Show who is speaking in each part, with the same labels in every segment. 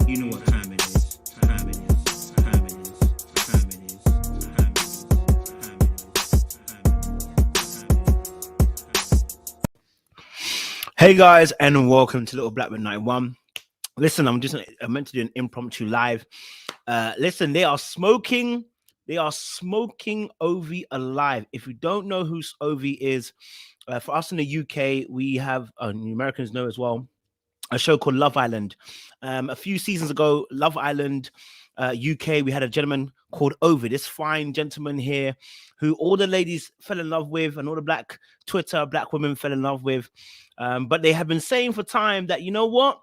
Speaker 1: You know what time it is. Time it is. Time it is. Time it is. Time it is. Time it is. Hey guys, and welcome to Little Black with 91. Listen, I'm meant to do an impromptu live. Listen, they are smoking Ovie alive. If you don't know who Ovie is, for us in the UK, we have Americans know as well, a show called Love Island. A few seasons ago, Love Island UK, we had a gentleman called Ovie, this fine gentleman here, who all the ladies fell in love with, and all the black women fell in love with. But they have been saying for time that, you know what,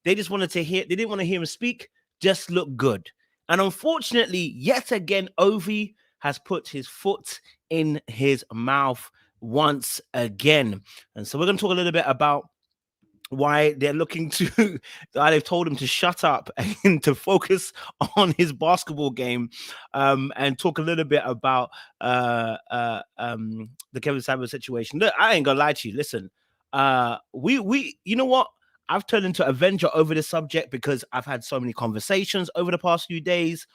Speaker 1: they didn't want to hear him speak, just look good. And unfortunately, yet again, Ovie has put his foot in his mouth once again. And so we're going to talk a little bit about why they're looking to they've told him to shut up and to focus on his basketball game, and talk a little bit about the Kevin Samuels situation. Look, I ain't gonna lie to you. Listen, we you know what, I've turned into Avenger over this subject because I've had so many conversations over the past few days.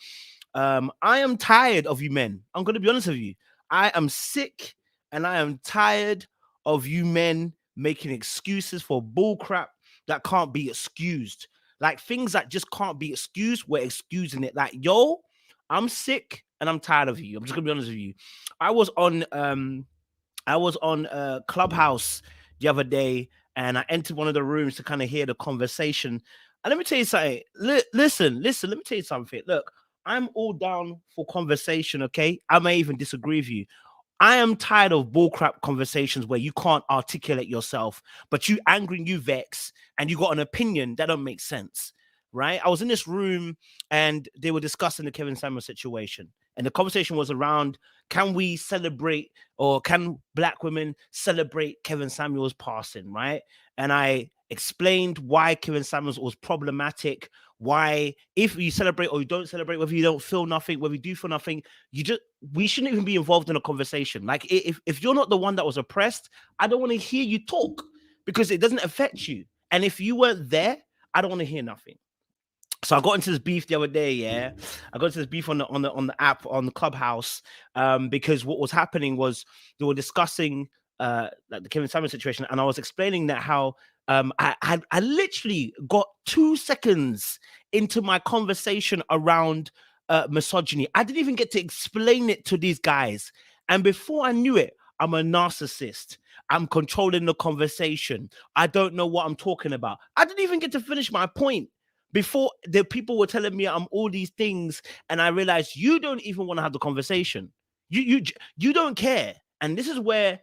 Speaker 1: I am tired of you men. I'm gonna be honest with you. I am sick and I am tired of you men making excuses for bull crap that can't be excused. Like things that just can't be excused, we're excusing it. Like, yo, I'm sick and I'm tired of you. I'm just gonna be honest with you. I was on Clubhouse the other day, and I entered one of the rooms to kind of hear the conversation. And let me tell you something. Listen, let me tell you something. Look, I'm all down for conversation, okay? I may even disagree with you. I am tired of bullcrap conversations where you can't articulate yourself, but you angry and you vex and you got an opinion that don't make sense, right? I was in this room and they were discussing the Kevin Samuels situation. And the conversation was around, can we celebrate, or can black women celebrate Kevin Samuels passing, right? And I explained why Kevin Samuels was problematic, why if you celebrate or you don't celebrate, whether you don't feel nothing, whether you do feel nothing, we shouldn't even be involved in a conversation. Like if you're not the one that was oppressed, I don't want to hear you talk because it doesn't affect you. And if you weren't there, I don't want to hear nothing. So I got into this beef the other day. Yeah, I got into this beef on the app on the Clubhouse, because what was happening was they were discussing like the Kevin Samuels situation, and I was explaining that how I literally got 2 seconds into my conversation around misogyny. I didn't even get to explain it to these guys, and before I knew it, I'm a narcissist. I'm controlling the conversation. I don't know what I'm talking about. I didn't even get to finish my point before the people were telling me I'm all these things, and I realized you don't even want to have the conversation. You don't care, and this is where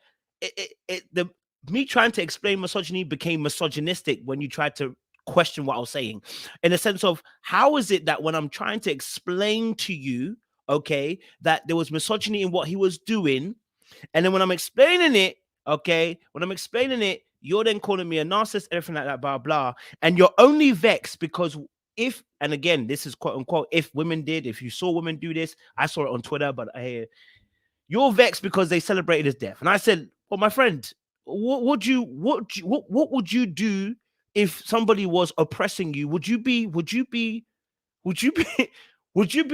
Speaker 1: me trying to explain misogyny became misogynistic when you tried to question what I was saying, in the sense of how is it that when I'm trying to explain to you, okay, that there was misogyny in what he was doing, and then when I'm explaining it, you're then calling me a narcissist, everything like that, blah, blah. And you're only vexed because if, and again, this is quote unquote, if you saw women do this, I saw it on Twitter, but you're vexed because they celebrated his death. And I said, well, my friend, what would you do if somebody was oppressing you? Would you be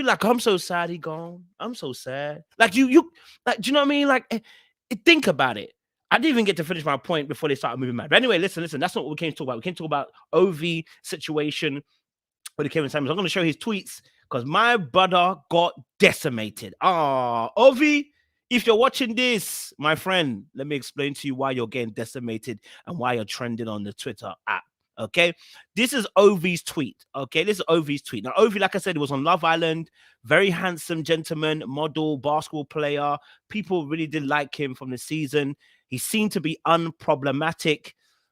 Speaker 1: like, I'm so sad he gone. I'm so sad. Like you like, do you know what I mean? Like, think about it. I didn't even get to finish my point before they started moving mad. But anyway, listen. That's not what we came to talk about. We came to talk about Ovie situation with the Kevin Samuels. I'm going to show his tweets because my brother got decimated. Ovie, if you're watching this, my friend, let me explain to you why you're getting decimated and why you're trending on the Twitter app. Okay, this is Ovie's tweet. Okay, this is Ovie's tweet. Now, Ovie, like I said, was on Love Island. Very handsome gentleman, model, basketball player. People really did like him from the season. He seemed to be unproblematic.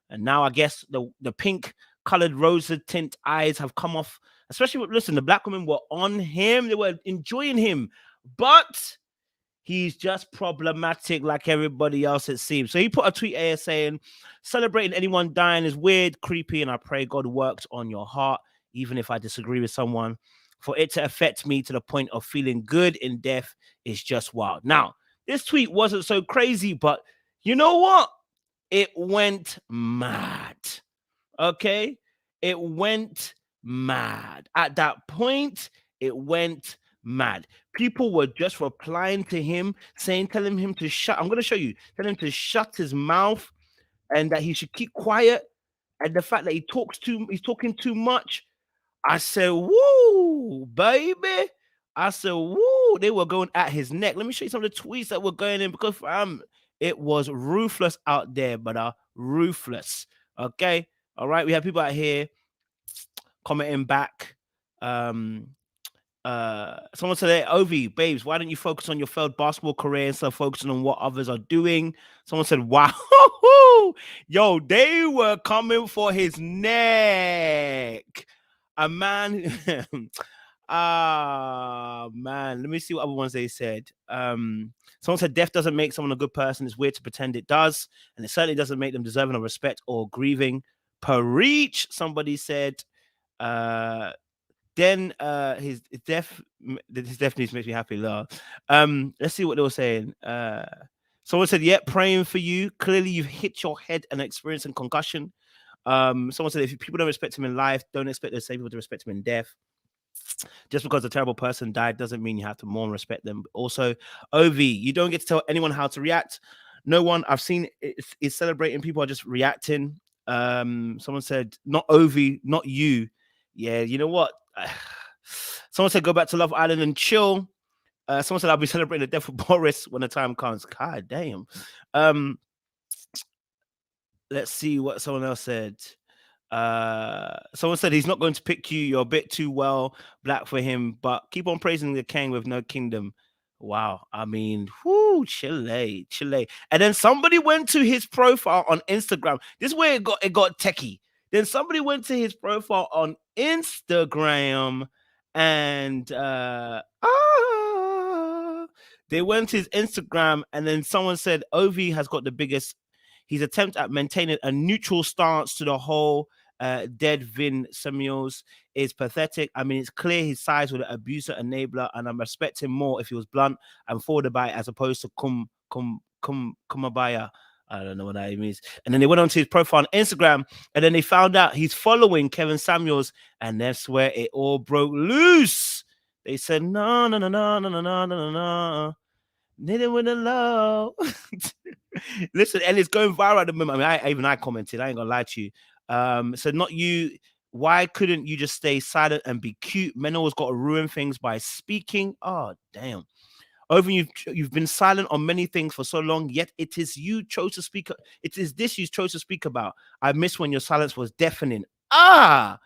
Speaker 1: And now I guess the pink colored rosy tint eyes have come off. Especially, listen, the black women were on him. They were enjoying him. But he's just problematic like everybody else, it seems. So he put a tweet here saying, celebrating anyone dying is weird, creepy, and I pray God works on your heart, even if I disagree with someone. For it to affect me to the point of feeling good in death is just wild. Now, this tweet wasn't so crazy, but you know what? It went mad. Okay? It went mad. At that point, it went mad. People were just replying to him, telling him to shut. I'm going to show you. Telling him to shut his mouth and that he should keep quiet. And the fact that he's talking too much. I said, woo, baby. I said, woo. They were going at his neck. Let me show you some of the tweets that were going in because it was ruthless out there, but ruthless. Okay. All right. We have people out here commenting back. Someone said, hey, Ovie, babes, why don't you focus on your failed basketball career instead of focusing on what others are doing? Someone said, wow. Yo, they were coming for his neck. A man. Man. Let me see what other ones they said. Someone said, death doesn't make someone a good person. It's weird to pretend it does. And it certainly doesn't make them deserving of respect or grieving. Per somebody said. Then his death news makes me happy. Love. Let's see what they were saying. Someone said, "Yeah, praying for you. Clearly, you've hit your head and experiencing concussion." Someone said, "If people don't respect him in life, don't expect the same people to respect him in death. Just because a terrible person died doesn't mean you have to more respect them." Also, Ovie, you don't get to tell anyone how to react. No one I've seen is celebrating. People are just reacting. Someone said, "Not Ovie, not you." Yeah, you know what? Someone said, "Go back to Love Island and chill." Someone said, "I'll be celebrating the death of Boris when the time comes." God damn. Let's see what someone else said. Someone said he's not going to pick you. You're a bit too well black for him, but keep on praising the king with no kingdom. Wow. I mean, whoo, Chile. And then somebody went to his profile on Instagram. This is where it got techie. Then somebody went to his profile on Instagram and they went to his Instagram and then someone said Ovie has got the biggest. His attempt at maintaining a neutral stance to the whole dead Vin Samuels is pathetic. I mean, it's clear his sides with an abuser, enabler, and I respect him more if he was blunt and forward about it as opposed to kumabaya. I don't know what that means. And then they went onto his profile on Instagram, and then they found out he's following Kevin Samuels, and that's where it all broke loose. They said, no. Knitting with the love. Listen, and it's going viral at the moment. I mean, I commented. I ain't gonna lie to you. So not you. Why couldn't you just stay silent and be cute? Men always got to ruin things by speaking. Oh, damn. Ovie, you've been silent on many things for so long, yet it is you chose to speak. It is this you chose to speak about. I miss when your silence was deafening. Your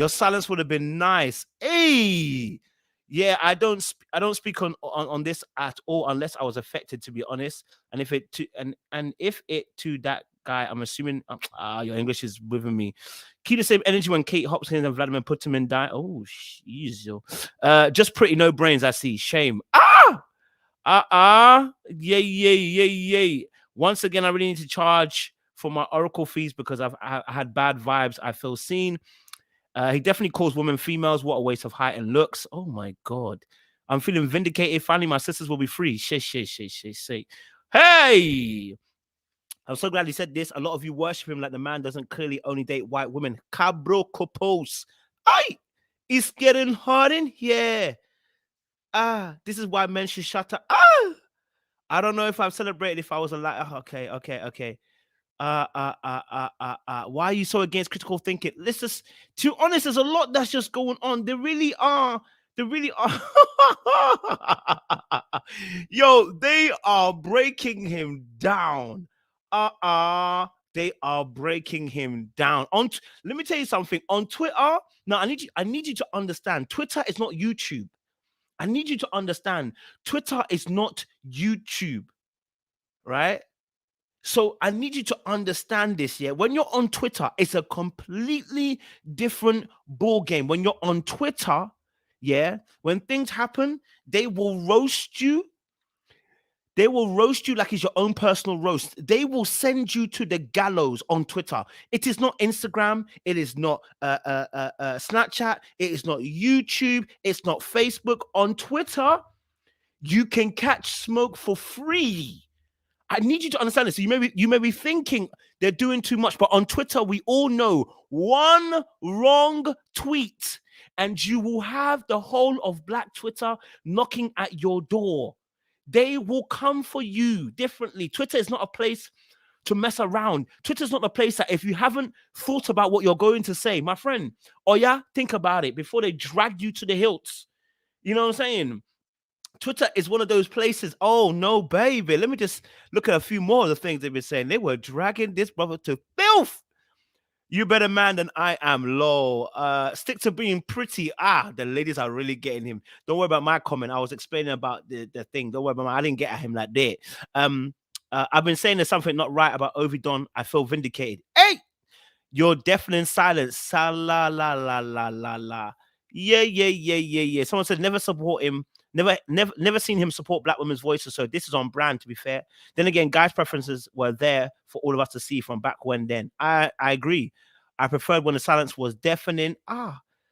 Speaker 1: silence would have been nice. Hey, yeah, I don't speak on this at all unless I was affected, to be honest. And if it to that guy, I'm assuming your English is with me. Keep the same energy when Kate Hopkins and Vladimir put him in die. Oh, jeez, just pretty no brains. I see. Shame. Yay. Once again, I really need to charge for my Oracle fees because I had bad vibes. I feel seen. He definitely calls women females. What a waste of height and looks. Oh my God. I'm feeling vindicated. Finally, my sisters will be free. Hey! I'm so glad he said this. A lot of you worship him like the man doesn't clearly only date white women. Cabro Copos. Aye! It's getting hot in here. This is why men should shut up. I don't know if I've celebrated if I was alive. Okay. Why are you so against critical thinking? Listen, to be honest, there's a lot that's just going on. There really are. Yo, they are breaking him down. They are breaking him down. Let me tell you something. On Twitter, now I need you to understand. Twitter is not YouTube. I need you to understand. Twitter is not YouTube, right? So I need you to understand this, yeah? When you're on Twitter, it's a completely different ball game. When you're on Twitter, yeah, when things happen, they will roast you. They will roast you like it's your own personal roast. They will send you to the gallows on Twitter. It is not Instagram. It is not Snapchat. It is not YouTube. It's not Facebook. On Twitter, you can catch smoke for free. I need you to understand this. So you may be thinking they're doing too much, but on Twitter, we all know one wrong tweet, and you will have the whole of Black Twitter knocking at your door. They will come for you differently. Twitter is not a place to mess around. Twitter's not a place that if you haven't thought about what you're going to say, my friend, oh yeah, think about it before they drag you to the hilts. You know what I'm saying? Twitter is one of those places. Oh no, baby. Let me just look at a few more of the things they've been saying. They were dragging this brother to filth. You better man than I am, lol. Stick to being pretty. The ladies are really getting him. Don't worry about my comment. I was explaining about the thing. Don't worry about I didn't get at him like that. I've been saying there's something not right about Ovie Don. I feel vindicated. Hey, you're deafening silence. Sa la la la la la la. Yeah. Someone said never support him. Never seen him support Black women's voices. So this is on brand, to be fair. Then again, guys' preferences were there for all of us to see from back when then. I agree. I preferred when the silence was deafening.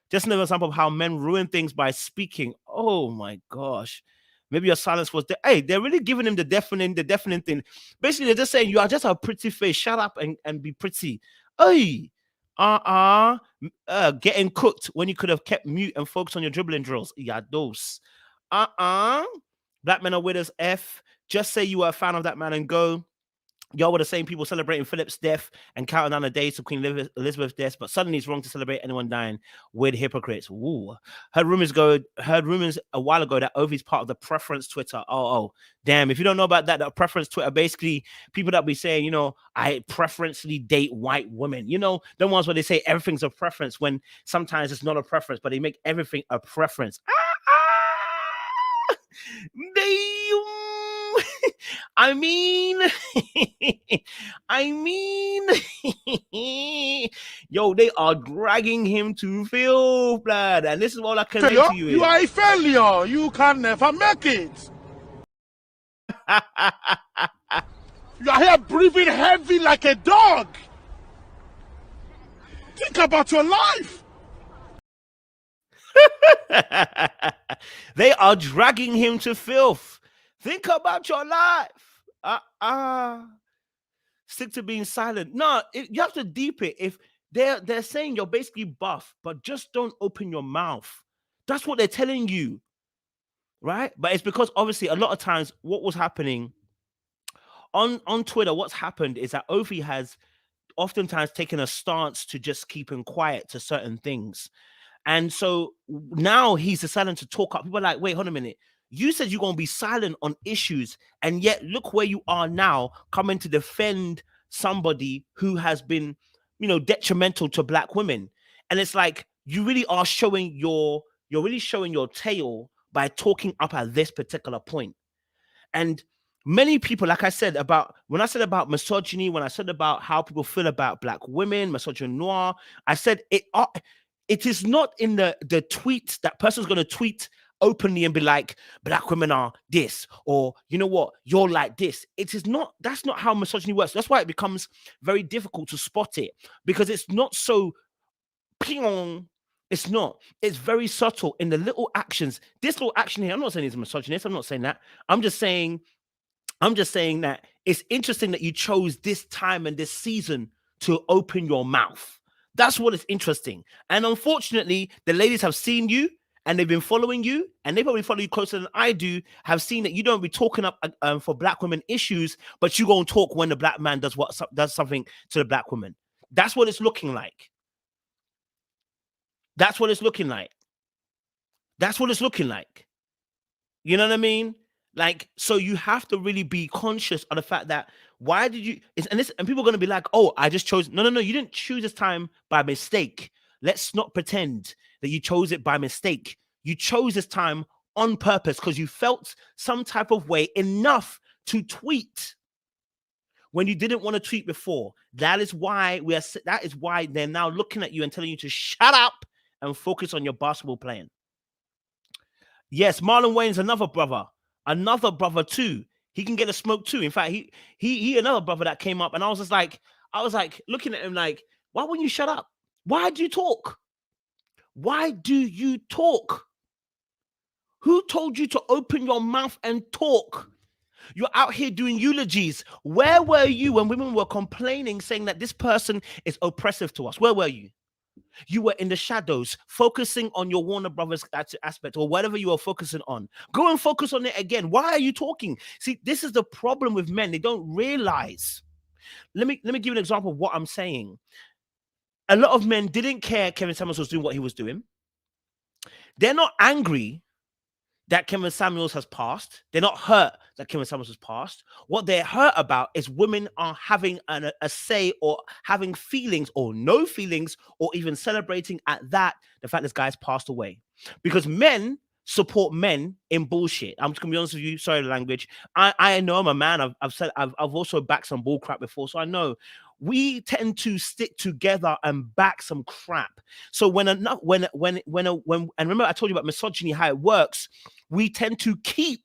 Speaker 1: Just another example of how men ruin things by speaking. Oh my gosh. Maybe your silence was hey, they're really giving him the deafening thing. Basically, they're just saying you are just a pretty face. Shut up and be pretty. Hey, getting cooked when you could have kept mute and focused on your dribbling drills. Yeah, those. Black men are widows. F. Just say you were a fan of that man and go. Y'all were the same people celebrating Philip's death and counting down the days to Queen Elizabeth's death, but suddenly it's wrong to celebrate anyone dying. Weird hypocrites. Ooh. Heard rumors a while ago that Ovie's part of the preference Twitter. Oh, damn. If you don't know about that, the preference Twitter, basically people that be saying, I preferentially date white women. The ones where they say everything's a preference when sometimes it's not a preference, but they make everything a preference. I mean, yo, they are dragging him to filth, blood, and this is all I can say to you.
Speaker 2: You are a failure. You can never make it. You are here breathing heavy like a dog. Think about your life.
Speaker 1: They are dragging him to filth. Think about your life. Stick to being silent. No, you have to deep it. If they're saying you're basically buff, but just don't open your mouth. That's what they're telling you, right? But it's because obviously a lot of times what was happening on Twitter, what's happened is that Ovie has oftentimes taken a stance to just keeping quiet to certain things. And so now he's deciding to talk up. People are like, wait, hold a minute. You said you're going to be silent on issues, and yet look where you are now, coming to defend somebody who has been, detrimental to Black women. And it's like, you really are showing you're really showing your tail by talking up at this particular point. And many people, like I said, when I said about misogyny, when I said about how people feel about Black women, misogyny noir, I said it is not in the tweet that person's going to tweet openly and be like, Black women are this, or you know what, you're like this. That's not how misogyny works. That's why it becomes very difficult to spot it, because it's not so ping. It's not. It's very subtle in the little actions. This little action here, I'm not saying he's a misogynist. I'm not saying that. I'm just saying that it's interesting that you chose this time and this season to open your mouth. That's what is interesting. And unfortunately, the ladies have seen you and they've been following you, and they probably follow you closer than I do, have seen that you don't be talking up for Black women issues, but you go and talk when the Black man does something to the Black woman. That's what it's looking like. That's what it's looking like. You know what I mean? Like, so you have to really be conscious of the fact that why did you, and people are going to be like, oh, I just chose. No, you didn't choose this time by mistake. Let's not pretend that you chose it by mistake. You chose this time on purpose because you felt some type of way enough to tweet when you didn't want to tweet before. That is why they're now looking at you and telling you to shut up and focus on your basketball playing. Yes, Marlon Wayne's another brother too. He can get a smoke too. In fact, he another brother that came up, and I was like looking at him like, why wouldn't you shut up? Why do you talk? Why do you talk? Who told you to open your mouth and talk? You're out here doing eulogies. Where were you when women were complaining, saying that this person is oppressive to us? Where were you? You were in the shadows, focusing on your Warner Brothers aspect or whatever you are focusing on. Go and focus on it again. Why are you talking? See, this is the problem with men. They don't realize. Let me give you an example of what I'm saying. A lot of men didn't care Kevin Samuels was doing what he was doing. They're not angry that Kevin Samuels has passed. They're not hurt that Kevin Samuels has passed. What they're hurt about is women are having a say or having feelings or no feelings or even celebrating at that the fact this guy's passed away. Because men support men in bullshit. I'm just gonna be honest with you. Sorry, the language. I know I'm a man. I've also backed some bull crap before, so I know we tend to stick together and back some crap. So when and remember I told you about misogyny, how it works. We tend to keep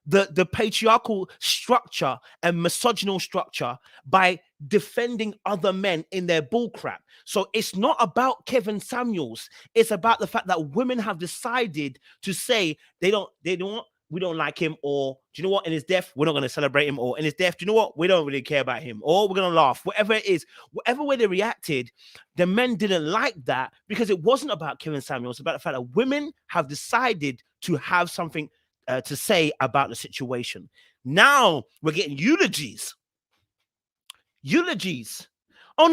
Speaker 1: the patriarchal structure and misogynal structure by defending other men in their bullcrap. So it's not about Kevin Samuels. It's about the fact that women have decided to say we don't like him, or do you know what? In his death, we're not going to celebrate him, or in his death, do you know what? We don't really care about him, or we're going to laugh. Whatever it is, whatever way they reacted, the men didn't like that because it wasn't about Kevin Samuels. It's about the fact that women have decided to have something to say about the situation. Now we're getting eulogies. Oh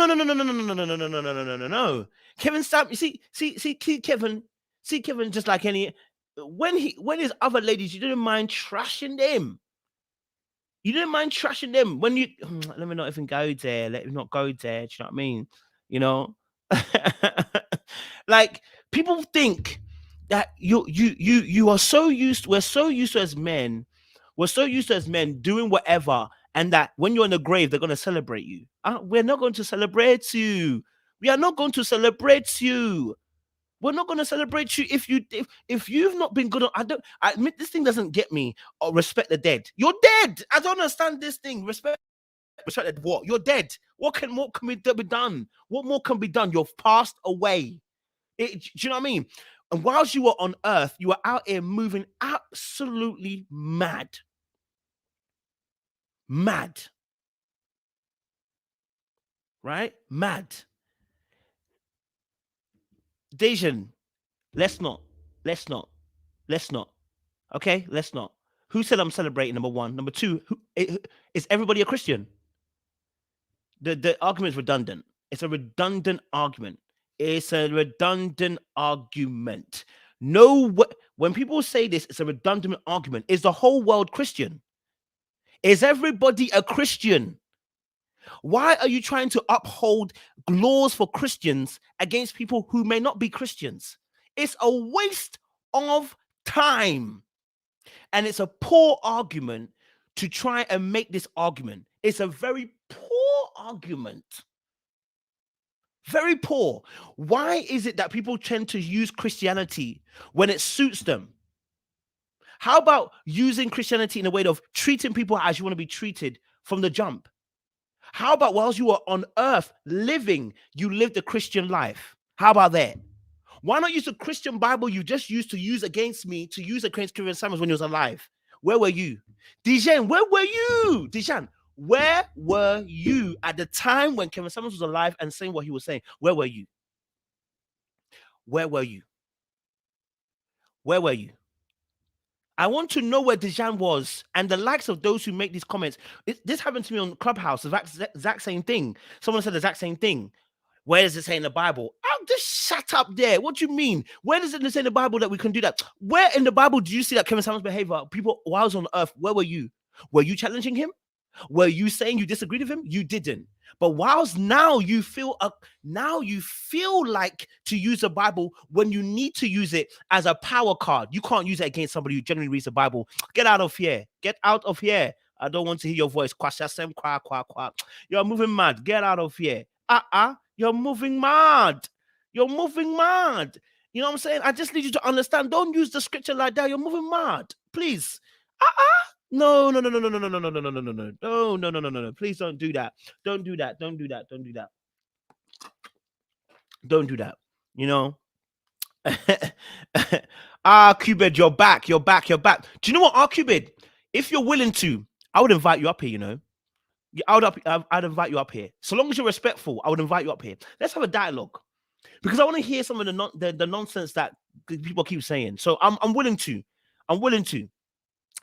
Speaker 1: no. Kevin Sam, see Kevin, just like any when his other ladies, you didn't mind trashing them. You didn't mind trashing them when you let me not even go there. Let me not go there. Do you know what I mean? You know, like people think that you are so used. We're so used to as men. We're so used to as men doing whatever, and that when you're in the grave, they're going to celebrate you. We're not going to celebrate you. We are not going to celebrate you. We're not going to celebrate you if you've not been good. I admit this thing doesn't get me. Or respect the dead. You're dead. I don't understand this thing. Respect what? You're dead. What can be done? What more can be done? You've passed away. Do you know what I mean? And whilst you were on earth, you were out here moving absolutely mad. Right? Mad. Dejan, let's not. Okay, let's not. Who said I'm celebrating? Number one. Number two, is everybody a Christian? The argument is redundant. It's a redundant argument. No, when people say this, it's a redundant argument. Is the whole world Christian? Is everybody a Christian? Why are you trying to uphold laws for Christians against people who may not be Christians? It's a waste of time. And it's a poor argument to try and make this argument. It's a very poor argument. Very poor. Why is it that people tend to use Christianity when it suits them? How about using Christianity in a way of treating people as you want to be treated from the jump? How about whilst you are on earth living, you live the Christian life? How about that? Why not use the Christian Bible you just used to use against me to use against Kevin Samuels when he was alive? Where were you? Dejan, where were you? Dejan, where were you at the time when Kevin Samuels was alive and saying what he was saying? Where were you? Where were you? Where were you? I want to know where Dejan was and the likes of those who make these comments. This happened to me on Clubhouse, the exact same thing. Someone said the exact same thing. Where does it say in the Bible? Oh, just shut up there. What do you mean? Where does it say in the Bible that we can do that? Where in the Bible do you see that Kevin Samuels' behavior? People, while I was on earth, where were you? Were you challenging him? Were you saying you disagreed with him? You didn't. But whilst now you feel like to use the Bible when you need to use it as a power card. You can't use it against somebody who generally reads the Bible. Get out of here. Get out of here. I don't want to hear your voice. You're moving mad. Get out of here. You're moving mad. You're moving mad. You know what I'm saying? I just need you to understand. Don't use the scripture like that. You're moving mad. Please. No. Please don't do that. Don't do that. You know? Cubed, you're back. Do you know what, Cubed? If you're willing to, I would invite you up here, you know. I'd invite you up here. So long as you're respectful, I would invite you up here. Let's have a dialogue. Because I want to hear some of the nonsense that people keep saying. So I'm willing to. I'm willing to.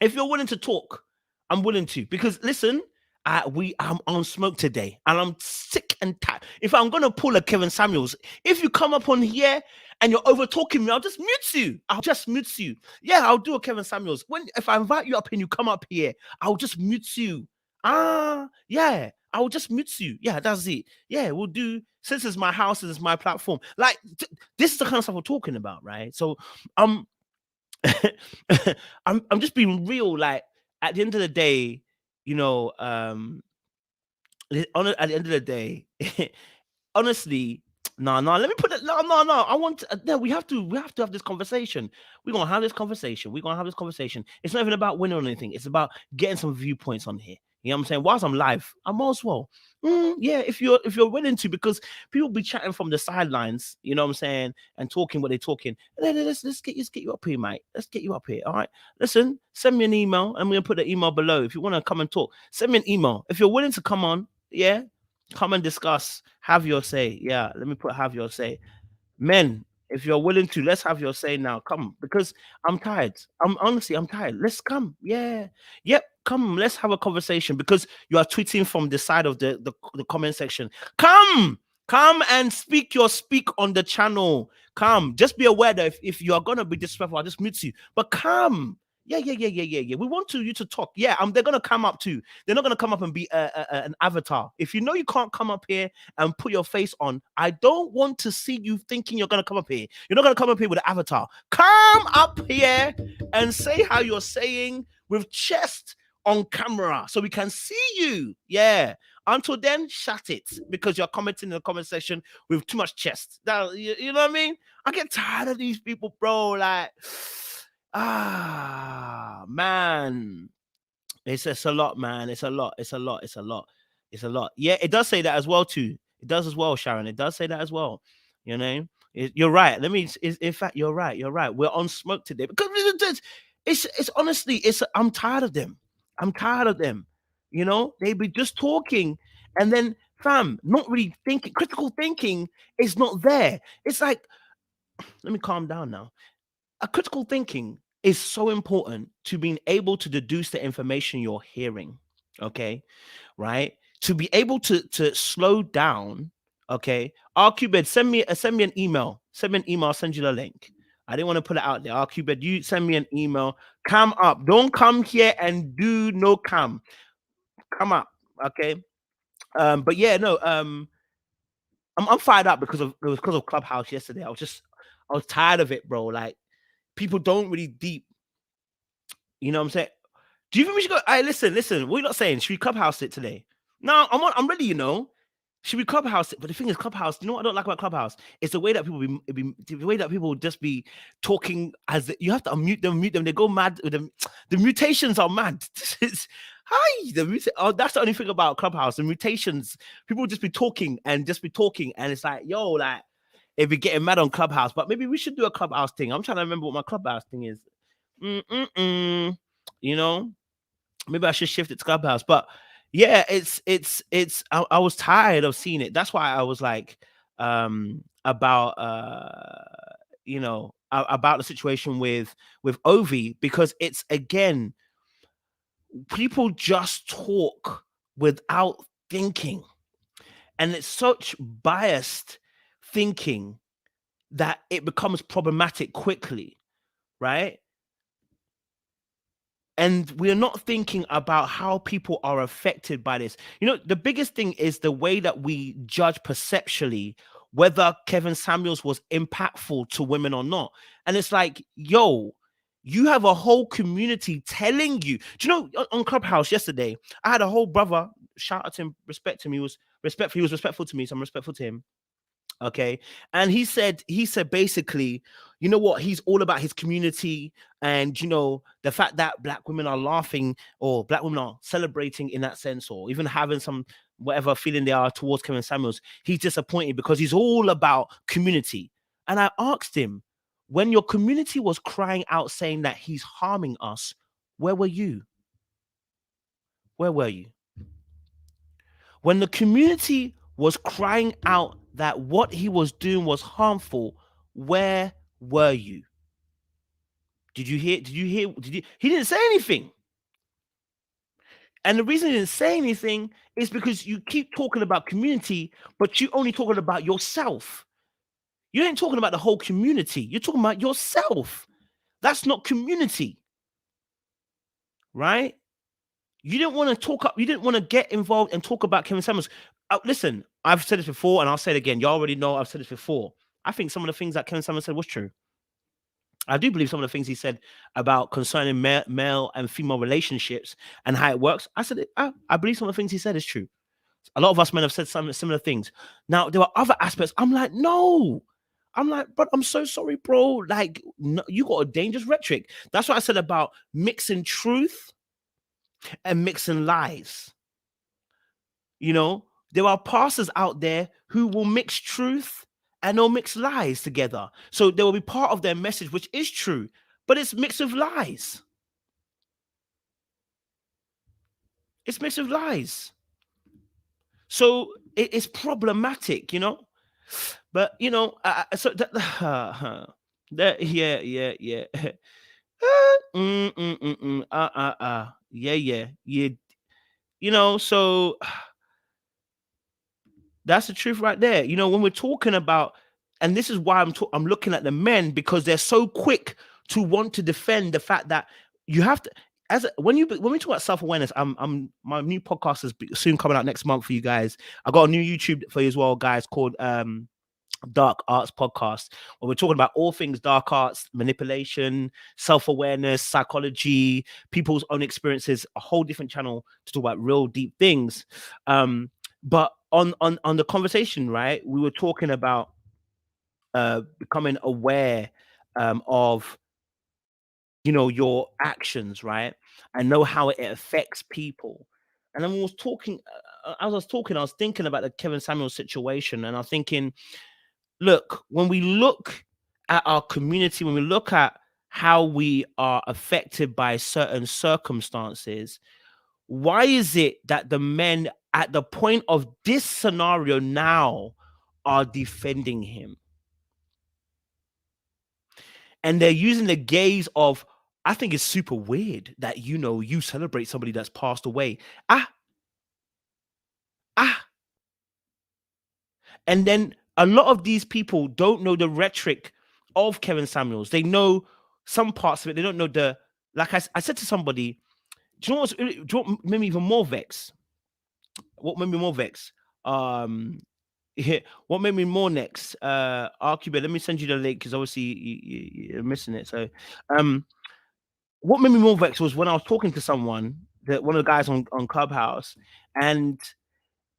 Speaker 1: If you're willing to talk, I'm willing to. Because listen, I'm on smoke today, and I'm sick and tired. If I'm gonna pull a Kevin Samuels, if you come up on here and you're over talking me, I'll just mute you. I'll just mute you. Yeah, I'll do a Kevin Samuels. If I invite you up and you come up here, I'll just mute you. Yeah, I'll just mute you. Yeah, that's it. Yeah, we'll do. Since it's my house, it's my platform. Like this is the kind of stuff we're talking about, right? So, I'm just being real. Like at the end of the day, you know, at the end of the day, honestly, no, no. Let me put it. No, no, no. I want. No, we have to have this conversation. We're gonna have this conversation. We're gonna have this conversation. It's not even about winning or anything. It's about getting some viewpoints on here. You know what I'm saying? Whilst I'm live, I might as well. Yeah, if you're willing to, because people be chatting from the sidelines. You know what I'm saying? And talking what they're talking. Let's get you up here, mate. Let's get you up here. All right. Listen, send me an email. I'm gonna put the email below. If you want to come and talk, send me an email. If you're willing to come on, yeah, come and discuss. Have your say. Yeah, let me put have your say. Men, if you're willing to, let's have your say now. Come, because I'm tired. I'm tired. Let's come. Yeah. Yep. Come, let's have a conversation because you are tweeting from the side of the comment section. Come and speak on the channel. Come. Just be aware that if you are gonna be disrespectful, I'll just mute you. But come. Yeah. We want you to talk. Yeah, they're gonna come up too. They're not gonna come up and be an avatar. If you know you can't come up here and put your face on, I don't want to see you thinking you're gonna come up here. You're not gonna come up here with an avatar. Come up here and say how you're saying with chest on camera so we can see you. Yeah. Until then, shut it because you're commenting in the comment section with too much chest. You know what I mean? I get tired of these people, bro. Like, man. It's a lot, man. It's a lot. Yeah, it does say that as well, too. It does as well, Sharon. It does say that as well. You know, you're right. In fact, you're right. We're on smoke today because it's honestly, I'm tired of them. You know, they be just talking and then, fam, not really thinking. Critical thinking is not there. It's like, let me calm down now. A critical thinking is so important to being able to deduce the information you're hearing. Okay, right? To be able to slow down. Okay, RQbed, send me an email. Send me an email. I'll send you the link. I didn't want to put it out there. RQbed, you send me an email. Come up. Don't come here and do no cam. Come up. Okay. But yeah, no. I'm fired up because of Clubhouse yesterday. I was tired of it, bro. Like people don't really deep. You know what I'm saying? Do you think we should go? Hey, listen. What are you not saying? Should we Clubhouse it today? No, I'm ready, you know. Should we Clubhouse it? But the thing is, Clubhouse, you know what I don't like about Clubhouse? It's the way that people the way that people just be talking you have to unmute them, mute them. They go mad with them. The mutations are mad. That's the only thing about Clubhouse. The mutations, people just be talking, and it's like, yo, like, if we getting mad on Clubhouse, but maybe we should do a Clubhouse thing. I'm trying to remember what my Clubhouse thing is. You know, maybe I should shift it to Clubhouse. But yeah, I was tired of seeing it. That's why I was like, about about the situation with Ovie, because it's, again, people just talk without thinking, and it's such biased thinking that it becomes problematic quickly, right? And we're not thinking about how people are affected by this. You know, the biggest thing is the way that we judge perceptually whether Kevin Samuels was impactful to women or not. And it's like, yo, you have a whole community telling you. Do you know, on Clubhouse yesterday, I had a whole brother, shout out to him, respect to me, he was respectful to me, so I'm respectful to him. Okay. And he said basically, you know what, he's all about his community, and you know, the fact that black women are laughing or black women are celebrating in that sense, or even having some whatever feeling they are towards Kevin Samuels, he's disappointed because he's all about community. And I asked him, when your community was crying out saying that he's harming us, where were you? Where were you? When the community was crying out that what he was doing was harmful, where were you? Did you hear? Did you hear? He didn't say anything. And the reason he didn't say anything is because you keep talking about community, but you only talking about yourself. You ain't talking about the whole community. You're talking about yourself. That's not community, right? You didn't want to talk up. You didn't want to get involved and talk about Kevin Samuels. Listen, I've said this before, and I'll say it again. You already know I've said this before. I think some of the things that Kevin Samuels said was true. I do believe some of the things he said about concerning male and female relationships and how it works. I believe some of the things he said is true. A lot of us men have said some similar things. Now, there are other aspects. I'm like, no. I'm like, but I'm so sorry, bro. Like, no, you got a dangerous rhetoric. That's what I said about mixing truth and mixing lies. You know, there are pastors out there who will mix truth and they'll mix lies together. So there will be part of their message which is true, but it's mixed with lies. It's mixed with lies. So it's problematic, you know. But you know, so that yeah. Yeah. You know, so that's the truth right there. You know, when we're talking about, and this is why I'm looking at the men, because they're so quick to want to defend the fact that you have to, when we talk about self-awareness, my new podcast is soon coming out next month for you guys. I got a new YouTube for you as well, guys, called Dark Arts Podcast, where we're talking about all things dark arts, manipulation, self-awareness, psychology, people's own experiences, a whole different channel to talk about real deep things. But on the conversation, right, we were talking about becoming aware of, you know, your actions, right, and know how it affects people. And then we was talking, as I was talking, I was thinking about the Kevin Samuels situation, and I'm thinking, look, when we look at our community, when we look at how we are affected by certain circumstances, why is it that the men at the point of this scenario now are defending him? And they're using the gaze of, I think it's super weird that, you know, you celebrate somebody that's passed away. Ah. And then a lot of these people don't know the rhetoric of Kevin Samuels. They know some parts of it. They don't know like I said to somebody, do you know what made me even more vex? What made me more vex? What made me more next? RQB, let me send you the link because obviously you're missing it. So, what made me more vex was when I was talking to someone, one of the guys on Clubhouse, and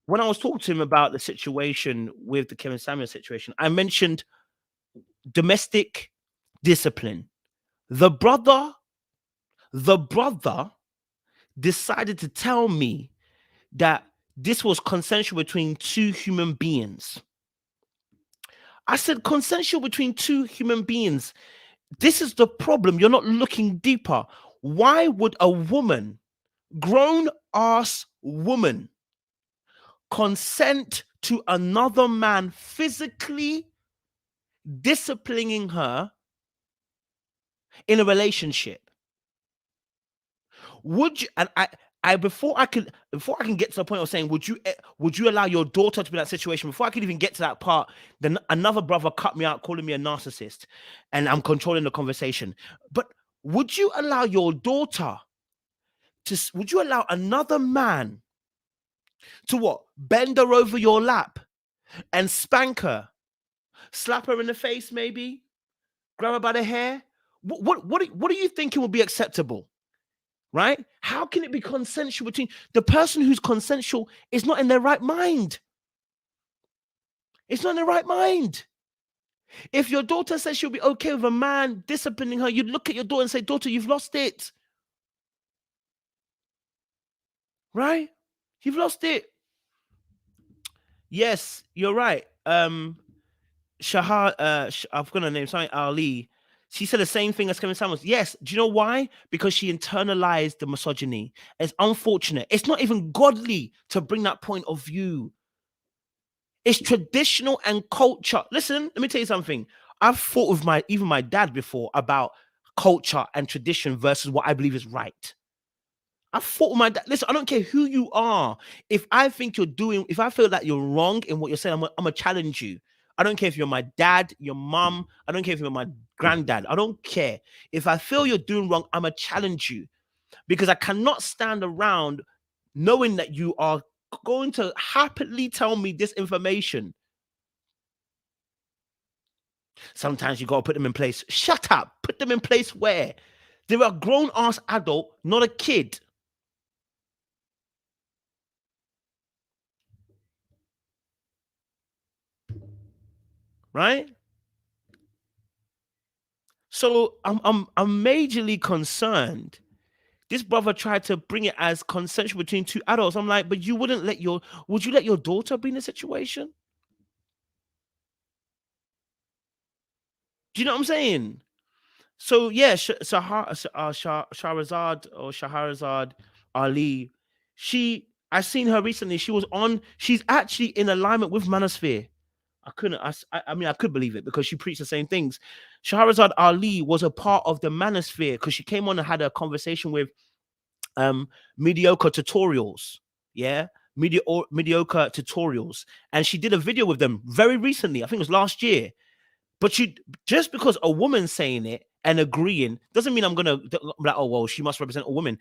Speaker 1: when I was talking to him about the situation with the Kevin Samuels situation, I mentioned domestic discipline. The brother decided to tell me that this was consensual between two human beings. I said, consensual between two human beings. This is the problem. You're not looking deeper. Why would a woman, grown ass woman, consent to another man physically disciplining her in a relationship? Would you, and before I can get to the point of saying, would you allow your daughter to be in that situation? Before I could even get to that part, then another brother cut me out, calling me a narcissist, and I'm controlling the conversation. But would you allow your daughter would you allow another man to what? Bend her over your lap and spank her, slap her in the face, maybe grab her by the hair? What do you think it would be acceptable? Right? How can it be consensual between the person who's consensual is not in their right mind? It's not in their right mind. If your daughter says she'll be okay with a man disciplining her, you'd look at your daughter and say, daughter, you've lost it. Right? You've lost it. Yes, you're right. Shahar, I've got a name, something Ali She said the same thing as Kevin Samuels. Yes. Do you know why? Because she internalized the misogyny. It's unfortunate. It's not even godly to bring that point of view. It's traditional and culture. Listen, let me tell you something. I've fought with even my dad before about culture and tradition versus what I believe is right. I fought with my dad. Listen, I don't care who you are. If I feel that you're wrong in what you're saying, I'm gonna challenge you. I don't care if you're my dad, your mom. I don't care if you're my granddad. I don't care. If I feel you're doing wrong, I'm gonna challenge you because I cannot stand around knowing that you are going to happily tell me this information. Sometimes you got to put them in place. Shut up. Put them in place where? They're a grown ass adult, not a kid. Right? So I'm majorly concerned. This brother tried to bring it as consensual between two adults. I'm like, but would you let your daughter be in a situation? Do you know what I'm saying? So yeah, Shahrazad Ali, I seen her recently. She's actually in alignment with Manosphere. I mean, I could believe it because she preached the same things. Shahrazad Ali was a part of the Manosphere because she came on and had a conversation with mediocre tutorials. Yeah. Mediocre tutorials. And she did a video with them very recently. I think it was last year. But just because a woman's saying it and agreeing doesn't mean I'm gonna like, oh well, she must represent a woman.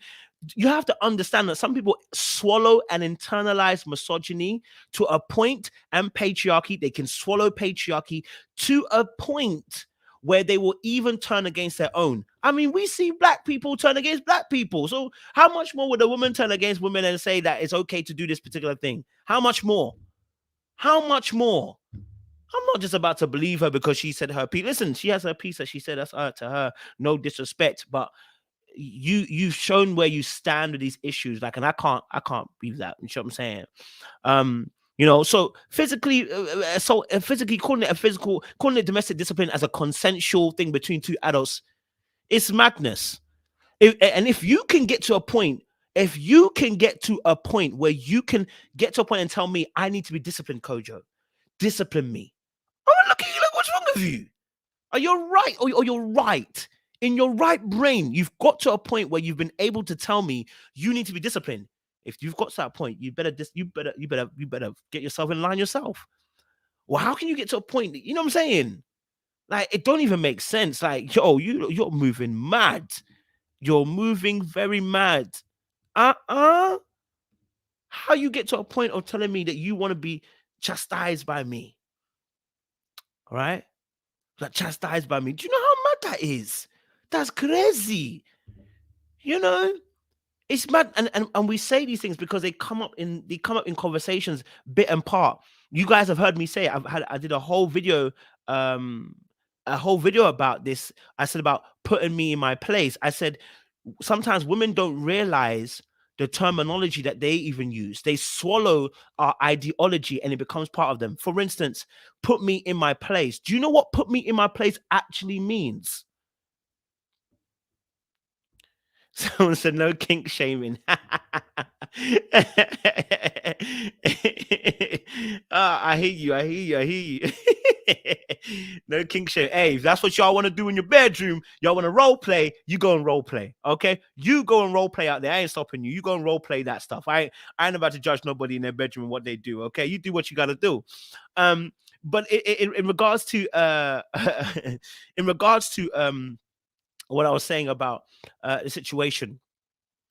Speaker 1: You have to understand that some people swallow and internalize misogyny to a point, and patriarchy. They can swallow patriarchy to a point where they will even turn against their own. I mean, we see black people turn against black people. So how much more would a woman turn against women and say that it's okay to do this particular thing? How much more? How much more? I'm not just about to believe her because she said her piece. Listen, she has her piece that she said. That's to her. No disrespect, but you've shown where you stand with these issues. Like, and I can't believe that. You know what I'm saying? So physically, physically calling it domestic discipline as a consensual thing between two adults, it's madness. If you can get to a point. If you can get to a point where you can get to a point and tell me I need to be disciplined, Kojo, discipline me. I'm like, look at you, like, what's wrong with you? Are you right? Or you're right. In your right brain, you've got to a point where you've been able to tell me you need to be disciplined. If you've got to that point, you better get yourself in line yourself. Well, how can you get to a point that, you know what I'm saying? Like, it don't even make sense. Like, you're moving mad. You're moving very mad. How you get to a point of telling me that you want to be chastised by me? All right? Like, chastised by me. Do you know how mad that is? That's crazy. You know, it's mad. And we say these things because they come up in conversations bit and part. You guys have heard me say it. I did a whole video about this. I said about putting me in my place. I said sometimes women don't realize the terminology that they even use. They swallow our ideology and it becomes part of them. For instance, put me in my place. Do you know what put me in my place actually means? Someone said no kink shaming. I hear you. No kink shaming. Hey, if that's what y'all want to do in your bedroom, y'all want to role play, you go and role play. Okay? You go and role play out there. I ain't stopping you. You go and role play that stuff. I ain't about to judge nobody in their bedroom and what they do. Okay? You do what you gotta do. But in regards to what I was saying about the situation.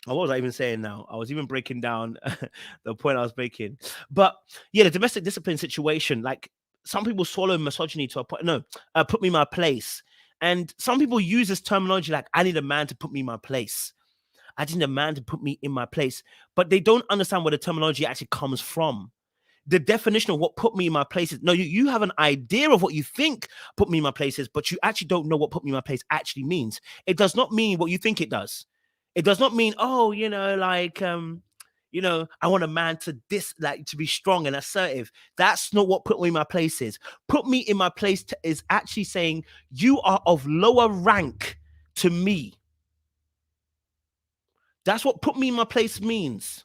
Speaker 1: What was I even saying now? I was even breaking down the point I was making. But yeah, the domestic discipline situation, like some people swallow misogyny to a point. No, put me in my place. And some people use this terminology like, I need a man to put me in my place. I just need a man to put me in my place. But they don't understand where the terminology actually comes from. The definition of what put me in my place is, no, you have an idea of what you think put me in my place is, but you actually don't know what put me in my place actually means. It does not mean what you think it does. It does not mean, I want a man to to be strong and assertive. That's not what put me in my place is. Put me in my place is actually saying you are of lower rank to me. That's what put me in my place means.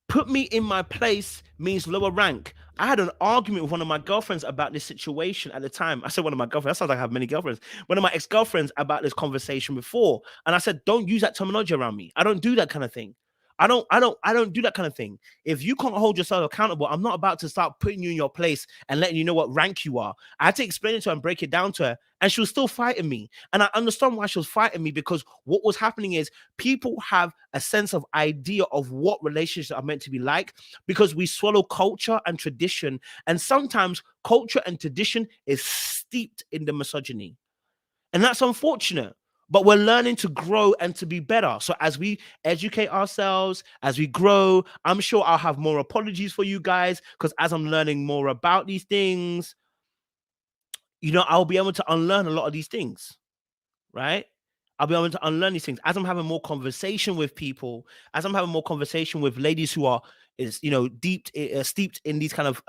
Speaker 1: Put me in my place means lower rank. I had an argument with one of my girlfriends about this situation at the time. I said one of my girlfriends. That sounds like I have many girlfriends. One of my ex-girlfriends about this conversation before, and I said, "Don't use that terminology around me. I don't do that kind of thing. I don't do that kind of thing. If you can't hold yourself accountable, I'm not about to start putting you in your place and letting you know what rank you are." I had to explain it to her and break it down to her, and she was still fighting me. And I understand why she was fighting me, because what was happening is people have a sense of idea of what relationships are meant to be like, because we swallow culture and tradition, and sometimes culture and tradition is steeped in the misogyny, and that's unfortunate. But we're learning to grow and to be better. So as we educate ourselves, as we grow, I'm sure I'll have more apologies for you guys, because as I'm learning more about these things, I'll be able to unlearn a lot of these things, right? I'll be able to unlearn these things as I'm having more conversation with people, as I'm having more conversation with ladies who are steeped in these kind of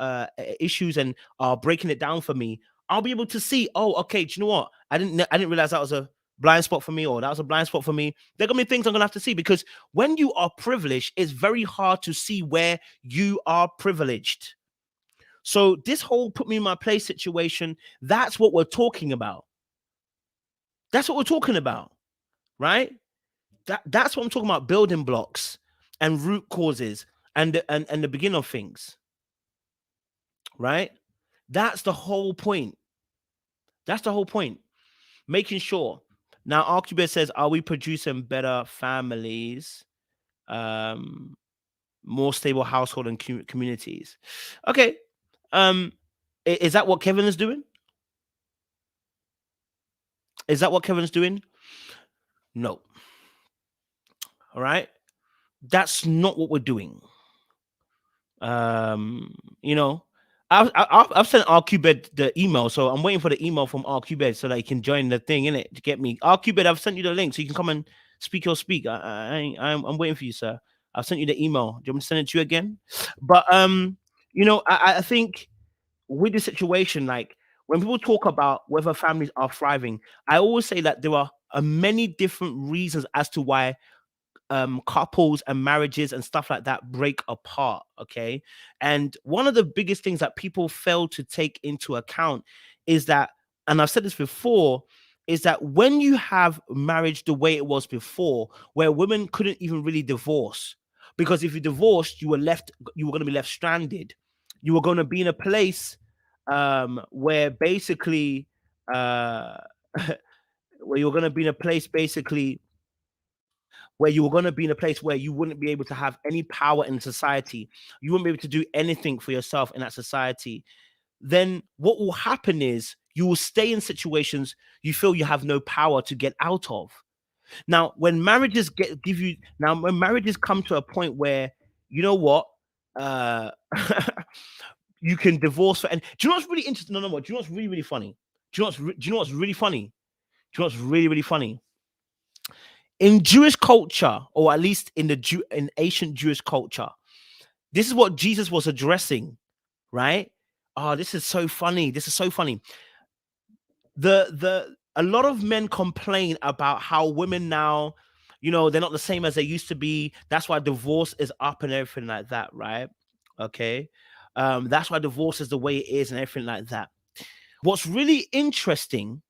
Speaker 1: issues and are breaking it down for me. I'll be able to see, oh, okay, do you know what? I didn't realize that was a blind spot for me, or that was a blind spot for me. There are gonna be things I'm gonna have to see, because when you are privileged, it's very hard to see where you are privileged. So this whole put me in my place situation, that's what we're talking about. That's what we're talking about, right? That's what I'm talking about, building blocks and root causes and the beginning of things, right? That's the whole point. That's the whole point. Making sure. Now, Archibald says, are we producing better families, more stable household and communities? Okay. Is that what Kevin is doing? Is that what Kevin's doing? No. All right. That's not what we're doing. You know, I've sent RQBed the email, so I'm waiting for the email from RQBed so that he can join the thing in it to get me. RQBed, I've sent you the link so you can come and speak your speak. I'm waiting for you, sir. I've sent you the email. Do you want me to send it to you again? But I think with the situation, like when people talk about whether families are thriving, I always say that there are many different reasons as to why couples and marriages and stuff like that break apart. Okay. And one of the biggest things that people fail to take into account is that, and I've said this before, is that when you have marriage the way it was before, where women couldn't even really divorce, because if you divorced, you were going to be left stranded. You were going to be in a place where basically, uh, where you're going to be in a place basically where you were going to be in a place where you wouldn't be able to have any power in society. You wouldn't be able to do anything for yourself in that society. Then what will happen is you will stay in situations you feel you have no power to get out of. Now, when marriages when marriages come to a point where, you know what, uh, you can divorce for, and do you know what's really interesting? No, what? Do you know what's really, really funny? Do you know what's really funny? Do you know what's really, really funny? In Jewish culture, or at least in ancient Jewish culture, this is what Jesus was addressing, right? Oh, this is so funny. This is so funny. A lot of men complain about how women now, they're not the same as they used to be. That's why divorce is up and everything like that, right? Okay. That's why divorce is the way it is and everything like that. What's really interesting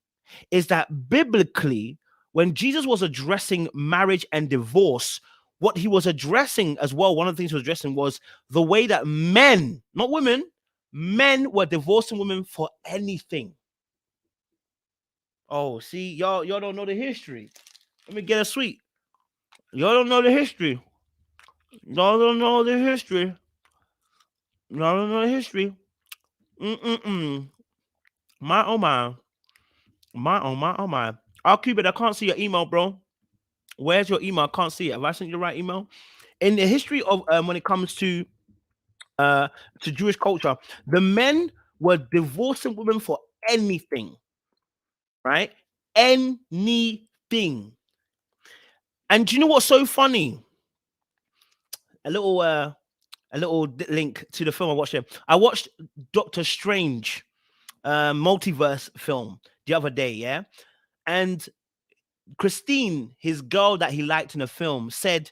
Speaker 1: is that biblically, when Jesus was addressing marriage and divorce, what he was addressing as well, one of the things he was addressing was the way that men, not women, men were divorcing women for anything. Oh, see, y'all don't know the history. Let me get a sweet. Y'all don't know the history. Y'all don't know the history. Y'all don't know the history. Mm-mm-mm. My oh my. My oh my oh my. I'll keep it. I can't see your email, bro. Where's your email? I can't see it. Have I sent you the right email? In the history of when it comes to Jewish culture, the men were divorcing women for anything, right? Anything. And do you know what's so funny? a little link to the film I watched. I watched Doctor Strange multiverse film the other day, yeah, and Christine, his girl that he liked in the film, said,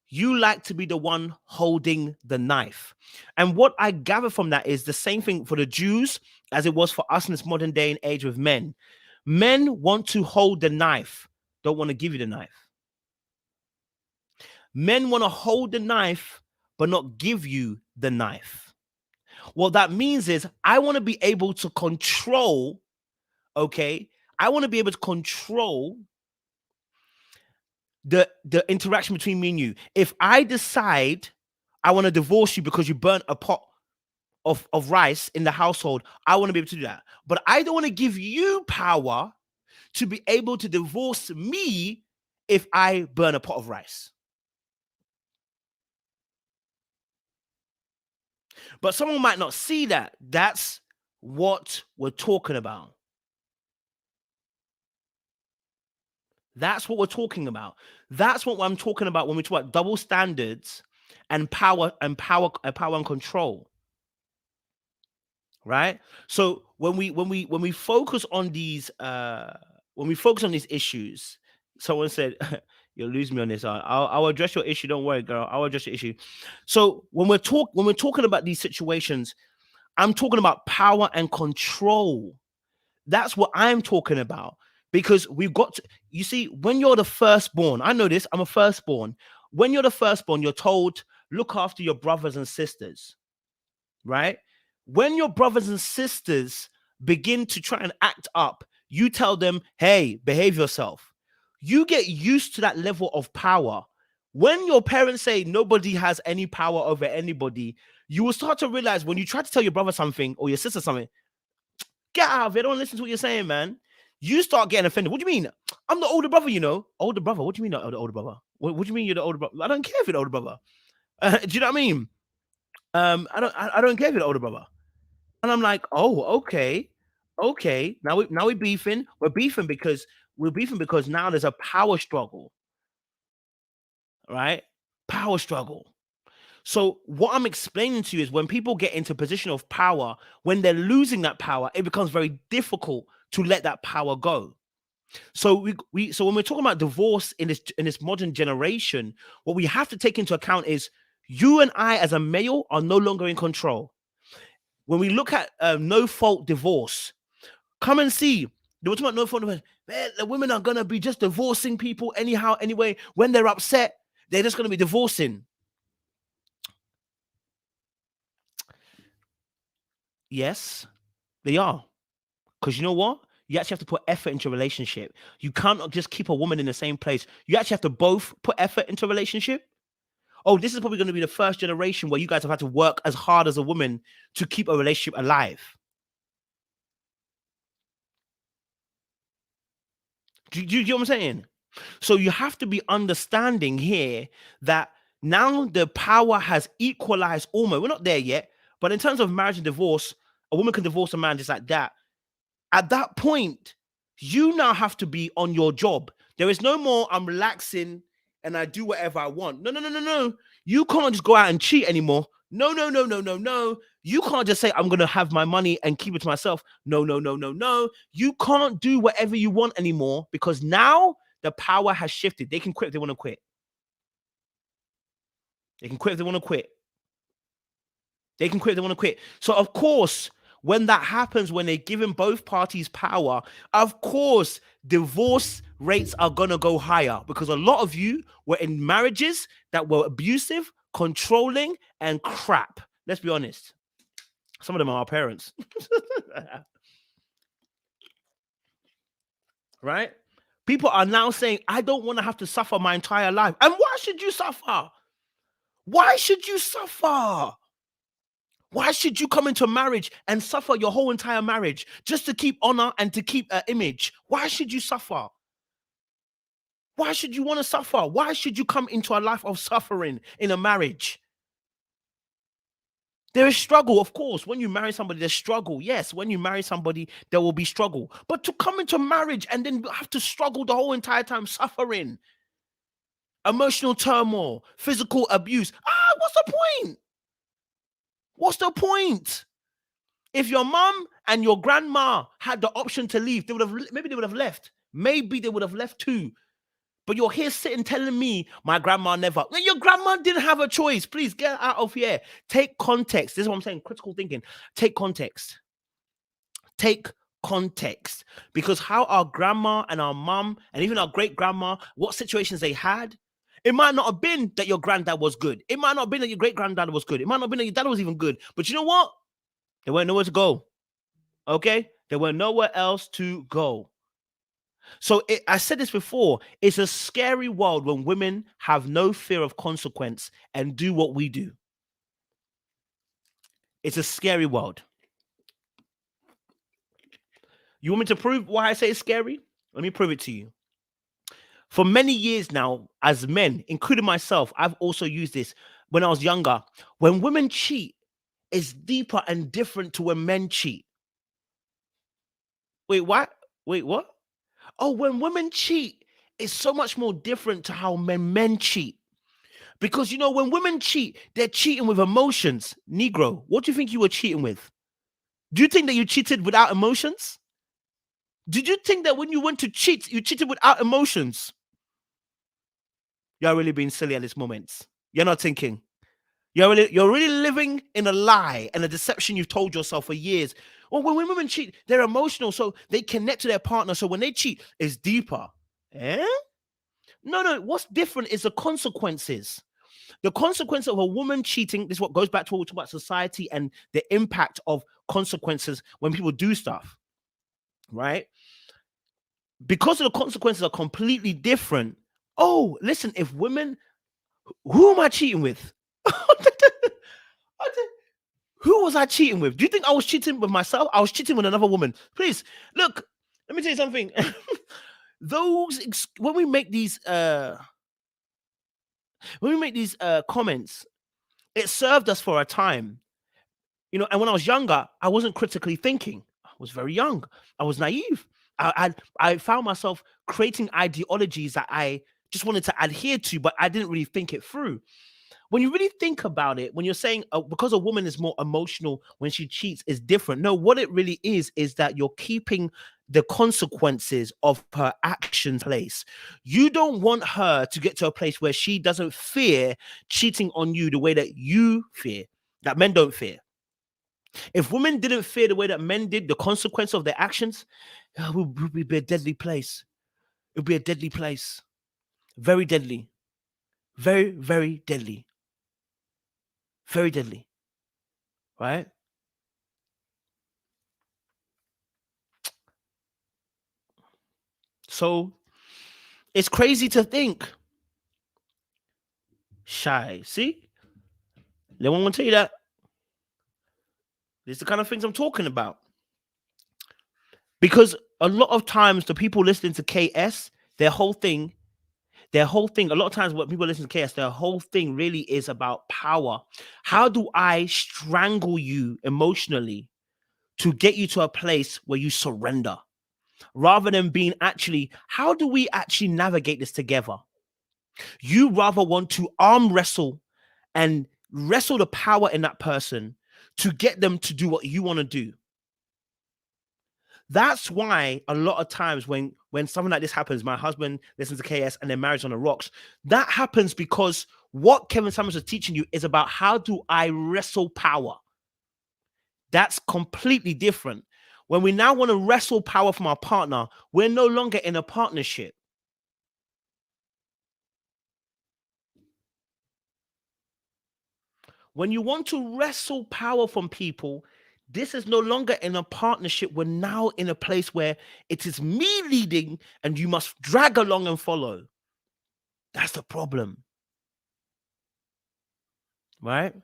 Speaker 1: "You like to be the one holding the knife." And what I gather from that is the same thing for the Jews as it was for us in this modern day and age with men. Men want to hold the knife, don't want to give you the knife. Men want to hold the knife, but not give you the knife. What that means is I want to be able to control, okay? I want to be able to control the interaction between me and you. If I decide I want to divorce you because you burnt a pot of rice in the household, I want to be able to do that. But I don't want to give you power to be able to divorce me if I burn a pot of rice. But someone might not see that. That's what we're talking about. That's what we're talking about. That's what I'm talking about when we talk about double standards and power and control. Right? So when we focus on these issues, someone said, "You'll lose me on this. I'll address your issue. Don't worry, girl. I'll address your issue." So when we're talking about these situations, I'm talking about power and control. That's what I'm talking about. Because we've got to, you see, when you're the firstborn, I know this, I'm a firstborn. When you're the firstborn, you're told, look after your brothers and sisters, right? When your brothers and sisters begin to try and act up, you tell them, hey, behave yourself. You get used to that level of power. When your parents say nobody has any power over anybody, you will start to realize when you try to tell your brother something or your sister something, get out of it. Don't listen to what you're saying, man. You start getting offended. What do you mean? I'm the older brother, you know. Older brother. What do you mean, the older brother? What do you mean you're the older brother? I don't care if you're the older brother. Do you know what I mean? I don't care if you're the older brother. And I'm like, oh, okay, okay. Now we're beefing. We're beefing because now there's a power struggle, right? Power struggle. So what I'm explaining to you is when people get into a position of power, when they're losing that power, it becomes very difficult to let that power go. So so when we're talking about divorce in this modern generation, what we have to take into account is you and I as a male are no longer in control. When we look at no fault divorce, come and see. They were talking about no fault divorce. Man, the women are gonna be just divorcing people anyhow, anyway. When they're upset, they're just gonna be divorcing. Yes, they are. Because you know what? You actually have to put effort into a relationship. You can't just keep a woman in the same place. You actually have to both put effort into a relationship. Oh, this is probably going to be the first generation where you guys have had to work as hard as a woman to keep a relationship alive. Do you know what I'm saying? So you have to be understanding here that now the power has equalized almost. We're not there yet, but in terms of marriage and divorce, a woman can divorce a man just like that. At that point, you now have to be on your job. There is no more I'm relaxing and I do whatever I want. No, no, no, no, no. You can't just go out and cheat anymore. No, no, no, no, no, no. You can't just say I'm going to have my money and keep it to myself. No, no, no, no, no. You can't do whatever you want anymore because now the power has shifted. They can quit if they want to quit. They can quit if they want to quit. They can quit if they want to quit. So, of course, when that happens, when they're giving both parties power, of course, divorce rates are going to go higher because a lot of you were in marriages that were abusive, controlling, and crap. Let's be honest. Some of them are our parents. Right? People are now saying, I don't want to have to suffer my entire life. And why should you suffer? Why should you suffer? Why should you come into marriage and suffer your whole entire marriage just to keep honor and to keep an image? Why should you suffer? Why should you want to suffer? Why should you come into a life of suffering in a marriage? There is struggle, of course. When you marry somebody, there's struggle. Yes, when you marry somebody, there will be struggle. But to come into marriage and then have to struggle the whole entire time suffering, emotional turmoil, physical abuse. What's the point? What's the point? If your mom and your grandma had the option to leave, they would have left. Maybe they would have left too. But you're here sitting telling me my grandma never. Your grandma didn't have a choice. Please get out of here. Take context. This is what I'm saying. Critical thinking. Take context. Take context. Because how our grandma and our mom and even our great grandma, what situations they had, it might not have been that your granddad was good. It might not have been that your great granddad was good. It might not have been that your dad was even good. But you know what? They weren't nowhere to go. Okay? There were nowhere else to go. So I said this before, it's a scary world when women have no fear of consequence and do what we do. It's a scary world. You want me to prove why I say it's scary? Let me prove it to you. For many years now, as men, including myself, I've also used this when I was younger. When women cheat, it's deeper and different to when men cheat. Wait, what? Wait, what? Oh, when women cheat, it's so much more different to how men cheat. Because, you know, when women cheat, they're cheating with emotions. Negro, what do you think you were cheating with? Do you think that you cheated without emotions? Did you think that when you went to cheat, you cheated without emotions? You're really being silly at this moment. You're not thinking. You're really living in a lie and a deception you've told yourself for years. Well, when women cheat, they're emotional, so they connect to their partner. So when they cheat, it's deeper. No. What's different is the consequences. The consequence of a woman cheating, this is what goes back to what we talk about society and the impact of consequences when people do stuff, right? Because of the consequences are completely different. Oh, listen, if women, who am I cheating with? Who was I cheating with? Do you think I was cheating with myself? I was cheating with another woman. Please, look, let me tell you something. When we make these comments, it served us for a time. You know, and when I was younger, I wasn't critically thinking. I was very young. I was naive. I found myself creating ideologies that I just wanted to adhere to, but I didn't really think it through. When you really think about it, when you're saying because a woman is more emotional when she cheats is different. No, what it really is that you're keeping the consequences of her actions in place. You don't want her to get to a place where she doesn't fear cheating on you the way that you fear, that men don't fear. If women didn't fear the way that men did, the consequence of their actions, it would be a deadly place. It would be a deadly place. Very deadly. Very, very deadly. Very deadly. Right? So it's crazy to think. Shy. See? They won't want to tell you that. These are the kind of things I'm talking about. Because a lot of times the people listening to KS, their whole thing, a lot of times what people listen to KS, their whole thing really is about power. How do I strangle you emotionally to get you to a place where you surrender? Rather than being actually, how do we actually navigate this together? You rather want to arm wrestle and wrestle the power in that person to get them to do what you want to do. That's why a lot of times when something like this happens, my husband listens to KS and their marriage on the rocks. That happens because what Kevin Samuels is teaching you is about how do I wrestle power. That's completely different. When we now want to wrestle power from our partner, we're no longer in a partnership. When you want to wrestle power from people, this is no longer in a partnership. We're now in a place where it is me leading and you must drag along and follow. That's the problem. Right?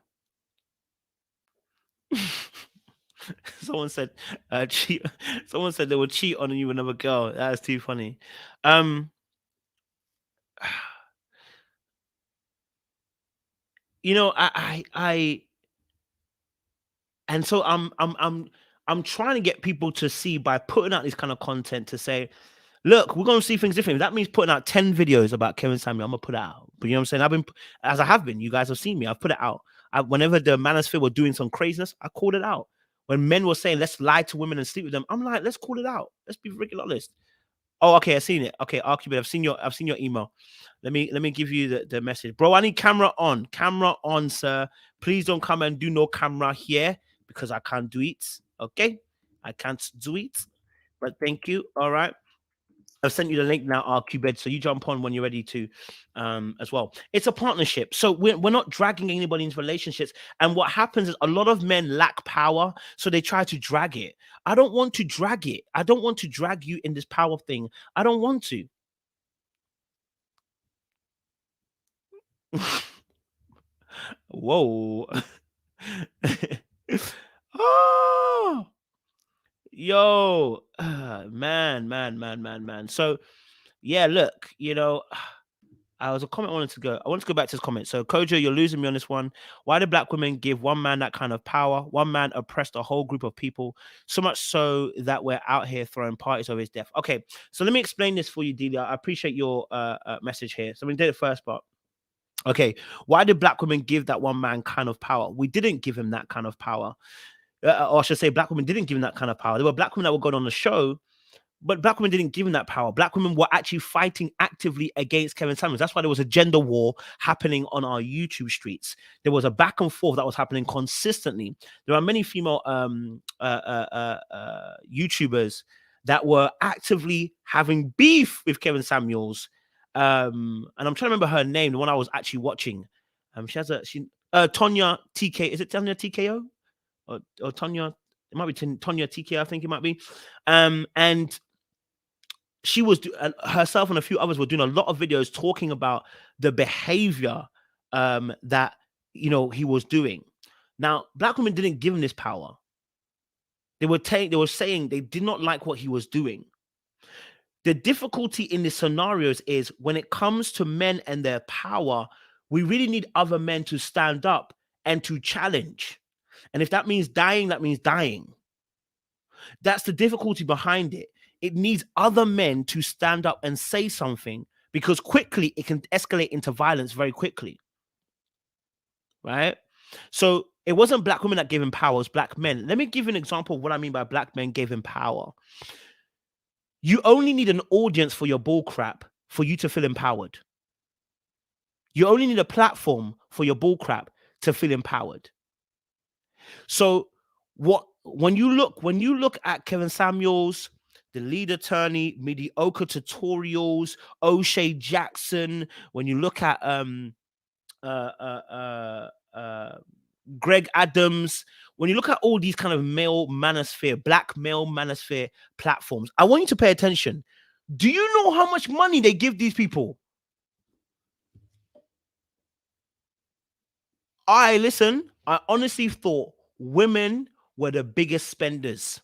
Speaker 1: Someone said cheat. Someone said they would cheat on you with another girl. That is too funny. You know, and so I'm trying to get people to see by putting out this kind of content to say, look, we're going to see things differently. That means putting out 10 videos about Kevin Samuel. I'm going to put out But you know what I'm saying? As I have been, you guys have seen me. I've put it out. Whenever the manosphere were doing some craziness, I called it out. When men were saying, let's lie to women and sleep with them, I'm like, let's call it out. Let's be regular honest. Oh, okay, I've seen it. Okay, Archibald, I've seen your email. Let me give you the message. Bro, I need camera on. Camera on, sir. Please don't come and do no camera here because I can't do it. Okay? I can't do it. But thank you. All right. I've sent you the link now, RQBed, so you jump on when you're ready to, as well. It's a partnership, so we're not dragging anybody into relationships. And what happens is a lot of men lack power, so they try to drag it. I don't want to drag it. I don't want to drag you in this power thing. I don't want to. Whoa. Oh, yo, man. So yeah, look, I was a comment I wanted to go. I want to go back to this comment. So, Kojo, you're losing me on this one. Why do black women give one man that kind of power? One man oppressed a whole group of people, so much so that we're out here throwing parties over his death. Okay, so let me explain this for you, Delia. I appreciate your message here. So, we did it first, but okay, why did black women give that one man kind of power? We didn't give him that kind of power. Or I should say, black women didn't give him that kind of power. There were black women that were going on the show, but black women didn't give him that power. Black women were actually fighting actively against Kevin Samuels. That's why there was a gender war happening on our YouTube streets. There was a back and forth that was happening consistently. There are many female YouTubers that were actively having beef with Kevin Samuels. And I'm trying to remember her name, the one I was actually watching. Tonya TK. Is it Tonya TKO? Or Tonya? It might be Tonya TK, I think it might be. And she was herself and a few others were doing a lot of videos talking about the behavior that he was doing. Now, black women didn't give him this power. They were saying they did not like what he was doing. The difficulty in the scenarios is when it comes to men and their power, we really need other men to stand up and to challenge. And if that means dying, that means dying. That's the difficulty behind it. It needs other men to stand up and say something because quickly it can escalate into violence very quickly. Right? So it wasn't black women that gave him power, it was black men. Let me give you an example of what I mean by black men gave him power. You only need an audience for your bull crap for you to feel empowered. You only need a platform for your bull crap to feel empowered. So when you look at Kevin Samuels, the lead attorney, mediocre tutorials, O'Shea Jackson, when you look at Greg Adams, when you look at all these kind of black male manosphere platforms, I want you to pay attention. Do you know how much money they give these people? I honestly thought women were the biggest spenders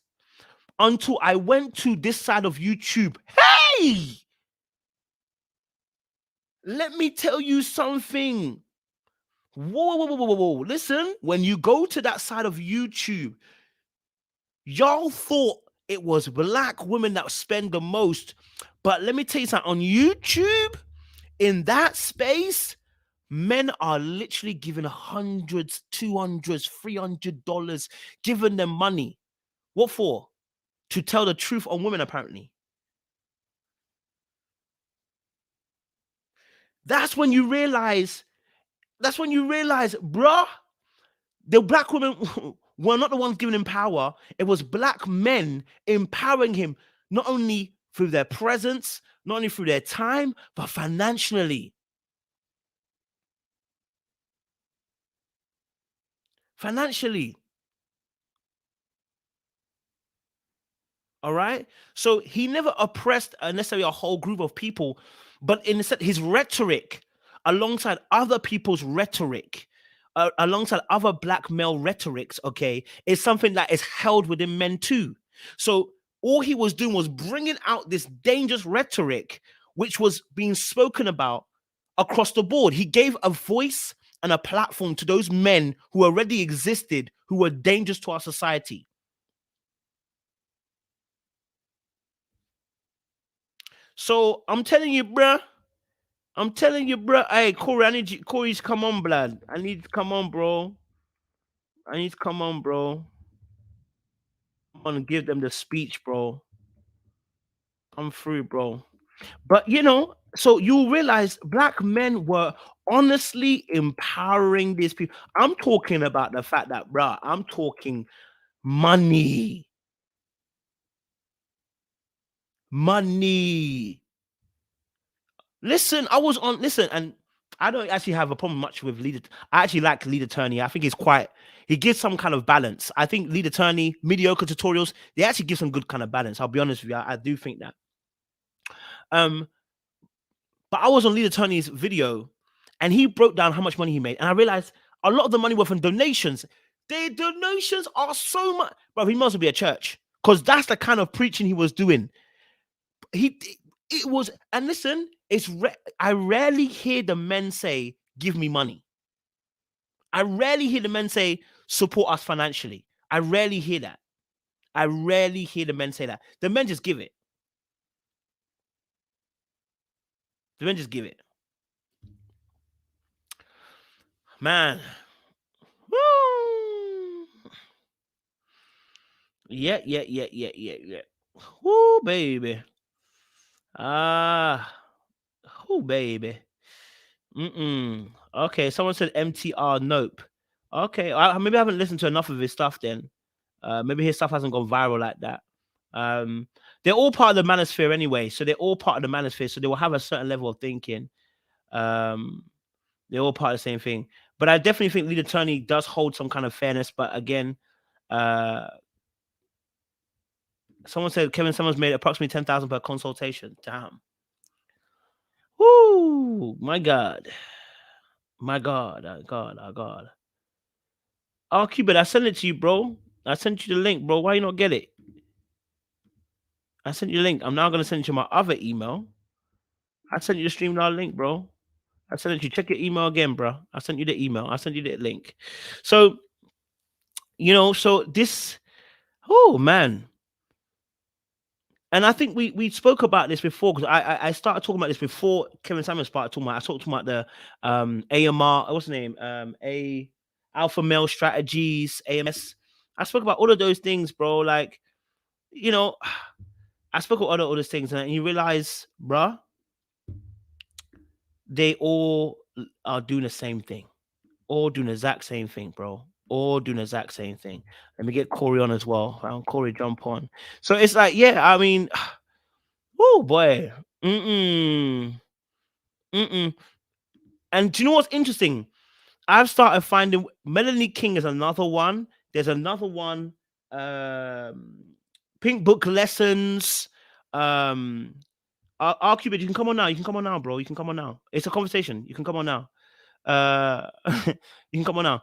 Speaker 1: until I went to this side of YouTube. Hey, let me tell you something. Whoa. Listen, when you go to that side of YouTube, y'all thought it was black women that spend the most. But let me tell you something. On YouTube, in that space, men are literally giving hundreds, $200s, $300, giving them money. What for? To tell the truth on women, apparently. That's when you realize, bruh, the black women were not the ones giving him power. It was black men empowering him, not only through their presence, not only through their time, but financially. All right. So he never oppressed necessarily a whole group of people, but in his rhetoric, alongside other people's rhetoric, alongside other black male rhetorics, okay, is something that is held within men too. So all he was doing was bringing out this dangerous rhetoric, which was being spoken about across the board. He gave a voice and a platform to those men who already existed, who were dangerous to our society. So I'm telling you, bruh, I'm telling you, bro. Hey, Corey, I need you. Corey's come on, blood. I need to come on, bro. I need to come on, bro. I'm gonna give them the speech, bro. Come through, bro. But so you realize black men were honestly empowering these people. I'm talking about the fact that, bro, I'm talking money. Money. Listen, I was on. Listen, and I don't actually have a problem much with lead. I actually like lead attorney. I think he's quite. He gives some kind of balance. I think lead attorney, mediocre tutorials, they actually give some good kind of balance. I'll be honest with you. I do think that. Um, but I was on lead attorney's video, and he broke down how much money he made, and I realized a lot of the money were from donations. The donations are so much, bro. He must be a church because that's the kind of preaching he was doing. He it was, and listen, I rarely hear the men say, "Give me money." I rarely hear the men say, "Support us financially." I rarely hear that. I rarely hear the men say that. The men just give it. The men just give it. Man. Woo. Yeah, yeah, yeah, yeah, yeah, yeah. Woo, baby. Ah. Woo, baby. Okay, someone said MTR nope. Okay, maybe I haven't listened to enough of his stuff then. Maybe his stuff hasn't gone viral like that. They're all part of the manosphere anyway, so they're all part of the manosphere, so they will have a certain level of thinking. They're all part of the same thing. But I definitely think lead attorney does hold some kind of fairness. But again, someone said Kevin Summers made approximately 10,000 per consultation. Damn. Woo! My God. My God. Oh God. Oh God. Oh, Cupid, I sent it to you, bro. I sent you the link, bro. Why you not get it? I sent you the link. I'm now gonna send it to my other email. I sent you the StreamYard link, bro. I sent it to you. Check your email again, bro. I sent you the email. I sent you the link. So, so this, oh man. And I think we spoke about this before because I started talking about this before Kevin Samuel started talking about. I talked about the AMR. What's the name? A Alpha Male Strategies, AMS. I spoke about all of those things, bro. Like, I spoke about all those things, and you realize, bruh, they all are doing the same thing. All doing the exact same thing, bro. All doing the exact same thing. Let me get Corey on as well. Corey, jump on. So it's like, yeah, I mean, oh boy. Mm-mm. Mm-mm. And do you know what's interesting? I've started finding Melanie King is another one. There's another one. Pink Book Lessons. Cupid, you can come on now. You can come on now, bro. You can come on now. It's a conversation. You can come on now. You can come on now.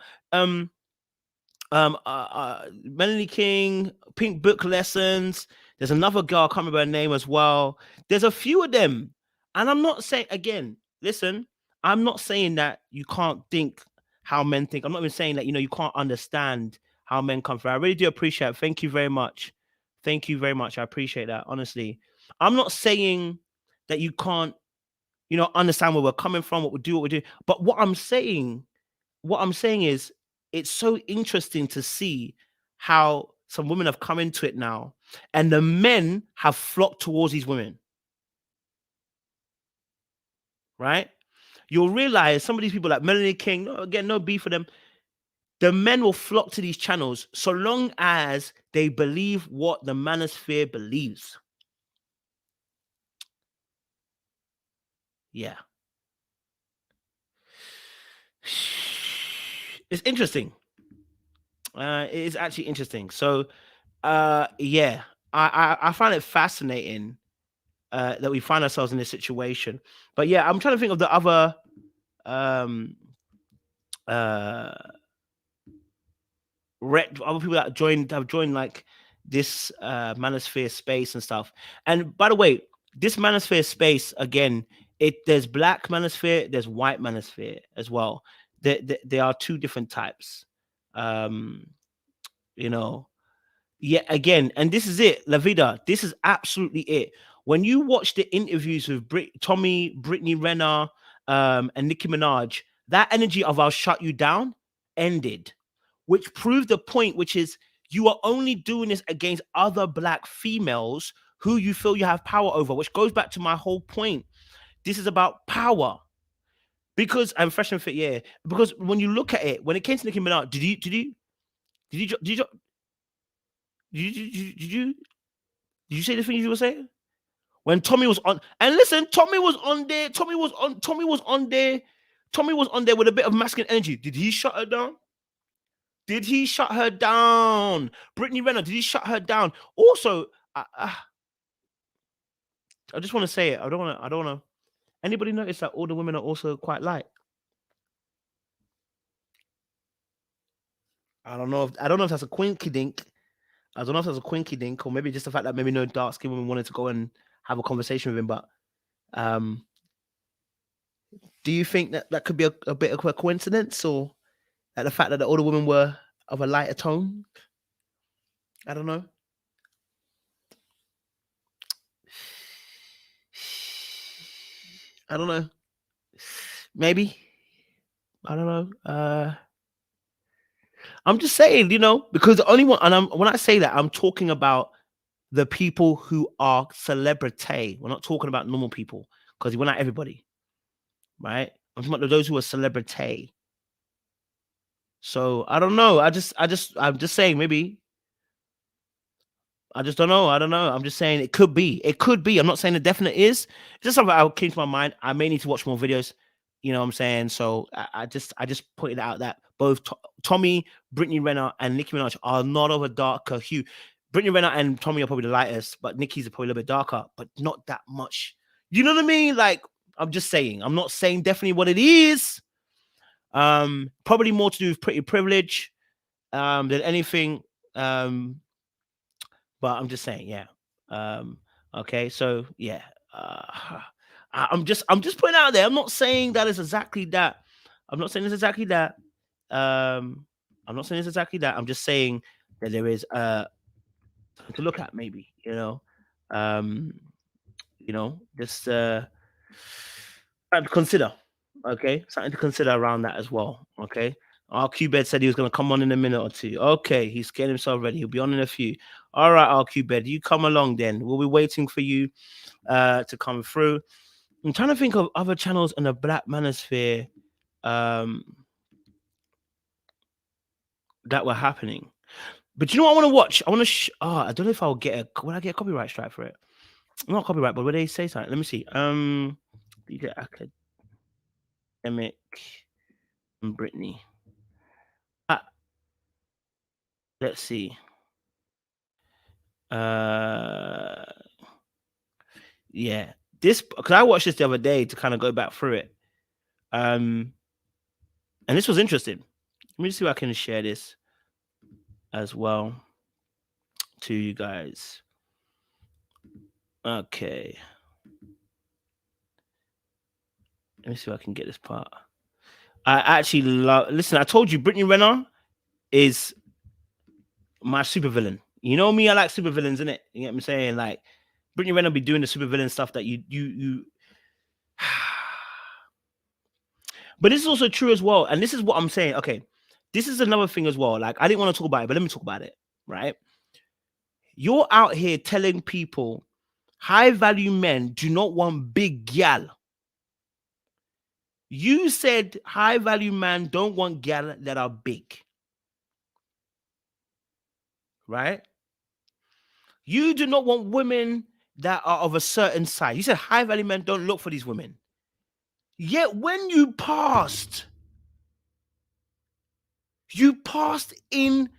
Speaker 1: Melanie King, Pink Book Lessons. There's another girl, I can't remember her name as well. There's a few of them. And I'm not saying, again, listen, I'm not saying that you can't think how men think. I'm not even saying that, you can't understand how men come from. I really do appreciate it. Thank you very much. Thank you very much. I appreciate that, honestly. I'm not saying that you can't, understand where we're coming from, what we do. But what I'm saying is it's so interesting to see how some women have come into it now and the men have flocked towards these women. Right? You'll realize some of these people like Melanie King, again, no beef for them. The men will flock to these channels so long as they believe what the manosphere believes. Yeah. It's interesting. It is actually interesting. So, yeah, I find it fascinating that we find ourselves in this situation. But yeah, I'm trying to think of the other uh other people that have joined like this manosphere space and stuff. And by the way, this manosphere space again, there's black manosphere, there's white manosphere as well. There are two different types. You know, yeah, again, and this is it, La Vida. This is absolutely it. When you watch the interviews with Tommy, Brittany Renner, and Nicki Minaj, that energy of I'll shut you down ended, which proved the point, which is you are only doing this against other black females who you feel you have power over, which goes back to my whole point. This is about power. Because I'm fresh and fit, yeah. Because when you look at it, when it came to Nicki Minaj, did you did you did you say the thing you were saying? When Tommy was on, and listen, Tommy was on there. Tommy was on there. Tommy was on there with a bit of masculine energy. Did he shut her down? Did he shut her down? Brittany Renner, did he shut her down? Also, I just want to say it. I don't want to. Anybody notice that all the women are also quite light? I don't know if that's a quinky dink. I don't know if that's a quinky dink, or maybe just the fact that maybe no dark skinned women wanted to go and have a conversation with him. But um, do you think that that could be a bit of a coincidence, or that the fact that the older women were of a lighter tone? I don't know. I don't know. Maybe. I don't know. I'm just saying, because the only one, and when I say that, I'm talking about the people who are celebrity. We're not talking about normal people, because we're not everybody, right? I'm talking about those who are celebrity. So I don't know. I'm just saying, maybe. I just don't know. I don't know. I'm just saying it could be. It could be. I'm not saying the definite is. It's just something that came to my mind. I may need to watch more videos. You know what I'm saying? So I just pointed out that both Tommy, Brittany Renner, and Nicki Minaj are not of a darker hue. Brittany Renner and Tommy are probably the lightest, but Nicki's probably a little bit darker, but not that much. You know what I mean? Like, I'm just saying. I'm not saying definitely what it is. Probably more to do with pretty privilege than anything. But I'm just saying, yeah. Okay, so yeah. I'm just putting it out there. I'm not saying that it's exactly that. I'm not saying it's exactly that. I'm not saying it's exactly that. I'm just saying that there is something to look at, maybe, just something to consider. Okay, something to consider around that as well. Okay. RQ said he was going to come on in a minute or two. Okay, he's getting himself ready. He'll be on in a few. All right, RQ, you come along then. We'll be waiting for you to come through. I'm trying to think of other channels in the Black Manosphere that were happening. But you know what I want to watch? I want to. I don't know if I'll get will I get a copyright strike for it? Not copyright, but will they say something? Let me see. DJ Academic and Brittany. Let's see. Yeah, this, because I watched this the other day to kind of go back through it. And this was interesting. Let me see if I can share this as well to you guys. Okay. Let me see if I can get this part. I actually love. Listen, I told you, Brittany Renner is my supervillain. You know me, I like supervillains, innit? You know what I'm saying? Like, Brittany Renner be doing the supervillain stuff that you. But this is also true as well, and this is what I'm saying. Okay, this is another thing as well. Like, I didn't want to talk about it, but let me talk about it. Right? You're out here telling people high value men do not want big gal. You said high value men don't want gal that are big. Right? You do not want women that are of a certain size. You said high value men don't look for these women. Yet when you passed in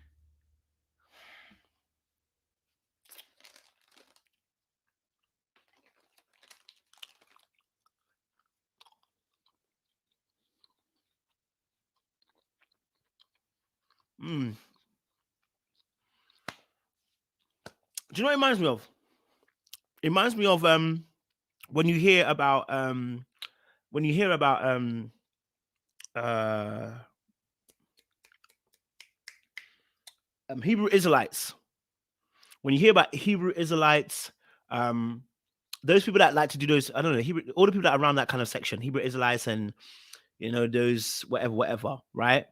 Speaker 1: do you know what it reminds me of? It reminds me of when you hear about Hebrew Israelites. When you hear about Hebrew Israelites, those people that like to do those, I don't know, Hebrew, all the people that are around that kind of section, Hebrew Israelites and those whatever, right?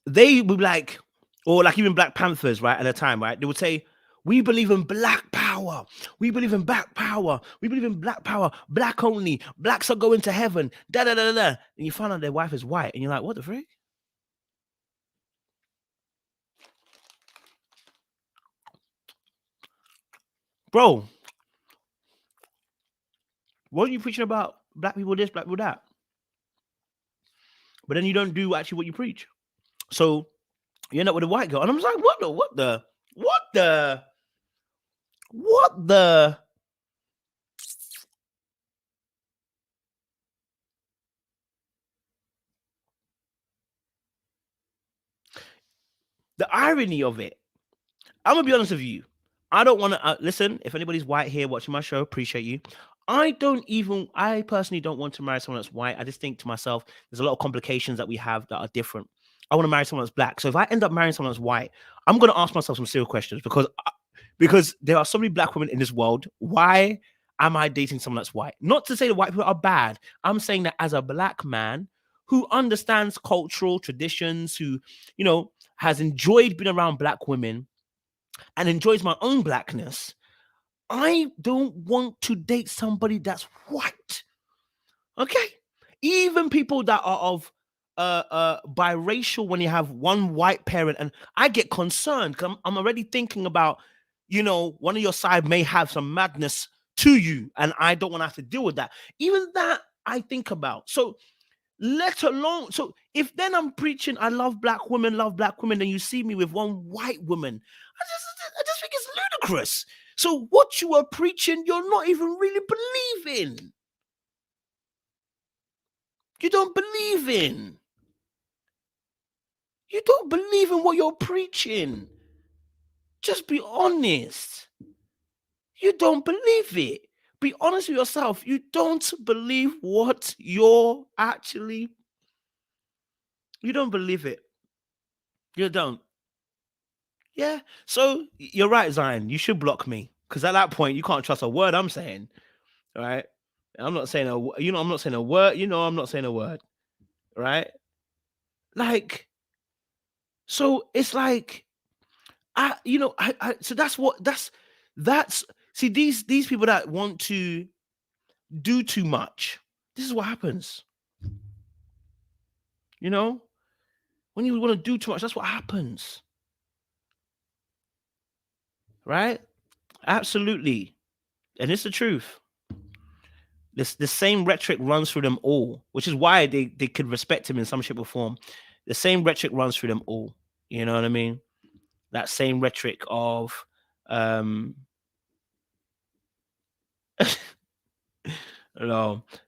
Speaker 1: They would be like, or like even Black Panthers, right, at the time, right? They would say, we believe in black power. We believe in black power. We believe in black power. Black only. Blacks are going to heaven. Da da da da. Da. And you find out their wife is white, and you're like, what the frick? Bro, what are you preaching about black people this, black people that? But then you don't do actually what you preach. So you end up with a white girl. And I'm just like, what the? The irony of it. I'm gonna be honest with you. I don't want to listen. If anybody's white here watching my show, appreciate you. I personally don't want to marry someone that's white. I just think to myself, there's a lot of complications that we have that are different. I want to marry someone that's black. So if I end up marrying someone that's white, I'm going to ask myself some serious questions because there are so many black women in this world. Why am I dating someone that's white? Not to say that white people are bad. I'm saying that as a black man who understands cultural traditions, who, has enjoyed being around black women and enjoys my own blackness, I don't want to date somebody that's white. Okay? Even people that are of biracial, when you have one white parent, and I get concerned because I'm already thinking about, one of your side may have some madness to you, and I don't want to have to deal with that. Even that I think about. So let alone, so if then I'm preaching, I love black women, then you see me with one white woman, I just think it's ludicrous. So what you are preaching, you're not even really believing. You don't believe in. You don't believe in what you're preaching. Just be honest. You don't believe it. Be honest with yourself. You don't believe what you're actually. You don't believe it. You don't. Yeah. So you're right, Zion. You should block me because at that point you can't trust a word I'm saying. All right. I'm not saying I'm not saying a word. I'm not saying a word. Right. Like, so it's like, so that's see these people that want to do too much. This is what happens. When you want to do too much, that's what happens. Right? Absolutely. And it's the truth. The same rhetoric runs through them all, which is why they could respect him in some shape or form. The same rhetoric runs through them all. You know what I mean? That same rhetoric of no,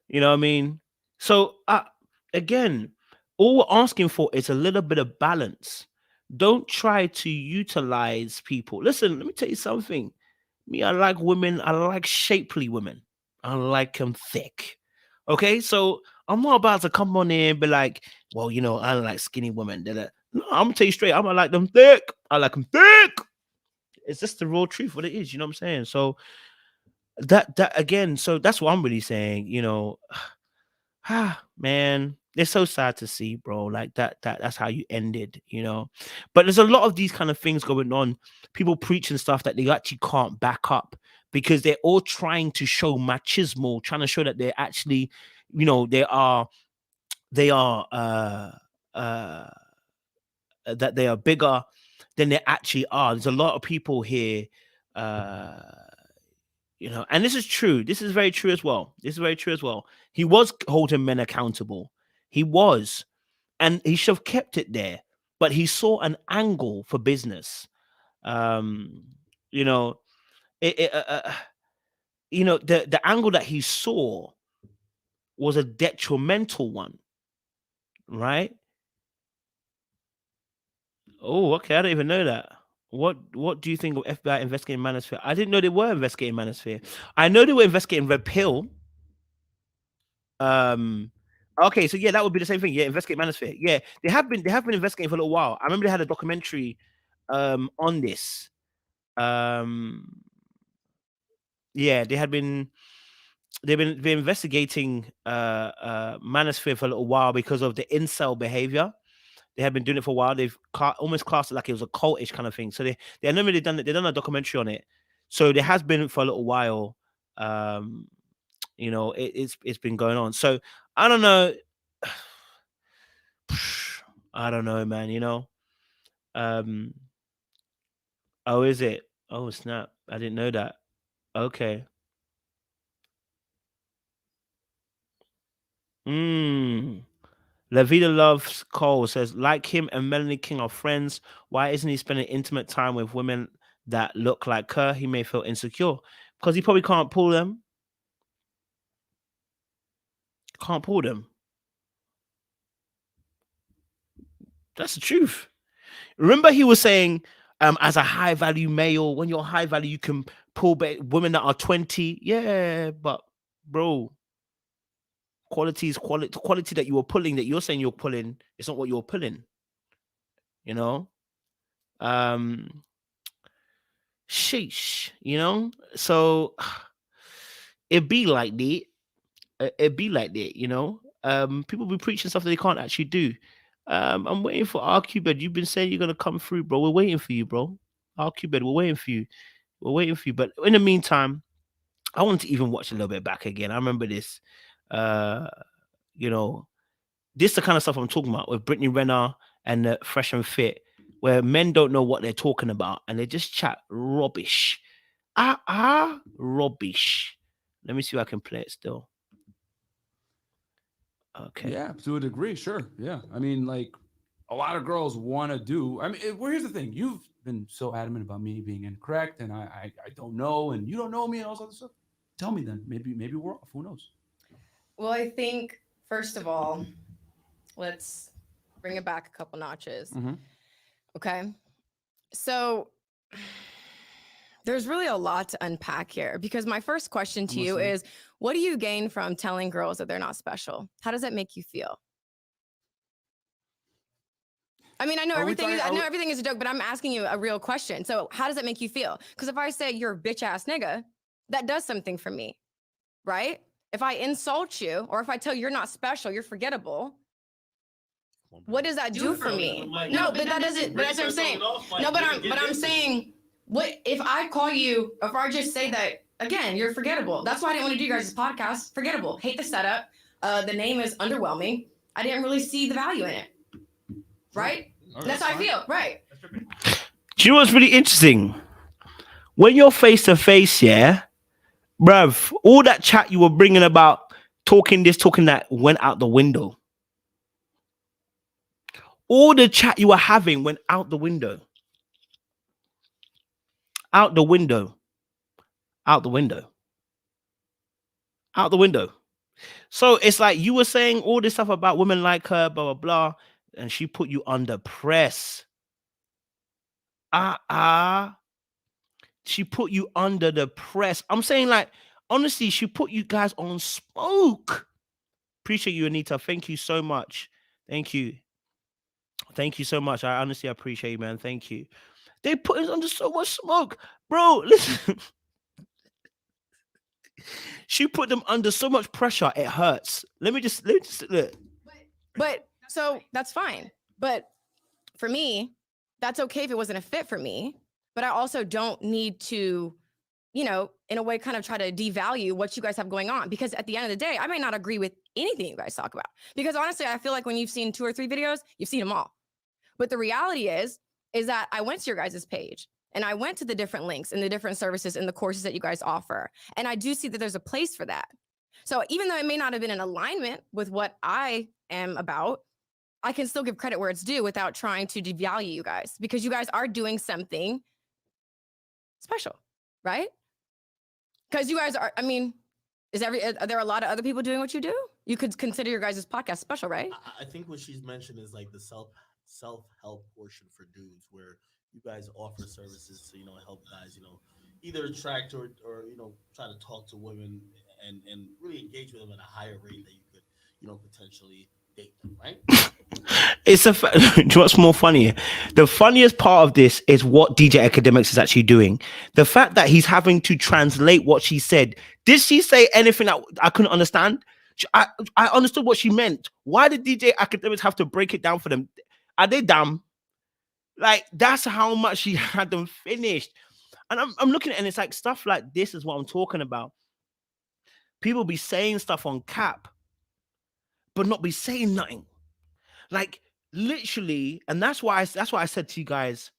Speaker 1: you know what I mean? So again, all we're asking for is a little bit of balance. Don't try to utilize people. Listen, let me tell you something. Me, I like women. I like shapely women. I like them thick. Okay, so I'm not about to come on here and be like, well, I don't like skinny women. No, I'm gonna tell you straight. I'm gonna like them thick. I like them thick. It's just the raw truth, what it is. You know what I'm saying? So that again, so that's what I'm really saying. Man, it's so sad to see, bro. Like that's how you ended. But there's a lot of these kind of things going on. People preaching stuff that they actually can't back up because they're all trying to show machismo, trying to show that they're actually, they are that they are bigger than they actually are. There's a lot of people here, and this is true. This is very true as well. He was holding men accountable. He was, and he should have kept it there. But he saw an angle for business. Um, you know, the angle that he saw was a detrimental one, right? Oh, okay. I don't even know that. What do you think of FBI investigating Manosphere? I didn't know they were investigating Manosphere. I know they were investigating Red Pill. Okay, so yeah, that would be the same thing. Yeah, investigate Manosphere. Yeah, they have been investigating for a little while. I remember they had a documentary on this. Um yeah, they've been investigating manosphere for a little while because of the incel behavior. They had been doing it for a while. They've almost classed it like it was a cultish kind of thing. So they never really done it. They done a documentary on it. So there has been for a little while. Um, it's been going on. So I don't know. I don't know, man. Um, oh, is it? Oh, snap! I didn't know that. Okay. Hmm. Lavita Loves Cole says, like him and Melanie King are friends. Why isn't he spending intimate time with women that look like her? He may feel insecure because he probably can't pull them. Can't pull them. That's the truth. Remember, he was saying, as a high value male, when you're high value, you can pull women that are 20. Yeah, but bro, quality is quality. Quality that you were pulling, that you're saying you're pulling, it's not what you're pulling. You know. Um, Sheesh. So it be like that. It be like that. People be preaching stuff that they can't actually do. I'm waiting for RQ. You've been saying you're gonna come through, bro. We're waiting for you, bro. RQ, we're waiting for you. We're waiting for you. But in the meantime, I want to even watch a little bit back again. I remember this. Uh, you know, this is the kind of stuff I'm talking about with Brittany Renner and Fresh and Fit, where men don't know what they're talking about and they just chat rubbish. Rubbish. Let me see if I can play it still. Okay.
Speaker 3: Yeah, to a degree, sure. Yeah. I mean, like a lot of girls want to do. I mean, well, here's the thing. You've been so adamant about me being incorrect and I don't know and you don't know me and all this other stuff. Tell me then. Maybe we're off. Who knows?
Speaker 4: Well, I think, first of all, let's bring it back a couple notches.
Speaker 3: Mm-hmm.
Speaker 4: Okay. So there's really a lot to unpack here because my first question to you is, what do you gain from telling girls that they're not special? How does that make you feel? I mean, I know everything is a joke, but I'm asking you a real question. So how does that make you feel? Because if I say you're a bitch ass nigga, that does something for me, right? If I insult you or if I tell you you're not special, you're forgettable, what does that do for me? No, but that doesn't, but that's what I'm saying. No, but I'm saying, what if I call you, if I just say that, again, you're forgettable. That's why I didn't want to do your guys' podcast. Forgettable. Hate the setup. The name is underwhelming. I didn't really see the value in it. Right? That's how I feel. Right.
Speaker 1: Do you know what's really interesting? When you're face to face, yeah, bruv, all that chat you were bringing about talking this, talking that went out the window. All the chat you were having went out the window. Out the window. Out the window. Out the window. So it's like you were saying all this stuff about women like her, blah, blah, blah, and she put you under press. She put you under the press. I'm saying, like, honestly, she put you guys on smoke. Appreciate you, Anita. Thank you so much. Thank you. Thank you so much. I honestly appreciate you, man. Thank you. They put us under so much smoke. Bro, listen. She put them under so much pressure, it hurts. Let me just look.
Speaker 4: But so that's fine. But for me, that's okay if it wasn't a fit for me. But I also don't need to, in a way, kind of try to devalue what you guys have going on. Because at the end of the day, I may not agree with anything you guys talk about. Because honestly, I feel like when you've seen 2 or 3 videos, you've seen them all. But the reality is that I went to your guys' page and I went to the different links and the different services and the courses that you guys offer. And I do see that there's a place for that. So even though it may not have been in alignment with what I am about, I can still give credit where it's due without trying to devalue you guys, because you guys are doing something special, right? Because you guys are, I mean, are there a lot of other people doing what you do? You could consider your guys' podcast special, right?
Speaker 5: I think what she's mentioned is like the self-help portion for dudes, where you guys offer services to help guys either attract or try to talk to women and really engage with them at a higher rate that you could potentially date them, right?
Speaker 1: It's a. Do you know what's more funny? The funniest part of this is what DJ Academics is actually doing. The fact that he's having to translate what she said. Did she say anything that I couldn't understand? I understood what she meant. Why did DJ Academics have to break it down for them? Are they dumb? Like, that's how much she had them finished. And I'm looking at it, and it's like stuff like this is what I'm talking about. People be saying stuff on cap, but not be saying nothing. Like, literally, and that's why I said to you guys,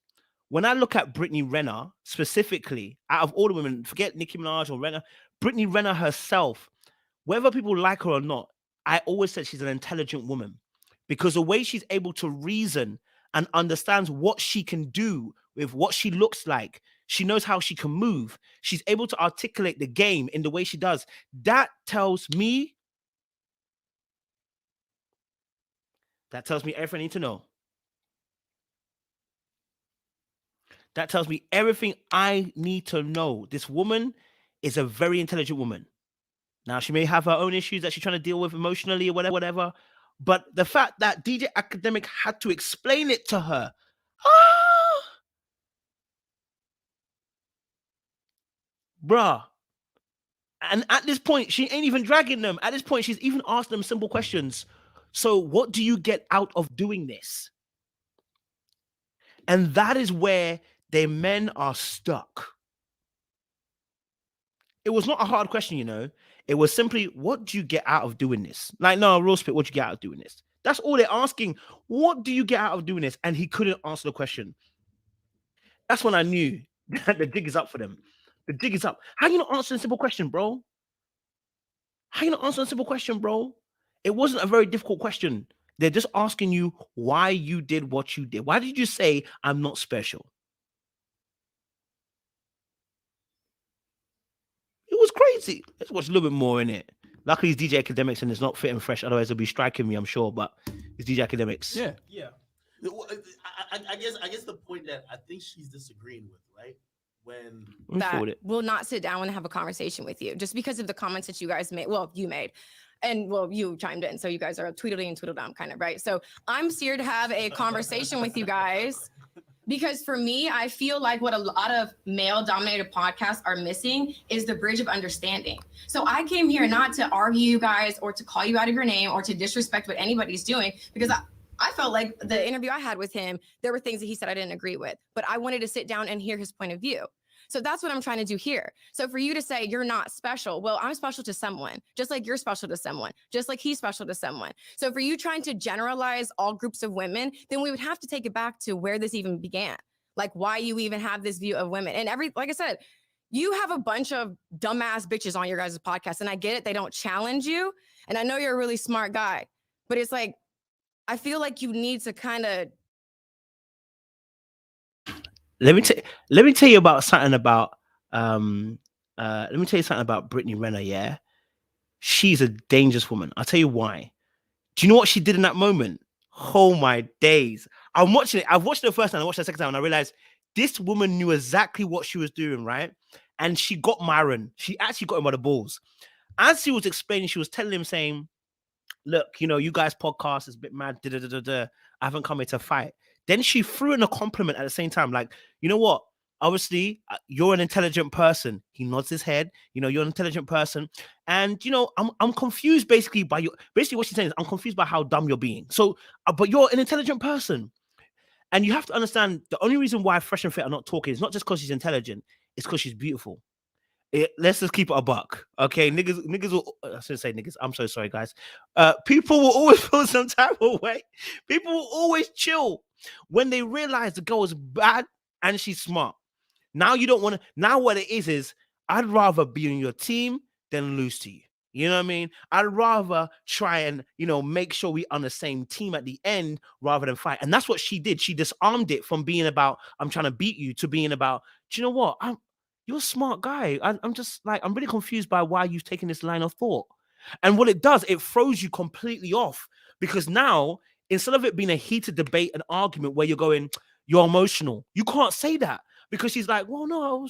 Speaker 1: when I look at Brittany Renner specifically, out of all the women, forget Nicki Minaj or Renner, Brittany Renner herself, whether people like her or not, I always said she's an intelligent woman because the way she's able to reason and understands what she can do with what she looks like, she knows how she can move. She's able to articulate the game in the way she does. That tells me everything I need to know. That tells me everything I need to know. This woman is a very intelligent woman. Now, she may have her own issues that she's trying to deal with emotionally or whatever. But the fact that DJ Academic had to explain it to her. Bruh. And at this point, she ain't even dragging them. At this point, she's even asked them simple questions. So what do you get out of doing this? And that is where their men are stuck. It was not a hard question, you know. It was simply, what do you get out of doing this? Like, no, real spit, what do you get out of doing this? That's all they're asking. What do you get out of doing this? And he couldn't answer the question. That's when I knew that the jig is up for them. The jig is up. How you not answer a simple question, bro? How you not answer a simple question, bro? It wasn't a very difficult question. They're just asking you why you did what you did. Why did you say, I'm not special? It was crazy. Let's watch a little bit more in it. Luckily, it's DJ Academics and it's not fit and fresh. Otherwise, it'll be striking me, I'm sure. But it's DJ Academics.
Speaker 3: Yeah.
Speaker 5: I guess the point that I think she's disagreeing with, right? When
Speaker 4: that will not sit down and have a conversation with you just because of the comments that you guys made. Well, you made. And well, you chimed in. So you guys are tweedledee and tweedledum kind of, right? So I'm here to have a conversation with you guys. Because for me, I feel like what a lot of male-dominated podcasts are missing is the bridge of understanding. So I came here not to argue you guys or to call you out of your name or to disrespect what anybody's doing, because I felt like the interview I had with him, there were things that he said I didn't agree with, but I wanted to sit down and hear his point of view. So that's what I'm trying to do here. So for you to say you're not special, well, I'm special to someone, just like you're special to someone, just like he's special to someone. So for you trying to generalize all groups of women, then we would have to take it back to where this even began, like why you even have this view of women. And like I said, you have a bunch of dumbass bitches on your guys' podcast, and I get it. They don't challenge you. And I know you're a really smart guy, but it's like, I feel like you need to kind of.
Speaker 1: Let me tell you about something about Brittany Renner. Yeah, she's a dangerous woman. I'll tell you why. Do you know what she did in that moment? Oh my days! I'm watching it. I've watched it the first time. I watched it the second time, and I realized this woman knew exactly what she was doing, right? And she got Myron. She actually got him by the balls. As she was explaining, she was telling him, saying, "Look, you know, you guys' podcast is a bit mad. I haven't come here to fight." Then she threw in a compliment at the same time, like, you know what? Obviously, you're an intelligent person. He nods his head. You know, you're an intelligent person, and you know, I'm confused basically by your. Basically, what she's saying is, I'm confused by how dumb you're being. So, but you're an intelligent person, and you have to understand the only reason why Fresh and Fit are not talking is not just because she's intelligent. It's because she's beautiful. Let's just keep it a buck, okay? Niggas will. I shouldn't say niggas. I'm so sorry, guys. People will always feel some type of way. People will always chill when they realize the girl is bad and she's smart. Now you don't want to. Now what it is I'd rather be on your team than lose to you. You know what I mean? I'd rather try and, you know, make sure we're on the same team at the end rather than fight. And that's what she did. She disarmed it from being about, I'm trying to beat you, to being about, do you know what? You're a smart guy. I'm just like, I'm really confused by why you've taken this line of thought. And what it does, it throws you completely off, because now, instead of it being a heated debate, an argument where you're going, you're emotional, you can't say that, because she's like, well, no,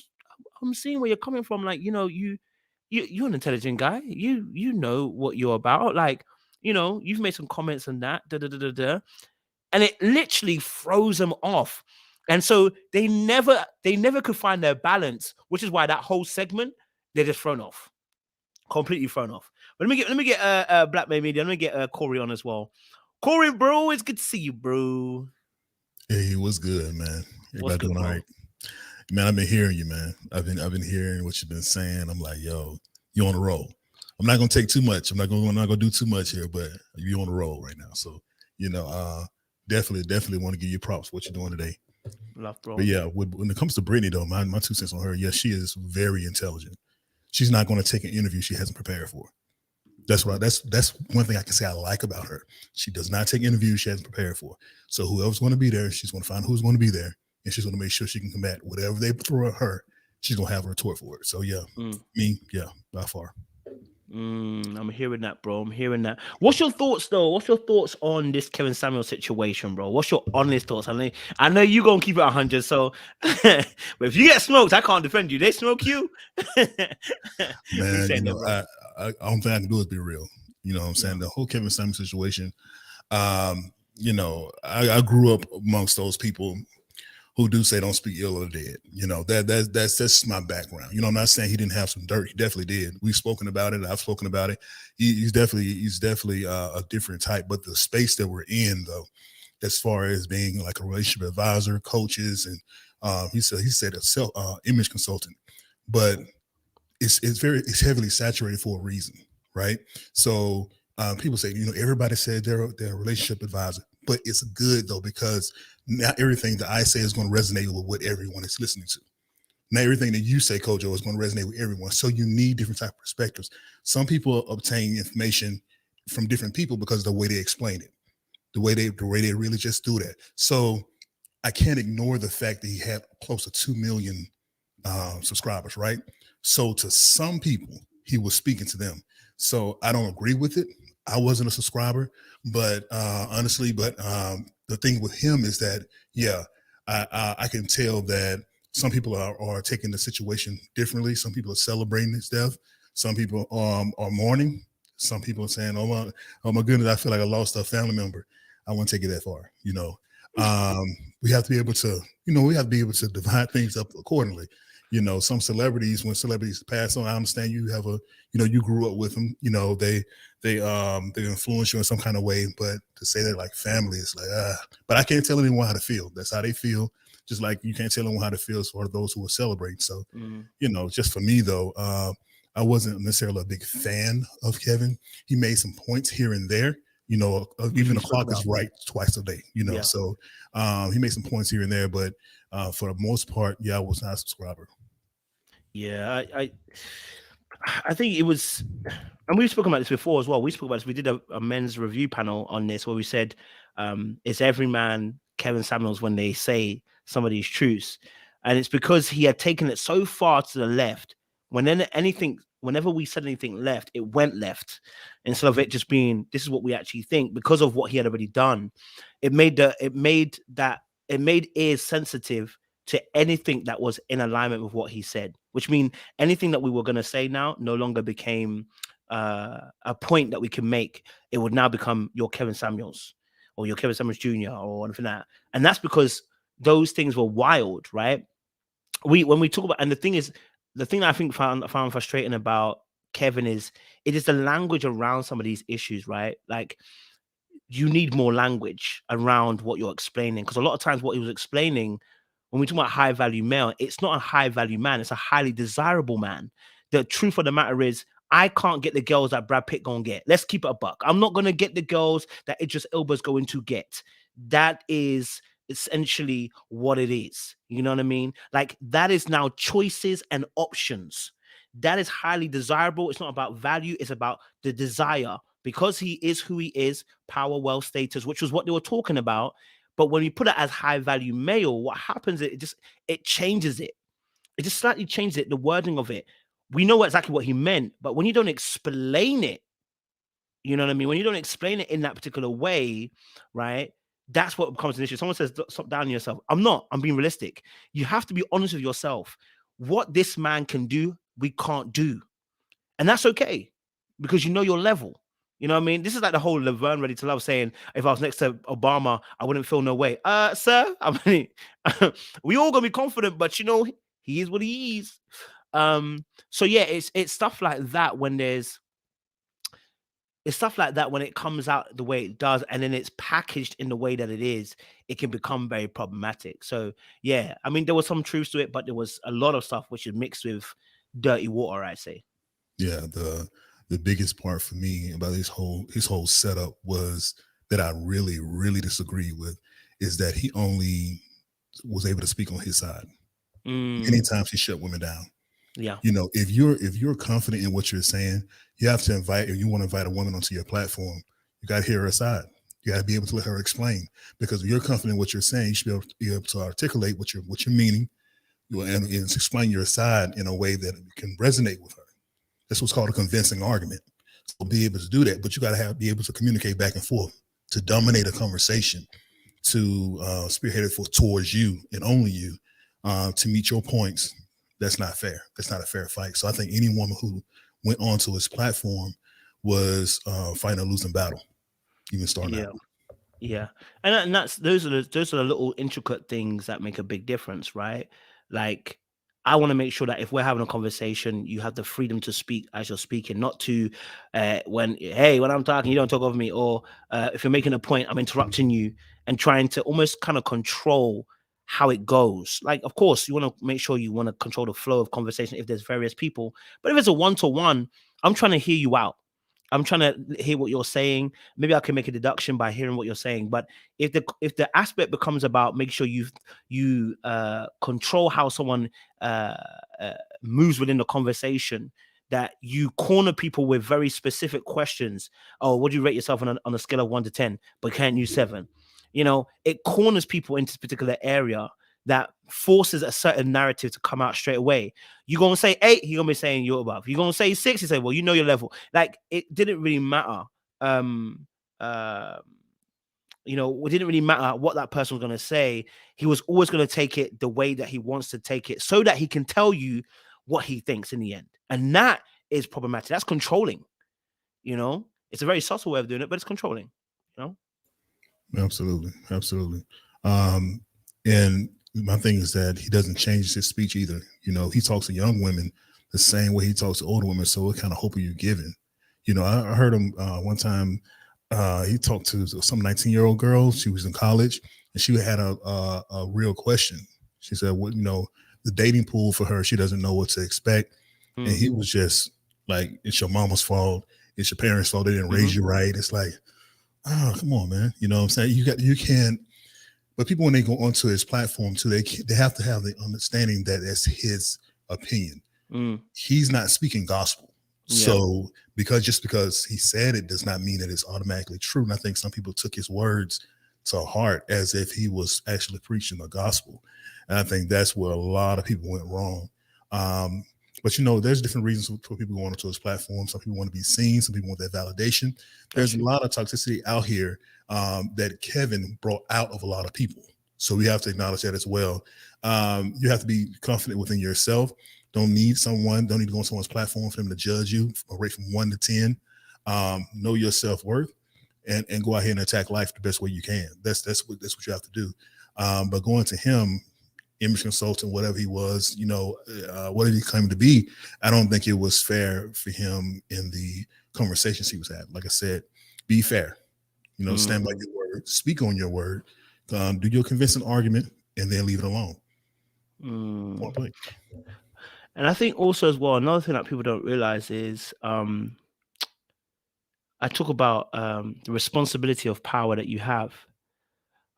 Speaker 1: I'm seeing where you're coming from. Like, you know, you're an intelligent guy. You know what you're about. Like, you know, you've made some comments on that. and it literally throws them off. And so they never could find their balance, which is why that whole segment, they're just thrown off, completely thrown off. But let me get Black May Media. Let me get Corey on as well. Corey, bro, it's good to see you, bro.
Speaker 6: Hey, what's good, man?
Speaker 1: What's
Speaker 6: Everybody
Speaker 1: good,
Speaker 6: doing all
Speaker 1: bro?
Speaker 6: right? Man, I've been hearing you, man. I've been hearing what you've been saying. I'm like, yo, you on the roll. I'm not gonna take too much. I'm not gonna do too much here, but you on the roll right now. So, definitely want to give you props for what you're doing today.
Speaker 1: Love, bro.
Speaker 6: But yeah, when it comes to Brittany, though, my 2 cents on her, yes, she is very intelligent. She's not going to take an interview she hasn't prepared for. That's right. That's one thing I can say I like about her. She does not take interviews she hasn't prepared for. So whoever's going to be there, she's going to find who's going to be there, and she's going to make sure she can combat whatever they throw at her. She's going to have a retort for it. So yeah, by far.
Speaker 1: I'm hearing that, bro. I'm hearing that. What's your thoughts, though? What's your thoughts on this Kevin Samuel situation, bro? What's your honest thoughts? I know you're going to keep it 100, so but if you get smoked, I can't defend you. They smoke you.
Speaker 6: Man, I don't think I can do is be real. You know what I'm saying? The whole Kevin Samuel situation, I grew up amongst those people who do say don't speak ill of the dead. You know, that's my background. You know, I'm not saying he didn't have some dirt. He definitely did. We've spoken about it. I've spoken about it. He's definitely a different type. But the space that we're in, though, as far as being like a relationship advisor, coaches, and he said a self image consultant, but it's heavily saturated for a reason, right? So people say, everybody said they're a relationship advisor, but it's good though, because not everything that I say is going to resonate with what everyone is listening to. Not everything that you say, Kojo, is going to resonate with everyone. So you need different type of perspectives. Some people obtain information from different people because of the way they explain it, the way they really just do that. So I can't ignore the fact that he had close to 2 million subscribers, right? So to some people, he was speaking to them. So I don't agree with it. I wasn't a subscriber, but honestly, the thing with him is that, I can tell that some people are taking the situation differently. Some people are celebrating his death. Some people are mourning. Some people are saying, oh my goodness, I feel like I lost a family member. I won't take it that far. We have to be able to, divide things up accordingly. Some celebrities, when celebrities pass on, I understand you have you grew up with them, they influence you in some kind of way, but to say that like family is like, but I can't tell anyone how to feel. That's how they feel. Just like you can't tell anyone how to feel as for those who are celebrating. So, just for me though, I wasn't necessarily a big fan of Kevin. He made some points here and there, even the clock is right twice a day, so he made some points here and there, but for the most part, I was not a subscriber.
Speaker 1: Yeah, I think it was, and we've spoken about this before as well. We spoke about this. We did a men's review panel on this where we said, it's every man Kevin Samuels when they say some of these truths. And it's because he had taken it so far to the left. Whenever we said anything left, it went left. Instead of it just being, this is what we actually think, because of what he had already done. It made ears sensitive to anything that was in alignment with what he said, which means anything that we were going to say now no longer became a point that we can make. It would now become your Kevin Samuels or your Kevin Samuels Jr. or anything like that. And that's because those things were wild, right? When we talk about, and the thing that I think found frustrating about Kevin is it is the language around some of these issues, right? Like, you need more language around what you're explaining, because a lot of times what he was explaining, when we talk about high value male, it's not a high value man, it's a highly desirable man. The truth of the matter is, I can't get the girls that Brad Pitt gonna get. Let's keep it a buck. I'm not gonna get the girls that Idris Elba's going to get. That is essentially what it is. You know what I mean? Like, that is now choices and options. That is highly desirable. It's not about value, it's about the desire. Because he is who he is, power, wealth, status, which was what they were talking about. But when you put it as high value male, what happens is it changes it. It just slightly changes it, the wording of it. We know exactly what he meant, but when you don't explain it, you know what I mean? When you don't explain it in that particular way, right? That's what becomes an issue. Someone says, stop down yourself. I'm not. I'm being realistic. You have to be honest with yourself. What this man can do, we can't do. And that's okay, because you know your level. You know what I mean? This is like the whole Laverne Ready to Love saying, if I was next to Obama, I wouldn't feel no way. Sir, I mean, we all gonna be confident, but you know, he is what he is. So yeah, it's stuff like that when it's stuff like that when it comes out the way it does, and then it's packaged in the way that it is, it can become very problematic. So yeah, I mean, there was some truth to it, but there was a lot of stuff which is mixed with dirty water, I say.
Speaker 6: Yeah, the biggest part for me about his whole setup was that I really disagree with is that he only was able to speak on his side. Many times he shut women down.
Speaker 1: Yeah.
Speaker 6: You know, if you're confident in what you're saying, you have to invite, if you want to invite a woman onto your platform, you got to hear her side. You got to be able to let her explain, because if you're confident in what you're saying, you should be able to articulate what you're meaning, and explain your side in a way that can resonate with her. That's what's called a convincing argument. So be able to do that, but you got to be able to communicate back and forth to dominate a conversation, to spearhead it towards you and only you, to meet your points. That's not fair. That's not a fair fight. So I think any woman who went onto his platform was fighting a losing battle, even starting out.
Speaker 1: Yeah, and that's those are the little intricate things that make a big difference, right? Like, I want to make sure that if we're having a conversation, you have the freedom to speak as you're speaking, not to when I'm talking, you don't talk over me, or if you're making a point, I'm interrupting you and trying to almost kind of control how it goes. Like, of course, you want to make sure you want to control the flow of conversation if there's various people, but if it's a one-to-one, I'm trying to hear you out. I'm trying to hear what you're saying. Maybe I can make a deduction by hearing what you're saying. But if the aspect becomes about make sure you control how someone moves within the conversation, that you corner people with very specific questions. Oh, what do you rate yourself on a scale of 1 to 10? But can't use 7. You know, it corners people into this particular area that forces a certain narrative to come out straight away. You're going to say 8, you're going to be saying you're above. You're going to say 6, you say, well, you know your level. Like, it didn't really matter. You know, it didn't really matter what that person was going to say. He was always going to take it the way that he wants to take it so that he can tell you what he thinks in the end. And that is problematic. That's controlling. You know, it's a very subtle way of doing it, but it's controlling, you know?
Speaker 6: Absolutely. And my thing is that he doesn't change his speech either. You know, he talks to young women the same way he talks to older women. So what kind of hope are you giving? You know, I heard him one time. He talked to some 19-year-old girl. She was in college, and she had a real question. She said, "What, you know, the dating pool for her? She doesn't know what to expect." And he was just like, "It's your mama's fault. It's your parents' fault. They didn't raise you right." It's like, oh, come on, man. You know what I'm saying? You can't. But people, when they go onto his platform too, they have to have the understanding that it's his opinion. He's not speaking gospel.
Speaker 1: Yeah.
Speaker 6: So because he said it does not mean that it's automatically true. And I think some people took his words to heart as if he was actually preaching the gospel. And I think that's where a lot of people went wrong. But, you know, there's different reasons for people going onto his platform. Some people want to be seen. Some people want that validation. There's a lot of toxicity out here that Kevin brought out of a lot of people. So we have to acknowledge that as well. You have to be confident within yourself. Don't need to go on someone's platform for them to judge you, rate from 1 to 10. Know your self-worth and go out here and attack life the best way you can. That's what you have to do. But going to him, image consultant, whatever he was, you know, whatever he claimed to be, I don't think it was fair for him in the conversations he was having. Like I said, be fair, you know, stand by your word, speak on your word, do your convincing argument, and then leave it alone. Point blank.
Speaker 1: And I think also as well, another thing that people don't realize is I talk about the responsibility of power that you have,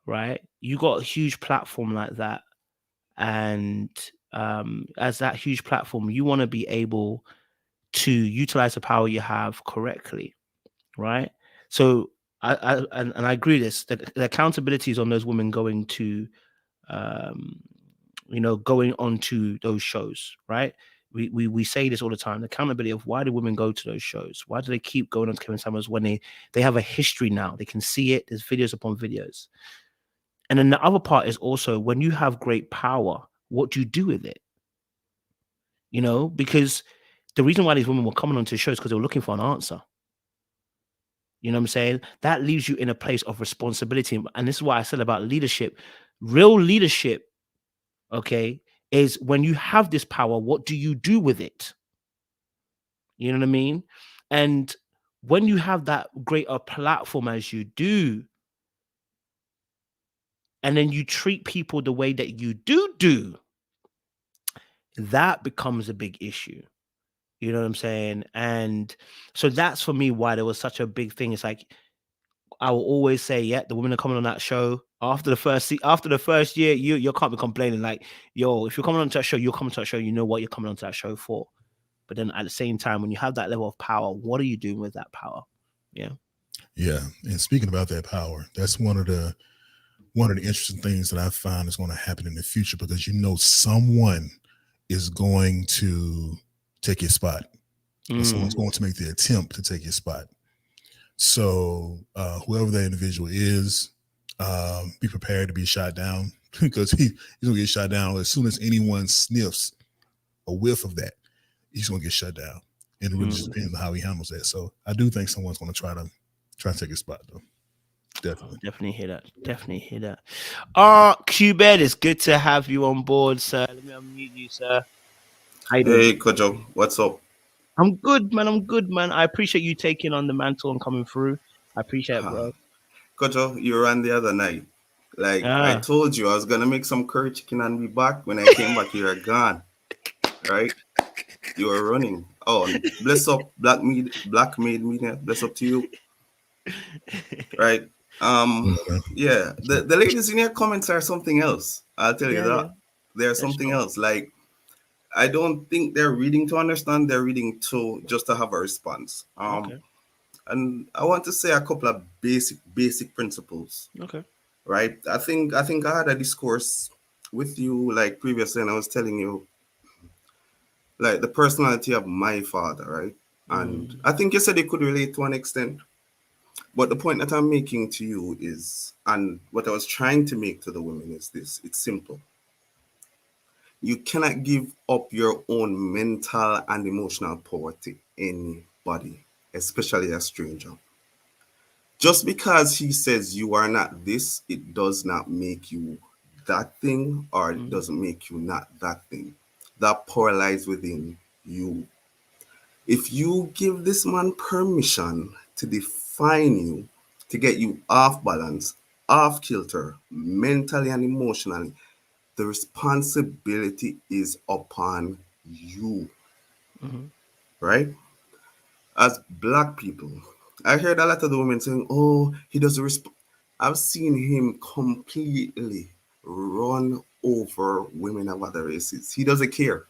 Speaker 1: right? You got a huge platform like that. And as that huge platform, you want to be able to utilize the power you have correctly, right? So I agree with this, that the accountability is on those women going to going onto those shows, right? We say this all the time, the accountability of why do women go to those shows? Why do they keep going on to Kevin Samuels when they have a history now? They can see it, there's videos upon videos. And then the other part is also when you have great power, what do you do with it? You know, because the reason why these women were coming onto shows because they were looking for an answer. You know what I'm saying? That leaves you in a place of responsibility. And this is why I said about leadership. Real leadership, okay, is when you have this power, what do you do with it? You know what I mean? And when you have that greater platform as you do, and then you treat people the way that you do, that becomes a big issue. You know what I'm saying? And so that's for me why there was such a big thing. It's like I will always say, yeah, the women are coming on that show after the first year. You can't be complaining like, yo, if you're coming onto that show, you're coming to that show. You know what you're coming onto that show for. But then at the same time, when you have that level of power, what are you doing with that power? Yeah.
Speaker 6: Yeah. And speaking about that power, that's one of the interesting things that I find is going to happen in the future, because someone is going to take your spot. Or someone's going to make the attempt to take your spot. So whoever that individual is, be prepared to be shot down, because he's going to get shot down as soon as anyone sniffs a whiff of that. He's going to get shut down, and it really just depends on how he handles that. So I do think someone's going to try to take his spot, though.
Speaker 1: Definitely hear that. Q-Bed, it's good to have you on board, sir. Let me unmute you, sir.
Speaker 7: Hey, Kojo, what's up?
Speaker 1: I'm good, man. I appreciate you taking on the mantle and coming through. I appreciate it, bro.
Speaker 7: Kojo, you ran the other night. Like I told you, I was gonna make some curry chicken and be back. When I came back, you were gone. Right? You were running. Oh, bless up, Black Maid Media. Bless up to you. Right? Yeah. The ladies in your comments are something else. I'll tell you that. They're something else. Like, I don't think they're reading to understand. They're reading just to have a response. And I want to say a couple of basic principles.
Speaker 1: Okay.
Speaker 7: Right. I think I had a discourse with you like previously, and I was telling you like the personality of my father, right? And I think you said you could relate to an extent. But the point that I'm making to you is, and what I was trying to make to the women is this: it's simple. You cannot give up your own mental and emotional power to anybody, especially a stranger. Just because he says you are not this, it does not make you that thing, or it doesn't make you not that thing. That power lies within you. If you give this man permission to define you, to get you off balance, off kilter, mentally and emotionally, the responsibility is upon you. Right? As Black people, I heard a lot of the women saying, oh, he doesn't respond. I've seen him completely run over women of other races. He doesn't care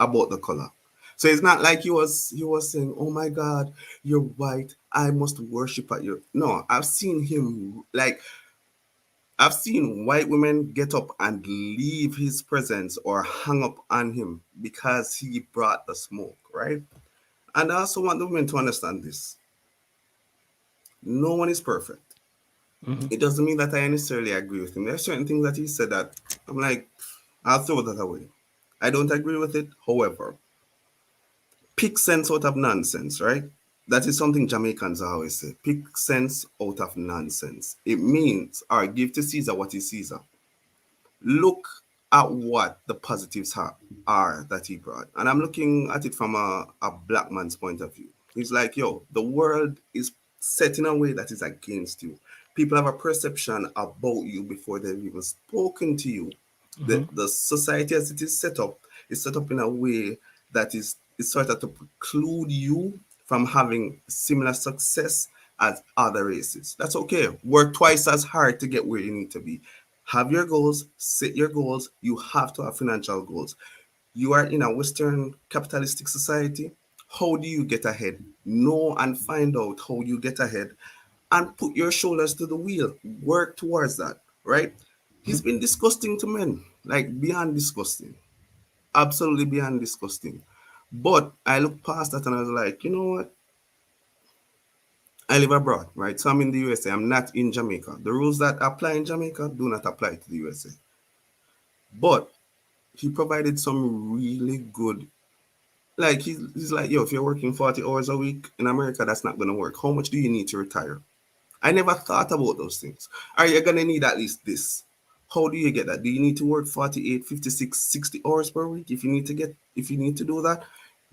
Speaker 7: about the color. So it's not like he was saying, oh my God, you're white, I must worship at you. No, I've seen him, like, I've seen white women get up and leave his presence or hang up on him because he brought the smoke, right? And I also want the women to understand this. No one is perfect. It doesn't mean that I necessarily agree with him. There are certain things that he said that I'm like, I'll throw that away. I don't agree with it. However, pick sense out of nonsense, right? That is something Jamaicans always say. Pick sense out of nonsense. It means, all right, give to Caesar what is Caesar. Look at what the positives are that he brought. And I'm looking at it from a Black man's point of view. He's like, yo, the world is set in a way that is against you. People have a perception about you before they've even spoken to you. The society as it is set up in a way that is sort of to preclude you from having similar success as other races. That's okay. Work twice as hard to get where you need to be. Have your goals, set your goals. You have to have financial goals. You are in a Western capitalistic society. How do you get ahead? Know and find out how you get ahead and put your shoulders to the wheel. Work towards that, right? He's been disgusting to men, like beyond disgusting. Absolutely beyond disgusting. But I looked past that and I was like, you know what? I live abroad, right? So I'm in the USA. I'm not in Jamaica. The rules that apply in Jamaica do not apply to the USA. But he provided some really good Like he's like, yo, if you're working 40 hours a week in America, that's not gonna work. How much do you need to retire? I never thought about those things. Are you gonna need at least this? How do you get that? Do you need to work 48, 56, 60 hours per week? If you need to do that,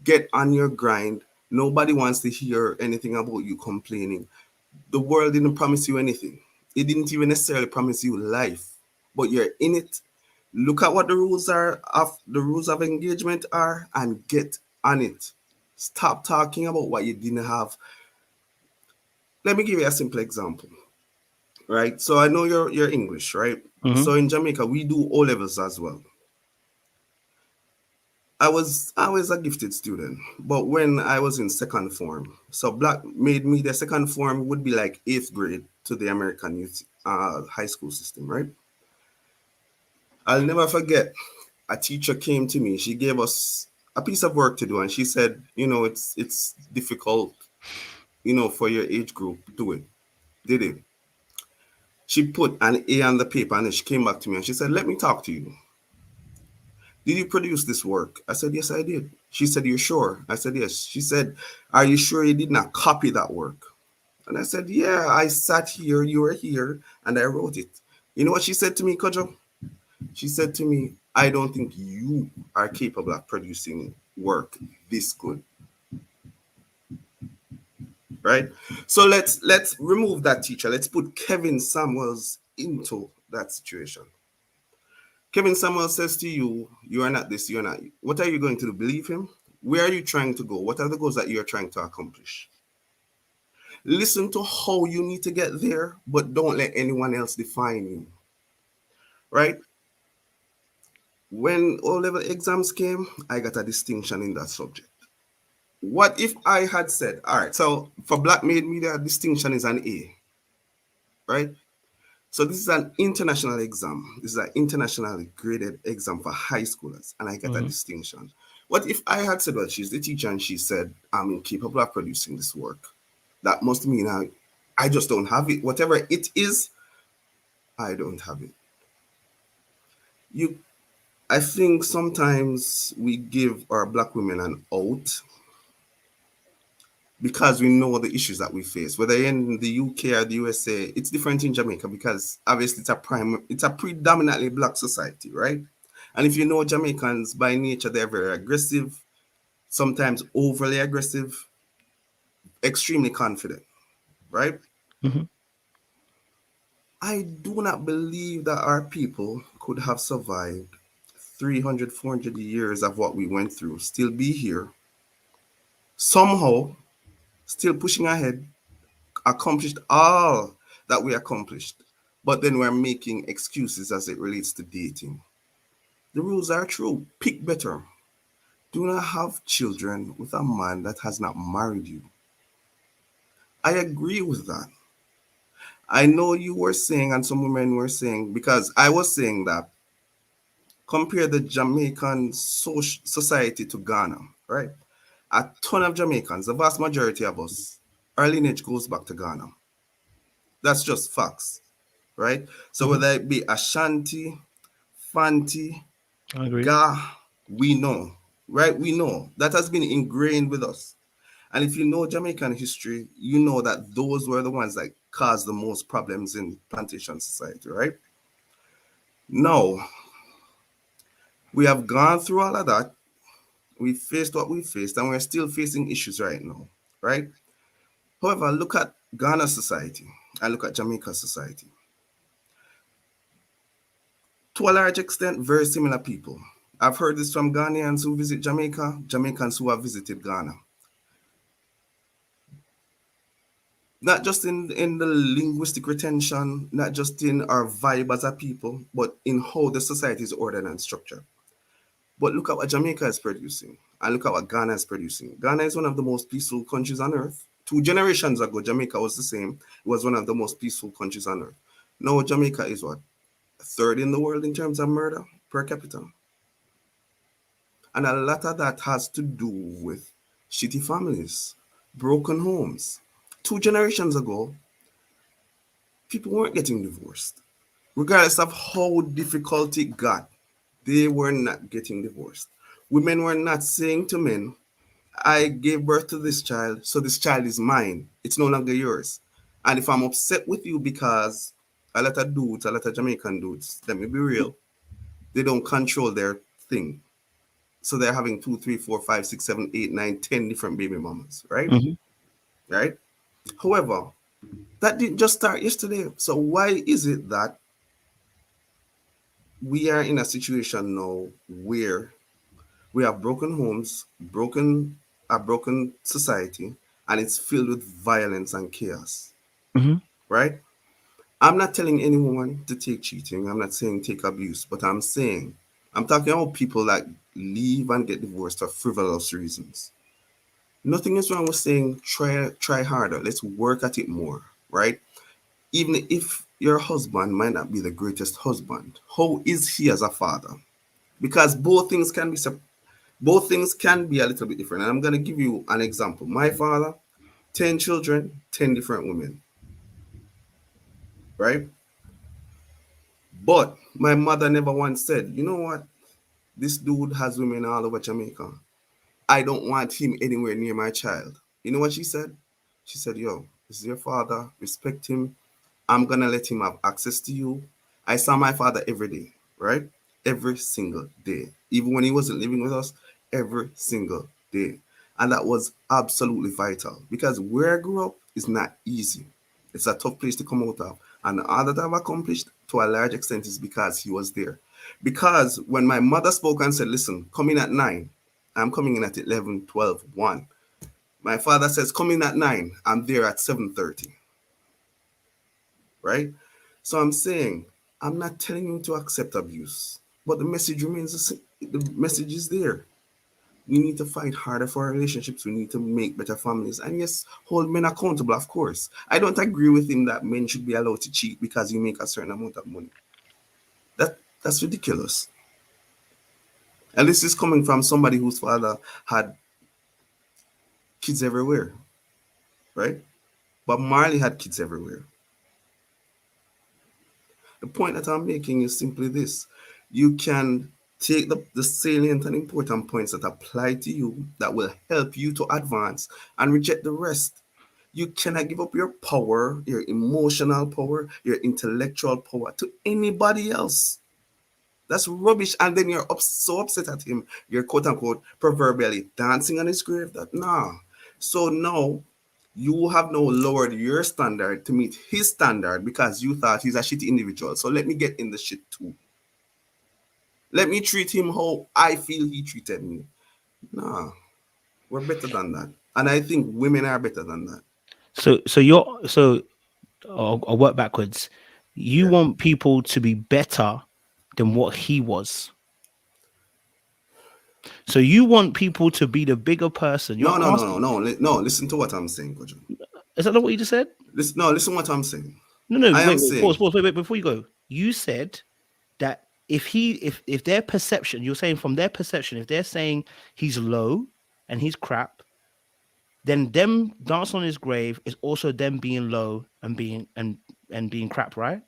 Speaker 7: get on your grind. Nobody wants to hear anything about you complaining. The world didn't promise you anything. It didn't even necessarily promise you life, but you're in it. Look at what the rules of engagement are and get on it. Stop talking about what you didn't have. Let me give you a simple example, right? So I know you're English, right?
Speaker 1: Mhm.
Speaker 7: So in Jamaica we do O levels as well. I was always a gifted student, but when I was in second form, so black made me the second form would be like eighth grade to the American youth high school system, right? I'll never forget. A teacher came to me. She gave us a piece of work to do, and she said, it's difficult, for your age group. Do it. Did it. She put an A on the paper, and then she came back to me and she said, "Let me talk to you. Did you produce this work?" I said, "Yes, I did." She said, "You sure?" I said, "Yes." She said, "Are you sure you did not copy that work?" And I said, "Yeah, I sat here, you were here, and I wrote it." You know what she said to me, Kojo? She said to me, "I don't think you are capable of producing work this good." Right? So let's remove that teacher. Let's put Kevin Samuels into that situation. Kevin Samuels says to you, "You are not this, you are not." What are you going to do? Believe him? Where are you trying to go? What are the goals that you're trying to accomplish? Listen to how you need to get there, but don't let anyone else define you. Right? When O-level exams came, I got a distinction in that subject. What if I had said, all right, so for black made media, distinction is an A, right? So this is an international exam. This is an internationally graded exam for high schoolers, and I get a
Speaker 1: Mhm.
Speaker 7: distinction. What if I had said, well, she's the teacher, and she said, "I'm incapable of producing this work"? That must mean I just don't have it. Whatever it is, I don't have it. You, I think sometimes we give our black women an out because we know the issues that we face, whether in the UK or the USA. It's different in Jamaica because obviously it's a predominantly black society, right? And if you know Jamaicans by nature, they're very aggressive, sometimes overly aggressive, extremely confident, right?
Speaker 1: Mhm.
Speaker 7: I do not believe that our people could have survived 300, 400 years of what we went through, still be here, somehow, still pushing ahead, accomplished all that we accomplished, but then we're making excuses as it relates to dating. The rules are true. Pick better. Do not have children with a man that has not married you. I agree with that. I know you were saying, and some women were saying, because I was saying that compare the Jamaican society to Ghana, right? A ton of Jamaicans, the vast majority of us, our lineage goes back to Ghana. That's just facts, right? So
Speaker 1: Mhm.
Speaker 7: whether it be Ashanti, Fanti,
Speaker 1: I agree.
Speaker 7: Ga, we know, right? We know that has been ingrained with us. And if you know Jamaican history, you know that those were the ones that caused the most problems in plantation society, right? Now, we have gone through all of that. We faced what we faced, and we're still facing issues right now, right? However, look at Ghana society and look at Jamaica society. To a large extent, very similar people. I've heard this from Ghanaians who visit Jamaica, Jamaicans who have visited Ghana. Not just in the linguistic retention, not just in our vibe as a people, but in how the society is ordered and structured. But look at what Jamaica is producing, and look at what Ghana is producing. Ghana is one of the most peaceful countries on earth. 2 generations ago, Jamaica was the same. It was one of the most peaceful countries on earth. Now, Jamaica is what? Third in the world in terms of murder per capita. And a lot of that has to do with shitty families, broken homes. 2 generations ago, people weren't getting divorced. Regardless of how difficult it got, they were not getting divorced. Women were not saying to men, I gave birth to this child, so this child is mine. It's no longer yours. And if I'm upset with you because a lot of dudes, a lot of Jamaican dudes, let me be real, they don't control their thing. So they're having 2, 3, 4, 5, 6, 7, 8, 9, 10 different baby mamas, right?
Speaker 1: Mhm.
Speaker 7: Right? However, that didn't just start yesterday. So why is it that we are in a situation now where we have broken homes, a broken society, and it's filled with violence and chaos,
Speaker 1: Mhm.
Speaker 7: right? I'm not telling anyone to take cheating. I'm not saying take abuse, but I'm talking about people that leave and get divorced for frivolous reasons. Nothing is wrong with saying try harder. Let's work at it more, right? Even if your husband might not be the greatest husband, how is he as a father? Because both things can be a little bit different. And I'm going to give you an example. My father, 10 children, 10 different women, right? But my mother never once said, you know what? This dude has women all over Jamaica. I don't want him anywhere near my child. You know what she said? She said, yo, this is your father. Respect him. I'm going to let him have access to you. I saw my father every day, right? Every single day. Even when he wasn't living with us, every single day. And that was absolutely vital because where I grew up is not easy. It's a tough place to come out of. And all that I've accomplished to a large extent is because he was there. Because when my mother spoke and said, listen, come in at 9, I'm coming in at 11, 12, 1. My father says, come in at 9, I'm there at 7:30. Right? So I'm saying, I'm not telling you to accept abuse, but the message remains the same. The message is there. We need to fight harder for our relationships. We need to make better families. And yes, hold men accountable, of course. I don't agree with him that men should be allowed to cheat because you make a certain amount of money. That's ridiculous. And this is coming from somebody whose father had kids everywhere, right? But Marley had kids everywhere. The point that I'm making is simply this. You can take the salient and important points that apply to you that will help you to advance and reject the rest. You cannot give up your power, your emotional power, your intellectual power to anybody else. That's rubbish. And then you're so upset at him. You're quote unquote proverbially dancing on his grave. That nah. So now you have now lowered your standard to meet his standard because you thought he's a shitty individual. So let me get in the shit too. Let me treat him how I feel he treated me. Nah, we're better than that. And I think women are better than that.
Speaker 1: So I'll work backwards. You
Speaker 7: Yeah.
Speaker 1: want people to be better than what he was. So you want people to be the bigger person. You're asking.
Speaker 7: No. Listen to what I'm saying, Kojo.
Speaker 1: Is that not what you just said?
Speaker 7: Listen what I'm saying.
Speaker 1: No.
Speaker 7: I am
Speaker 1: Wait.
Speaker 7: saying,
Speaker 1: Pause. Wait. Before you go, you said that if their perception, you're saying from their perception, if they're saying he's low and he's crap, then them dance on his grave is also them being low and being crap, right?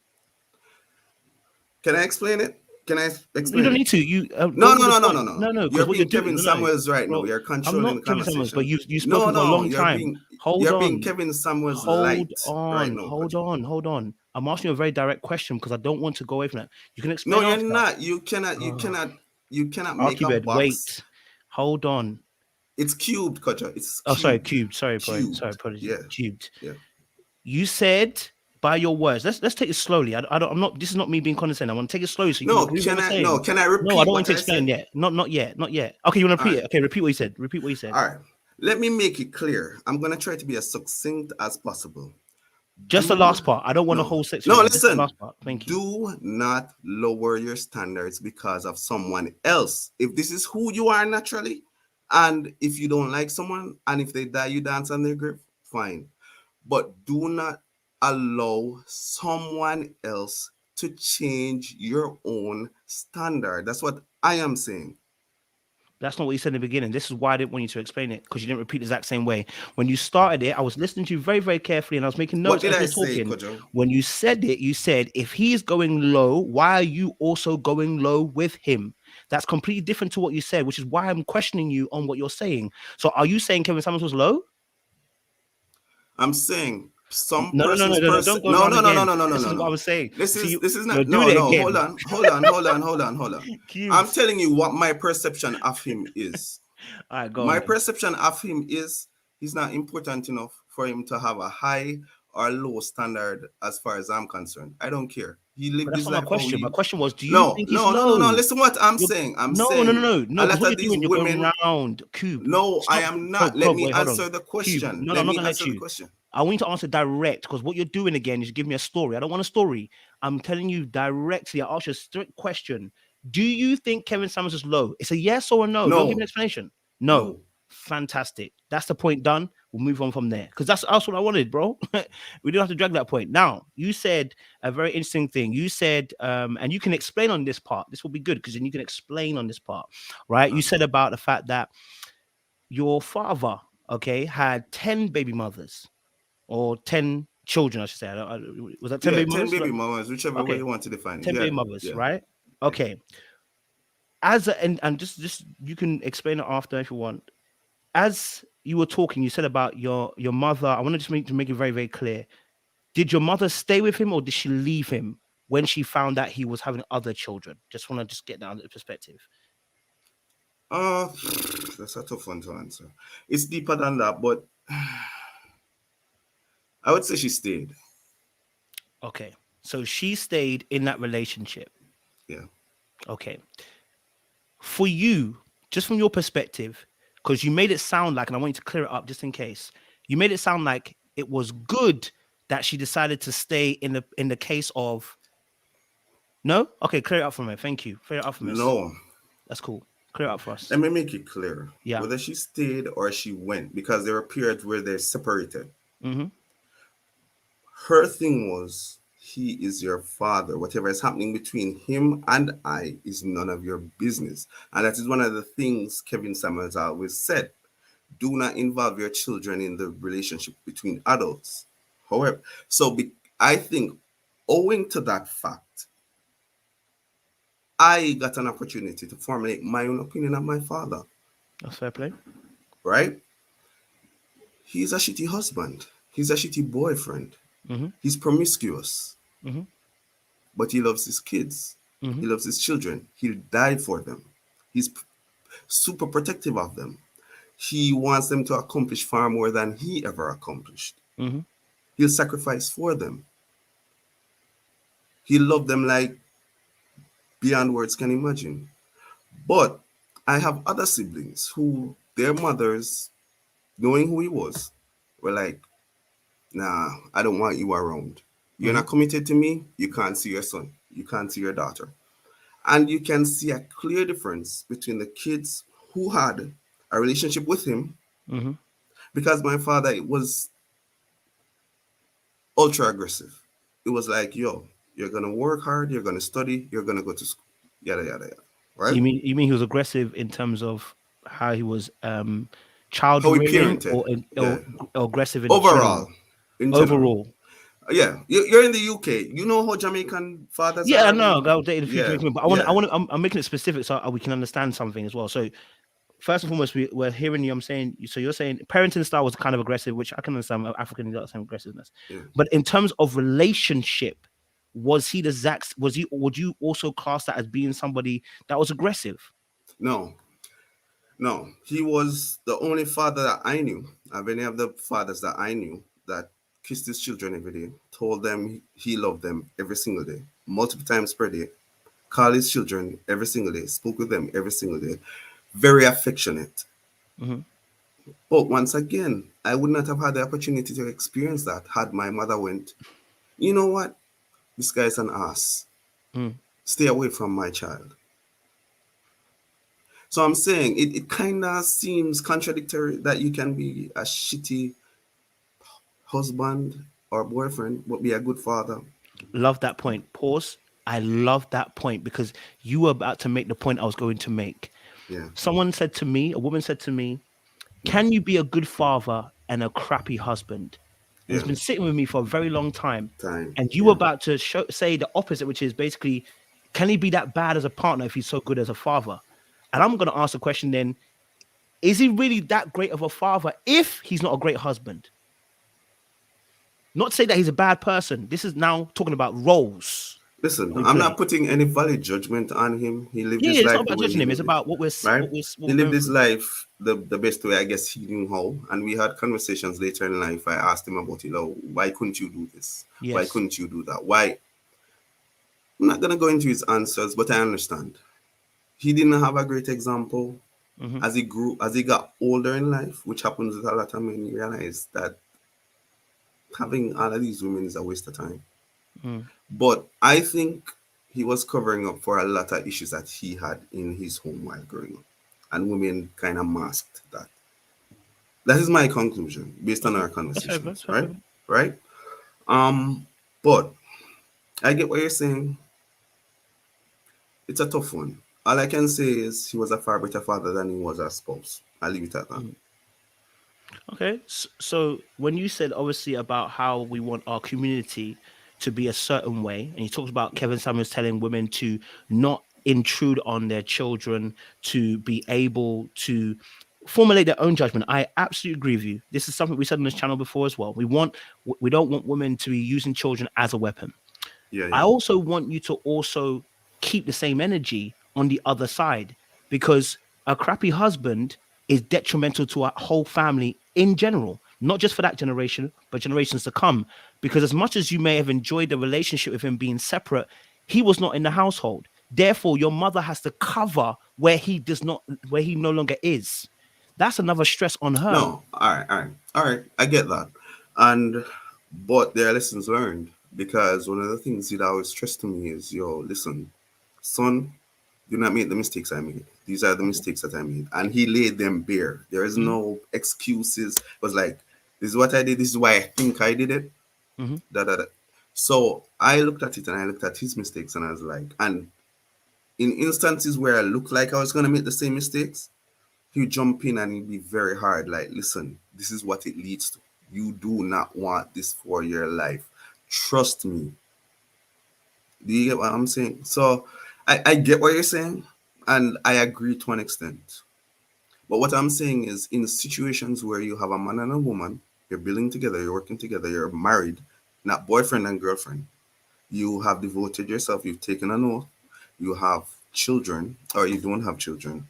Speaker 7: can I explain it? Can I
Speaker 1: You
Speaker 7: explain
Speaker 1: don't
Speaker 7: it?
Speaker 1: need to. You
Speaker 7: No,
Speaker 1: don't get the point. No, because
Speaker 7: You're
Speaker 1: what you're
Speaker 7: being
Speaker 1: doing,
Speaker 7: Kevin Samuels right now.
Speaker 1: bro.
Speaker 7: You're
Speaker 1: I'm
Speaker 7: controlling the
Speaker 1: not Kevin Samuels, but
Speaker 7: conversation.
Speaker 1: you've spoken for a long time. Hold
Speaker 7: you're being
Speaker 1: on,
Speaker 7: Kevin Samuels
Speaker 1: hold
Speaker 7: light right
Speaker 1: on,
Speaker 7: now,
Speaker 1: hold
Speaker 7: Kojo.
Speaker 1: on, hold on. I'm asking you a very direct question because I don't want to go away from that. You can
Speaker 7: No,
Speaker 1: explain
Speaker 7: you're
Speaker 1: after.
Speaker 7: not.
Speaker 1: Oh,
Speaker 7: You cannot make a
Speaker 1: Archibald,
Speaker 7: box.
Speaker 1: wait, hold on.
Speaker 7: It's cubed, Kojo. It's
Speaker 1: Oh, sorry,
Speaker 7: cubed.
Speaker 1: cubed. Sorry,
Speaker 7: Cubed.
Speaker 1: apologies.
Speaker 7: Yeah.
Speaker 1: Cubed.
Speaker 7: Yeah.
Speaker 1: You said by your words. Let's take it slowly. I don't. I'm not. This is not me being condescending. I want to take it slowly so you can
Speaker 7: No,
Speaker 1: agree with what I'm
Speaker 7: no,
Speaker 1: saying.
Speaker 7: can I
Speaker 1: No, I
Speaker 7: repeat
Speaker 1: don't want
Speaker 7: what
Speaker 1: to
Speaker 7: I
Speaker 1: explain
Speaker 7: said?
Speaker 1: yet. Not yet. Not yet. Okay, you want to repeat
Speaker 7: All
Speaker 1: it?
Speaker 7: right.
Speaker 1: Okay, repeat what you said. Repeat what you said.
Speaker 7: All right. Let me make it clear. I'm gonna try to be as succinct as possible.
Speaker 1: Just the last part. I don't want a whole section again. Just the
Speaker 7: Listen.
Speaker 1: last part. Thank you.
Speaker 7: Do not lower your standards because of someone else. If this is who you are naturally, and if you don't like someone, and if they die, you dance on their grave, fine. But do not allow someone else to change your own standard. That's what I am saying.
Speaker 1: That's not what you said in the beginning. This is why I didn't want you to explain it because you didn't repeat the exact same way. When you started it, I was listening to you very, very carefully and I was making
Speaker 7: What
Speaker 1: notes
Speaker 7: did
Speaker 1: as
Speaker 7: I
Speaker 1: you're
Speaker 7: say,
Speaker 1: talking.
Speaker 7: Kojo?
Speaker 1: When you said it, you said, if he's going low, why are you also going low with him? that's completely different to what you said, which is why I'm questioning you on what you're saying. So are you saying Kevin Samuels was low?
Speaker 7: I'm saying some
Speaker 1: No,
Speaker 7: person's person.
Speaker 1: don't go
Speaker 7: No,
Speaker 1: around
Speaker 7: no, no, no,
Speaker 1: again.
Speaker 7: no, no, no,
Speaker 1: This
Speaker 7: no,
Speaker 1: is what I
Speaker 7: no.
Speaker 1: was saying.
Speaker 7: This
Speaker 1: See,
Speaker 7: is
Speaker 1: you're
Speaker 7: not.
Speaker 1: doing
Speaker 7: No,
Speaker 1: it
Speaker 7: no.
Speaker 1: again.
Speaker 7: Hold on, hold on, hold on, hold on, hold on. I'm
Speaker 1: Cubes.
Speaker 7: telling you what my perception of him is.
Speaker 1: All right, go
Speaker 7: My
Speaker 1: on. Then.
Speaker 7: perception of him is he's not important enough for him to have a high or low standard as far as I'm concerned. I don't care. He
Speaker 1: But
Speaker 7: lived
Speaker 1: that's
Speaker 7: his
Speaker 1: not my
Speaker 7: life how
Speaker 1: question. My
Speaker 7: he.
Speaker 1: question was, do you
Speaker 7: No,
Speaker 1: think he's
Speaker 7: no, no, no, no.
Speaker 1: low?
Speaker 7: Listen what I'm
Speaker 1: You're,
Speaker 7: saying. I'm
Speaker 1: no,
Speaker 7: saying a
Speaker 1: because
Speaker 7: lot
Speaker 1: what
Speaker 7: of
Speaker 1: you're
Speaker 7: these
Speaker 1: doing, you're going
Speaker 7: women.
Speaker 1: round. Cube.
Speaker 7: No, I
Speaker 1: Stop.
Speaker 7: am not. Let
Speaker 1: Probe,
Speaker 7: me
Speaker 1: wait, hold on.
Speaker 7: answer the
Speaker 1: Cube.
Speaker 7: question.
Speaker 1: No,
Speaker 7: Let
Speaker 1: I'm not
Speaker 7: me
Speaker 1: gonna let
Speaker 7: answer the
Speaker 1: you.
Speaker 7: question.
Speaker 1: I want you to answer direct, because what you're doing again is give me a story. I don't want a story. I'm telling you directly. I ask you a strict question. Do you think Kevin Samuels is low? It's a yes or a no. Don't give me an
Speaker 7: No,
Speaker 1: explanation. No.
Speaker 7: no.
Speaker 1: Fantastic. That's the point done. We'll move on from there, because that's what I wanted, bro. We don't have to drag that point. Now, you said a very interesting thing. You said, and you can explain on this part. This will be good because then you can explain on this part, right? You said about the fact that your father, okay, had 10 baby mothers or 10 children, I should say. Was that 10
Speaker 7: Yeah,
Speaker 1: baby
Speaker 7: 10
Speaker 1: mothers?
Speaker 7: baby mamas, whichever way
Speaker 1: Okay,
Speaker 7: you want to define it.
Speaker 1: 10
Speaker 7: Yeah,
Speaker 1: baby mothers,
Speaker 7: yeah.
Speaker 1: right? Okay. As a, and just you can explain it after if you want. As you were talking, you said about your mother. I want to just make it very, very clear. Did your mother stay with him or did she leave him when she found that he was having other children? Just want to just get down to the perspective.
Speaker 7: Uh, that's a tough one to answer. It's deeper than that, but I would say she stayed.
Speaker 1: Okay. So she stayed in that relationship.
Speaker 7: Yeah.
Speaker 1: Okay. For you, just from your perspective, because you made it sound like, and I want you to clear it up just in case, you made it sound like it was good that she decided to stay in the case of no? Okay, clear it up for me. Thank you. Clear it up for us.
Speaker 7: No.
Speaker 1: That's cool. Clear it up for us.
Speaker 7: Let me make it clear.
Speaker 1: Yeah.
Speaker 7: Whether she stayed or she went, because there were periods where they're separated.
Speaker 1: Mm-hmm.
Speaker 7: Her thing was, he is your father. Whatever is happening between him and I is none of your business. And that is one of the things Kevin Samuels always said. Do not involve your children in the relationship between adults. However, I think owing to that fact, I got an opportunity to formulate my own opinion of my father.
Speaker 1: That's fair play.
Speaker 7: Right? He's a shitty husband. He's a shitty boyfriend.
Speaker 1: Mm-hmm.
Speaker 7: He's promiscuous.
Speaker 1: Mm-hmm.
Speaker 7: But he loves his kids.
Speaker 1: Mm-hmm.
Speaker 7: He loves his children. He'll die for them. He's super protective of them. He wants them to accomplish far more than he ever accomplished.
Speaker 1: Mm-hmm.
Speaker 7: He'll sacrifice for them. He'll love them like beyond words can imagine. But I have other siblings who their mothers, knowing who he was, were like, nah, I don't want you around. You're not committed to me. You can't see your son. You can't see your daughter. And you can see a clear difference between the kids who had a relationship with him, because my father was ultra aggressive. It was like, yo, you're going to work hard. You're going to study. You're going to go to school. Yada, yada, yada. Right?
Speaker 1: You mean he was aggressive in terms of how he was child
Speaker 7: How he
Speaker 1: rearing
Speaker 7: parented.
Speaker 1: or aggressive in
Speaker 7: Overall. In general.
Speaker 1: overall?
Speaker 7: Yeah, you're in the UK. You know how Jamaican fathers
Speaker 1: Yeah,
Speaker 7: are.
Speaker 1: I know. I'll date the future,
Speaker 7: Yeah,
Speaker 1: but I'm making it specific so we can understand something as well. So first and foremost, we're hearing you. I'm saying, so you're saying parenting style was kind of aggressive, which I can understand. African got the same aggressiveness, but in terms of relationship, was he the exact? Would you also class that as being somebody that was aggressive?
Speaker 7: No, he was the only father that I knew of any of the fathers that I knew that kissed his children every day, told them he loved them every single day, multiple times per day, called his children every single day, spoke with them every single day, very affectionate. But once again, I would not have had the opportunity to experience that had my mother went, you know what, this guy's an ass. Stay away from my child. So I'm saying it kind of seems contradictory that you can be a shitty husband or boyfriend, but be a good father.
Speaker 1: Love that point. Pause. I love that point because you were about to make the point I was going to make.
Speaker 7: Yeah.
Speaker 1: Someone said to me, a woman said to me, can you be a good father and a crappy husband? And it's been sitting with me for a very long time. And you were about to say the opposite, which is basically Can he be that bad as a partner if he's so good as a father? And I'm going to ask the question then, is he really that great of a father if he's not a great husband? Not to say that he's a bad person. This is now talking about roles.
Speaker 7: Listen,
Speaker 1: we
Speaker 7: I'm
Speaker 1: play.
Speaker 7: not putting any valid judgment on him. He lived his
Speaker 1: Yeah, it's
Speaker 7: life
Speaker 1: not
Speaker 7: the
Speaker 1: about
Speaker 7: way
Speaker 1: judging
Speaker 7: he
Speaker 1: him. It's
Speaker 7: lived it,
Speaker 1: about what we're
Speaker 7: right?
Speaker 1: what
Speaker 7: He
Speaker 1: we're
Speaker 7: lived
Speaker 1: going
Speaker 7: his
Speaker 1: through.
Speaker 7: life the best way I guess he knew how. And we had conversations later in life. I asked him about, why couldn't you do this? Why
Speaker 1: Yes.
Speaker 7: couldn't you do that? Why? I'm not gonna go into his answers, but I understand. He didn't have a great example.
Speaker 1: Mhm.
Speaker 7: As he got older in life, which happens with a lot of men, you realize that having all of these women is a waste of time.
Speaker 1: Mm.
Speaker 7: But I think he was covering up for a lot of issues that he had in his home while growing up. And women kind of masked that. That is my conclusion based on
Speaker 1: Okay.
Speaker 7: our
Speaker 1: That's fair.
Speaker 7: conversations,
Speaker 1: That's
Speaker 7: right?
Speaker 1: fair.
Speaker 7: Right? But I get what you're saying. It's a tough one. All I can say is he was a far better father than he was a spouse. I'll leave it at that.
Speaker 1: Mm. Okay. So when you said obviously about how we want our community to be a certain way, and you talked about Kevin Samuels telling women to not intrude on their children, to be able to formulate their own judgment. I absolutely agree with you. This is something we said on this channel before as well. We don't want women to be using children as a weapon.
Speaker 7: Yeah,
Speaker 1: I
Speaker 7: yeah.
Speaker 1: also want you to also keep the same energy on the other side, because a crappy husband is detrimental to our whole family in general, not just for that generation, but generations to come. Because as much as you may have enjoyed the relationship with him being separate, he was not in the household. Therefore, your mother has to cover where where he no longer is. That's another stress on her.
Speaker 7: No, all right. I get that. And but there are lessons learned because one of the things he'd always stress to me is, listen, son, do not make the mistakes I made. These are the
Speaker 1: Okay.
Speaker 7: mistakes that I made. And he laid them bare. There is
Speaker 1: Mhm,
Speaker 7: no excuses. It was like, this is what I did, this is why I think I did it.
Speaker 1: mhm,
Speaker 7: Da, da, da. So I looked at it and I looked at his mistakes and I was like, and in instances where I looked like I was gonna make the same mistakes, he'd jump in and he'd be very hard. Like, listen, this is what it leads to. You do not want this for your life. Trust me. Do you get what I'm saying? So I get what you're saying, and I agree to an extent. But what I'm saying is, in situations where you have a man and a woman, you're building together, you're working together, you're married, not boyfriend and girlfriend. You have devoted yourself, you've taken an oath, you have children, or you don't have children.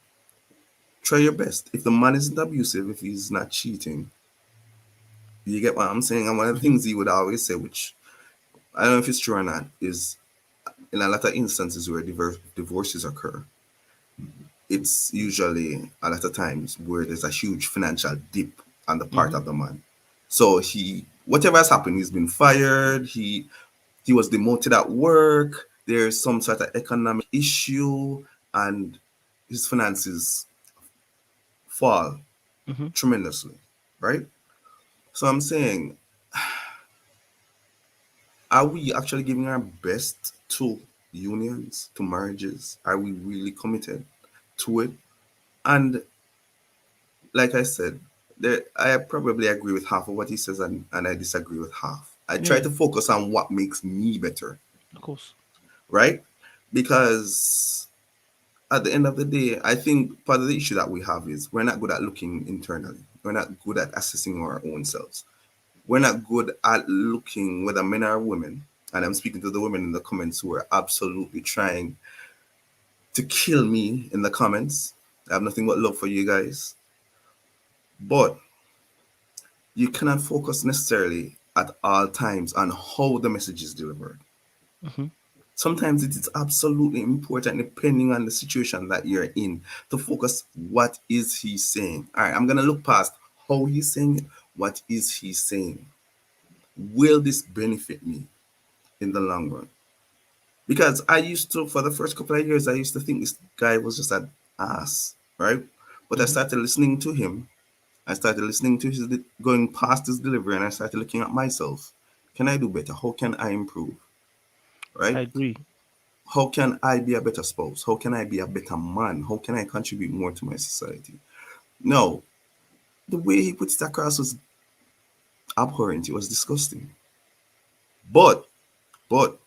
Speaker 7: Try your best. If the man isn't abusive, if he's not cheating, you get what I'm saying? And one of the
Speaker 1: mhm,
Speaker 7: things he would always say, which I don't know if it's true or not, is in a lot of instances where divorces occur, it's usually a lot of times where there's a huge financial dip on the part
Speaker 1: mhm,
Speaker 7: of the man. So whatever has happened, he's been fired, he was demoted at work, there's some sort of economic issue, and his finances fall
Speaker 1: mhm.
Speaker 7: tremendously, right? So I'm saying, are we actually giving our best to unions, to marriages? Are we really committed to it? And like I said, I probably agree with half of what he says, and I disagree with half. I try
Speaker 1: Yeah,
Speaker 7: to focus on what makes me better,
Speaker 1: of course.
Speaker 7: right? Because at the end of the day, I think part of the issue that we have is we're not good at looking internally. We're not good at assessing our own selves. We're not good at looking, whether men or women, and I'm speaking to the women in the comments who are absolutely trying to kill me in the comments. I have nothing but love for you guys. But you cannot focus necessarily at all times on how the message is delivered.
Speaker 1: Mhm,
Speaker 7: Sometimes it is absolutely important, depending on the situation that you're in, to focus what is he saying. All right, I'm gonna look past how he's saying it. What is he saying? Will this benefit me in the long run? Because I used to, for the first couple of years, I used to think this guy was just an ass, right? But I
Speaker 1: mhm.
Speaker 7: started listening to him. I started listening to going past his delivery, and I started looking at myself. Can I do better? How can I improve?
Speaker 1: I
Speaker 7: Right?
Speaker 1: agree.
Speaker 7: How can I be a better spouse? How can I be a better man? How can I contribute more to my society? No, the way he put it across was abhorrent. It was disgusting. But, but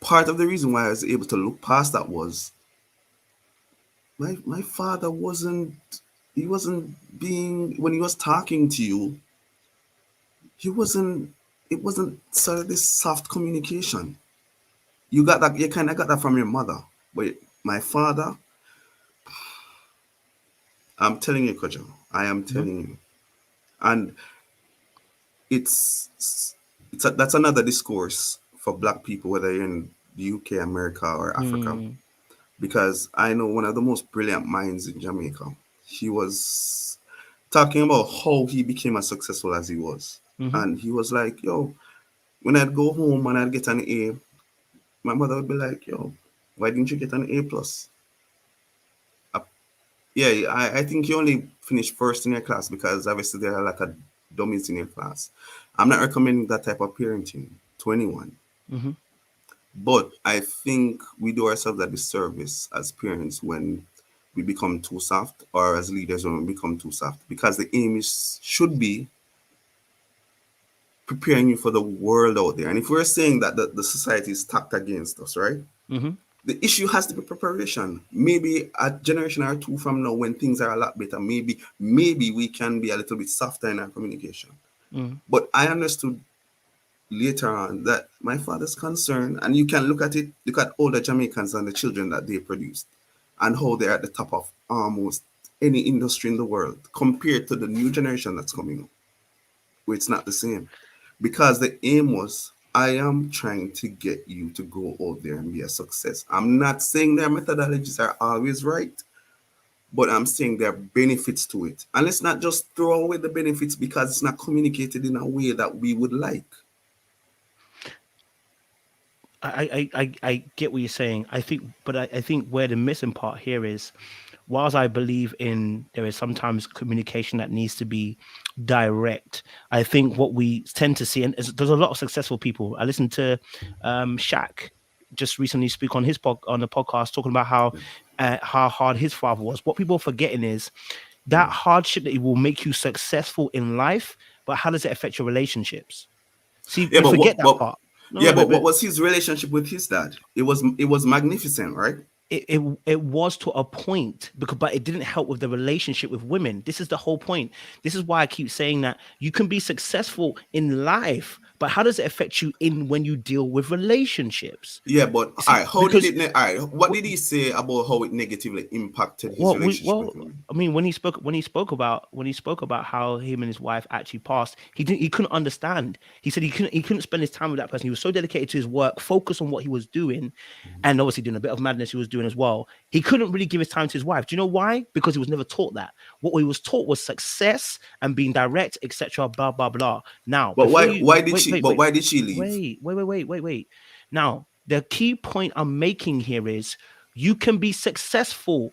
Speaker 7: part of the reason why I was able to look past that was my father wasn't being, when he was talking to you, it wasn't sort of this soft communication. You got that, you kind of got that from your mother. But my father, I'm telling you, Kojo, I am telling you. And that's another discourse for Black people, whether you're in the UK, America, or Africa. Because I know one of the most brilliant minds in Jamaica. He was talking about how he became as successful as he was. And he was like, yo, when I'd go home and I'd get an A, my mother would be like, yo, why didn't you get an A plus? Yeah, I think you only finished first in your class because obviously there are a lot of dummies in your class. I'm not recommending that type of parenting to anyone. But I think we do ourselves a disservice as parents when we become too soft, or as leaders when we become too soft, because the aim should be preparing you for the world out there. And if we're saying that the society is stacked against us, right? The issue has to be preparation. Maybe a generation or two from now, when things are a lot better, maybe we can be a little bit softer in our communication. But I understood later on that my father's concern, and you can look at older Jamaicans and the children that they produced and how they're at the top of almost any industry in the world compared to the new generation that's coming up, where it's not the same. Because the aim was, I am trying to get you to go out there and be a success. I'm not saying their methodologies are always right, but I'm saying there are benefits to it. And let's not just throw away the benefits because it's not communicated in a way that we would like.
Speaker 1: I get what you're saying. I think where the missing part here is, whilst I believe in there is sometimes communication that needs to be direct, I think what we tend to see, and there's a lot of successful people. I listened to Shaq just recently speak on the podcast talking about how hard his father was. What people are forgetting is that hardship that it will make you successful in life, but how does it affect your relationships? See, you forget that part.
Speaker 7: What was his relationship with his dad? It was magnificent, right?
Speaker 1: It was to a point, but it didn't help with the relationship with women. This is the whole point. This is why I keep saying that you can be successful in life, but how does it affect you when you deal with relationships?
Speaker 7: Yeah, but what did he say about how it negatively impacted his relationship with women?
Speaker 1: I mean, when he spoke about how him and his wife actually passed, he couldn't understand. He said he couldn't spend his time with that person. He was so dedicated to his work, focused on what he was doing, and obviously doing a bit of madness he was doing as well. He couldn't really give his time to his wife. Do you know why? Because he was never taught that. What he was taught was success and being direct, etc. Blah blah blah. Now,
Speaker 7: but why did she leave?
Speaker 1: Wait. Now, the key point I'm making here is you can be successful.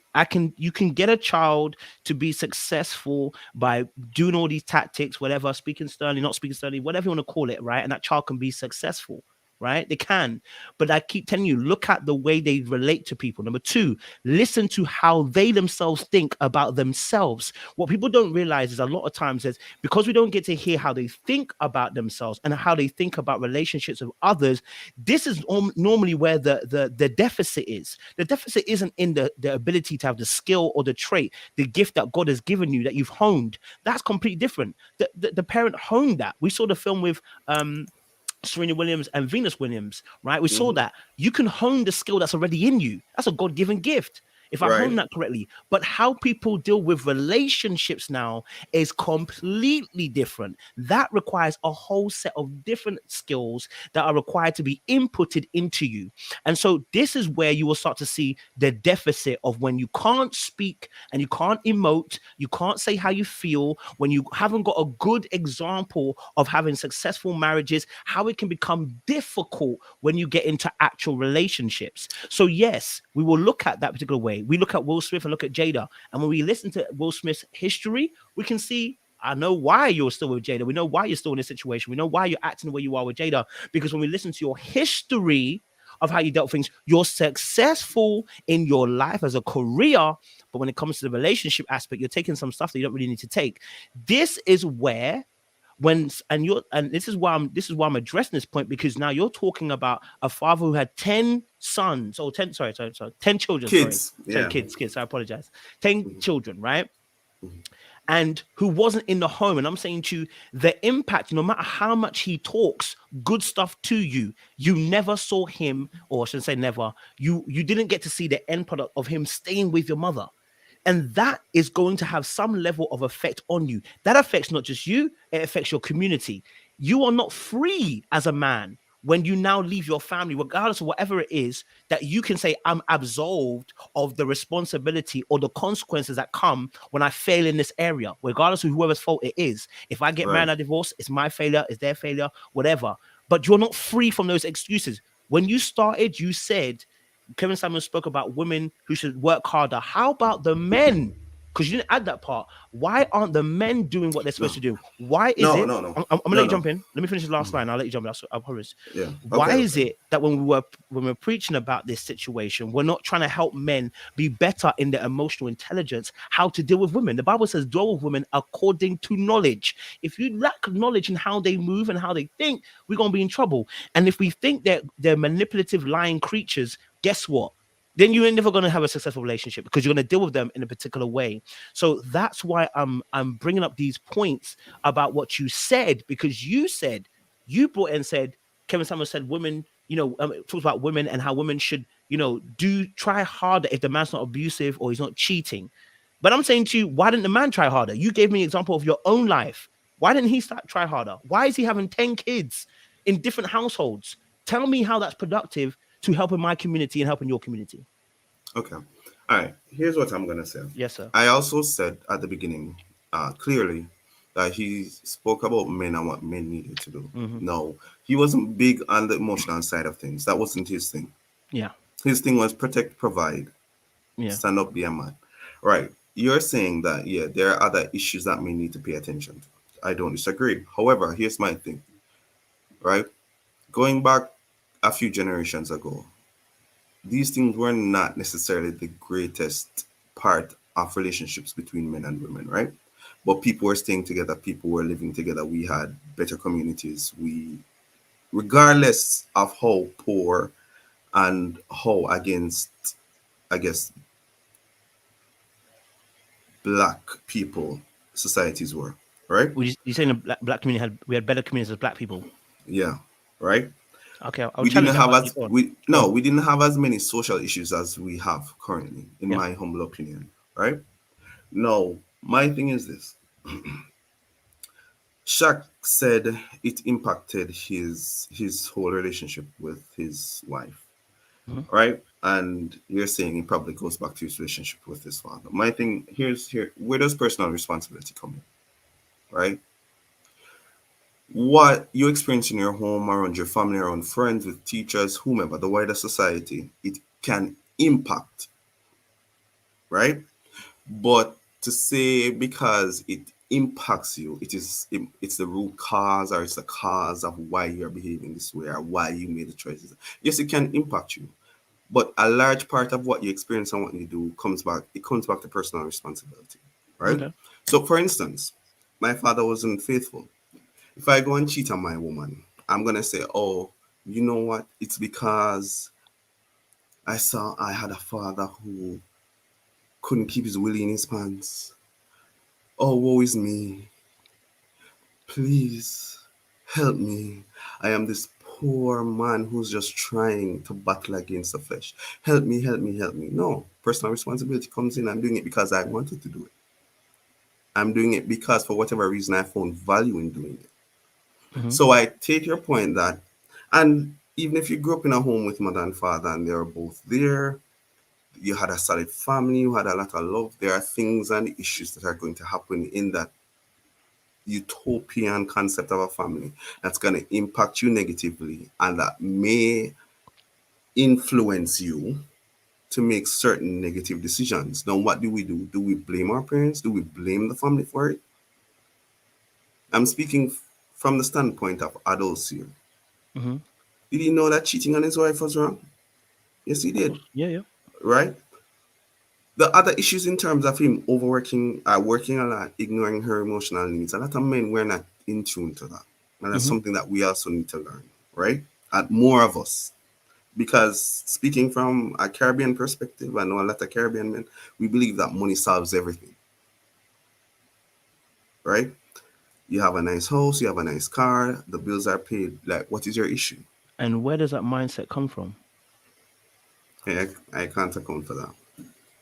Speaker 1: You can get a child to be successful by doing all these tactics, whatever, speaking sternly, not speaking sternly, whatever you want to call it, right? And that child can be successful. Right? They can. But I keep telling you, look at the way they relate to people. Number two, listen to how they themselves think about themselves. What people don't realize is a lot of times is because we don't get to hear how they think about themselves and how they think about relationships with others, this is normally where the deficit is. The deficit isn't in the ability to have the skill or the trait, the gift that God has given you that you've honed. That's completely different. The parent honed that. We saw the film with Serena Williams and Venus Williams, right? We saw that you can hone the skill that's already in you. That's a God-given gift, if I hone that correctly. But how people deal with relationships now is completely different. That requires a whole set of different skills that are required to be inputted into you. And so this is where you will start to see the deficit of when you can't speak and you can't emote, you can't say how you feel, when you haven't got a good example of having successful marriages, how it can become difficult when you get into actual relationships. So yes, we will look at that particular way. We look at Will Smith and look at Jada. And when we listen to Will Smith's history, we can see, I know why you're still with Jada. We know why you're still in this situation. We know why you're acting the way you are with Jada. Because when we listen to your history of how you dealt with things, you're successful in your life as a career. But when it comes to the relationship aspect, you're taking some stuff that you don't really need to take. This is where and this is why I'm addressing this point, because now you're talking about a father who had 10 sons, or 10 sorry 10 children,
Speaker 7: Kids,
Speaker 1: 10
Speaker 7: yeah.
Speaker 1: kids, I apologize, 10
Speaker 7: Mhm.
Speaker 1: children, right?
Speaker 7: Mhm.
Speaker 1: And who wasn't in the home. And I'm saying to you, the impact, no matter how much he talks good stuff to you, you never saw him, or I shouldn't say never, you didn't get to see the end product of him staying with your mother. And that is going to have some level of effect on you. That affects not just you, it affects your community. You are not free as a man when you now leave your family, regardless of whatever it is, that you can say, I'm absolved of the responsibility or the consequences that come when I fail in this area, regardless of whoever's fault it is. If I get married and I divorce, it's my failure, it's their failure, whatever. But you're not free from those excuses. When you started, you said, Kevin Samuel spoke about women who should work harder. How about the men? Because you didn't add that part. Why aren't the men doing what they're supposed to do? Why is it?
Speaker 7: No.
Speaker 1: I'm gonna let you jump in. Let me finish the last line. I'll let you jump in. I promise.
Speaker 7: Yeah.
Speaker 1: Why is it that when we're preaching about this situation, we're not trying to help men be better in their emotional intelligence, how to deal with women? The Bible says, "Deal with women according to knowledge." If you lack knowledge in how they move and how they think, we're gonna be in trouble. And if we think that they're manipulative, lying creatures, guess what? Then you're never going to have a successful relationship, because you're going to deal with them in a particular way. So that's why I'm bringing up these points about what you said, because you brought in and said, Kevin Samuel said women, talks about women and how women should, try harder if the man's not abusive or he's not cheating. But I'm saying to you, why didn't the man try harder? You gave me an example of your own life. Why didn't he try harder? Why is he having 10 kids in different households? Tell me how that's productive to helping my community and helping your community.
Speaker 7: Okay. All right. Here's what I'm going to say.
Speaker 1: Yes, sir.
Speaker 7: I also said at the beginning, clearly, that he spoke about men and what men needed to do.
Speaker 1: Mm-hmm.
Speaker 7: No, he wasn't big on the emotional side of things. That wasn't his thing.
Speaker 1: Yeah.
Speaker 7: His thing was protect, provide, stand up, be a man. Right. You're saying that, yeah, there are other issues that men need to pay attention to. I don't disagree. However, here's my thing. Right. Going back a few generations ago, these things were not necessarily the greatest part of relationships between men and women, right? But people were staying together, people were living together, we had better communities. Regardless of how poor and how against, I guess, black people societies were, right?
Speaker 1: You saying the black community we had better communities as black people?
Speaker 7: Yeah, right.
Speaker 1: Okay,
Speaker 7: We didn't have we didn't have as many social issues as we have currently, in my humble opinion, right? No, my thing is this. Shaq said it impacted his whole relationship with his wife, right? And you're saying it probably goes back to his relationship with his father. My thing where does personal responsibility come in, right? What you experience in your home, around your family, around friends, with teachers, whomever, the wider society, it can impact, right? But to say because it impacts you, it's the root cause, or it's the cause of why you're behaving this way, or why you made the choices. Yes, it can impact you, but a large part of what you experience and what you do comes back to personal responsibility, right? Okay. So for instance, my father wasn't faithful. If I go and cheat on my woman, I'm gonna say, oh, you know what? It's because I had a father who couldn't keep his willy in his pants. Oh, woe is me. Please help me. I am this poor man who's just trying to battle against the flesh. Help me, help me, help me. No, personal responsibility comes in. I'm doing it because I wanted to do it. I'm doing it because for whatever reason I found value in doing it. Mm-hmm. So I take your point that, and even if you grew up in a home with mother and father and they were both there, you had a solid family, you had a lot of love, there are things and issues that are going to happen in that utopian concept of a family that's going to impact you negatively, and that may influence you to make certain negative decisions. Now, what do? Do we blame our parents? Do we blame the family for it? I'm speaking from the standpoint of adults here. Mm-hmm. Did he know that cheating on his wife was wrong? Yes, he did.
Speaker 1: Yeah.
Speaker 7: Right? The other issues in terms of him overworking, working a lot, ignoring her emotional needs. A lot of men were not in tune to that, and that's something that we also need to learn, right? And more of us, because speaking from a Caribbean perspective, I know a lot of Caribbean men, we believe that money solves everything, right? You have a nice house, you have a nice car, the bills are paid. Like, what is your issue?
Speaker 1: And where does that mindset come from?
Speaker 7: I can't account for that.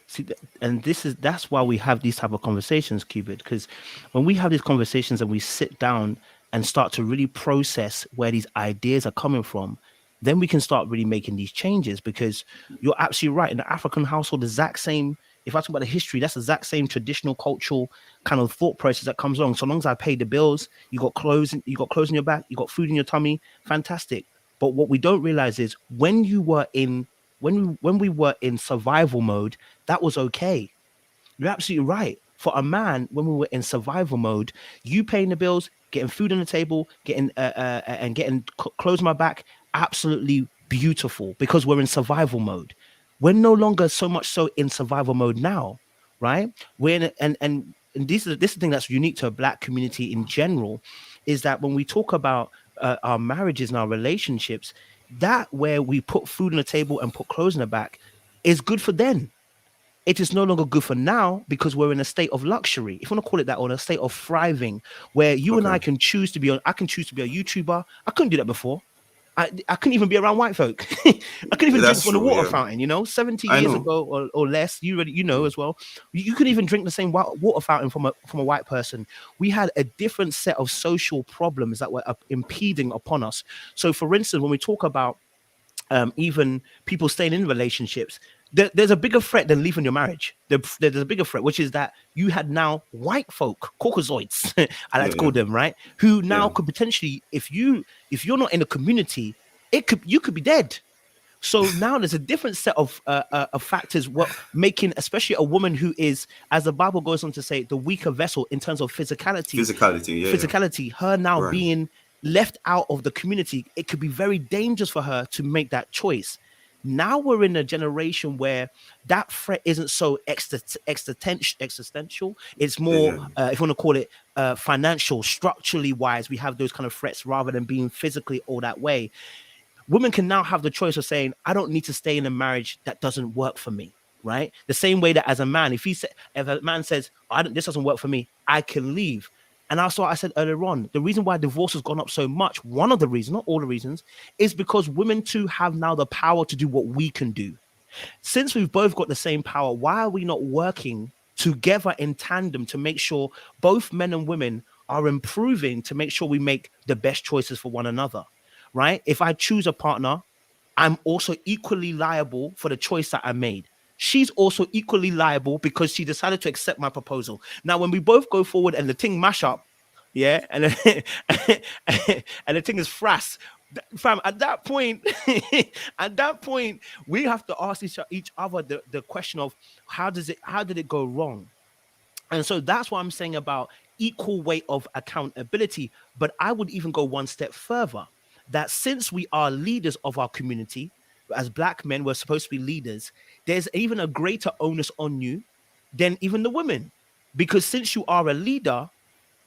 Speaker 1: See, and that's why we have these type of conversations, Cupid, because when we have these conversations and we sit down and start to really process where these ideas are coming from, then we can start really making these changes. Because you're absolutely right. In the African household, the exact same, if I talk about the history, that's the exact same traditional cultural kind of thought process that comes along. So long as I pay the bills, you got clothes in your back, you got food in your tummy, fantastic. But what we don't realize is when you were in when we were in survival mode, that was okay. You're absolutely right. For a man, when we were in survival mode, you paying the bills, getting food on the table, getting and getting clothes on my back, absolutely beautiful because we're in survival mode. We're no longer so much so in survival mode now, right? We're in, and this is the thing that's unique to a Black community in general, is that when we talk about our marriages and our relationships, that where we put food on the table and put clothes on the back is good for then. It is no longer good for now because we're in a state of luxury, if you want to call it that, or a state of thriving, where you and I can choose to be on. I can choose to be a YouTuber. I couldn't do that before. I couldn't even be around white folk. I couldn't even drink from the water fountain. 70 years ago or less, you know as well. You couldn't even drink the same water fountain from a white person. We had a different set of social problems that were impeding upon us. So, for instance, when we talk about even people staying in relationships, there's a bigger threat than leaving your marriage. There's a bigger threat, which is that you had now white folk, Caucasoids, I like to call them, right? Who now could potentially, if you're not in a community, you could be dead. So now there's a different set of factors, what making, especially a woman who is, as the Bible goes on to say, the weaker vessel in terms of physicality, her now being left out of the community, it could be very dangerous for her to make that choice. Now we're in a generation where that threat isn't so existential. It's more, if you want to call it financial, structurally wise, we have those kind of threats rather than being physically all that way. Women can now have the choice of saying, I don't need to stay in a marriage that doesn't work for me, right? The same way that as a man, if a man says, this doesn't work for me, I can leave. And that's what I said earlier on. The reason why divorce has gone up so much, one of the reasons, not all the reasons, is because women too have now the power to do what we can do. Since we've both got the same power, why are we not working together in tandem to make sure both men and women are improving, to make sure we make the best choices for one another, right? If I choose a partner, I'm also equally liable for the choice that I made. She's also equally liable because she decided to accept my proposal. Now, when we both go forward and the thing mash up, and and the thing is frass, fam, at that point, we have to ask each other the question of how did it go wrong? And so that's what I'm saying about equal weight of accountability. But I would even go one step further, that since we are leaders of our community, as Black men, we're supposed to be leaders, there's even a greater onus on you than even the women. Because since you are a leader,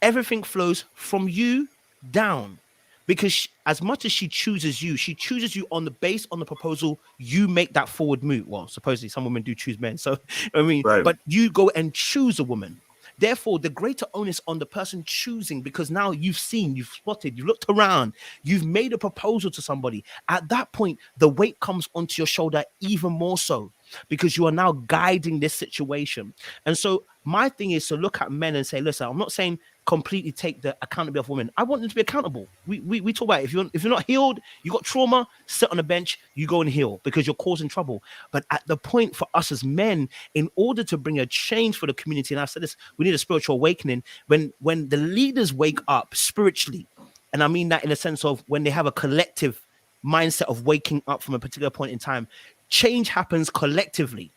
Speaker 1: everything flows from you down. Because as much as she chooses you on the proposal, you make that forward move. Well, supposedly some women do choose men. So, but you go and choose a woman. Therefore, the greater onus on the person choosing, because now you've seen, you've spotted, you looked around, you've made a proposal to somebody. At that point, the weight comes onto your shoulder even more so, because you are now guiding this situation. And so my thing is to look at men and say, listen, I'm not saying completely take the accountability of women. I want them to be accountable. We talk about it. If you're not healed, you got trauma, sit on a bench, you go and heal because you're causing trouble. But at the point for us as men, in order to bring a change for the community, and I've said this, we need a spiritual awakening. When the leaders wake up spiritually, and I mean that in a sense of when they have a collective mindset of waking up from a particular point in time, change happens collectively,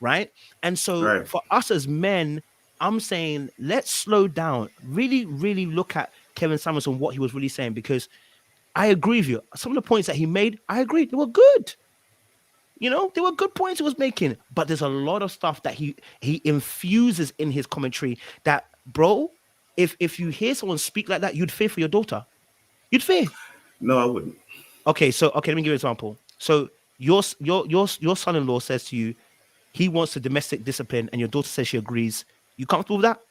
Speaker 1: right? And so for us as men, I'm saying let's slow down, really, really look at Kevin Samuelson, what he was really saying, because I agree with you. Some of the points that he made, I agree, they were good. You know, there were good points he was making, but there's a lot of stuff that he infuses in his commentary that, bro, if you hear someone speak like that, you'd fear for your daughter. You'd fear.
Speaker 7: No, I wouldn't.
Speaker 1: Okay, so okay, let me give you an example. So your son-in-law says to you, he wants the domestic discipline, and your daughter says she agrees. You comfortable with that?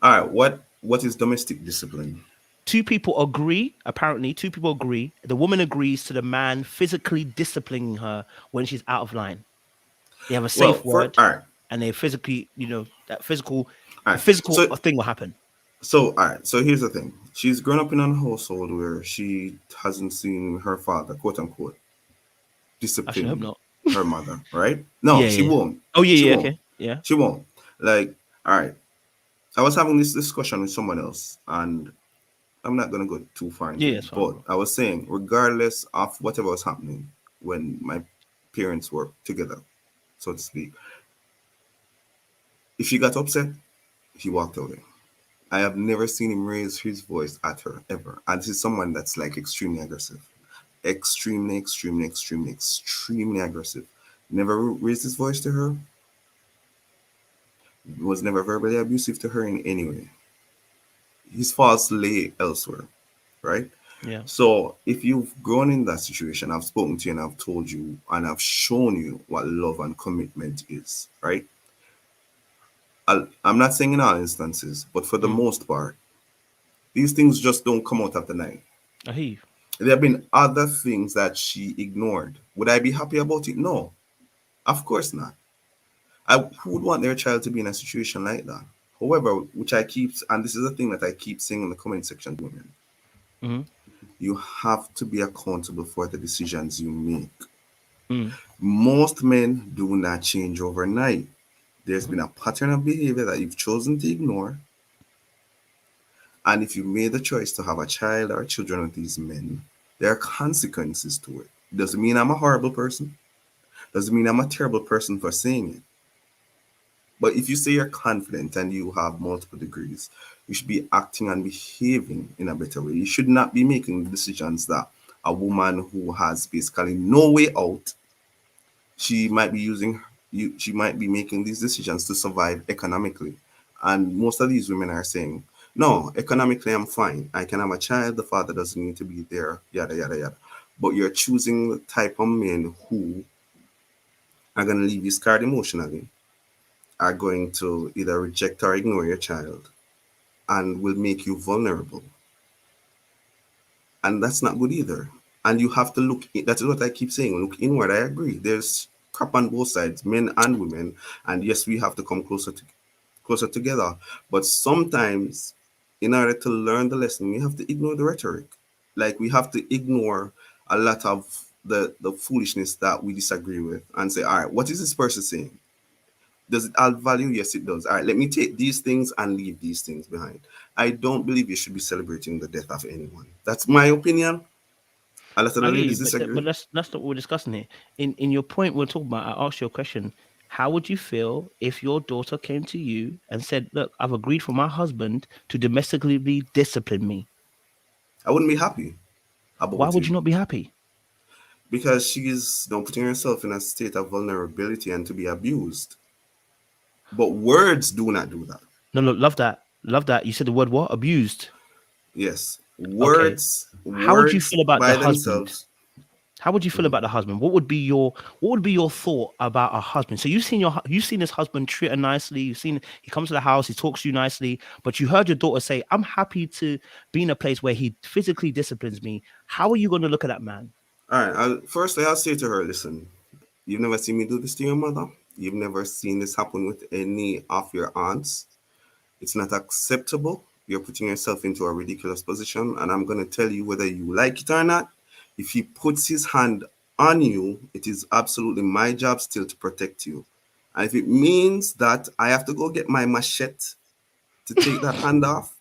Speaker 7: All right. What is domestic discipline?
Speaker 1: Two people agree. Apparently, two people agree. The woman agrees to the man physically disciplining her when she's out of line. They have a
Speaker 7: Well,
Speaker 1: safe
Speaker 7: for
Speaker 1: word,
Speaker 7: all right,
Speaker 1: and they physically, that physical,
Speaker 7: all
Speaker 1: a
Speaker 7: right.
Speaker 1: physical thing will happen.
Speaker 7: So all right. So here's the thing. She's grown up in a household where she hasn't seen her father, quote unquote,
Speaker 1: I should hope
Speaker 7: discipline
Speaker 1: not.
Speaker 7: her mother, right? No,
Speaker 1: Yeah,
Speaker 7: she
Speaker 1: yeah.
Speaker 7: won't.
Speaker 1: Oh yeah,
Speaker 7: She
Speaker 1: yeah.
Speaker 7: won't.
Speaker 1: Okay, yeah.
Speaker 7: She won't. Like, all right. I was having this discussion with someone else, and I'm not gonna go too far into
Speaker 1: Yeah,
Speaker 7: it,
Speaker 1: it's fine,
Speaker 7: but
Speaker 1: bro.
Speaker 7: I was saying, regardless of whatever was happening when my parents were together, so to speak, if she got upset, he walked away. I have never seen him raise his voice at her ever. And this is someone that's like extremely aggressive. Extremely aggressive. Never raised his voice to her, was never verbally abusive to her in any way. His faults lay elsewhere, right?
Speaker 1: Yeah.
Speaker 7: So if you've grown in that situation, I've spoken to you and I've told you and I've shown you what love and commitment is, right? I'm not saying in all instances, but for the
Speaker 1: Mm.
Speaker 7: most part, these things just don't come out of the night.
Speaker 1: I hear you.
Speaker 7: There have been other things that she ignored. Would I be happy about it? No, of course not. Who would want their child to be in a situation like that? However, which I keep, and this is the thing that I keep saying in the comment section, women,
Speaker 1: Mm-hmm.
Speaker 7: you have to be accountable for the decisions you make.
Speaker 1: Mm.
Speaker 7: Most men do not change overnight. There's
Speaker 1: Mm-hmm.
Speaker 7: been a pattern of behavior that you've chosen to ignore. And if you made the choice to have a child or children with these men, there are consequences to it. Doesn't mean I'm a horrible person. Doesn't mean I'm a terrible person for saying it. But if you say you're confident and you have multiple degrees, you should be acting and behaving in a better way. You should not be making decisions that a woman who has basically no way out, she might be using you, she might be making these decisions to survive economically. And most of these women are saying, no, economically I'm fine. I can have a child, the father doesn't need to be there, yada yada yada. But you're choosing the type of men who are gonna leave you scarred emotionally, are going to either reject or ignore your child and will make you vulnerable. And that's not good either. And you have to look, that's what I keep saying, look inward. I agree. There's crap on both sides, men and women. And yes, we have to come closer together. But sometimes, in order to learn the lesson, we have to ignore the rhetoric. Like we have to ignore a lot of the foolishness that we disagree with and say, all right, what is this person saying? Does it add value? Yes, it does. All right, let me take these things and leave these things behind. I don't believe you should be celebrating the death of anyone. That's my opinion. A lot of the
Speaker 1: I hear you,
Speaker 7: ladies
Speaker 1: but
Speaker 7: disagree.
Speaker 1: that's not what we're discussing here. In your point we're talking about, I asked you a question. How would you feel if your daughter came to you and said, "Look, I've agreed for my husband to domestically discipline me"?
Speaker 7: I wouldn't be happy
Speaker 1: Why
Speaker 7: about
Speaker 1: would
Speaker 7: it
Speaker 1: you not be happy?
Speaker 7: because she's putting herself in a state of vulnerability and to be abused. But words do not do that.
Speaker 1: No, no, love that, love that. You said the word what? Abused.
Speaker 7: Yes,
Speaker 1: Okay. How would you
Speaker 7: words
Speaker 1: feel about the
Speaker 7: by
Speaker 1: husband?
Speaker 7: themselves.
Speaker 1: How would you feel
Speaker 7: Mhm.
Speaker 1: about the husband? What would be your thought about a husband? So you've seen this husband treat her nicely. You've seen he comes to the house, he talks to you nicely, but you heard your daughter say, "I'm happy to be in a place where he physically disciplines me." How are you going to look at that man?
Speaker 7: All right. Firstly, I'll say to her, listen, you've never seen me do this to your mother. You've never seen this happen with any of your aunts. It's not acceptable. You're putting yourself into a ridiculous position. And I'm going to tell you whether you like it or not. If he puts his hand on you, it is absolutely my job still to protect you. And if it means that I have to go get my machete to take that hand off,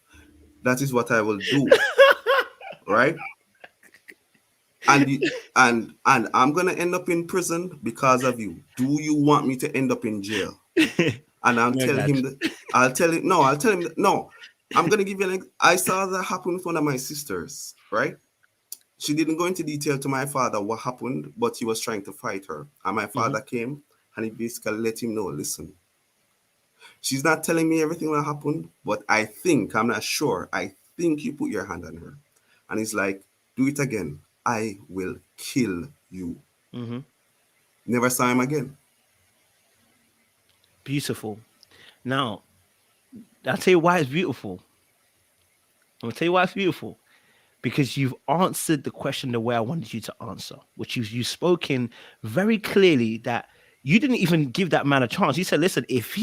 Speaker 7: that is what I will do. Right? And and I'm gonna end up in prison because of you. Do you want me to end up in jail? And I'll
Speaker 1: No,
Speaker 7: tell
Speaker 1: Dad.
Speaker 7: him that I'll tell him that no. I'm gonna give you I saw that happen with one of my sisters, right? She didn't go into detail to my father what happened, but he was trying to fight her. And my father came and he basically let him know, listen, she's not telling me everything that happened, but I think, I'm not sure, I think you put your hand on her. And he's like, do it again. I will kill you. Never saw him again.
Speaker 1: Beautiful. Now, I'll tell you why it's beautiful. I'm going to tell you why it's beautiful. Because you've answered the question the way I wanted you to answer, which you've spoken very clearly that you didn't even give that man a chance. You said, listen, if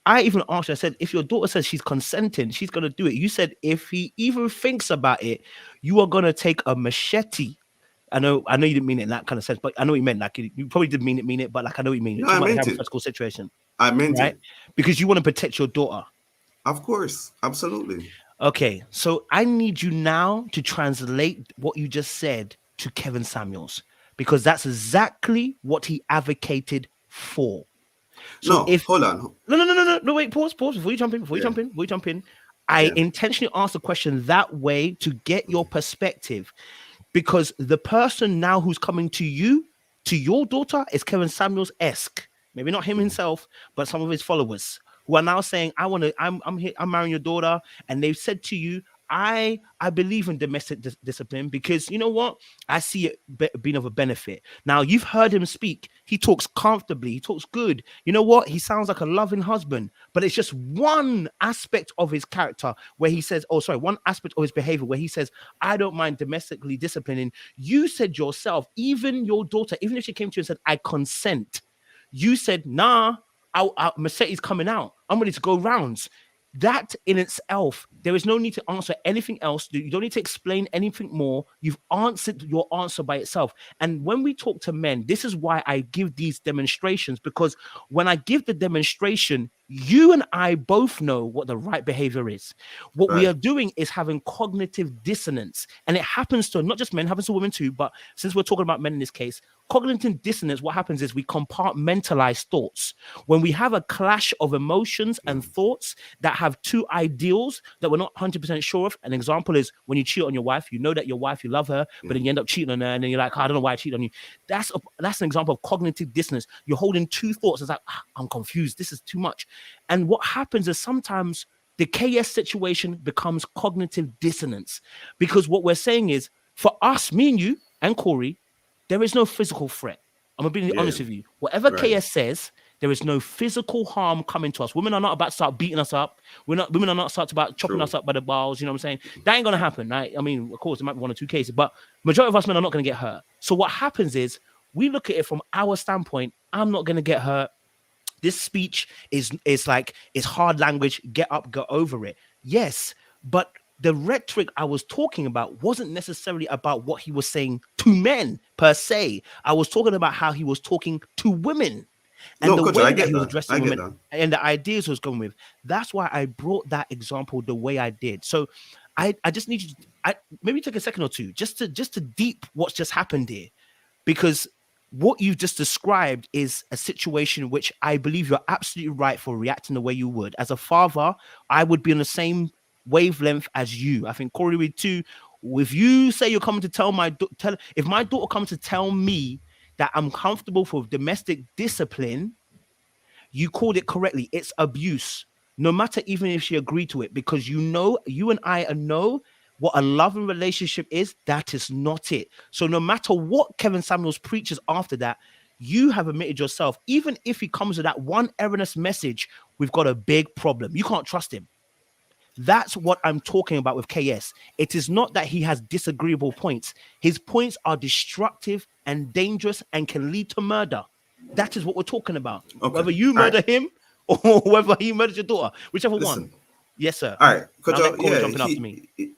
Speaker 1: I even asked you, I said, if your daughter says she's consenting, she's going to do it. You said, if he even thinks about it, you are going to take a machete. I know you didn't mean it in that kind of sense, but I know what you meant. Like, you probably did mean it, but like, I know what you mean.
Speaker 7: No,
Speaker 1: It's
Speaker 7: I
Speaker 1: about the
Speaker 7: meant it.
Speaker 1: hypothetical situation.
Speaker 7: I meant
Speaker 1: right?
Speaker 7: it.
Speaker 1: Because you want to protect your daughter.
Speaker 7: Of course. Absolutely.
Speaker 1: Okay, so I need you now to translate what you just said to Kevin Samuels, because that's exactly what he advocated for. So
Speaker 7: No, hold on.
Speaker 1: No, wait, pause before you jump in. I
Speaker 7: Yeah.
Speaker 1: intentionally asked the question that way to get your perspective, because the person now who's coming to you, to your daughter, is Kevin Samuels-esque. Maybe not him himself, but some of his followers who are now saying, I'm marrying your daughter, and they've said to you, I believe in domestic discipline because you know what? I see it being of a benefit. Now, you've heard him speak. He talks comfortably. He talks good. You know what? He sounds like a loving husband, but it's just one aspect of his character where he says, one aspect of his behavior where he says, I don't mind domestically disciplining. You said yourself, even your daughter, even if she came to you and said, I consent, you said, nah, Mercedes coming out. I'm ready to go rounds. That in itself, there is no need to answer anything else. You don't need to explain anything more. You've answered your answer by itself. And when we talk to men, this is why I give these demonstrations, because when I give the demonstration, you and I both know what the right behavior is. What we are doing is having cognitive dissonance. And it happens to not just men, it happens to women too. But since we're talking about men in this case, cognitive dissonance, what happens is we compartmentalize thoughts. When we have a clash of emotions and thoughts that have two ideals that we're not 100% sure of. An example is when you cheat on your wife, you know that your wife, you love her, but then you end up cheating on her, and then you're like, I don't know why I cheated on you. That's an example of cognitive dissonance. You're holding two thoughts. It's like, I'm confused. This is too much. And what happens is sometimes the KS situation becomes cognitive dissonance, because what we're saying is, for us, me and you and Corey, there is no physical threat. I'm going to be honest with you. Whatever KS says, there is no physical harm coming to us. Women are not about to start beating us up. Women are not about chopping us up by the balls. You know what I'm saying? That ain't going to happen, right? I mean, of course, there might be one or two cases, but majority of us men are not going to get hurt. So what happens is we look at it from our standpoint. I'm not going to get hurt. This speech is hard language. Get up, go over it. Yes, but the rhetoric I was talking about wasn't necessarily about what he was saying to men per se. I was talking about how he was talking to women. And the way that he was addressing women and the ideas he was going with. That's why I brought that example the way I did. So I just need you to maybe take a second or two just to deep what's just happened here. Because what you've just described is a situation which I believe you're absolutely right for reacting the way you would. As a father, I would be on the same wavelength as you. I think Corey would too. If you say you're coming to if my daughter comes to tell me that I'm comfortable for domestic discipline, you called it correctly. It's abuse. No matter even if she agreed to it, because you and I know what a loving relationship is, that is not it. So no matter what Kevin Samuels preaches after that, you have admitted yourself, even if he comes with that one erroneous message, we've got a big problem. You can't trust him. That's what I'm talking about with KS. It is not that he has disagreeable points. His points are destructive and dangerous and can lead to murder. That is what we're talking about. Okay. Whether you murder him or whether he murders your daughter, whichever one. Yes, sir.
Speaker 7: All right.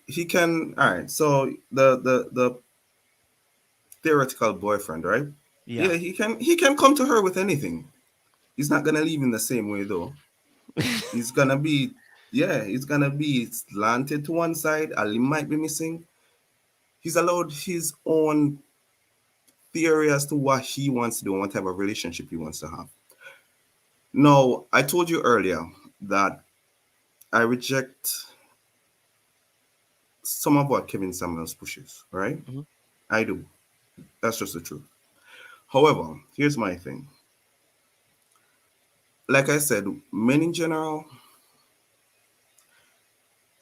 Speaker 7: He can. All right. So the theoretical boyfriend, right? Yeah. He can come to her with anything. He's not gonna leave in the same way though. He's gonna be slanted to one side. A limb might be missing. He's allowed his own theory as to what he wants to do and what type of relationship he wants to have. Now, I told you earlier that I reject some of what Kevin Samuels pushes, right?
Speaker 1: Mhm.
Speaker 7: I do. That's just the truth. However, here's my thing. Like I said, men in general,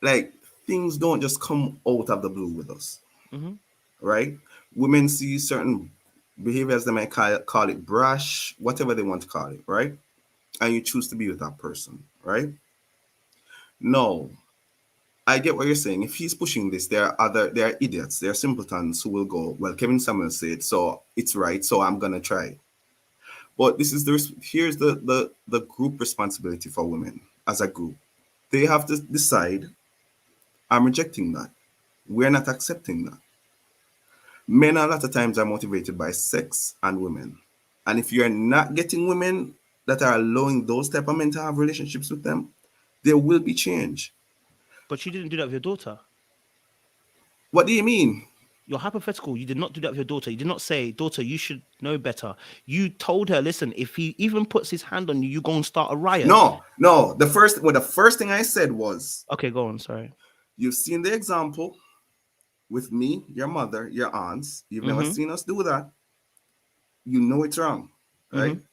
Speaker 7: like things don't just come out of the blue with us,
Speaker 1: Mhm.
Speaker 7: right? Women see certain behaviors, they might call it brash, whatever they want to call it, right? And you choose to be with that person, right? No, I get what you're saying. If he's pushing this, there are idiots, there are simpletons who will go, well, Kevin Samuels said, so it's right, so I'm gonna try. But this is here's the group responsibility for women as a group. They have to decide, I'm rejecting that. We're not accepting that. Men a lot of times are motivated by sex and women. And if you're not getting women that are allowing those type of men to have relationships with them, there will be change.
Speaker 1: But you didn't do that with your daughter.
Speaker 7: What do you mean?
Speaker 1: You're hypothetical. You did not do that with your daughter. You did not say, daughter, you should know better. You told her, listen, if he even puts his hand on you, you go and start a riot.
Speaker 7: No. The first thing I said was,
Speaker 1: okay, go on. Sorry.
Speaker 7: You've seen the example with me, your mother, your aunts. You've never
Speaker 1: Mhm.
Speaker 7: seen us do that. You know it's wrong, right?
Speaker 1: Mhm.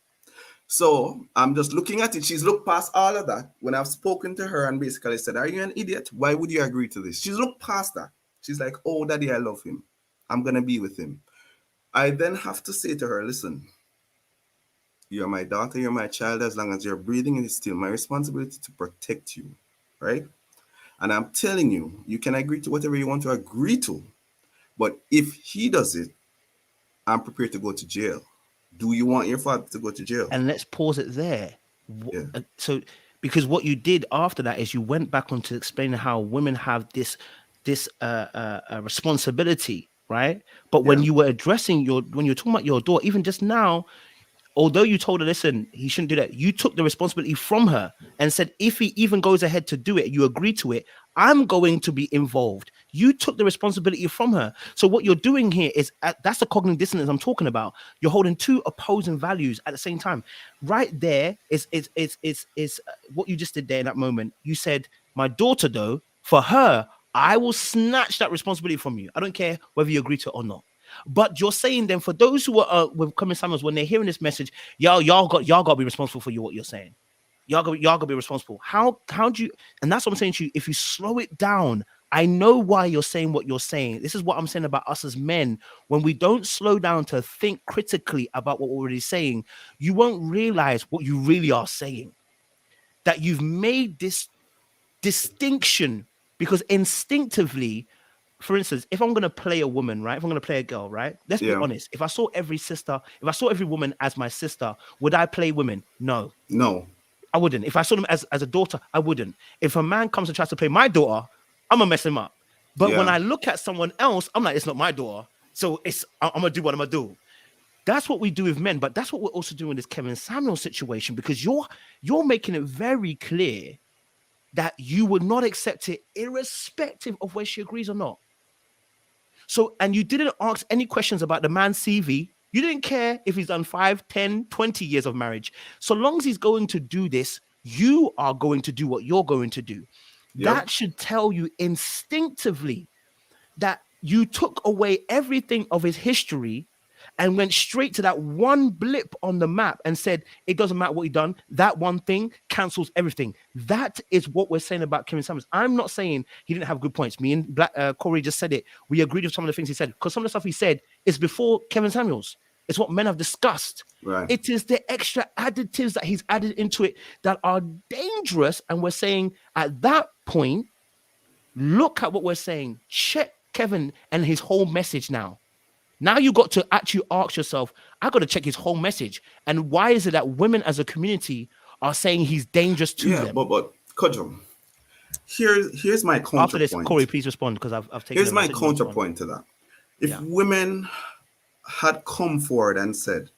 Speaker 7: So I'm just looking at it. She's looked past all of that. When I've spoken to her and basically said, are you an idiot? Why would you agree to this? She's looked past that. She's like, oh, daddy, I love him. I'm going to be with him. I then have to say to her, listen, you're my daughter, you're my child. As long as you're breathing, it's still my responsibility to protect you, right? And I'm telling you, you can agree to whatever you want to agree to. But if he does it, I'm prepared to go to jail. Do you want your father to go to jail?
Speaker 1: And let's pause it there.
Speaker 7: Yeah.
Speaker 1: So, because what you did after that is you went back on to explain how women have this responsibility, right? But when
Speaker 7: Yeah.
Speaker 1: you were addressing when you were talking about your daughter, even just now, although you told her, listen, he shouldn't do that, you took the responsibility from her and said, if he even goes ahead to do it, you agree to it, I'm going to be involved. You took the responsibility from her. So what you're doing here is, that's the cognitive dissonance I'm talking about. You're holding two opposing values at the same time. Right there is what you just did there in that moment. You said, my daughter, though, for her, I will snatch that responsibility from you. I don't care whether you agree to it or not. But you're saying then, for those who are with Kevin Samuels, when they're hearing this message, y'all got to be responsible for what you're saying. Y'all got to be responsible. How do you? And that's what I'm saying to you. If you slow it down, I know why you're saying what you're saying. This is what I'm saying about us as men. When we don't slow down to think critically about what we're already saying, you won't realize what you really are saying. That you've made this distinction because instinctively, for instance, if I'm going to play a woman, right? If I'm going to play a girl, right? Let's be honest. If I saw every woman as my sister, would I play women? No. I wouldn't. If I saw them as a daughter, I wouldn't. If a man comes and tries to play my daughter, I'm going to mess him up. But when I look at someone else, I'm like, it's not my daughter. So I'm going to do what I'm going to do. That's what we do with men. But that's what we're also doing in this Kevin Samuels situation, because you're making it very clear that you would not accept it irrespective of whether she agrees or not. So, and you didn't ask any questions about the man's CV. You didn't care if he's done 5, 10, 20 years of marriage. So long as he's going to do this, you are going to do what you're going to do. That should tell you instinctively that you took away everything of his history and went straight to that one blip on the map and said, it doesn't matter what he done. That one thing cancels everything. That is what we're saying about Kevin Samuels. I'm not saying he didn't have good points. Me and Corey just said it. We agreed with some of the things he said, because some of the stuff he said is before Kevin Samuels. It's what men have discussed.
Speaker 7: Right.
Speaker 1: It is the extra additives that he's added into it that are dangerous. And we're saying at that point, look at what we're saying. Check Kevin and his whole message now. Now you got to actually ask yourself, I got to check his whole message. And why is it that women as a community are saying he's dangerous to them?
Speaker 7: But Kudjo, here's my counterpoint.
Speaker 1: After this, Corey, please respond, because I've taken.
Speaker 7: Here's my counterpoint to that. If women had come forward and said,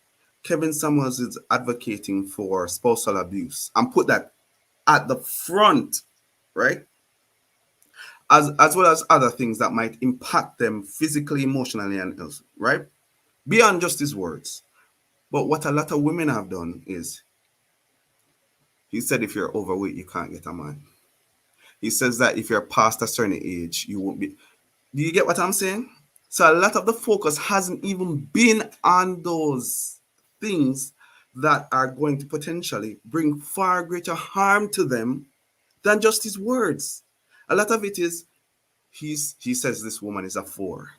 Speaker 7: Kevin Samuels is advocating for spousal abuse, and put that at the front, right? As well as other things that might impact them physically, emotionally, and else, right? Beyond just his words. But what a lot of women have done is, he said, if you're overweight, you can't get a man. He says that if you're past a certain age, you won't be. Do you get what I'm saying? So a lot of the focus hasn't even been on those things that are going to potentially bring far greater harm to them than just his words. A lot of it is he says this woman is a 4.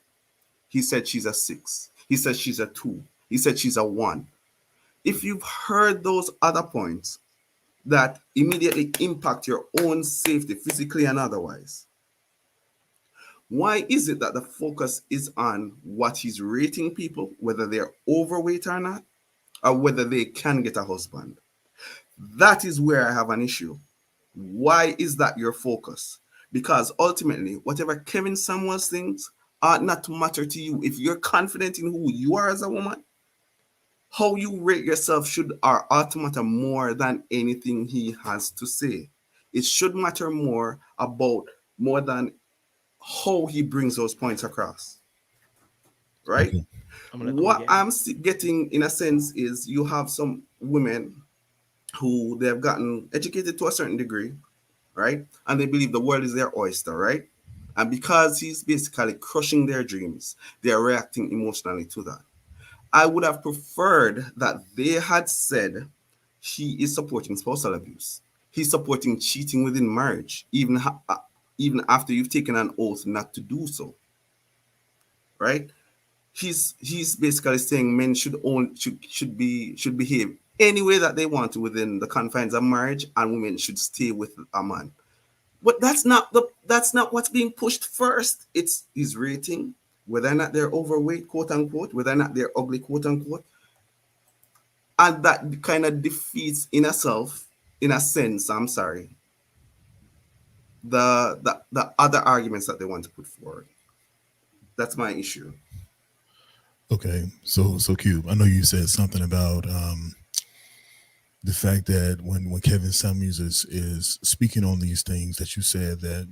Speaker 7: He said she's a 6. He said she's a 2. He said she's a 1. If you've heard those other points that immediately impact your own safety, physically and otherwise, why is it that the focus is on what he's rating people, whether they're overweight or not, or whether they can get a husband? That is where I have an issue. Why is that your focus? Because ultimately, whatever Kevin Samuels thinks ought not to matter to you. If you're confident in who you are as a woman, how you rate yourself should or ought to matter more than anything he has to say. It should matter more than how he brings those points across. Right?
Speaker 6: Okay.
Speaker 7: What I'm getting in a sense is you have some women who they have gotten educated to a certain degree, right? And they believe the world is their oyster, right? And because he's basically crushing their dreams, they are reacting emotionally to that. I would have preferred that they had said he is supporting spousal abuse. He's supporting cheating within marriage, even after you've taken an oath not to do so. Right? He's basically saying men should behave any way that they want to within the confines of marriage, and women should stay with a man. But that's not what's being pushed first. It's his rating, whether or not they're overweight, quote unquote, whether or not they're ugly, quote unquote. And that kind of defeats in a sense, I'm sorry, the other arguments that they want to put forward. That's my issue.
Speaker 6: Okay, so Cube, I know you said something about the fact that when Kevin Samuels is speaking on these things that you said that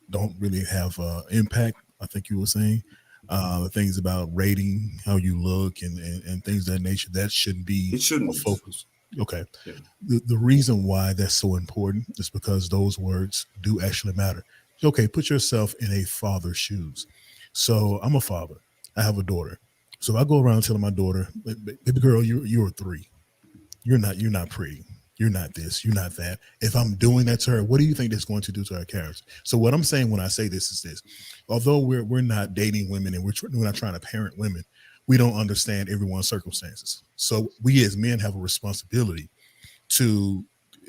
Speaker 6: don't really have impact. I think you were saying things about rating, how you look, and things of that nature. That shouldn't be a focus. Okay. Yeah. The reason why that's so important is because those words do actually matter. Okay, put yourself in a father's shoes. So I'm a father. I have a daughter. So if I go around telling my daughter, baby girl, you're a 3. You're not pretty. You're not this. You're not that. If I'm doing that to her, what do you think that's going to do to her character? So what I'm saying when I say this is this: although we're not dating women and we're not trying to parent women, we don't understand everyone's circumstances. So we as men have a responsibility to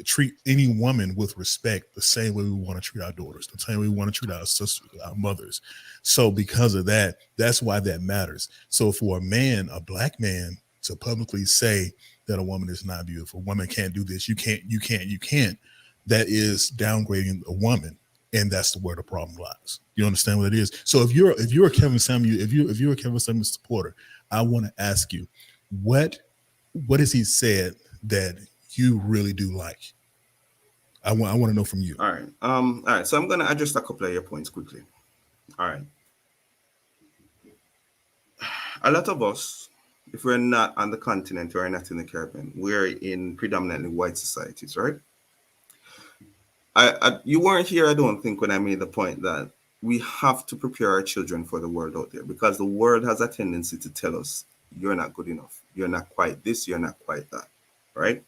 Speaker 6: treat any woman with respect the same way we want to treat our daughters, the same way we want to treat our sisters, our mothers. So because of that, that's why that matters. So for a man, a black man, to publicly say that a woman is not beautiful, woman can't do this, you can't, that is downgrading a woman. And that's where the problem lies. You understand what it is? So if you're a Kevin Samuels, if you're a Kevin Samuels supporter, I want to ask you, what has he said that you really do like? I want to know from you.
Speaker 7: All right. So I'm going to address a couple of your points quickly. All right. A lot of us, if we're not on the continent, we're not in the Caribbean, we're in predominantly white societies, right? You weren't here, I don't think, when I made the point that we have to prepare our children for the world out there, because the world has a tendency to tell us, you're not good enough. You're not quite this, you're not quite that, right?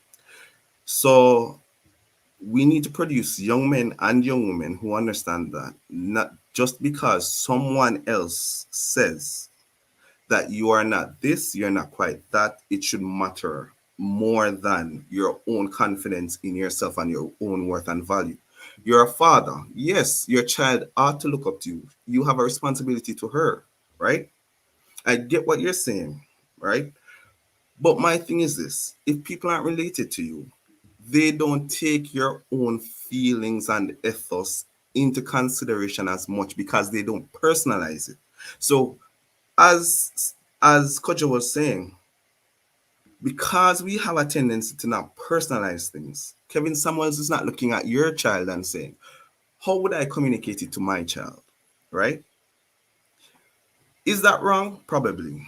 Speaker 7: So we need to produce young men and young women who understand that not just because someone else says that you are not this, you're not quite that, it should matter more than your own confidence in yourself and your own worth and value. You're a father. Yes, your child ought to look up to you. You have a responsibility to her, right? I get what you're saying, right? But my thing is this: if people aren't related to you, they don't take your own feelings and ethos into consideration as much because they don't personalize it. So as Kojo was saying, because we have a tendency to not personalize things, Kevin Samuels is not looking at your child and saying, how would I communicate it to my child, right? Is that wrong? Probably,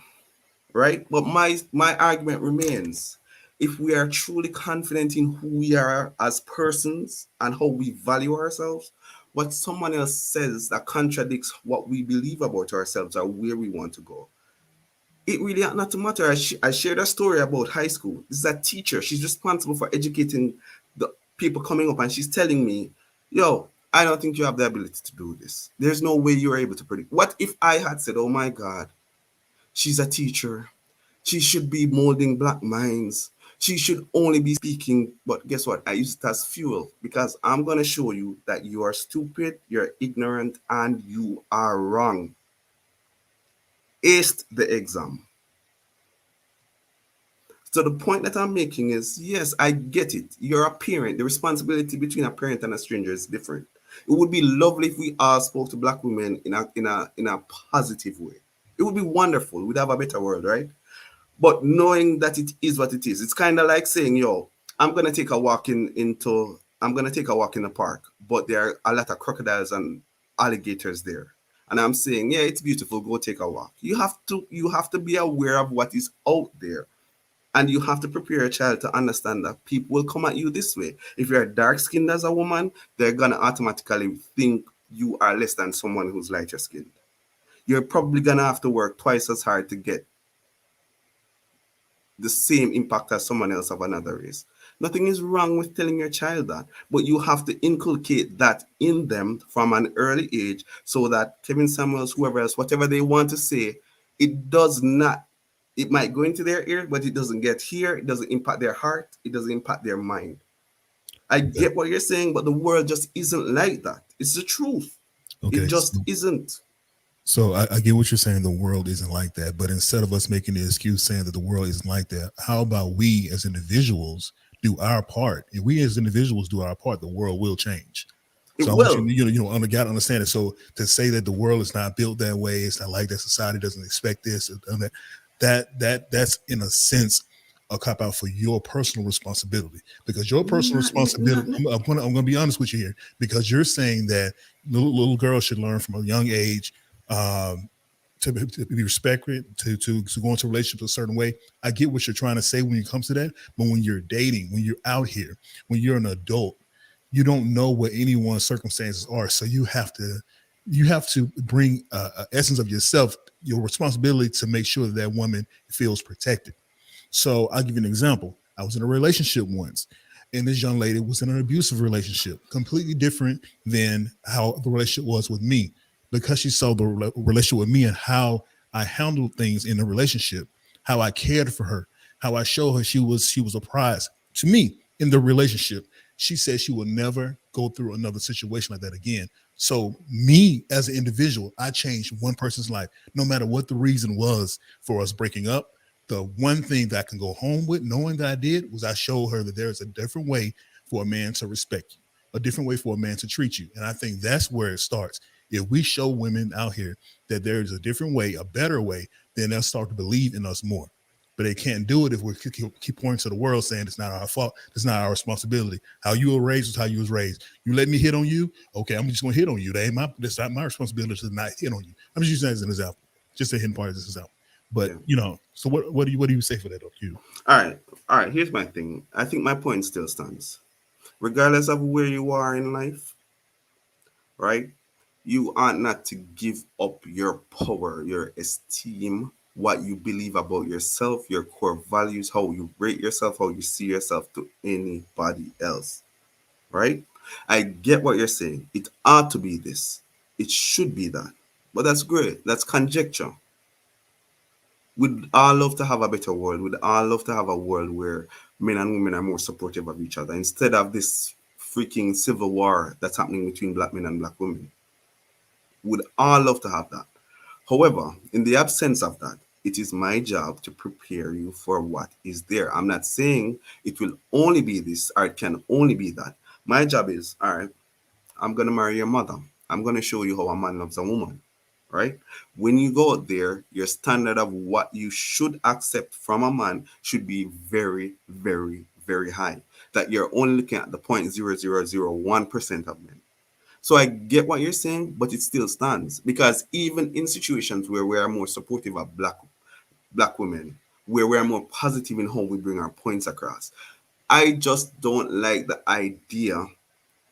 Speaker 7: right? But my argument remains, if we are truly confident in who we are as persons and how we value ourselves, what someone else says that contradicts what we believe about ourselves or where we want to go, it really ought not to matter. I shared a story about high school. This is a teacher. She's responsible for educating the people coming up, and she's telling me, yo, I don't think you have the ability to do this. There's no way you're able to predict. What if I had said, oh my God, she's a teacher. She should be molding black minds. She should only be speaking. But guess what? I use it as fuel because I'm going to show you that you are stupid, you're ignorant, and you are wrong. Aced the exam. So the point that I'm making is, yes, I get it. You're a parent. The responsibility between a parent and a stranger is different. It would be lovely if we all spoke to black women in a positive way. It would be wonderful. We'd have a better world, right? But knowing that it is what it is, it's kind of like saying, yo, I'm gonna take a walk in the park, but there are a lot of crocodiles and alligators there. And I'm saying, yeah, it's beautiful, go take a walk. You have to be aware of what is out there. And you have to prepare a child to understand that people will come at you this way. If you're dark skinned as a woman, they're gonna automatically think you are less than someone who's lighter skinned. You're probably gonna have to work twice as hard to get the same impact as someone else of another race. Nothing is wrong with telling your child that, but you have to inculcate that in them from an early age so that Kevin Samuels, whoever else, whatever they want to say, it does not, it might go into their ear, but it doesn't get here. It doesn't impact their heart. It doesn't impact their mind. I get what you're saying, but the world just isn't like that. It's the truth.
Speaker 6: Okay.
Speaker 7: It just isn't.
Speaker 6: So I get what you're saying. The world isn't like that. But instead of us making the excuse saying that the world isn't like that, how about we as individuals do our part? If we as individuals do our part, the world will change.
Speaker 7: It
Speaker 6: so
Speaker 7: will.
Speaker 6: I want you got to understand it. So to say that the world is not built that way, it's not like that, society doesn't expect this, that's in a sense a cop out for your personal responsibility, because your personal responsibility. I'm going to be honest with you here, because you're saying that little girls should learn from a young age to be respected, to go into relationships a certain way. I get what you're trying to say when it comes to that, but when you're dating, when you're out here, when you're an adult, you don't know what anyone's circumstances are. So you have to bring essence of yourself, your responsibility to make sure that woman feels protected. So I'll give you an example. I was in a relationship once, and this young lady was in an abusive relationship, completely different than how the relationship was with me, because she saw the relationship with me and how I handled things in the relationship, how I cared for her, how I showed her she was a prize to me in the relationship. She said she will never go through another situation like that again. So me as an individual, I changed one person's life, no matter what the reason was for us breaking up. The one thing that I can go home with, knowing that I did, was I showed her that there's a different way for a man to respect you, a different way for a man to treat you. And I think that's where it starts. If we show women out here that there's a different way, a better way, then they'll start to believe in us more. But they can't do it if we keep pointing to the world saying it's not our fault, it's not our responsibility. How you were raised was how you was raised. You let me hit on you, okay, I'm just going to hit on you. That's not my responsibility to not hit on you. I'm just using that as an example, just a hidden part of this example. But so what do you say for that, you?
Speaker 7: All right. Here's my thing. I think my point still stands, regardless of where you are in life. Right, you ought not to give up your power, your esteem, what you believe about yourself, your core values, how you rate yourself, how you see yourself to anybody else. Right? I get what you're saying. It ought to be this. It should be that. But that's great. That's conjecture. We'd all love to have a better world. We'd all love to have a world where men and women are more supportive of each other instead of this freaking civil war that's happening between black men and black women. We'd all love to have that. However, in the absence of that, it is my job to prepare you for what is there. I'm not saying it will only be this or it can only be that. My job is, all right, I'm going to marry your mother. I'm going to show you how a man loves a woman. Right? When you go out there, your standard of what you should accept from a man should be very, very, very high. That you're only looking at the 0.0001% of men. So I get what you're saying, but it still stands, because even in situations where we are more supportive of black women, where we are more positive in how we bring our points across, I just don't like the idea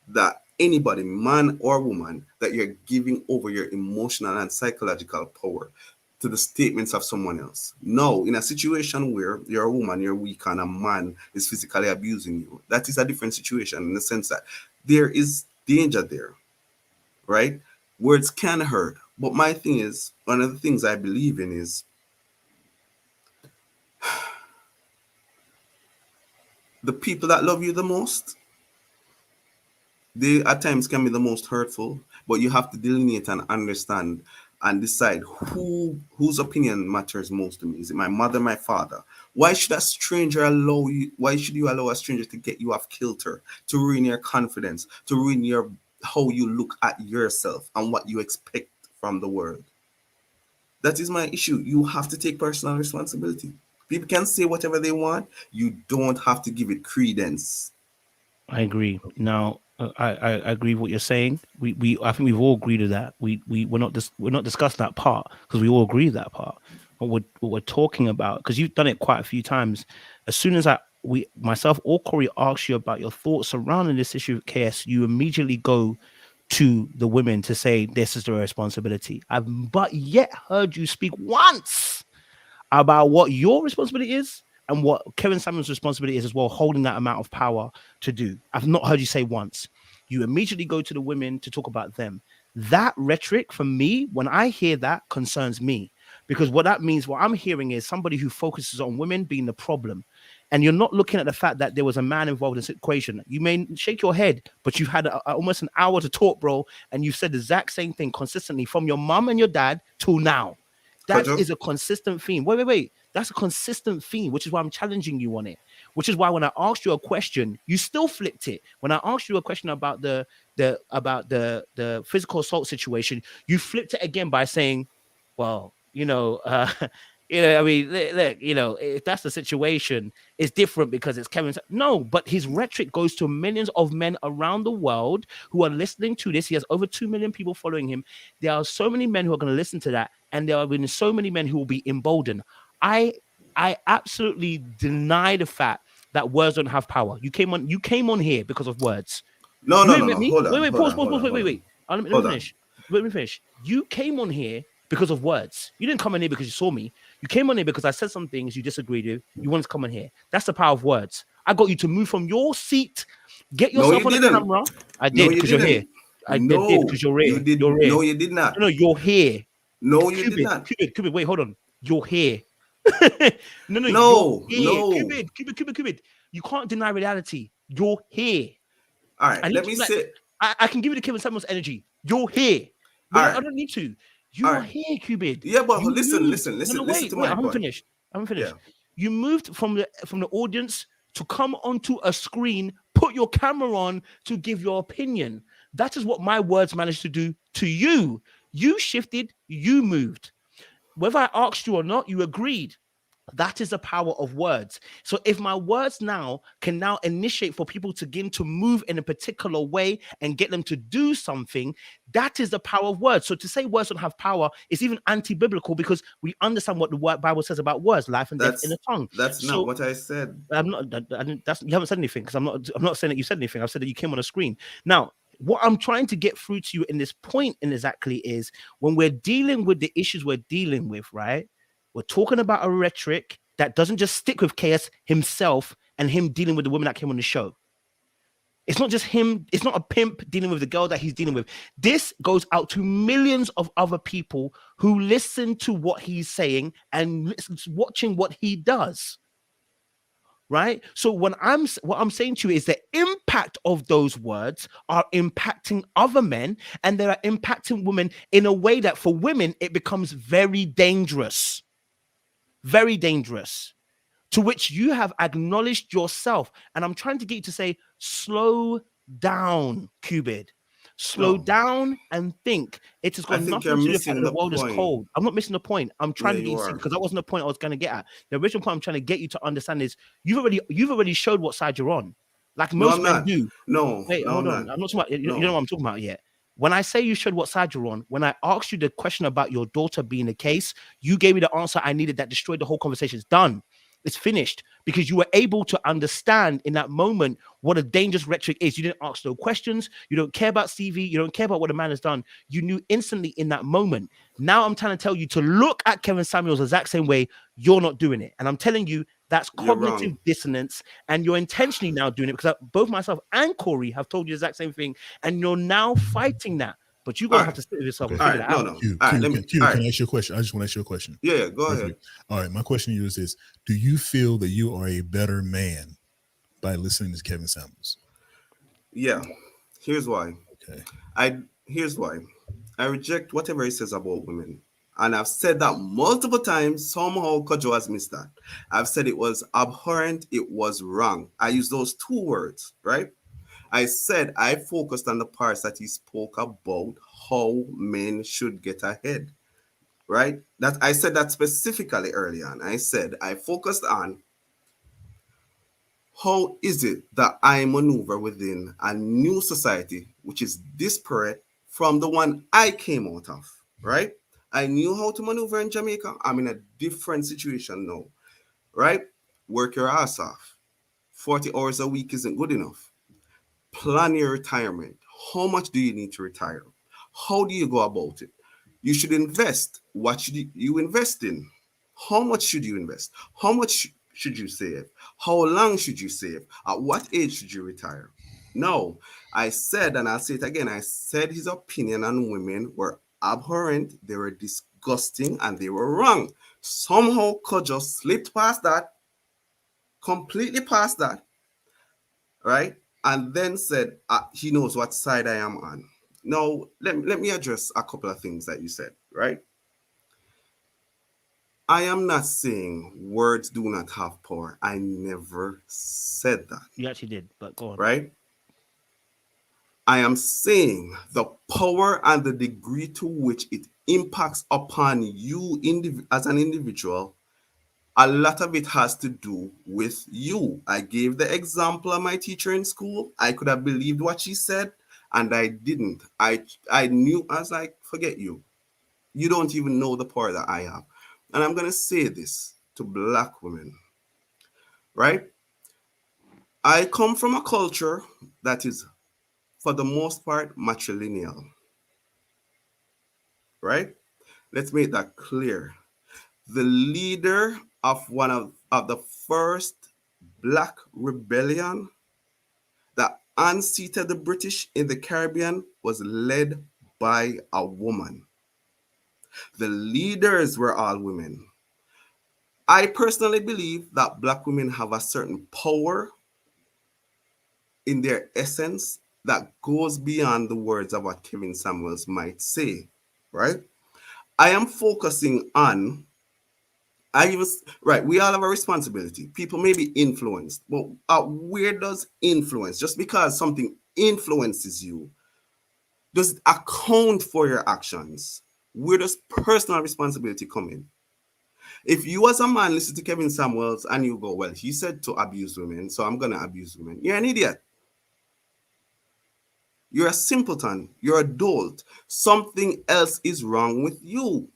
Speaker 7: that anybody, man or woman, that you're giving over your emotional and psychological power to the statements of someone else. No, in a situation where you're a woman, you're weak, and a man is physically abusing you, that is a different situation in the sense that there is danger there, right? Words can hurt. But my thing is, one of the things I believe in is the people that love you the most, they at times can be the most hurtful, but you have to delineate and understand and decide whose opinion matters most to me. Is it my mother, my father? Why should a stranger allow you? Why should you allow a stranger to get you off kilter, to ruin your confidence, to ruin your how you look at yourself and what you expect from the world? That is my issue. You have to take personal responsibility. People can say whatever they want. You don't have to give it credence.
Speaker 1: I agree. Now, I agree with what you're saying. We I think we've all agreed to that. We're not discussing that part because we all agree with that part. What we're talking about, because you've done it quite a few times. As soon as myself or Corey asks you about your thoughts surrounding this issue of KS, you immediately go to the women to say this is their responsibility. I've but yet heard you speak once about what your responsibility is and what Kevin Samuel's responsibility is as well, holding that amount of power to do. I've not heard you say once. You immediately go to the women to talk about them. That rhetoric, for me, when I hear that, concerns me. Because what that means, what I'm hearing is somebody who focuses on women being the problem. And you're not looking at the fact that there was a man involved in this equation. You may shake your head, but you've had almost an hour to talk, bro. And you've said the exact same thing consistently from your mom and your dad till now. That is a consistent theme. Wait. That's a consistent theme, which is why I'm challenging you on it. Which is why when I asked you a question, you still flipped it. When I asked you a question about the physical assault situation, you flipped it again by saying, well, I mean, look, if that's the situation, it's different because it's Kevin. No, but his rhetoric goes to millions of men around the world who are listening to this. He has over 2 million people following him. There are so many men who are going to listen to that, and there have been so many men who will be emboldened. I absolutely deny the fact that words don't have power. You came on here because of words.
Speaker 7: No.
Speaker 1: Hold on. Pause. Wait. Let me finish. Let me finish. You came on here because of words. You didn't come in here because you saw me. You came on here because I said some things you disagreed with. You wanted to come on here. That's the power of words. I got you to move from your seat, get yourself on the camera. I did because you're here. I did because you're here. You're here.
Speaker 7: No, you did not.
Speaker 1: No, you're here.
Speaker 7: No, you did not.
Speaker 1: Cupid, wait, hold on. You're here.
Speaker 7: No.
Speaker 1: Cupid. You can't deny reality. You're here.
Speaker 7: All right, let me say.
Speaker 1: I can give you the Kevin Samuels energy. You're here. I don't need to. You're here, Cupid.
Speaker 7: Yeah, but listen
Speaker 1: No,
Speaker 7: to my point.
Speaker 1: I'm finished. Yeah. You moved from the audience to come onto a screen, put your camera on to give your opinion. That is what my words managed to do to you. You shifted, you moved. Whether I asked you or not, you agreed. That is the power of words. So if my words now can initiate for people to begin to move in a particular way and get them to do something, that is the power of words. So to say words don't have power is even anti-biblical because we understand what the Bible says about words, life and death in the tongue.
Speaker 7: That's not what I said.
Speaker 1: I'm not. You haven't said anything because I'm not saying that you said anything. I've said that you came on a screen. Now, what I'm trying to get through to you in this point exactly is when we're dealing with the issues we're dealing with, right? We're talking about a rhetoric that doesn't just stick with KS himself and him dealing with the women that came on the show. It's not just him. It's not a pimp dealing with the girl that he's dealing with. This goes out to millions of other people who listen to what he's saying and watching what he does. Right? So what I'm saying to you is the impact of those words are impacting other men and they are impacting women in a way that for women, it becomes very dangerous. Very dangerous, to which you have acknowledged yourself. And I'm trying to get you to say, slow down, Cupid. Slow down and think. It has got nothing to do with the world is cold. I'm not missing the point. I'm trying to get you because that wasn't the point I was going to get at. The original point I'm trying to get you to understand is you've already showed what side you're on. Like most men do. Wait, hold on. I'm not talking about, you know what I'm talking about yet. When I say you showed what side you're on, when I asked you the question about your daughter being the case, you gave me the answer I needed that destroyed the whole conversation. It's done. It's finished because you were able to understand in that moment what a dangerous rhetoric is. You didn't ask no questions. You don't care about CV. You don't care about what a man has done. You knew instantly in that moment. Now I'm trying to tell you to look at Kevin Samuels the exact same way. You're not doing it. And I'm telling you, that's
Speaker 7: You're
Speaker 1: cognitive
Speaker 7: wrong.
Speaker 1: dissonance. And you're intentionally now doing it because both myself and Corey have told you the exact same thing. And you're now fighting that. But you're going to have to sit with yourself and
Speaker 6: Okay.
Speaker 1: figure that
Speaker 7: No,
Speaker 1: out.
Speaker 7: no.
Speaker 6: Q,
Speaker 7: All right,
Speaker 6: Q,
Speaker 7: let me.
Speaker 6: Q,
Speaker 7: All
Speaker 6: can
Speaker 7: right.
Speaker 6: I ask you a question? I just want to ask you a question.
Speaker 7: Yeah, go
Speaker 6: Real
Speaker 7: ahead.
Speaker 6: quick. All right, my question to you is this: do you feel that you are a better man by listening to Kevin Samuels?
Speaker 7: Yeah. Here's why.
Speaker 6: Okay.
Speaker 7: Here's why. I reject whatever he says about women. And I've said that multiple times. Somehow Kojo has missed that. I've said it was abhorrent, it was wrong. I use those two words, right? I said I focused on the parts that he spoke about how men should get ahead, right? That I said that specifically early on. I said I focused on how is it that I maneuver within a new society which is disparate from the one I came out of, right? I knew how to maneuver in Jamaica. I'm in a different situation now, right? Work your ass off. 40 hours a week isn't good enough. Plan your retirement. How much do you need to retire? How do you go about it? You should invest. What should you invest in? How much should you invest? How much should you save? How long should you save? At what age should you retire? No, I said, and I'll say it again, I said his opinion on women were abhorrent, they were disgusting, and they were wrong. Somehow Kojo slipped past that, completely past that, right? And then said he knows what side I am on. Now, let me address a couple of things that you said, right? I am not saying words do not have power. I never said that.
Speaker 1: You actually did, but go on.
Speaker 7: Right? I am saying the power and the degree to which it impacts upon you as an individual, a lot of it has to do with you. I gave the example of my teacher in school. I could have believed what she said, and I didn't. I knew, I was like, forget you. You don't even know the power that I have. And I'm going to say this to Black women, right? I come from a culture that is, for the most part, matrilineal, right? Let's make that clear. The leader of one of the first Black rebellion that unseated the British in the Caribbean was led by a woman. The leaders were all women. I personally believe that Black women have a certain power in their essence that goes beyond the words of what Kevin Samuels might say, right? I am focusing on, we all have a responsibility. People may be influenced, but where does influence, just because something influences you, does it account for your actions? Where does personal responsibility come in? If you as a man listen to Kevin Samuels and you go, well, he said to abuse women, so I'm going to abuse women. You're an idiot. You're a simpleton. You're a dolt. Something else is wrong with you.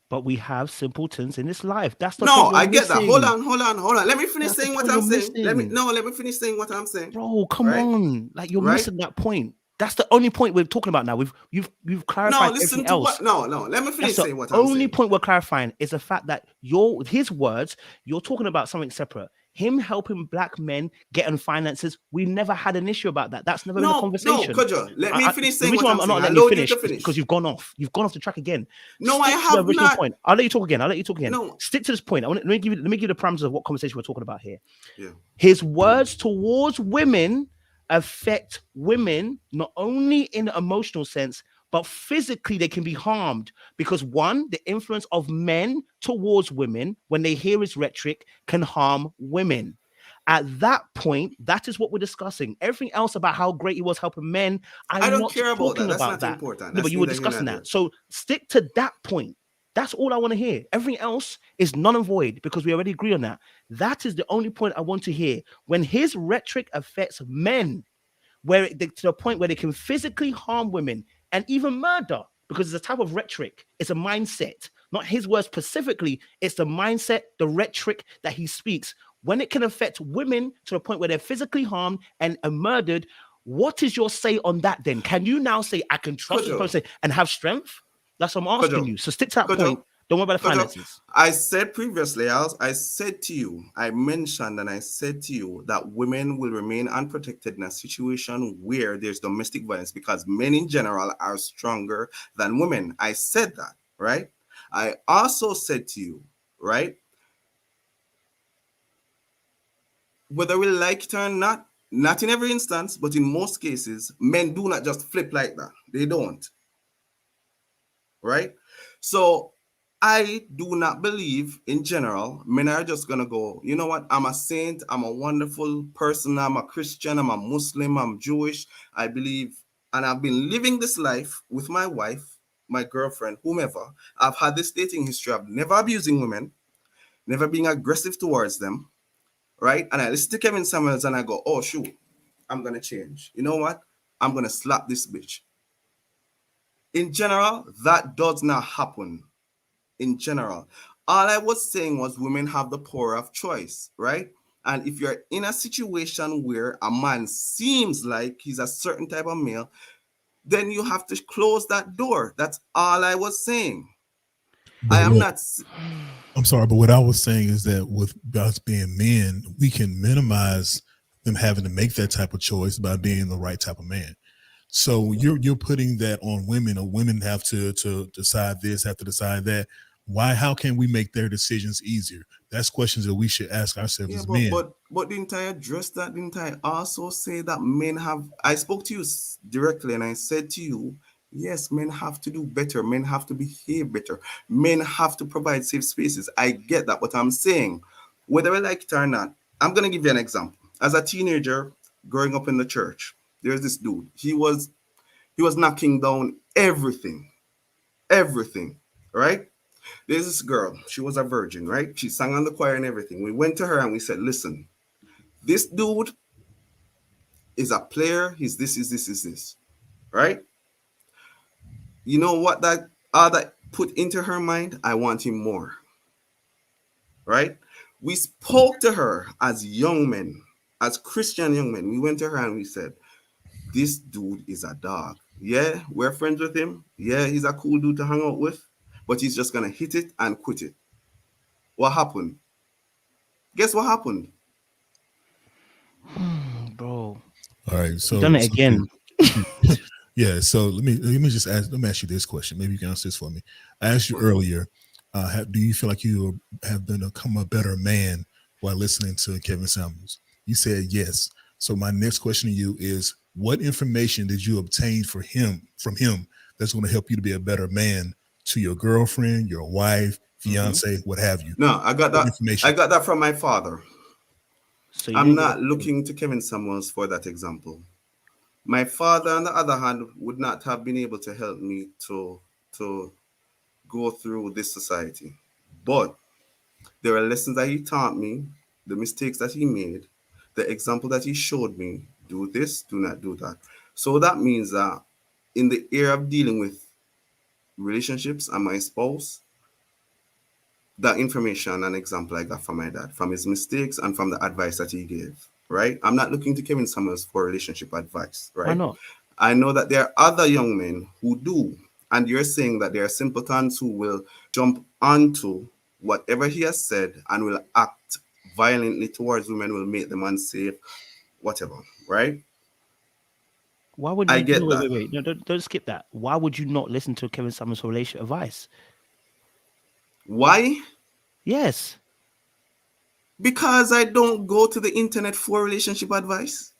Speaker 1: But we have simpletons in this life. That's the
Speaker 7: No,
Speaker 1: point you're
Speaker 7: I get that. Hold
Speaker 1: missing.
Speaker 7: on. Let me finish
Speaker 1: That's the
Speaker 7: saying what
Speaker 1: point
Speaker 7: I'm
Speaker 1: you're
Speaker 7: saying.
Speaker 1: missing.
Speaker 7: Let me finish saying what I'm saying.
Speaker 1: Bro, come
Speaker 7: Right?
Speaker 1: on. Like you're
Speaker 7: Right?
Speaker 1: missing that point. That's the only point we're talking about now. You've
Speaker 7: No,
Speaker 1: clarified
Speaker 7: listen
Speaker 1: everything
Speaker 7: to
Speaker 1: else.
Speaker 7: what. No. Let me finish
Speaker 1: That's the
Speaker 7: saying what I'm
Speaker 1: only
Speaker 7: saying.
Speaker 1: point we're clarifying is the fact that with his words, you're talking about something separate. Him helping Black men get on finances, we never had an issue about that. That's never been a
Speaker 7: No,
Speaker 1: conversation.
Speaker 7: Kojo, let me finish
Speaker 1: The
Speaker 7: saying
Speaker 1: reason
Speaker 7: what
Speaker 1: why
Speaker 7: I'm
Speaker 1: I'm
Speaker 7: saying.
Speaker 1: not
Speaker 7: I
Speaker 1: letting you
Speaker 7: allowed you
Speaker 1: finish
Speaker 7: to
Speaker 1: is
Speaker 7: finish.
Speaker 1: because you've gone off. You've gone off the track again.
Speaker 7: No, I
Speaker 1: Stick to the
Speaker 7: have
Speaker 1: original
Speaker 7: not.
Speaker 1: point. I'll let you talk again.
Speaker 7: No.
Speaker 1: Stick to this point. Let me give you the parameters of what conversation we're talking about here.
Speaker 7: Yeah.
Speaker 1: His words towards women affect women not only in an emotional sense, but physically they can be harmed because one, the influence of men towards women when they hear his rhetoric can harm women. At that point, that is what we're discussing. Everything else about how great he was helping men,
Speaker 7: I
Speaker 1: I'm
Speaker 7: don't
Speaker 1: not
Speaker 7: care about that.
Speaker 1: talking
Speaker 7: That's
Speaker 1: about
Speaker 7: not
Speaker 1: that.
Speaker 7: important.
Speaker 1: No,
Speaker 7: That's
Speaker 1: but you were
Speaker 7: neither here nor
Speaker 1: discussing
Speaker 7: there.
Speaker 1: that. So stick to that point. That's all I want to hear. Everything else is null and void because we already agree on that. That is the only point I want to hear. When his rhetoric affects men, to the point where they can physically harm women and even murder, because it's a type of rhetoric, it's a mindset. not his words specifically. It's the mindset, the rhetoric that he speaks. When it can affect women to the point where they're physically harmed and murdered, what is your say on that then? Can you now say, I can trust this person and have strength? That's what I'm asking you. So stick to that point. Don't worry about the finances.
Speaker 7: I said previously, I said to you, I mentioned and I said to you that women will remain unprotected in a situation where there's domestic violence because men in general are stronger than women. I said that, right? I also said to you, right? Whether we like it or not in every instance, but in most cases, men do not just flip like that. They don't. Right? So I do not believe in general, men are just going to go, you know what? I'm a saint. I'm a wonderful person. I'm a Christian. I'm a Muslim. I'm Jewish. I believe, and I've been living this life with my wife, my girlfriend, whomever. I've had this dating history of never abusing women, never being aggressive towards them. Right? And I listen to Kevin Samuels and I go, oh, shoot, I'm going to change. You know what? I'm going to slap this bitch. In general, that does not happen. In general, all I was saying was women have the power of choice, right? And if you're in a situation where a man seems like he's a certain type of male, then you have to close that door. That's all I was saying.
Speaker 6: But I'm sorry, but what I was saying is that with us being men, we can minimize them having to make that type of choice by being the right type of man. So you're putting that on women, or women have to decide this, have to decide that. Why? How can we make their decisions easier? That's questions that we should ask ourselves as men.
Speaker 7: But didn't I address that? Didn't I also say that men have? I spoke to you directly, and I said to you, yes, men have to do better. Men have to behave better. Men have to provide safe spaces. I get that, but I'm saying, whether I like it or not, I'm gonna give you an example. As a teenager, growing up in the church, there's this dude. He was knocking down everything, right? There's this girl. She was a virgin, right? She sang on the choir and everything. We went to her and we said, listen, this dude is a player. He's this, right? You know what that put into her mind? I want him more, right? We spoke to her as young men, as Christian young men. We went to her and we said, this dude is a dog. Yeah, we're friends with him. Yeah, he's a cool dude to hang out with. But he's just going to hit it and quit it. What happened? Guess what happened?
Speaker 1: Bro.
Speaker 6: All right. So
Speaker 1: you've done it again.
Speaker 6: Yeah. So let me ask you this question. Maybe you can answer this for me. I asked you earlier, do you feel like you have become a better man while listening to Kevin Samuels? You said yes. So my next question to you is, what information did you obtain from him that's going to help you to be a better man to your girlfriend, your wife, fiance, what have you?
Speaker 7: No, I got that information. I got that from my father. So I'm not looking to Kevin Samuels for that example. My father, on the other hand, would not have been able to help me to go through this society. But there are lessons that he taught me, the mistakes that he made, the example that he showed me, do this, do not do that. So that means that in the area of dealing with relationships and my spouse, that information and example I got from my dad, from his mistakes and from the advice that he gave, right? I'm not looking to Kevin Samuels for relationship advice, right?
Speaker 1: Why not?
Speaker 7: I know that there are other young men who do, and you're saying that there are simpletons who will jump onto whatever he has said and will act violently towards women, will make them unsafe, whatever, right?
Speaker 1: Why would you?
Speaker 7: I get that.
Speaker 1: Wait. No, don't skip that. Why would you not listen to Kevin Samuels for relationship advice?
Speaker 7: Why?
Speaker 1: Yes.
Speaker 7: Because I don't go to the internet for relationship advice,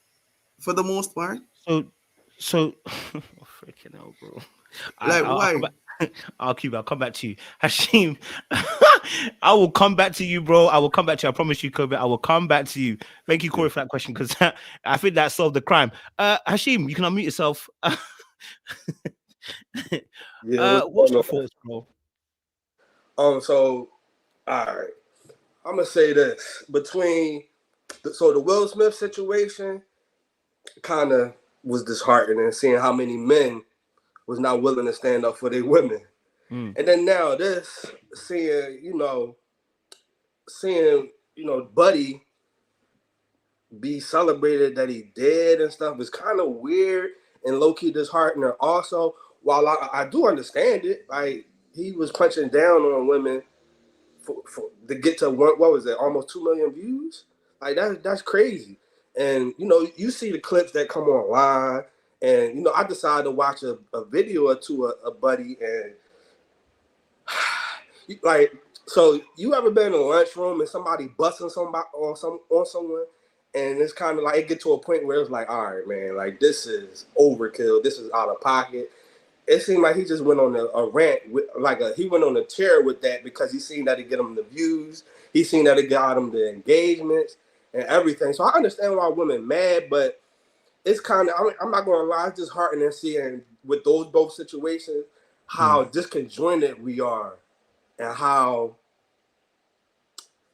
Speaker 7: for the most part.
Speaker 1: So, freaking hell, bro.
Speaker 7: Why?
Speaker 1: I'll come back to you, Hashim. I will come back to you, bro. I will come back to you. I promise you, Kobe. I will come back to you. Thank you, Corey, for that question, because I think that solved the crime. Hashim, you can unmute yourself. What's your thoughts, bro?
Speaker 8: So, all right. I'm gonna say this. The Will Smith situation kind of was disheartening, seeing how many men was not willing to stand up for their women.
Speaker 1: Mm.
Speaker 8: And then now this, seeing, Buddy be celebrated that he dead and stuff is kind of weird and low-key disheartening. Also, while I do understand it, like he was punching down on women for to get to what was it, almost 2 million views? Like that's crazy. And you see the clips that come online, and I decided to watch a video or two of Buddy, and like, so you ever been in a lunchroom and somebody busting somebody on someone, and it's kind of like it get to a point where it's like, all right, man, like this is overkill, this is out of pocket. It seemed like he just went on a rant he went on a tear with that, because he seen that it get him the views, he seen that it got him the engagements and everything. So I understand why women mad, but it's kind of, I'm not gonna lie, it's disheartening seeing with those both situations how disconjointed we are, and how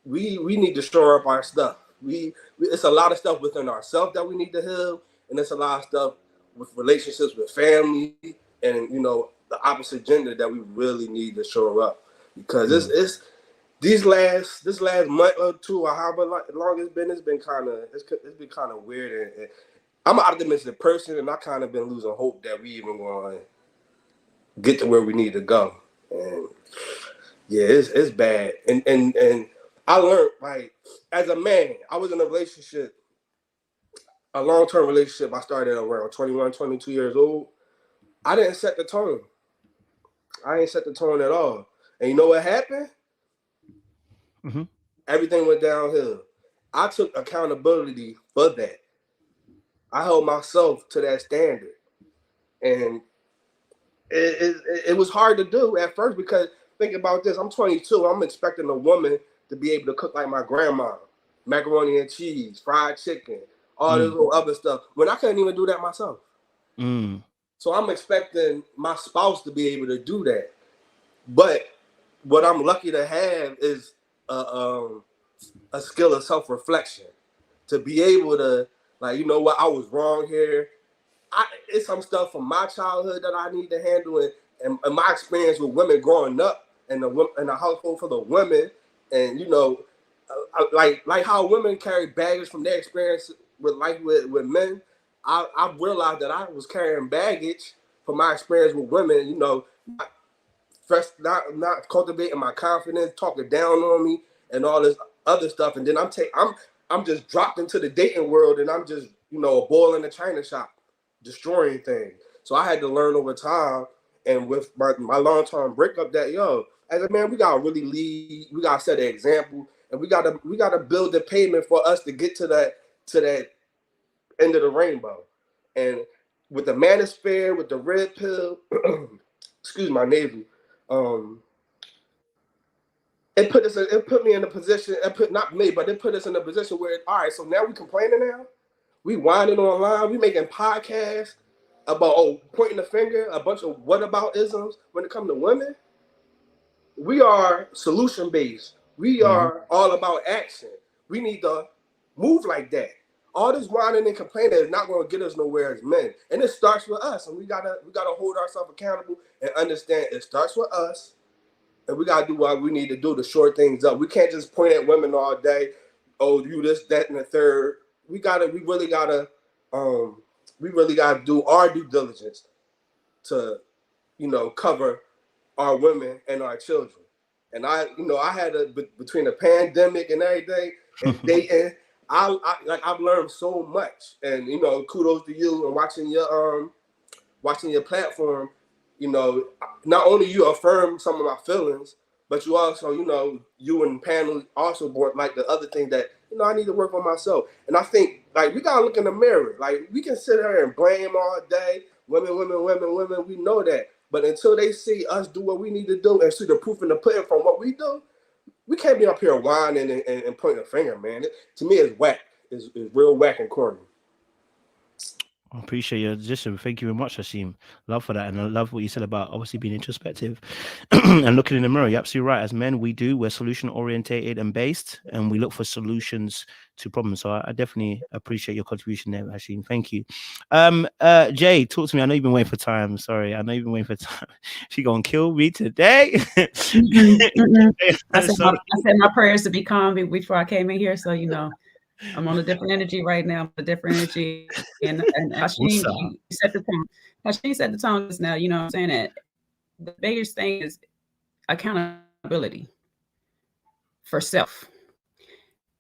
Speaker 8: we need to shore up our stuff. It's a lot of stuff within ourselves that we need to heal, and it's a lot of stuff with relationships with family and the opposite gender that we really need to shore up, because it's this last month or two, or however long it's been kind of weird, and I'm an optimistic person, and I kind of been losing hope that we even going to get to where we need to go. And yeah, it's bad. And I learned, like, as a man, I was in a relationship, a long-term relationship. I started around 21, 22 years old. I didn't set the tone. I ain't set the tone at all. And you know what happened?
Speaker 1: Mm-hmm.
Speaker 8: Everything went downhill. I took accountability for that. I held myself to that standard. And it was hard to do at first, because think about this. I'm 22. I'm expecting a woman to be able to cook like my grandma, macaroni and cheese, fried chicken, all this little other stuff, when I couldn't even do that myself. So I'm expecting my spouse to be able to do that. But what I'm lucky to have is a skill of self-reflection, to be able to, like, you know what, I was wrong here. It's some stuff from my childhood that I need to handle, and my experience with women growing up in a household full of women, and like how women carry baggage from their experience with life with men. I realized that I was carrying baggage from my experience with women. Not cultivating my confidence, talking down on me, and all this other stuff, and then I'm just dropped into the dating world, and I'm just a boil in the china shop, destroying things. So I had to learn over time, and with my long-term breakup, that as a man, we gotta really lead, we gotta set an example, and we gotta build the pavement for us to get to that end of the rainbow. And with the manosphere, with the red pill, excuse my navel, it put me in a position. Not me, but it put us in a position where, all right, so now we complaining now. We whining online. We making podcasts about pointing the finger, a bunch of whataboutisms when it comes to women. We are solution based. We are all about action. We need to move like that. All this whining and complaining is not going to get us nowhere as men. And it starts with us, and we gotta hold ourselves accountable and understand it starts with us. And we gotta do what we need to do to shore things up. We can't just point at women all day. Oh, you this, that, and the third. We really gotta do our due diligence to, cover our women and our children. And I had between the pandemic and everything and dating, I've learned so much. And kudos to you and watching your platform. Not only you affirm some of my feelings, but you also, you and panel also brought like the other thing that, I need to work on myself. And I think, like, we gotta look in the mirror. Like, we can sit here and blame all day, women, we know that. But until they see us do what we need to do and see the proof in the pudding from what we do, we can't be up here whining and pointing a finger, man. To me, it's whack. It's real whack and corny.
Speaker 1: I appreciate your position. Thank you very much, Hashim. Love for that. And I love what you said about obviously being introspective and looking in the mirror. You're absolutely right. As men, we're solution orientated and based, and we look for solutions to problems. So I definitely appreciate your contribution there, Hashim. Thank you. Jay, talk to me. I know you've been waiting for time. Sorry. I know you've been waiting for time. She gonna kill me today.
Speaker 9: I said my prayers to be calm before I came in here. So, you know, I'm on a different energy right now, a different energy. And Hashim set the tone. Hashim set the tone just now, you know what I'm saying? That the biggest thing is accountability for self.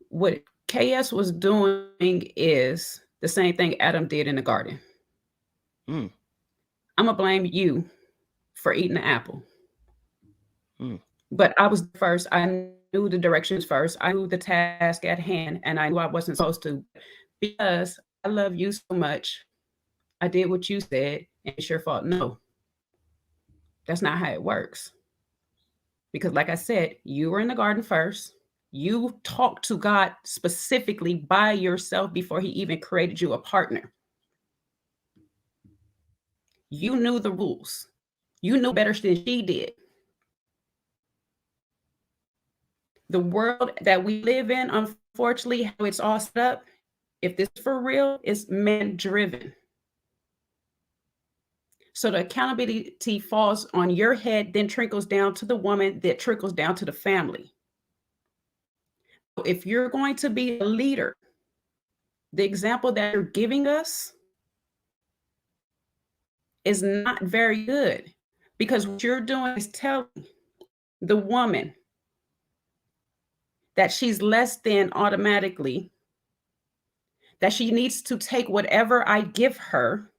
Speaker 9: What KS was doing is the same thing Adam did in the garden. I'm going to blame you for eating the apple. But I was first. I knew the directions first. I knew the task at hand, and I knew I wasn't supposed to, because I love you so much. I did what you said, and it's your fault. No, that's not how it works. Because like I said, you were in the garden first. You talked to God specifically by yourself before he even created you a partner. You knew the rules. You knew better than she did. The world that we live in, unfortunately, how it's all set up, if this is for real, is man-driven. So the accountability falls on your head, then trickles down to the woman, that trickles down to the family. If you're going to be a leader, the example that you're giving us is not very good, because what you're doing is telling the woman that she's less than automatically, that she needs to take whatever I give her,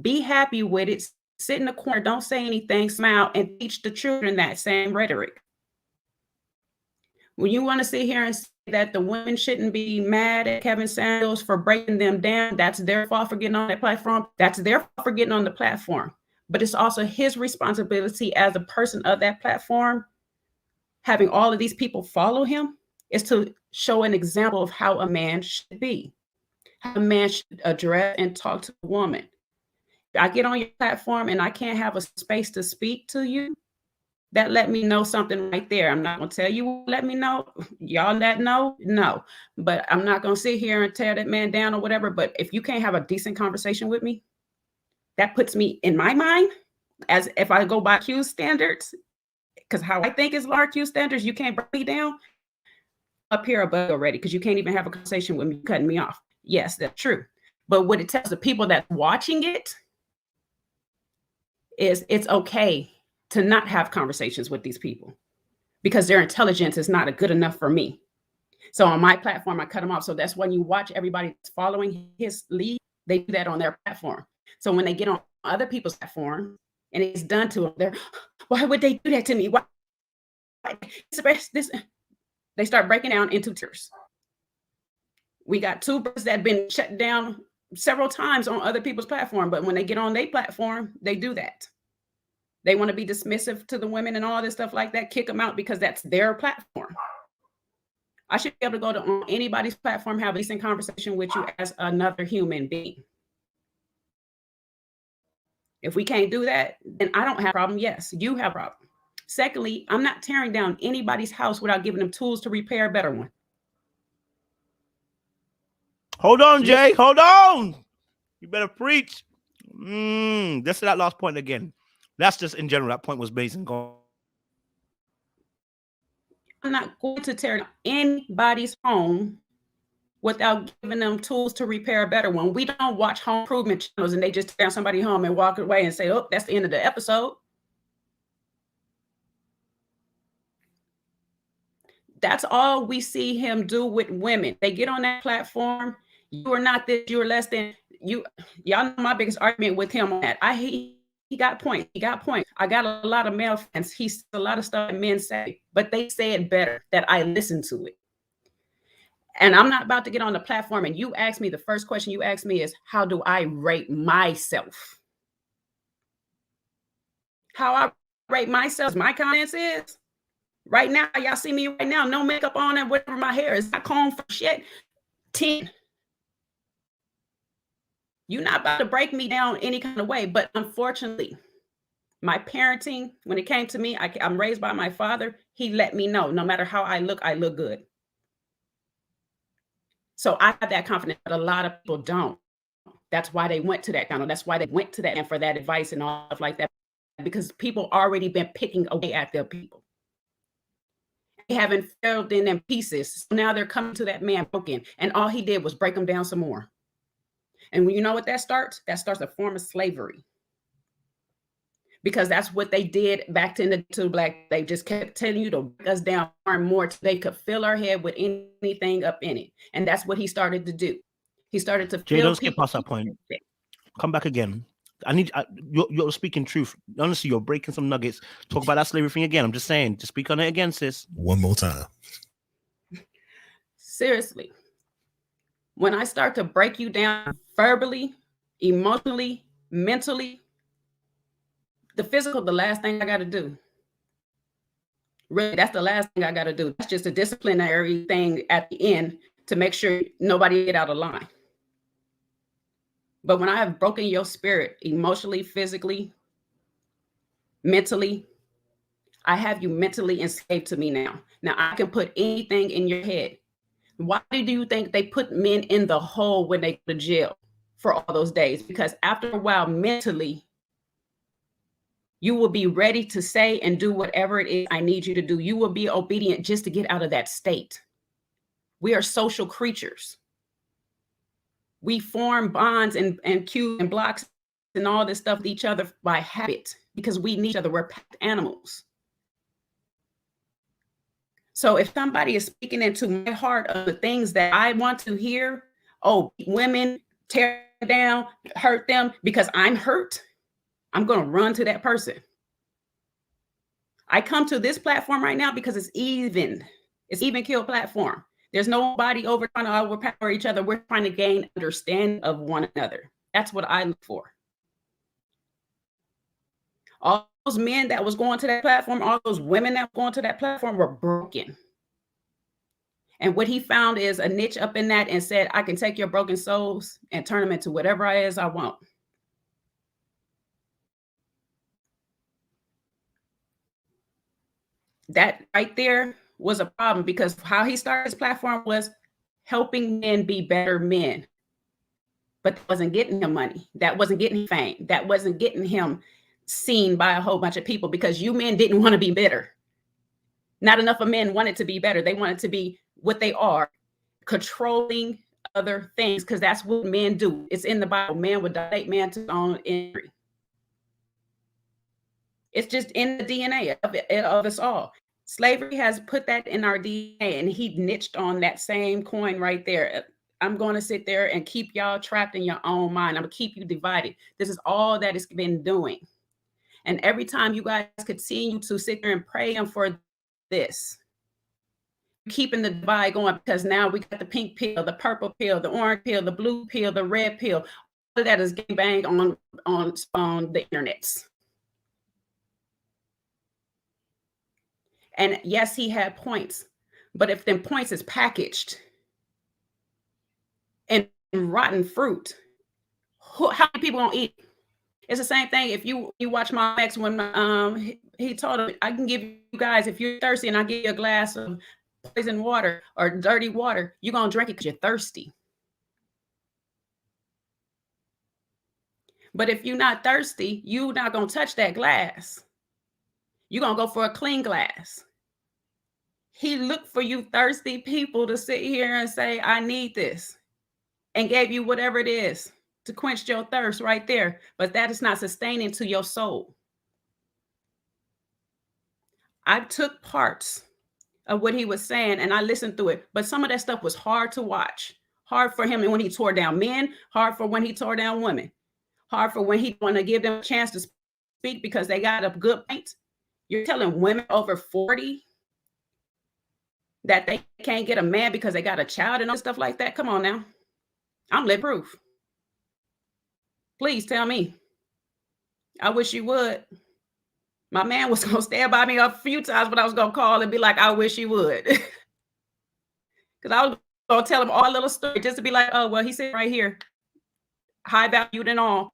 Speaker 9: be happy with it, sit in the corner, don't say anything, smile, and teach the children that same rhetoric. When you want to sit here and say that the women shouldn't be mad at Kevin Samuels for breaking them down, that's their fault for getting on that platform. That's their fault for getting on the platform. But it's also his responsibility as a person of that platform, having all of these people follow him, is to show an example of how a man should be, how a man should address and talk to a woman. If I get on your platform and I can't have a space to speak to you, that let me know something right there. I'm not going to tell you, let me know. Y'all that know? No. But I'm not going to sit here and tear that man down or whatever. But if you can't have a decent conversation with me, that puts me in my mind, as if I go by Q standards, because how I think is large Q standards, you can't bring me down up here above already, because you can't even have a conversation with me, cutting me off. Yes, that's true. But what it tells the people that's watching it is it's okay to not have conversations with these people, because their intelligence is not good enough for me. So on my platform, I cut them off. So that's when you watch everybody that's following his lead, they do that on their platform. So when they get on other people's platform and it's done to them, they're, why would they do that to me? Why? This? They start breaking down into tears. We got two brothers that have been shut down several times on other people's platform, but when they get on their platform, they do that. They want to be dismissive to the women and all this stuff like that, kick them out because that's their platform. I should be able to go to anybody's platform, have a decent conversation with you as another human being. If we can't do that, then I don't have a problem. Yes, you have a problem. Secondly, I'm not tearing down anybody's house without giving them tools to repair a better one.
Speaker 1: Hold on, Jay. Hold on. You better preach. That's that last point again. That's just in general. That point was based on God.
Speaker 9: I'm not going to tear down anybody's home without giving them tools to repair a better one. We don't watch home improvement channels and they just tear down somebody's home and walk away and say, oh, that's the end of the episode. That's all we see him do with women. They get on that platform. You are not this, you are less than you. Y'all know my biggest argument with him on that. He got points. He got points. I got a lot of male fans. He said a lot of stuff that men say, but they say it better that I listen to it. And I'm not about to get on the platform and you ask me, the first question you ask me is, how do I rate myself? How I rate myself, my comments is, right now, y'all see me right now, no makeup on and whatever, my hair is not combed for shit, 10. You're not about to break me down any kind of way. But unfortunately, my parenting, when it came to me, I'm raised by my father. He let me know, no matter how I look good. So I have that confidence, but a lot of people don't. That's why they went to that kind of, that's why they went to that and for that advice and all stuff like that, because people already been picking away at their people. They haven't filled in them pieces. So now they're coming to that man broken, and all he did was break them down some more. And when you know what that starts? That starts a form of slavery. Because that's what they did back to Black. They just kept telling you to break us down more and more till they could fill our head with anything up in it. And that's what he started to do. He started to
Speaker 1: Jay,
Speaker 9: fill
Speaker 1: don't skip
Speaker 9: people.
Speaker 1: past that point. Come back again. You're speaking truth. Honestly, you're breaking some nuggets. Talk about that slavery thing again. I'm just saying, just speak on it again, sis.
Speaker 6: One more time.
Speaker 9: Seriously. When I start to break you down verbally, emotionally, mentally, the physical, the last thing I got to do. Really, that's the last thing I got to do. That's just a disciplinary thing at the end to make sure nobody get out of line. But when I have broken your spirit emotionally, physically, mentally, I have you mentally enslaved to me now. Now I can put anything in your head. Why do you think they put men in the hole when they go to jail for all those days? Because after a while, mentally, you will be ready to say and do whatever it is I need you to do. You will be obedient just to get out of that state. We are social creatures. We form bonds and cues and blocks and all this stuff with each other by habit because we need each other. We're packed animals. So if somebody is speaking into my heart of the things that I want to hear, oh, women, tear down, hurt them because I'm hurt, I'm going to run to that person. I come to this platform right now because it's even kill platform. There's nobody over trying to overpower each other. We're trying to gain understanding of one another. That's what I look for. All those men that was going to that platform, all those women that were going to that platform were broken. And what he found is a niche up in that and said, I can take your broken souls and turn them into whatever it is I want. That right there was a problem because how he started his platform was helping men be better men. But that wasn't getting him money. That wasn't getting him fame. That wasn't getting him seen by a whole bunch of people because you men didn't want to be better. Not enough of men wanted to be better. They wanted to be what they are, controlling other things, because that's what men do. It's in the Bible. Man would dominate man to his own injury. It's just in the DNA of us all. Slavery has put that in our DNA, and he niched on that same coin right there. I'm going to sit there and keep y'all trapped in your own mind. I'm going to keep you divided. This is all that it's been doing. And every time you guys continue to sit there and pray for this, keeping the divide going, because now we got the pink pill, the purple pill, the orange pill, the blue pill, the red pill. All of that is getting banged on the internets. And yes, he had points, but if them points is packaged and rotten fruit, how many people gonna eat? It's the same thing. If you watch my ex when he told him, I can give you guys, if you're thirsty and I give you a glass of poison water or dirty water, you're gonna drink it because you're thirsty. But if you're not thirsty, you're not gonna touch that glass. You're gonna go for a clean glass. He looked for you thirsty people to sit here and say, I need this, and gave you whatever it is to quench your thirst right there. But that is not sustaining to your soul. I took parts of what he was saying and I listened through it, but some of that stuff was hard to watch. Hard for him and when he tore down men, hard for when he tore down women, hard for when he want to give them a chance to speak because they got a good point. You're telling women over 40 that they can't get a man because they got a child and all stuff like that. Come on now. I'm living proof. Please tell me. I wish you would. My man was going to stand by me a few times, but I was going to call and be like, I wish you would. Because I was going to tell him all a little story just to be like, oh, well, he said right here. high valued and all.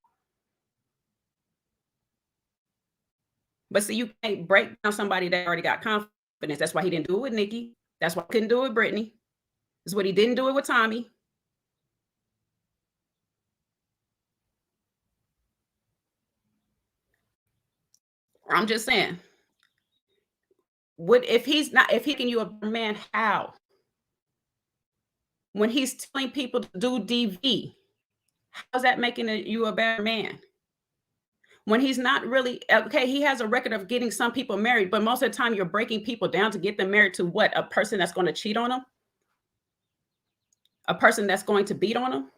Speaker 9: But see, you can't break down somebody that already got confidence. That's why he didn't do it with Nikki. That's why he couldn't do it with Brittany. That's what he didn't do it with Tommy. I'm just saying. If he can you a man, how? When he's telling people to do DV, how's that making you a better man? When he's not really, okay, he has a record of getting some people married, but most of the time you're breaking people down to get them married to what? A person that's going to cheat on them? A person that's going to beat on them?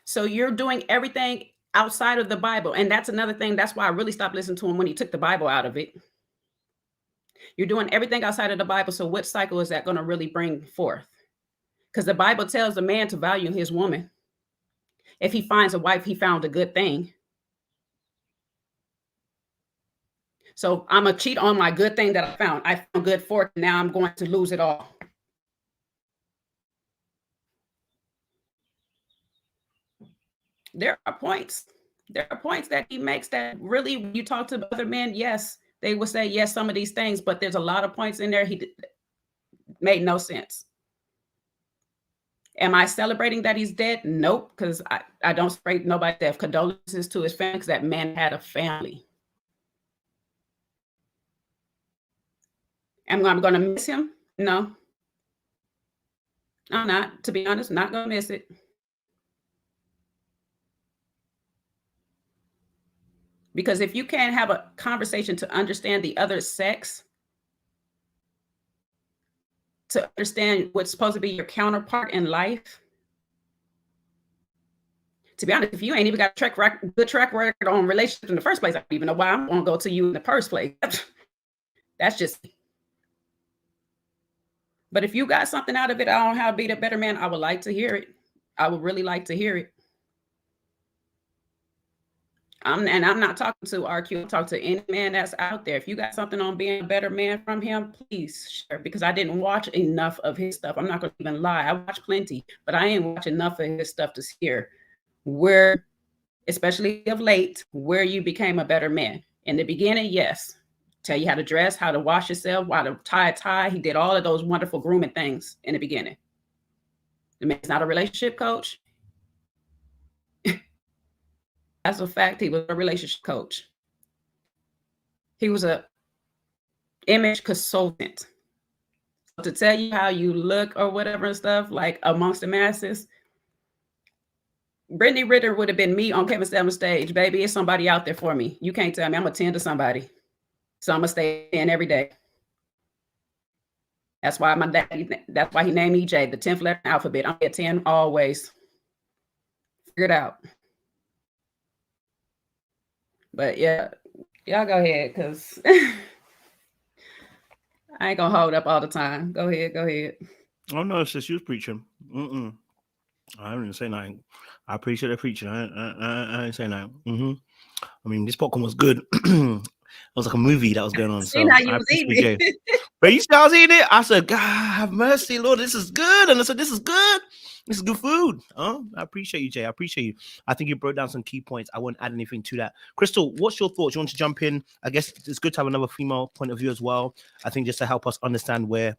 Speaker 9: So you're doing everything outside of the Bible. And that's another thing. That's why I really stopped listening to him when he took the Bible out of it. You're doing everything outside of the Bible. So what cycle is that going to really bring forth? Because the Bible tells the man to value his woman. If he finds a wife, he found a good thing. So I'm going to cheat on my good thing that I found. I found good fortune. Now I'm going to lose it all. There are points. There are points that he makes that really, when you talk to other men, yes, they will say, yes, some of these things, but there's a lot of points in there he made no sense. Am I celebrating that he's dead? Nope, because I don't celebrate nobody's death. Condolences to his family, because that man had a family. Am I going to miss him? No. I'm not, to be honest, not going to miss it. Because if you can't have a conversation to understand the other sex, to understand what's supposed to be your counterpart in life, to be honest, if you ain't even got a good track record on relationships in the first place, I don't even know why I'm going to go to you in the first place. That's just. But if you got something out of it, I don't know how to be the better man, I would like to hear it. I would really like to hear it. I'm not talking to RQ. I'm talking to any man that's out there. If you got something on being a better man from him, please share. Because I didn't watch enough of his stuff. I'm not going to even lie. I watched plenty, but I ain't watch enough of his stuff to hear where, especially of late, where you became a better man. In the beginning, yes. Tell you how to dress, how to wash yourself, how to tie a tie. He did all of those wonderful grooming things in the beginning. The man's not a relationship coach. That's a fact. He was a relationship coach. He was a image consultant. So to tell you how you look or whatever and stuff, like amongst the masses, Brittany Ritter would have been me on Kevin Samuels stage. Baby, it's somebody out there for me. You can't tell me. I'm going to tend to somebody. So I'm going to stay in every day. That's why my daddy, that's why he named me EJ, the 10th letter alphabet. I'm at 10 always. Figure it out. But yeah, y'all go ahead, because I ain't going to hold up all the time. Go ahead, go ahead.
Speaker 1: Oh, no, it's just you preaching. I didn't say nothing. I appreciate the preaching. I didn't say nothing. I mean, this popcorn was good. It was like a movie that was going on. So
Speaker 9: how you was eating it.
Speaker 1: But you see, I was eating it. I said, God, have mercy, Lord. This is good. And I said, this is good. This is good food. I appreciate you, Jay. I appreciate you. I think you broke down some key points. I won't add anything to that. Crystal, what's your thoughts? You want to jump in? I guess it's good to have another female point of view as well. I think just to help us understand where,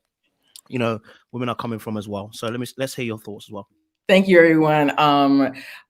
Speaker 1: you know, women are coming from as well. So let's hear your thoughts as well.
Speaker 10: Thank you, everyone.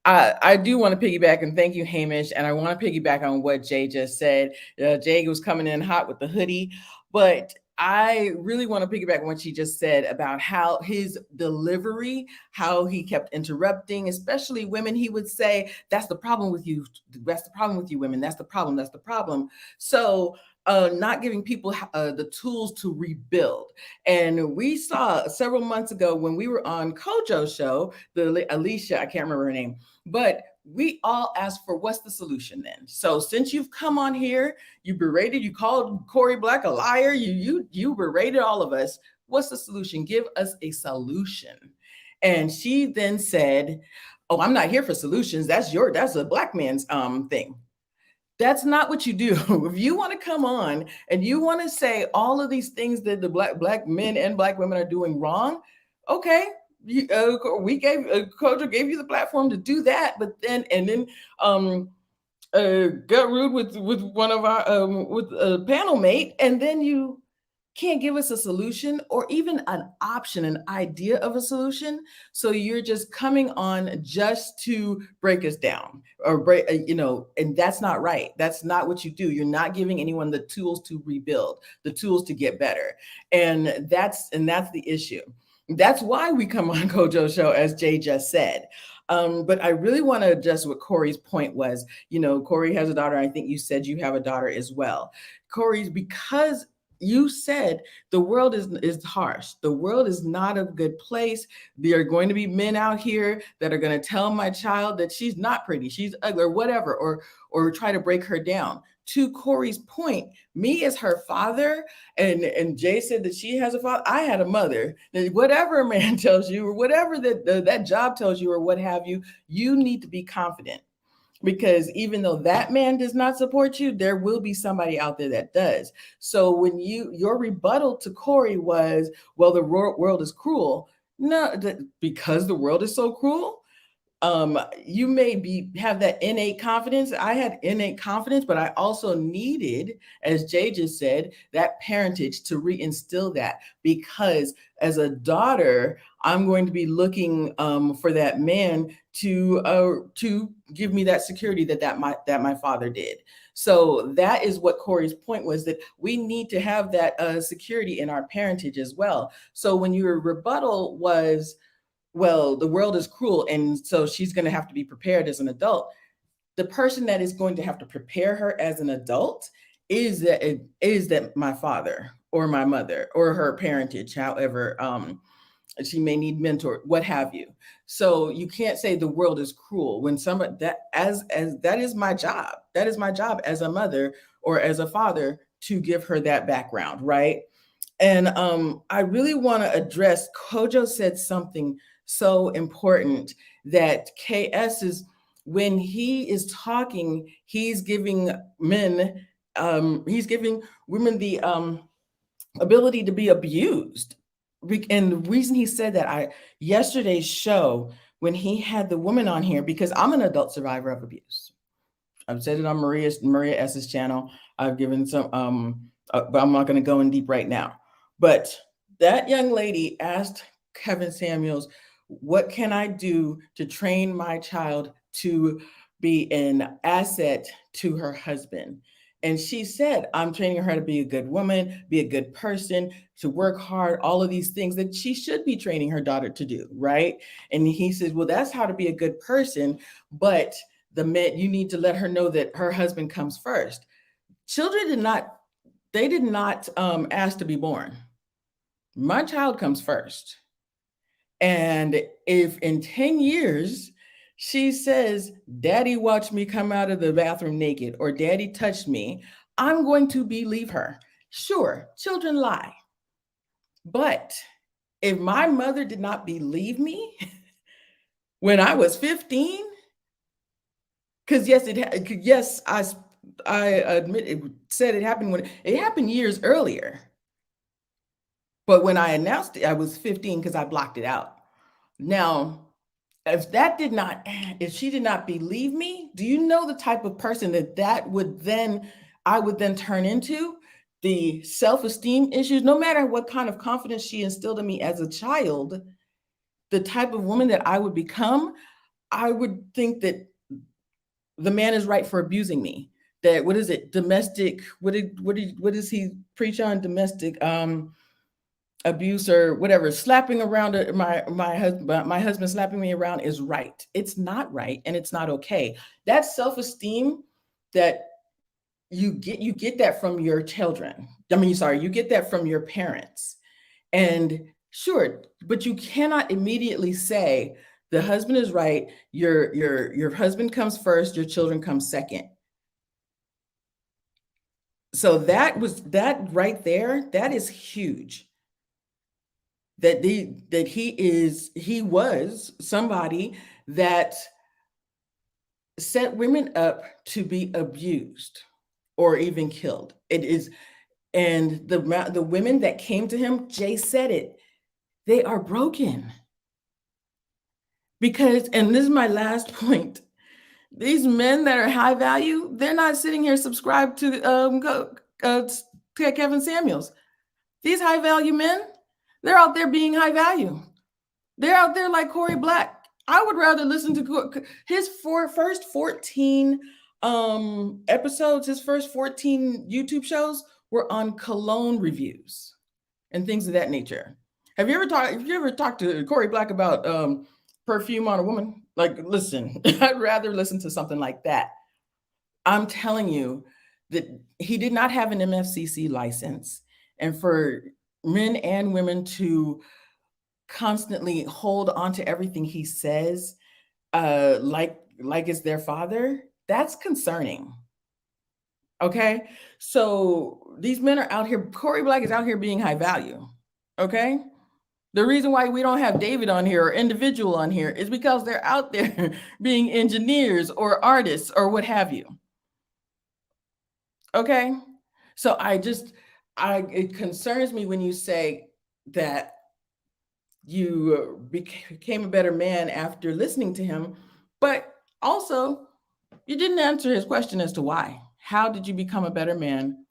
Speaker 10: I do want to piggyback, and thank you, Hamish. And I want to piggyback on what Jay just said. Jay was coming in hot with the hoodie, but I really want to piggyback on what she just said about how his delivery, how he kept interrupting, especially women. He would say, "That's the problem with you. That's the problem with you, women. That's the problem. That's the problem." So not giving people the tools to rebuild. And we saw several months ago when we were on Kojo's show, Alicia, I can't remember her name, but we all asked for what's the solution then? So since you've come on here, you berated, you called Corey Black a liar, you berated all of us. What's the solution? Give us a solution. And she then said, "Oh, I'm not here for solutions. That's a black man's thing." That's not what you do. If you want to come on and you want to say all of these things that the black men and black women are doing wrong, okay, we gave Kojo gave you the platform to do that, but then got rude with one of our with a panel mate, and then you can't give us a solution or even an option, an idea of a solution. So you're just coming on just to break us down or break, and that's not right. That's not what you do. You're not giving anyone the tools to rebuild, the tools to get better. And that's the issue. That's why we come on Kojo's show, as Jay just said. But I really want to address what Corey's point was. Corey has a daughter. I think you said you have a daughter as well. Corey's, because you said the world is harsh. The world is not a good place. There are going to be men out here that are going to tell my child that she's not pretty, she's ugly, or whatever, or try to break her down. To Corey's point, me as her father, and Jay said that she has a father. I had a mother. Whatever a man tells you, or whatever that job tells you, or what have you, you need to be confident. Because even though that man does not support you, there will be somebody out there that does. So when your rebuttal to Corey was, well, the world is cruel. No, because the world is so cruel, you may have that innate confidence. I had innate confidence, but I also needed, as Jay just said, that parentage to reinstill that, because as a daughter, I'm going to be looking for that man to give me that security that my father did. So that is what Corey's point was, that we need to have that security in our parentage as well. So when your rebuttal was, well, the world is cruel, and so she's going to have to be prepared as an adult. The person that is going to have to prepare her as an adult is that my father or my mother or her parentage, however, she may need mentor, what have you. So you can't say the world is cruel when somebody that is my job. That is my job as a mother or as a father, to give her that background, right? And I really want to address, Kojo said something so important, that KS is, when he is talking, he's giving women the ability to be abused. And the reason he said that, yesterday's show, when he had the woman on here, because I'm an adult survivor of abuse. I've said it on Maria S's channel. I've given some, but I'm not going to go in deep right now. But that young lady asked Kevin Samuels, what can I do to train my child to be an asset to her husband? And she said, I'm training her to be a good woman, be a good person, to work hard, all of these things that she should be training her daughter to do, right? And he says, well, that's how to be a good person, but the men, you need to let her know that her husband comes first. Children did not ask to be born. My child comes first. And if in 10 years, she says, daddy watched me come out of the bathroom naked, or daddy touched me, I'm going to believe her. Sure, children lie. But if my mother did not believe me when I was 15, because yes, I admit it said it happened when it happened years earlier. But when I announced it, I was 15 because I blocked it out. Now, if she did not believe me, do you know the type of person I would then turn into? The self-esteem issues, no matter what kind of confidence she instilled in me as a child, the type of woman that I would become, I would think that the man is right for abusing me. That, what is it? Domestic, what does he preach on? Domestic abuse or whatever, slapping around my husband slapping me around is right. It's not right, and it's not okay. That self-esteem that you get that from your children. You get that from your parents. And sure, but you cannot immediately say the husband is right, your husband comes first, your children come second. So that right there, that is huge. That he was somebody that set women up to be abused or even killed. It is, and the women that came to him, Jay said it, they are broken. Because, and this is my last point, these men that are high value, they're not sitting here subscribed to Kevin Samuels. These high value men, they're out there being high value. They're out there like Corey Black. I would rather listen to his first 14 episodes, his first 14 YouTube shows were on cologne reviews and things of that nature. Have you ever talked to Corey Black about perfume on a woman? Like, listen, I'd rather listen to something like that. I'm telling you that he did not have an MFCC license. And for men and women to constantly hold on to everything he says, like it's their father, that's concerning. Okay, so these men are out here. Corey Black is out here being high value. Okay, the reason why we don't have David on here or individual on here is because they're out there being engineers or artists or what have you. Okay, so it concerns me when you say that you became a better man after listening to him, but also you didn't answer his question as to why. How did you become a better man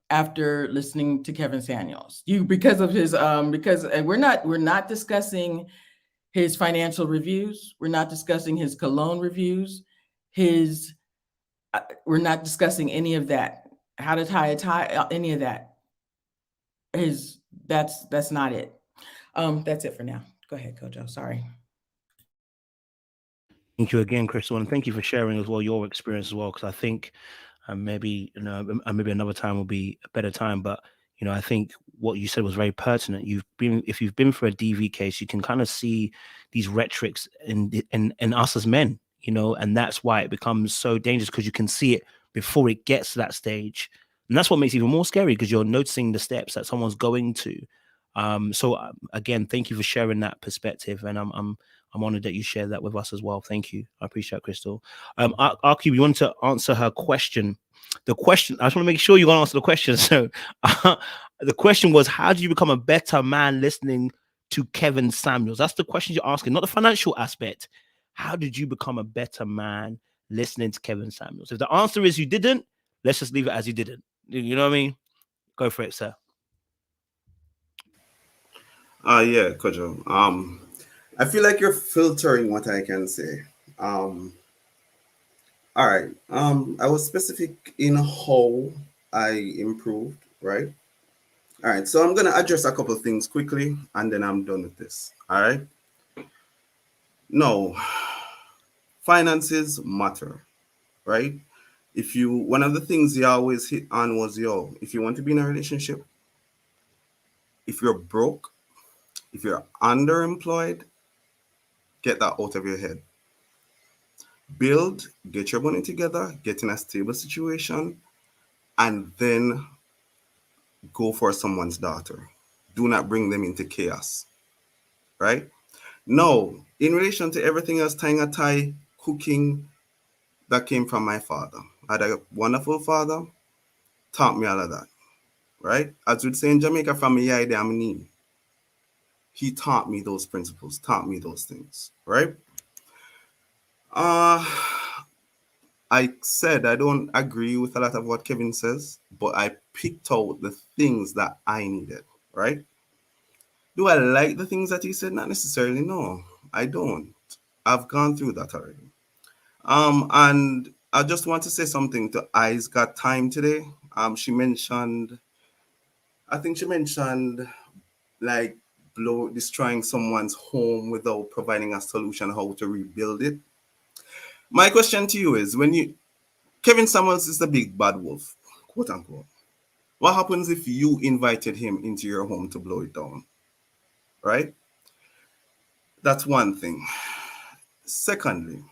Speaker 10: after listening to Kevin Samuels? Because of his because we're not discussing his financial reviews. We're not discussing his cologne reviews. We're not discussing any of that. How to tie a tie, any of that. That's not it. That's it for now. Go ahead, Kojo. Sorry.
Speaker 1: Thank you again, Crystal, and thank you for sharing as well your experience as well. Because I think maybe maybe another time will be a better time. But I think what you said was very pertinent. If you've been through a DV case, you can kind of see these rhetorics in us as men. And that's why it becomes so dangerous, because you can see it before it gets to that stage, and that's what makes it even more scary, because you're noticing the steps that someone's going to. So again, thank you for sharing that perspective, and I'm honored that you shared that with us as well. Thank you. I appreciate it, Crystal. RQ, you want to answer her question. The question, I just want to make sure you're going to answer the question. So the question was, how do you become a better man listening to Kevin Samuels? That's the question you're asking, not the financial aspect. How did you become a better man listening to Kevin Samuels? If the answer is you didn't, let's just leave it as you didn't. You know what I mean? Go for it, sir.
Speaker 7: Yeah, Kojo. I feel like you're filtering what I can say. All right. I was specific in how I improved, right? All right. So I'm gonna address a couple of things quickly, and then I'm done with this. All right. No, finances matter, right? One of the things you always hit on was, if you want to be in a relationship, if you're broke, if you're underemployed, get that out of your head. Build, get your money together, get in a stable situation, and then go for someone's daughter. Do not bring them into chaos, right? No, in relation to everything else, tying a tie, cooking, that came from my father. I had a wonderful father, taught me all of that, right? As we'd say in Jamaica, from me, I'm knee. He taught me those principles, taught me those things, right? I said I don't agree with a lot of what Kevin says, but I picked out the things that I needed, right? Do I like the things that he said? Not necessarily, no. I don't. I've gone through that already. And I just want to say something to I's Got Time today. She mentioned like destroying someone's home without providing a solution how to rebuild it. My question to you is, Kevin Samuels is the big bad wolf, quote unquote. What happens if you invited him into your home to blow it down? Right? That's one thing. Secondly,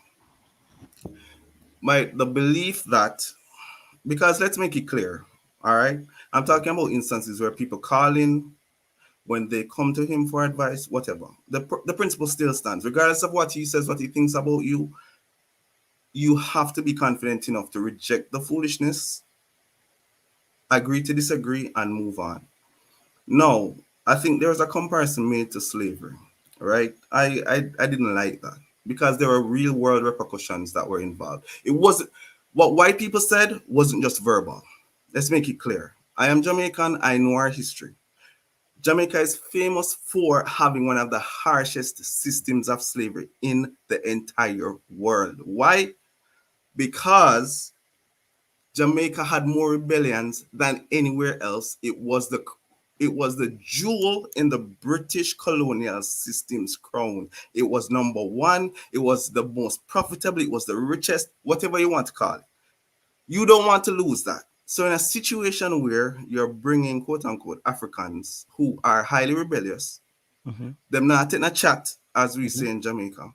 Speaker 7: the belief that, because let's make it clear, all right? I'm talking about instances where people call in, when they come to him for advice, whatever. The principle still stands. Regardless of what he says, what he thinks about you, you have to be confident enough to reject the foolishness, agree to disagree, and move on. No, I think there's a comparison made to slavery. right? I didn't like that because there were real world repercussions that were involved. It wasn't what white people said wasn't just verbal. Let's make it clear. I am Jamaican. I know our history. Jamaica is famous for having one of the harshest systems of slavery in the entire world. Why? Because Jamaica had more rebellions than anywhere else. It was the jewel in the British colonial system's crown. It was number one. It was the most profitable. It was the richest, whatever you want to call it. You don't want to lose that. So in a situation where you're bringing quote unquote Africans who are highly rebellious, them not in a chat, as we say in Jamaica,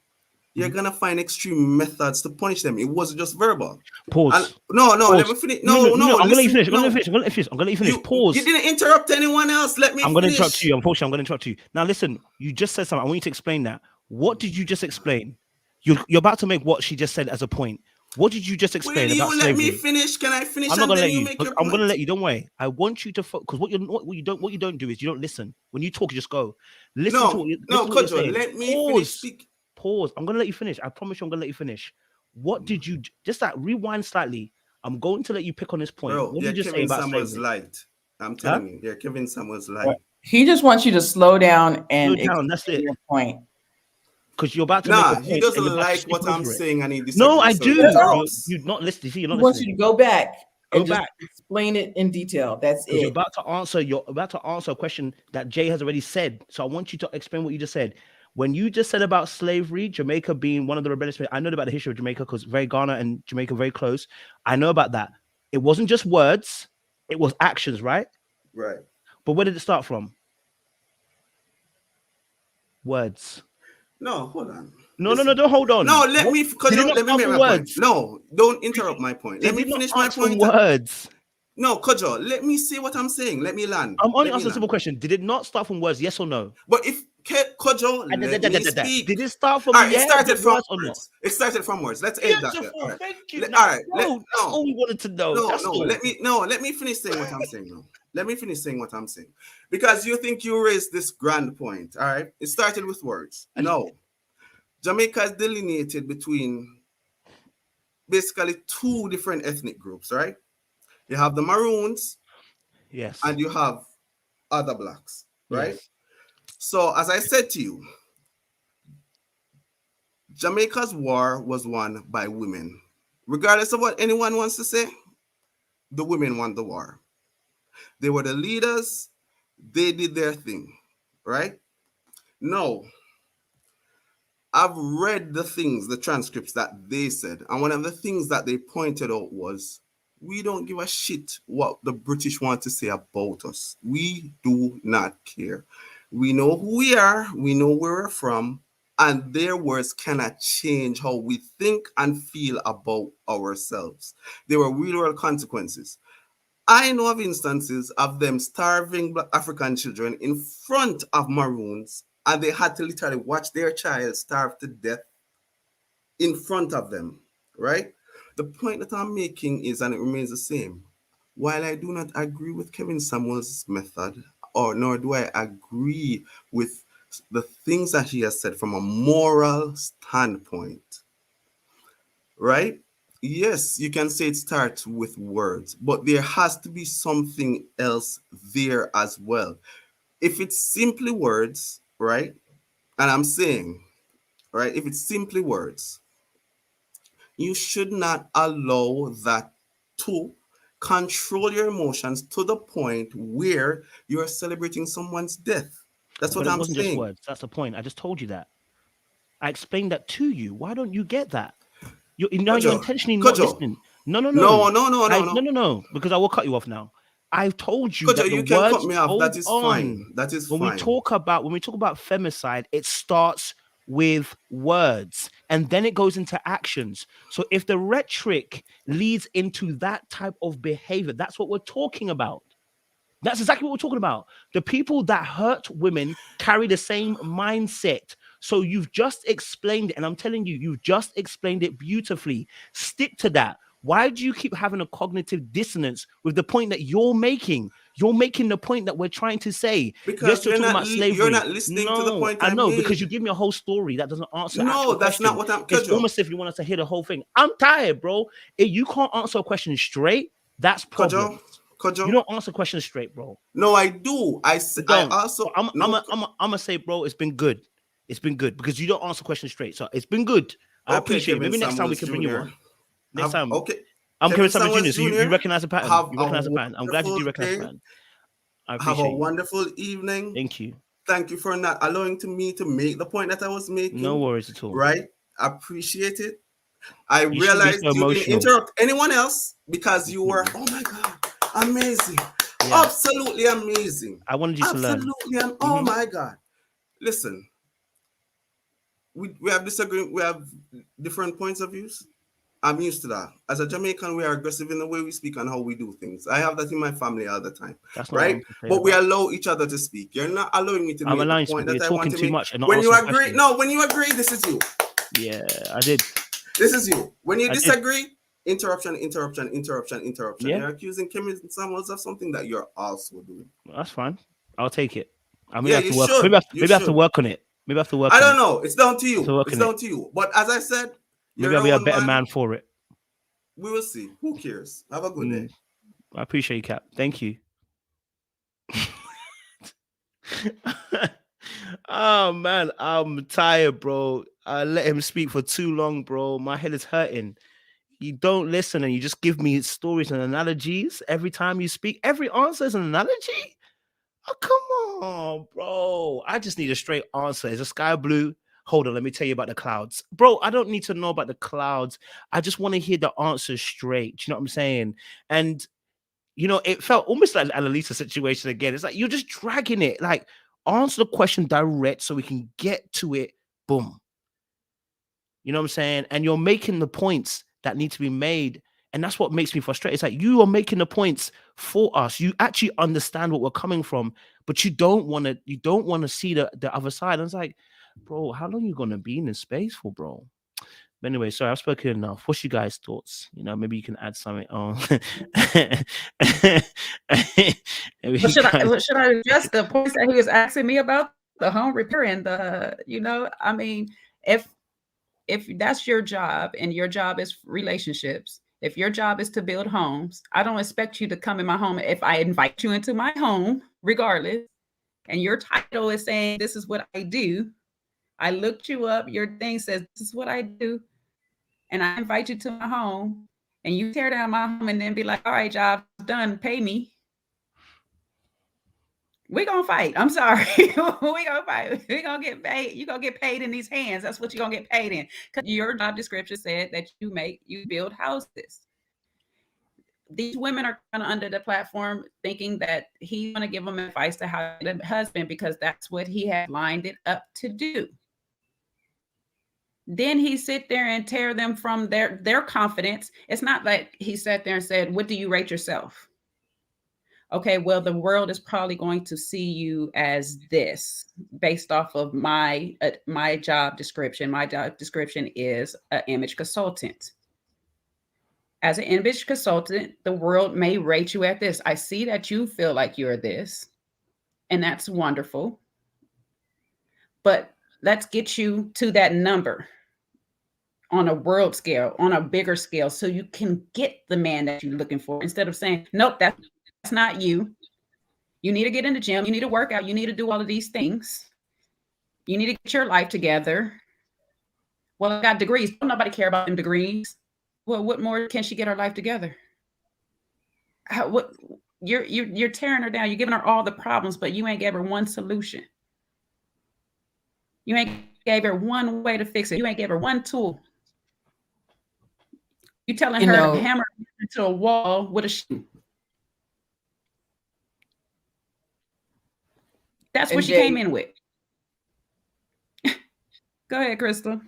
Speaker 7: you're gonna find extreme methods to punish them. It wasn't just verbal.
Speaker 1: Pause.
Speaker 7: And, no,
Speaker 1: Pause.
Speaker 7: let me finish. No,
Speaker 1: I'm gonna let you finish. I'm
Speaker 7: no.
Speaker 1: gonna let you finish. Pause.
Speaker 7: You didn't interrupt anyone else. Let me
Speaker 1: I'm gonna
Speaker 7: finish.
Speaker 1: interrupt you. Unfortunately, I'm gonna interrupt you. Now listen, you just said something. I want you to explain that. What did you just explain? You're about to make what she just said as a point. What did you just explain
Speaker 7: Will
Speaker 1: about
Speaker 7: you
Speaker 1: slavery?
Speaker 7: let me finish? Can I finish?
Speaker 1: I'm not
Speaker 7: and
Speaker 1: gonna
Speaker 7: then
Speaker 1: let you.
Speaker 7: make your
Speaker 1: I'm gonna
Speaker 7: point?
Speaker 1: let you. Don't worry. I want you to because what you don't do is you don't listen. When you talk, you just go. Listen to what you're saying.
Speaker 7: Let me finish speak.
Speaker 1: Pause. I'm gonna let you finish. I promise you, I'm gonna let you finish. What did you just that rewind slightly? I'm going to let you pick on this point.
Speaker 7: Bro,
Speaker 1: What did you just say
Speaker 7: Kevin
Speaker 1: about
Speaker 7: Samuels
Speaker 1: slavery?
Speaker 7: light. I'm telling you, you're Kevin Samuels light.
Speaker 10: He just wants you to slow down and
Speaker 1: That's it.
Speaker 10: Your point.
Speaker 1: Because you're about to make a point.
Speaker 7: He doesn't like what I'm saying, and he disagrees.
Speaker 1: No, I
Speaker 7: so
Speaker 1: do.
Speaker 7: he interrupts.
Speaker 1: You're not listening. You're not
Speaker 10: He wants
Speaker 1: listening.
Speaker 10: you to go back and
Speaker 1: Go
Speaker 10: just
Speaker 1: back.
Speaker 10: explain it in detail. That's it.
Speaker 1: You're about to answer a question that Jay has already said. So I want you to explain what you just said. When you just said about slavery, Jamaica being one of the rebellious, I know about the history of Jamaica because very Ghana and Jamaica very close. I know about that. It wasn't just words; it was actions, right?
Speaker 7: Right.
Speaker 1: But where did it start from? Words.
Speaker 7: No, hold on.
Speaker 1: No, don't hold on.
Speaker 7: No, let me make my point. No, don't interrupt my point. Let me finish my point.
Speaker 1: Words.
Speaker 7: No, Kojo, let me say what I'm saying. Let me land.
Speaker 1: I'm only asking a simple question. Did it not start from words? Yes or no?
Speaker 7: But if Kojo, let me speak.
Speaker 1: Did it start from
Speaker 7: it started from words. It started from words. Let's end that.
Speaker 1: Beautiful.
Speaker 7: Right.
Speaker 1: Thank you.
Speaker 7: All right.
Speaker 1: That's all we wanted to know.
Speaker 7: Let me finish saying what I'm saying now. Let me finish saying what I'm saying. Because you think you raised this grand point. All right. It started with words. No. Jamaica is delineated between basically two different ethnic groups, right? You have the Maroons,
Speaker 1: yes,
Speaker 7: and you have other blacks, right?
Speaker 1: Yes.
Speaker 7: So, as I said to you, Jamaica's war was won by women. Regardless of what anyone wants to say, the women won the war. They were the leaders. They did their thing, right? No. I've read the transcripts that they said, and one of the things that they pointed out was, we don't give a shit what the British want to say about us. We do not care. We know who we are, we know where we're from, and their words cannot change how we think and feel about ourselves. There were real world consequences. I know of instances of them starving African children in front of Maroons, and they had to literally watch their child starve to death in front of them, right? The point that I'm making is, and it remains the same, while I do not agree with Kevin Samuels' method, or nor do I agree with the things that he has said from a moral standpoint, right? Yes, you can say it starts with words, but there has to be something else there as well. If it's simply words, right? And I'm saying, right, if it's simply words, you should not allow that to control your emotions to the point where you're celebrating someone's death. That's what I'm saying.
Speaker 1: It wasn't just words. That's the point. I just told you that. I explained that to you. Why don't you get that? You're intentionally not listening. No. Because I will cut you off now. I've told you that the
Speaker 7: you can
Speaker 1: words
Speaker 7: cut me off. That is fine. That is
Speaker 1: when
Speaker 7: fine.
Speaker 1: we talk about femicide, it starts with words and then it goes into actions. So if the rhetoric leads into that type of behavior, that's what we're talking about. That's exactly what we're talking about. The people that hurt women carry the same mindset. So you've just explained it, and I'm telling you, you've just explained it beautifully. Stick to that. Why do you keep having a cognitive dissonance with the point that you're making? You're making the point that we're trying to say.
Speaker 7: Because
Speaker 1: you're
Speaker 7: not
Speaker 1: slavery.
Speaker 7: you're not listening to the point
Speaker 1: I know,
Speaker 7: made.
Speaker 1: because you give me a whole story that doesn't answer.
Speaker 7: No, that's
Speaker 1: question.
Speaker 7: not what I'm.
Speaker 1: It's almost if you want us to hear the whole thing. I'm tired, bro. If you can't answer a question straight, that's problem. You don't answer questions straight, bro.
Speaker 7: No, I do. I also.
Speaker 1: I'm gonna say, bro, it's been good. It's been good because you don't answer questions straight. So it's been good. I appreciate it. Maybe next time we can bring you on. Next time.
Speaker 7: Okay.
Speaker 1: I'm Kevin Samuels Jr. So you recognize the pattern. You recognize the pattern. I'm glad you do recognize the pattern. I appreciate
Speaker 7: Have a wonderful evening.
Speaker 1: Thank you.
Speaker 7: Thank you for not allowing me to make the point that I was making.
Speaker 1: No worries at all.
Speaker 7: Right? I appreciate it. I realized you didn't interrupt anyone else because you were, oh my God, amazing. Yeah. Absolutely amazing.
Speaker 1: I wanted you to learn.
Speaker 7: Absolutely. Oh my God. Listen, we have disagreement. We have different points of views. I'm used to that. As a Jamaican, we are aggressive in the way we speak and how we do things. I have that in my family all the time, right? But we allow each other to speak. You're not allowing me to make the point that I want to make. Much and when you agree, when you agree, this is you.
Speaker 1: Yeah, I did.
Speaker 7: This is you. When you disagree, interruption. Yeah. You're accusing Kim Samuels of something that you're also doing.
Speaker 1: That's fine. I'll take it. I mean, maybe I have to work on it. Maybe I have to work.
Speaker 7: I don't know. It's down to you. It's down to you. But as I said.
Speaker 1: Maybe I'll be a better man for it.
Speaker 7: We will see. Who cares? Have a good day.
Speaker 1: I appreciate you, Cap. Thank you. Oh, man. I'm tired, bro. I let him speak for too long, bro. My head is hurting. You don't listen and you just give me stories and analogies every time you speak. Every answer is an analogy? Oh, come on, bro. I just need a straight answer. Is the sky blue? Hold on, let me tell you about the clouds. Bro, I don't need to know about the clouds. I just want to hear the answer straight. Do you know what I'm saying? And, you know, it felt almost like an Annalisa situation again. It's like you're just dragging it. Like, answer the question direct so we can get to it. Boom. You know what I'm saying? And you're making the points that need to be made. And that's what makes me frustrated. It's like you are making the points for us. You actually understand what we're coming from, but you don't want to see the other side. And it's like, bro, how long are you gonna be in this space for, bro? But anyway, sorry, I've spoken enough. What's you guys' thoughts? You know, maybe you can add something on.
Speaker 9: Should I address the points that he was asking me about the home repair and the, you know, I mean, if that's your job and your job is relationships, if your job is to build homes, I don't expect you to come in my home if I invite you into my home, regardless, and your title is saying this is what I do. I looked you up. Your thing says, this is what I do. And I invite you to my home and you tear down my home and then be like, all right, job's done. Pay me. We're going to fight. I'm sorry. We're going to fight. We're going to get paid. You're going to get paid in these hands. That's what you're going to get paid in. Because your job description said that you build houses. These women are kind of under the platform thinking that he's going to give them advice to how to get a husband because that's what he had lined it up to do. Then he sit there and tear them from their confidence. It's not like he sat there and said, what do you rate yourself? Okay, well, the world is probably going to see you as this based off of my job description. My job description is an image consultant. As an image consultant, the world may rate you at this. I see that you feel like you're this, and that's wonderful. But let's get you to that number on a world scale, on a bigger scale, so you can get the man that you're looking for instead of saying, nope, that's not you. You need to get in the gym. You need to work out. You need to do all of these things. You need to get your life together. Well, I got degrees. Don't nobody care about them degrees. Well, what more can she get her life together? You're tearing her down. You're giving her all the problems, but you ain't gave her one solution. You ain't gave her one way to fix it. You ain't gave her one tool. You telling her to hammer into a wall with a shoe. That's what she came in with. Go ahead, Crystal.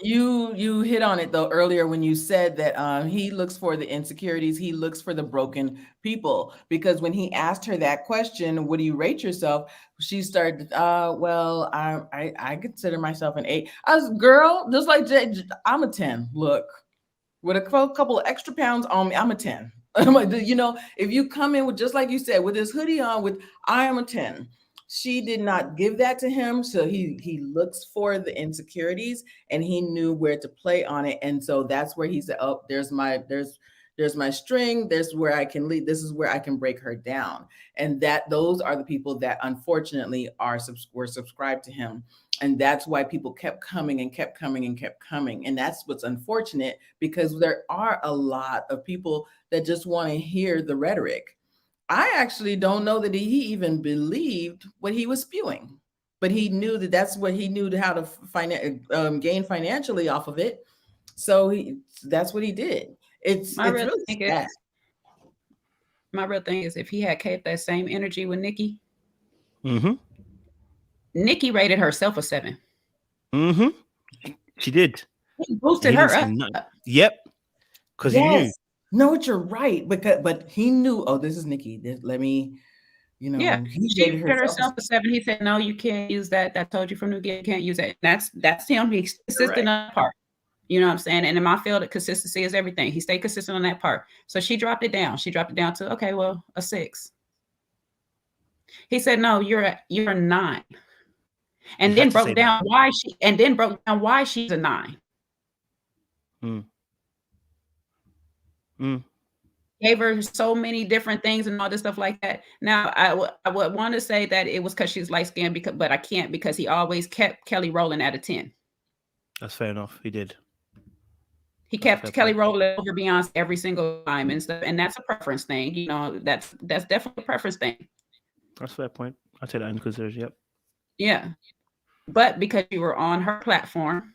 Speaker 10: You hit on it though earlier when you said that he looks for the insecurities, he looks for the broken people, because when he asked her that question, what do you rate yourself? She started, well, I consider myself an 8. I was, girl, just like Jay, I'm a 10. Look, with a couple of extra pounds on me, I'm a 10. You know, if you come in with, just like you said, with his hoodie on with I am a 10, she did not give that to him. So he looks for the insecurities and he knew where to play on it. And so that's where he said, oh, there's my string. There's where I can lead. This is where I can break her down. And those are the people that unfortunately were subscribed to him. And that's why people kept coming and kept coming and kept coming. And that's what's unfortunate, because there are a lot of people that just want to hear the rhetoric. I actually don't know that he even believed what he was spewing, but he knew that that's what he knew how to gain financially off of it. So that's what he did.
Speaker 9: My real thing is if he had kept that same energy with Nikki, Nikki rated herself a 7.
Speaker 1: She did.
Speaker 9: He boosted her up.
Speaker 1: Yep. Because he knew.
Speaker 10: No, you're right. But he knew, oh, this is Nikki. Let me, you know.
Speaker 9: Yeah, she rated herself a 7. He said, no, you can't use that. I told you from the beginning, you can't use that. That's him. He's consistent on that part. You know what I'm saying? And in my field, consistency is everything. He stayed consistent on that part. So she dropped it down. She dropped it down to, okay, well, a 6. He said, no, you're a 9. And then broke down why she's a 9. Gave her so many different things and all this stuff like that. Now, I would want to say that it was because she's light skinned, but I can't, because he always kept Kelly Rowland at a 10.
Speaker 1: That's fair enough. He did.
Speaker 9: He kept Kelly Rowland over Beyonce every single time and stuff, and that's a preference thing. You know, that's definitely a preference thing.
Speaker 1: That's a fair point. I take that into consideration. Yep.
Speaker 9: Yeah, but because you were on her platform,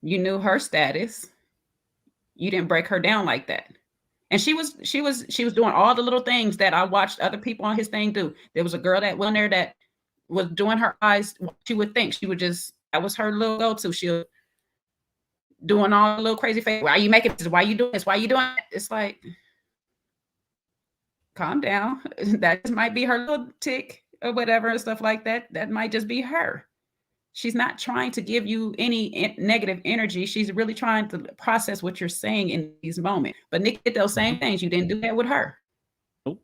Speaker 9: you knew her status. You didn't break her down like that. And she was doing all the little things that I watched other people on his thing do. There was a girl that went there that was doing her eyes. She would think she would just, that was her little go-to. She was doing all the little crazy face. Why are you making this? Why are you doing this? Why are you doing it? It's like, calm down. That just might be her little tick or whatever and stuff like that. That might just be her. She's not trying to give you any negative energy. She's really trying to process what you're saying in these moments. But Nikki did those same things. You didn't do that with her.
Speaker 1: Nope.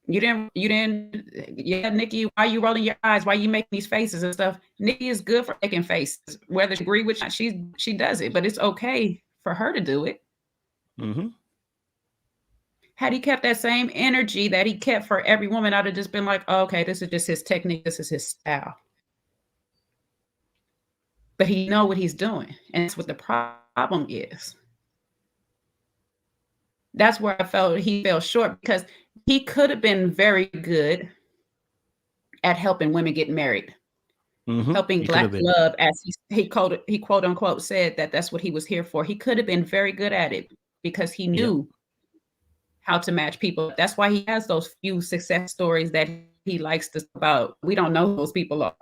Speaker 9: You didn't, yeah, Nikki, why are you rolling your eyes? Why are you making these faces and stuff? Nikki is good for making faces. Whether she agree with you, she does it, but it's okay for her to do it. Had he kept that same energy that he kept for every woman, I'd have just been like, oh, okay, this is just his technique. This is his style. But he know what he's doing. And that's what the problem is. That's where I felt he fell short, because he could have been very good at helping women get married. Helping Black love, as he quote unquote said that's what he was here for. He could have been very good at it because he knew how to match people. That's why he has those few success stories that he likes to talk about. We don't know who those people are.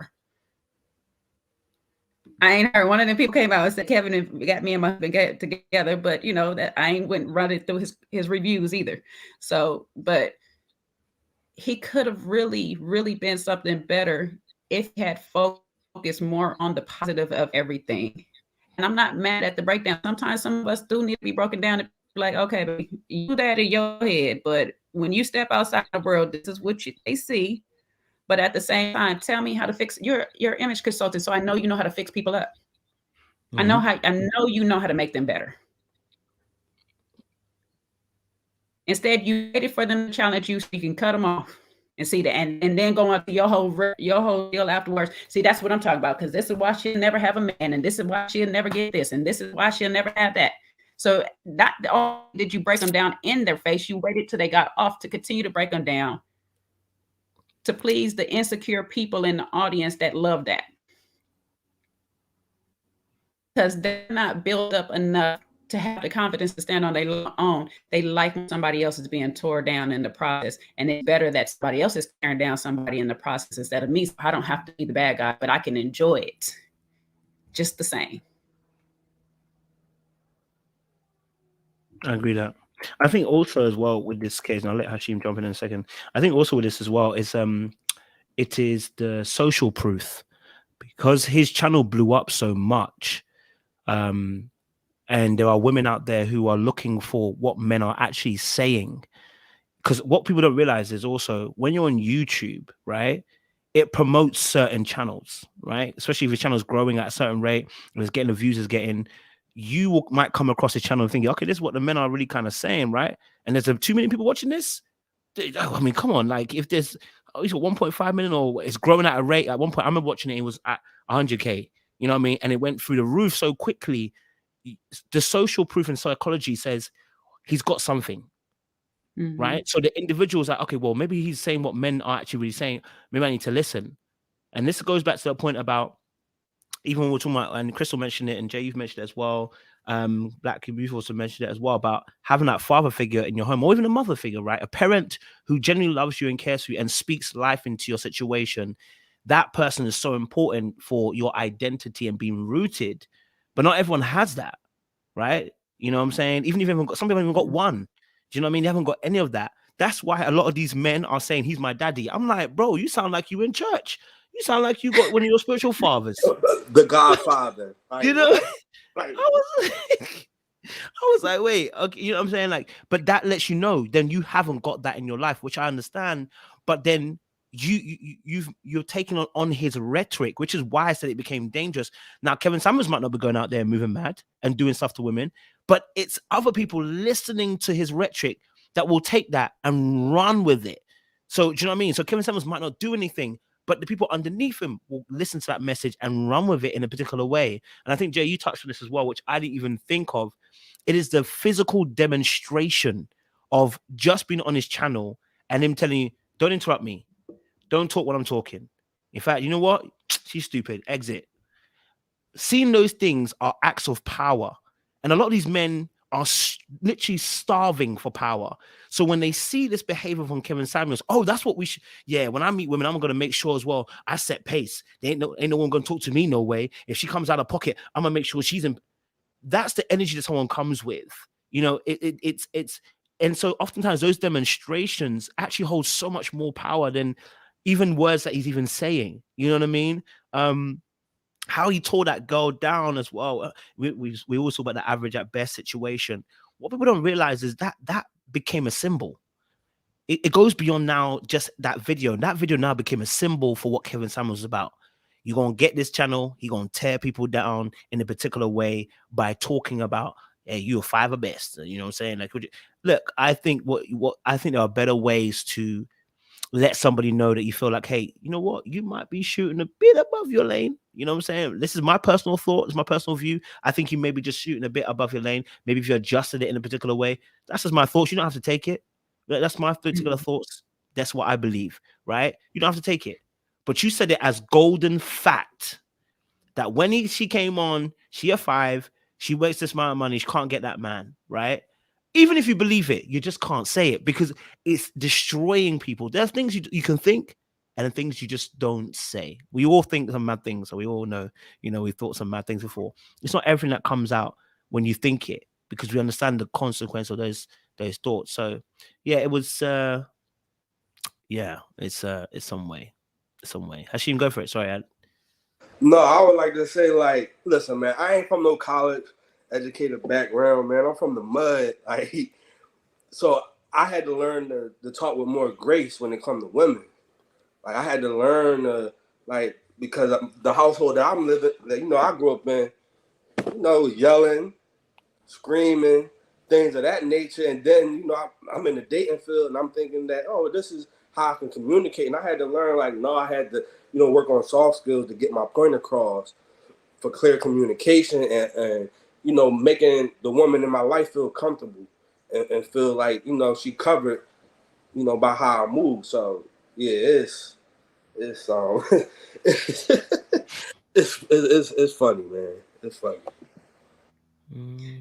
Speaker 9: I ain't heard one of them people came out and said Kevin got me and my husband get together, but you know that I ain't went running through his reviews either. So, but he could have really, really been something better if he had focused more on the positive of everything. And I'm not mad at the breakdown. Sometimes some of us do need to be broken down and be like, okay, but you do that in your head, but when you step outside the world, this is what they see. But at the same time, tell me how to fix your image consultant, so I know you know how to fix people up. I know you know how to make them better. Instead, you waited for them to challenge you so you can cut them off and see that, and then go on to your whole deal afterwards. See, that's what I'm talking about, because this is why she'll never have a man, and this is why she'll never get this, and this is why she'll never have that. So not only did you break them down in their face, you waited till they got off to continue to break them down, to please the insecure people in the audience that love that. Because they're not built up enough to have the confidence to stand on their own. They like when somebody else is being torn down in the process. And it's better that somebody else is tearing down somebody in the process instead of me. So I don't have to be the bad guy, but I can enjoy it just the same.
Speaker 1: I agree that. I think also as well with this case, and I'll let Hashim jump in a second. I think also with this as well is it is the social proof, because his channel blew up so much. and there are women out there who are looking for what men are actually saying. Because what people don't realize is also when you're on YouTube, right, it promotes certain channels, right? Especially if your channel is growing at a certain rate, and it's getting the views it's getting, might come across a channel and think, okay, this is what the men are really kind of saying, right? And there's too many people watching this. I mean, come on, like if there's 1.5 million or it's growing at a rate. At one point, I remember watching it was at 100K. You know what I mean? And it went through the roof so quickly. The social proof in psychology says he's got something.
Speaker 9: Mhm.
Speaker 1: Right. So the individual's like, okay, well, maybe he's saying what men are actually really saying. Maybe I need to listen. And this goes back to the point about even when we're talking about, and Crystal mentioned it, and Jay, you've mentioned it as well. Black, you've also mentioned it as well about having that father figure in your home, or even a mother figure, right? A parent who genuinely loves you and cares for you and speaks life into your situation. That person is so important for your identity and being rooted. But not everyone has that, right? You know what I'm saying? Even if you haven't got, some people haven't even got one. Do you know what I mean? They haven't got any of that. That's why a lot of these men are saying he's my daddy. I'm like, bro, you sound like you in church. You sound like you got one of your spiritual fathers.
Speaker 8: The Godfather. Like,
Speaker 1: You know,
Speaker 8: like,
Speaker 1: I was like, wait, okay, you know what I'm saying? Like, but that lets you know then you haven't got that in your life, which I understand. But then you're taking on his rhetoric, which is why I said it became dangerous. Now, Kevin Samuels might not be going out there moving mad and doing stuff to women, but it's other people listening to his rhetoric that will take that and run with it. So do you know what I mean? So Kevin Samuels might not do anything, but the people underneath him will listen to that message and run with it in a particular way. And I think, Jay, you touched on this as well, which I didn't even think of. It is the physical demonstration of just being on his channel and him telling you, don't interrupt me. Don't talk when I'm talking. In fact, you know what? She's stupid. Exit. Seeing those things are acts of power. And a lot of these men are literally starving for power. So when they see this behavior from Kevin Samuels, oh, that's what we should. Yeah, when I meet women, I'm going to make sure as well, I set pace. Ain't no one going to talk to me no way. If she comes out of pocket, I'm going to make sure she's in. That's the energy that someone comes with. You know, it's and so oftentimes those demonstrations actually hold so much more power than even words that he's even saying. You know what I mean? How he tore that girl down as well. We always talk about the average at best situation. What people don't realize is that became a symbol. It goes beyond now just that video. That video now became a symbol for what Kevin Samuels is about. You're going to get this channel. You're going to tear people down in a particular way by talking about, hey, you're five best. You know what I'm saying? Like, look, I think I think there are better ways to let somebody know that you feel like, hey, you know what? You might be shooting a bit above your lane. You know what I'm saying? This is my personal thought. It's my personal view. I think you may be just shooting a bit above your lane. Maybe if you adjusted it in a particular way. That's just my thoughts. You don't have to take it. That's my particular thoughts. That's what I believe, right? You don't have to take it. But you said it as golden fact that when she came on, she a 5, she wastes this amount of money, she can't get that man, right? Even if you believe it, you just can't say it because it's destroying people. There's things you can think and then things you just don't say. We all think some mad things, so we all know, we've thought some mad things before. It's not everything that comes out when you think it because we understand the consequence of those thoughts. So yeah, it was it's some way. Hashim, go for it. Sorry, Ed.
Speaker 8: No, I would like to say, like, listen, man, I ain't from no college educated background, man. I'm from the mud. So I had to learn to talk with more grace when it comes to women. Like, I had to learn because the household that I'm living, I grew up in, yelling, screaming, things of that nature. And then, I'm in the dating field and I'm thinking that, oh, this is how I can communicate. And I had to learn, I had to, work on soft skills to get my point across for clear communication and making the woman in my life feel comfortable and feel like, she covered, by how I move. So yeah, it's it's funny, man. It's funny.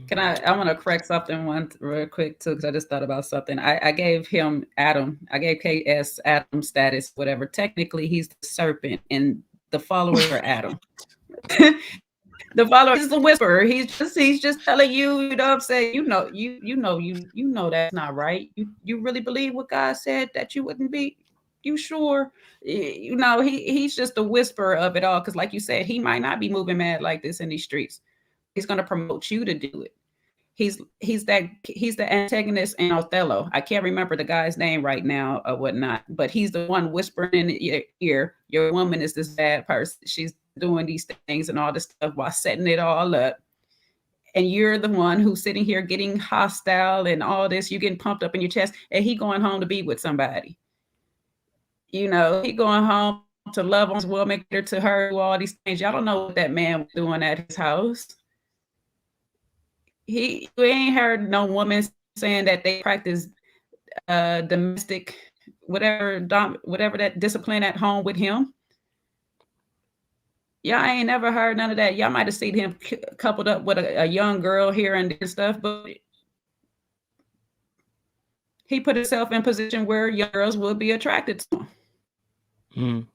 Speaker 9: Can I want to correct something real quick too, because I just thought about something. I gave him Adam. I gave KS Adam status, whatever. Technically, he's the serpent, and the followers are Adam. The follower is the whisperer. He's just telling you, you know what I'm saying? You know that's not right. You really believe what God said that you wouldn't be? You sure? He's just the whisperer of it all. Because like you said, he might not be moving mad like this in these streets. He's going to promote you to do it. He's the antagonist in Othello. I can't remember the guy's name right now or whatnot, but he's the one whispering in your ear, your woman is this bad person. She's doing these things and all this stuff while setting it all up. And you're the one who's sitting here getting hostile and all this. You're getting pumped up in your chest, and he going home to be with somebody. You know, he going home to love on his woman, get her to her, do all these things. Y'all don't know what that man was doing at his house. We ain't heard no woman saying that they practice domestic, whatever that discipline at home with him. Y'all ain't never heard none of that. Y'all might have seen him coupled up with a young girl here and stuff, but he put himself in a position where young girls would be attracted to him.
Speaker 1: Mm.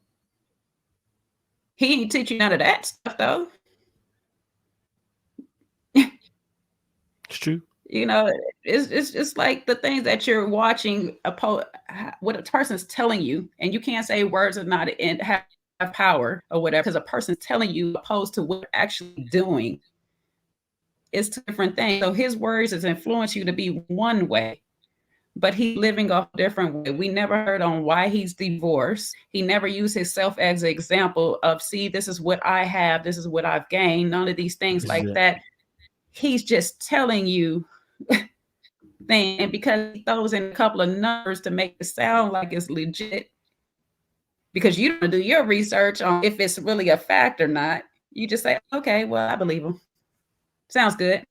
Speaker 9: He ain't teach you none of that stuff, though.
Speaker 1: It's true.
Speaker 9: You know, it's just like the things that you're watching, what a person's telling you, and you can't say words are not have power or whatever, because a person's telling you opposed to what they're actually doing. It's two different things. So his words has influenced you to be one way, but he's living a different way. We never heard on why he's divorced. He never used himself as an example of, see, this is what I have, this is what I've gained, none of these things like that. He's just telling you things, and because he throws in a couple of numbers to make it sound like it's legit, because you don't do your research on if it's really a fact or not. You just say, okay, well, I believe him. Sounds good.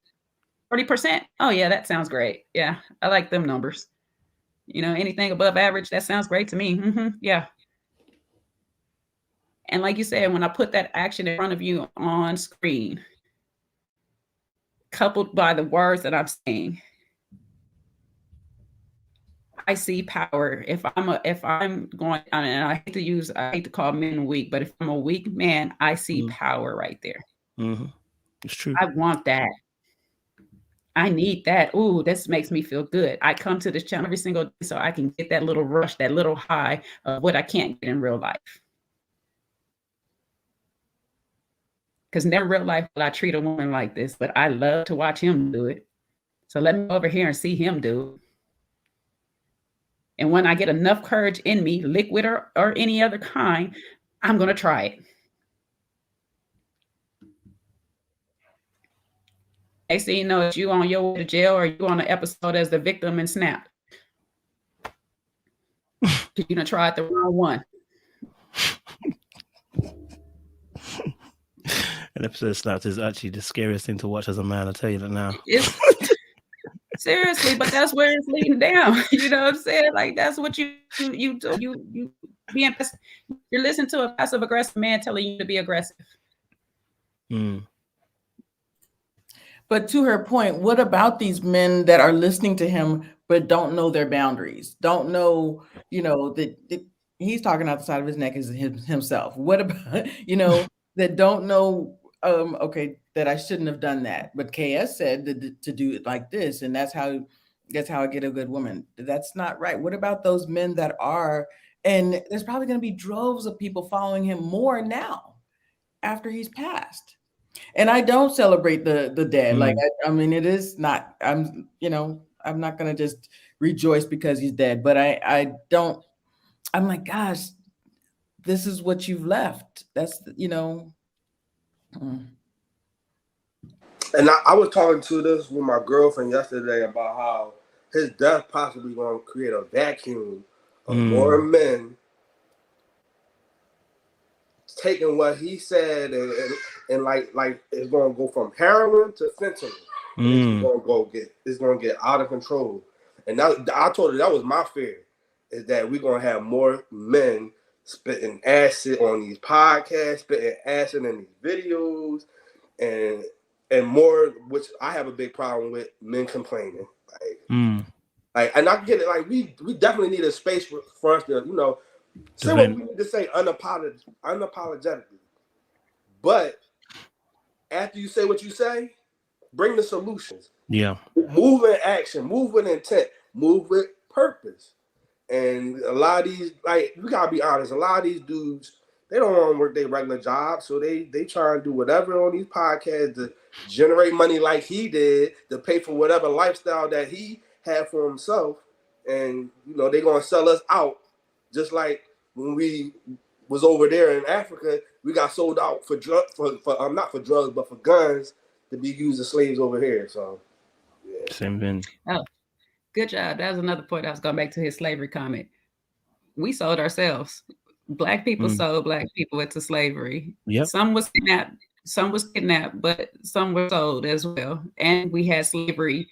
Speaker 9: 40%. Oh yeah, that sounds great. Yeah, I like them numbers. You know, anything above average, that sounds great to me. Yeah. And like you said, when I put that action in front of you on screen, coupled by the words that I'm saying, I see power. If I'm going, and I hate to call men weak, but if I'm a weak man, I see power right there.
Speaker 1: Mm-hmm. It's true.
Speaker 9: I want that. I need that. Ooh, this makes me feel good. I come to this channel every single day so I can get that little rush, that little high of what I can't get in real life. Because never in real life will I treat a woman like this, but I love to watch him do it. So let me go over here and see him do it. And when I get enough courage in me, liquid or any other kind, I'm going to try it. Next thing you know, it's you on your way to jail, or you on an episode as the victim in Snap. You're going to try it the wrong one.
Speaker 1: An episode of Snapped is actually the scariest thing to watch as a man. I'll tell you that now.
Speaker 9: Seriously, but that's where it's leading down. You know what I'm saying? Like, that's what you do. You you're listening to a passive aggressive man telling you to be aggressive.
Speaker 10: But to her point, what about these men that are listening to him but don't know their boundaries? Don't know, you know, that he's talking out the side of his neck as himself. What about, you know, that don't know, okay, that I shouldn't have done that. But KS said to do it like this, and that's how I get a good woman. That's not right. What about those men that are, and there's probably going to be droves of people following him more now after he's passed. And I don't celebrate the dead. Like, I mean, it is not, I'm not going to just rejoice because he's dead, but I'm like, gosh, this is what you've left. That's, you know.
Speaker 8: And I was talking to this with my girlfriend yesterday about how his death possibly going to create a vacuum of more men taking what he said and like it's going to go from heroin to fentanyl. It's going to get out of control. And I told her that was my fear, is that we're going to have more men spitting acid on these podcasts, spitting acid in these videos, and more, which I have a big problem with, men complaining. Like, and I get it. Like, we definitely need a space for us to, you know, say what we need to say unapologetically. But after you say what you say, bring the solutions.
Speaker 1: Yeah.
Speaker 8: Move in action, move with intent, move with purpose. And a lot of these, like, we gotta be honest, a lot of these dudes They don't want to work their regular job, so they try and do whatever on these podcasts to generate money like he did, to pay for whatever lifestyle that he had for himself. And they're gonna sell us out, just like when we was over there in Africa, we got sold out for not for drugs, but for guns to be used as slaves over here. So yeah.
Speaker 1: Same thing.
Speaker 9: Oh, good job. That was another point. I was going back to his slavery comment. We sold ourselves. Black people sold Black people into slavery.
Speaker 1: Yep.
Speaker 9: Some was kidnapped, but some were sold as well. And we had slavery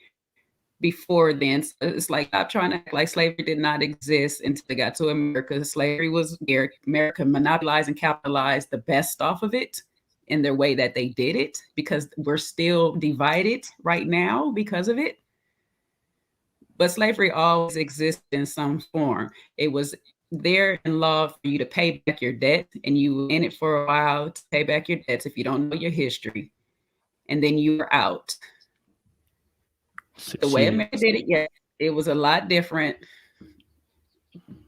Speaker 9: before then. So it's like, stop trying to act like slavery did not exist until it got to America. Slavery was here. America monopolized and capitalized the best off of it in their way that they did it, because we're still divided right now because of it. But slavery always existed in some form. It was there in law for you to pay back your debt, and you were in it for a while to pay back your debts if you don't know your history, and then you were out. The way America did it, yeah, it was a lot different,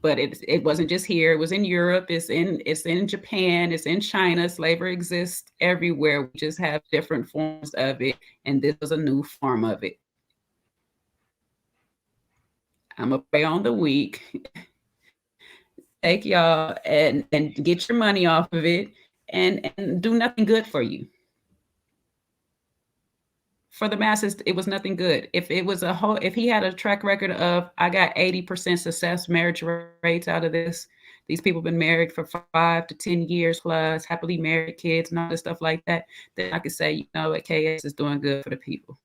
Speaker 9: but it wasn't just here. It was in Europe. It's in Japan. It's in China. Slavery exists everywhere. We just have different forms of it, and this was a new form of it. I'm gonna prey on the weak. Take y'all and get your money off of it and do nothing good for you. For the masses, it was nothing good. If he had a track record of, I got 80% success marriage rates out of this, these people have been married for 5 to 10 years plus, happily married, kids and all this stuff like that, then I could say, what, KS is doing good for the people.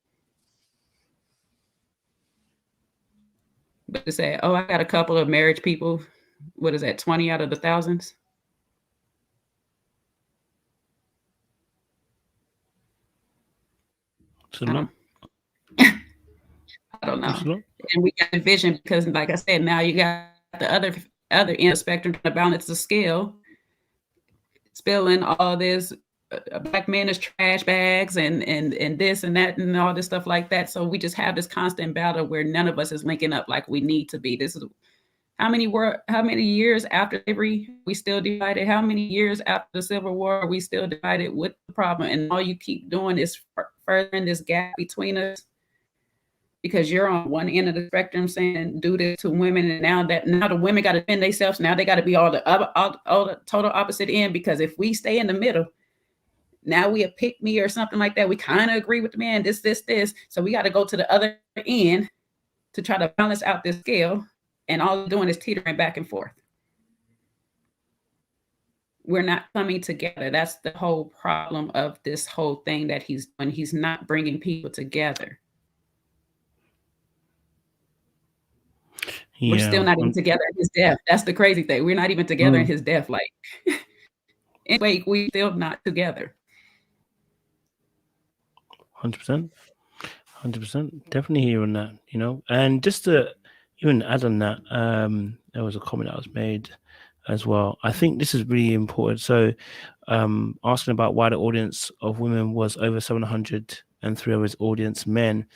Speaker 9: But to say, I got a couple of marriage people, what is that, 20 out of the thousands? I don't know. And we got a vision because, like I said, now you got the other end of the spectrum to balance the scale, spilling all this Black men as trash bags and this and that and all this stuff like that. So we just have this constant battle where none of us is linking up like we need to be. This is how many years after slavery we still divided? How many years after the Civil War are we still divided with the problem? And all you keep doing is furthering this gap between us, because you're on one end of the spectrum saying do this to women, and now the women got to defend themselves. Now they got to be all the total opposite end, because if we stay in the middle, now we a pick me or something like that. We kind of agree with the man, this. So we got to go to the other end to try to balance out this scale. And all we're doing is teetering back and forth. We're not coming together. That's the whole problem of this whole thing that he's doing. He's not bringing people together. Yeah. We're still not even together in his death. That's the crazy thing. We're not even together in his death. Like, anyway, we're still not together.
Speaker 1: 100%. Definitely hearing that, and just to even add on that, there was a comment that was made as well. I think this is really important. So asking about why the audience of women was over 700 and 3 of his audience men.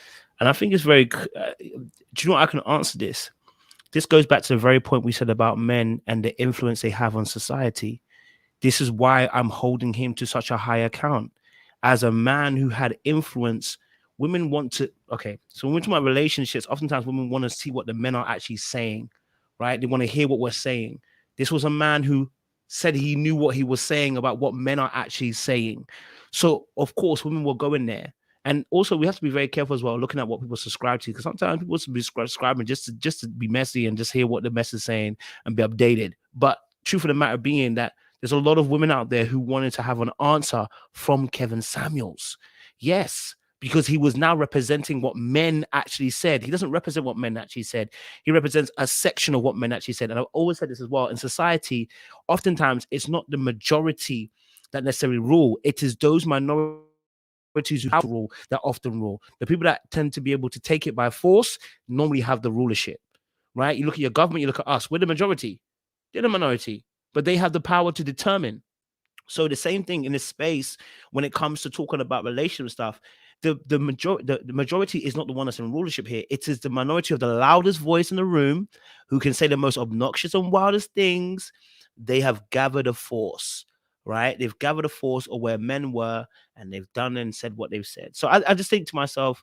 Speaker 1: And I think it's very, do you know what, I can answer this. This goes back to the very point we said about men and the influence they have on society. This is why I'm holding him to such a high account. As a man who had influence, women want to, so when we're talking about relationships, oftentimes women want to see what the men are actually saying, right? They want to hear what we're saying. This was a man who said he knew what he was saying about what men are actually saying. So, of course, women will go in there. And also, we have to be very careful as well, looking at what people subscribe to, because sometimes people will be subscribing just to be messy and just hear what the mess is saying and be updated. But truth of the matter being that there's a lot of women out there who wanted to have an answer from Kevin Samuels. Yes, because he was now representing what men actually said. He doesn't represent what men actually said. He represents a section of what men actually said. And I've always said this as well. In society, oftentimes, it's not the majority that necessarily rule. It is those minorities who have to rule that often rule. The people that tend to be able to take it by force normally have the rulership, right? You look at your government, you look at us. We're the majority. They're the minority. But they have the power to determine. So the same thing in this space when it comes to talking about relationship stuff. The majority is not the one that's in rulership here. It is the minority of the loudest voice in the room who can say the most obnoxious and wildest things they have gathered a force, right? They've gathered a force of where men were, and they've done and said what they've said. So I just think to myself,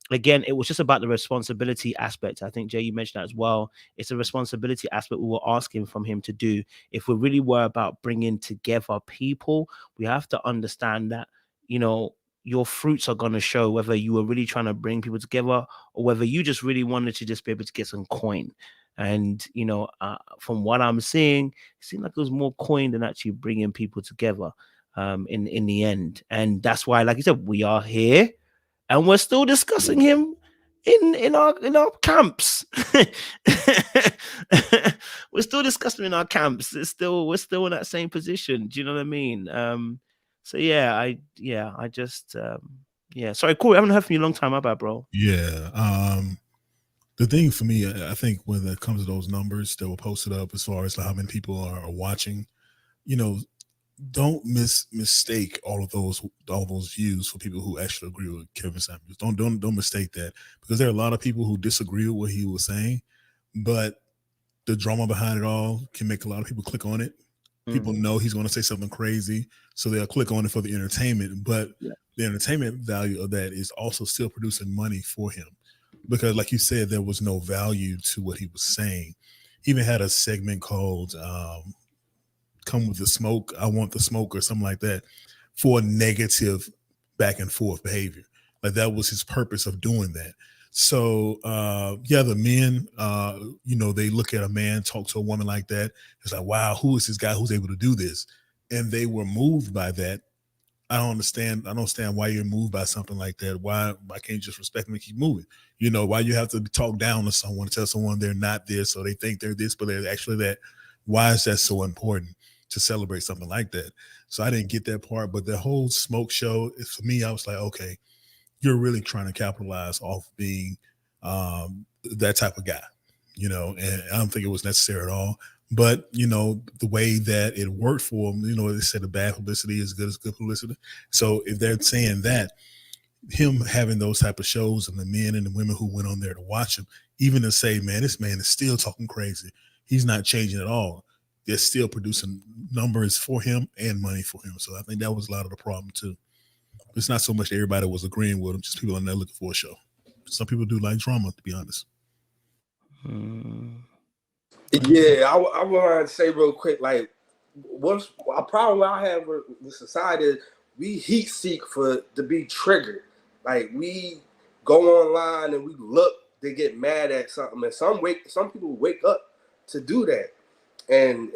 Speaker 1: again, it was just about the responsibility aspect. I think Jay, you mentioned that as well. It's a responsibility aspect we were asking from him to do. If we really were about bringing together people, we have to understand that, you know, your fruits are going to show whether you were really trying to bring people together or whether you just really wanted to just be able to get some coin. And, you know, from what I'm seeing, it seemed like there was more coin than actually bringing people together in the end. And that's why, like you said, we are here and we're still discussing him in our camps. We're still discussing in our camps. We're still in that same position. Do you know what I mean? So yeah, I just yeah. Sorry, Corey, I haven't heard from you in a long time. My bad, bro.
Speaker 6: Yeah. The thing for me, I think when it comes to those numbers that were posted up as far as how many people are watching, you know, don't mistake all those views for people who actually agree with Kevin Samuels. Don't mistake that, because there are a lot of people who disagree with what he was saying, but the drama behind it all can make a lot of people click on it. People know he's going to say something crazy, so they'll click on it for the entertainment. But the entertainment value of that is also still producing money for him, because, like you said, there was no value to what he was saying. He even had a segment called "Come with the Smoke," "I Want the Smoke," or something like that, for negative back and forth behavior. Like, that was his purpose of doing that. So yeah, the men, you know, they look at a man talk to a woman like that. It's like, wow, who is this guy who's able to do this? And they were moved by that. I don't understand why you're moved by something like that. Why can't you just respect them and keep moving? You know, why you have to talk down to someone, tell someone they're not this, so they think they're this, but they're actually that. Why is that so important to celebrate something like that? So I didn't get that part, but the whole smoke show, for me, I was like, okay, you're really trying to capitalize off being that type of guy, you know, and I don't think it was necessary at all. But, you know, the way that it worked for them, you know, they said the bad publicity is good as good publicity. So if they're saying that, him having those type of shows and the men and the women who went on there to watch him, even to say, man, this man is still talking crazy, he's not changing at all, they're still producing numbers for him and money for him. So I think that was a lot of the problem too. It's not so much that everybody was agreeing with him, just people on there looking for a show. Some people do like drama, to be honest.
Speaker 8: Yeah, I want to say real quick, like, what's a problem I have with the society is we heat seek to be triggered. Like, we go online and we look to get mad at something, and some people wake up to do that. And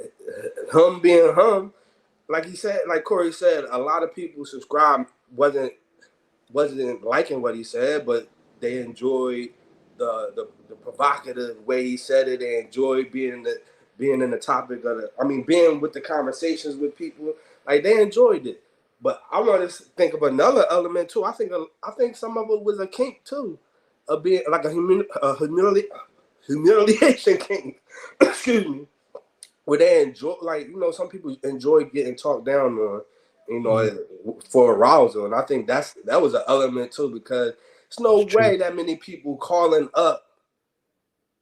Speaker 8: him being him, like he said, like Corey said, a lot of people subscribe wasn't liking what he said, but they enjoyed the provocative way he said it. They enjoyed being in the topic of being with the conversations with people. Like, they enjoyed it. But I want to think of another element too. I think some of it was a kink too, of being like a humiliation kink. Excuse me. Where they enjoy, like, you know, some people enjoy getting talked down on, you know, for arousal. And I think that was an element too, because there's no way that many people calling up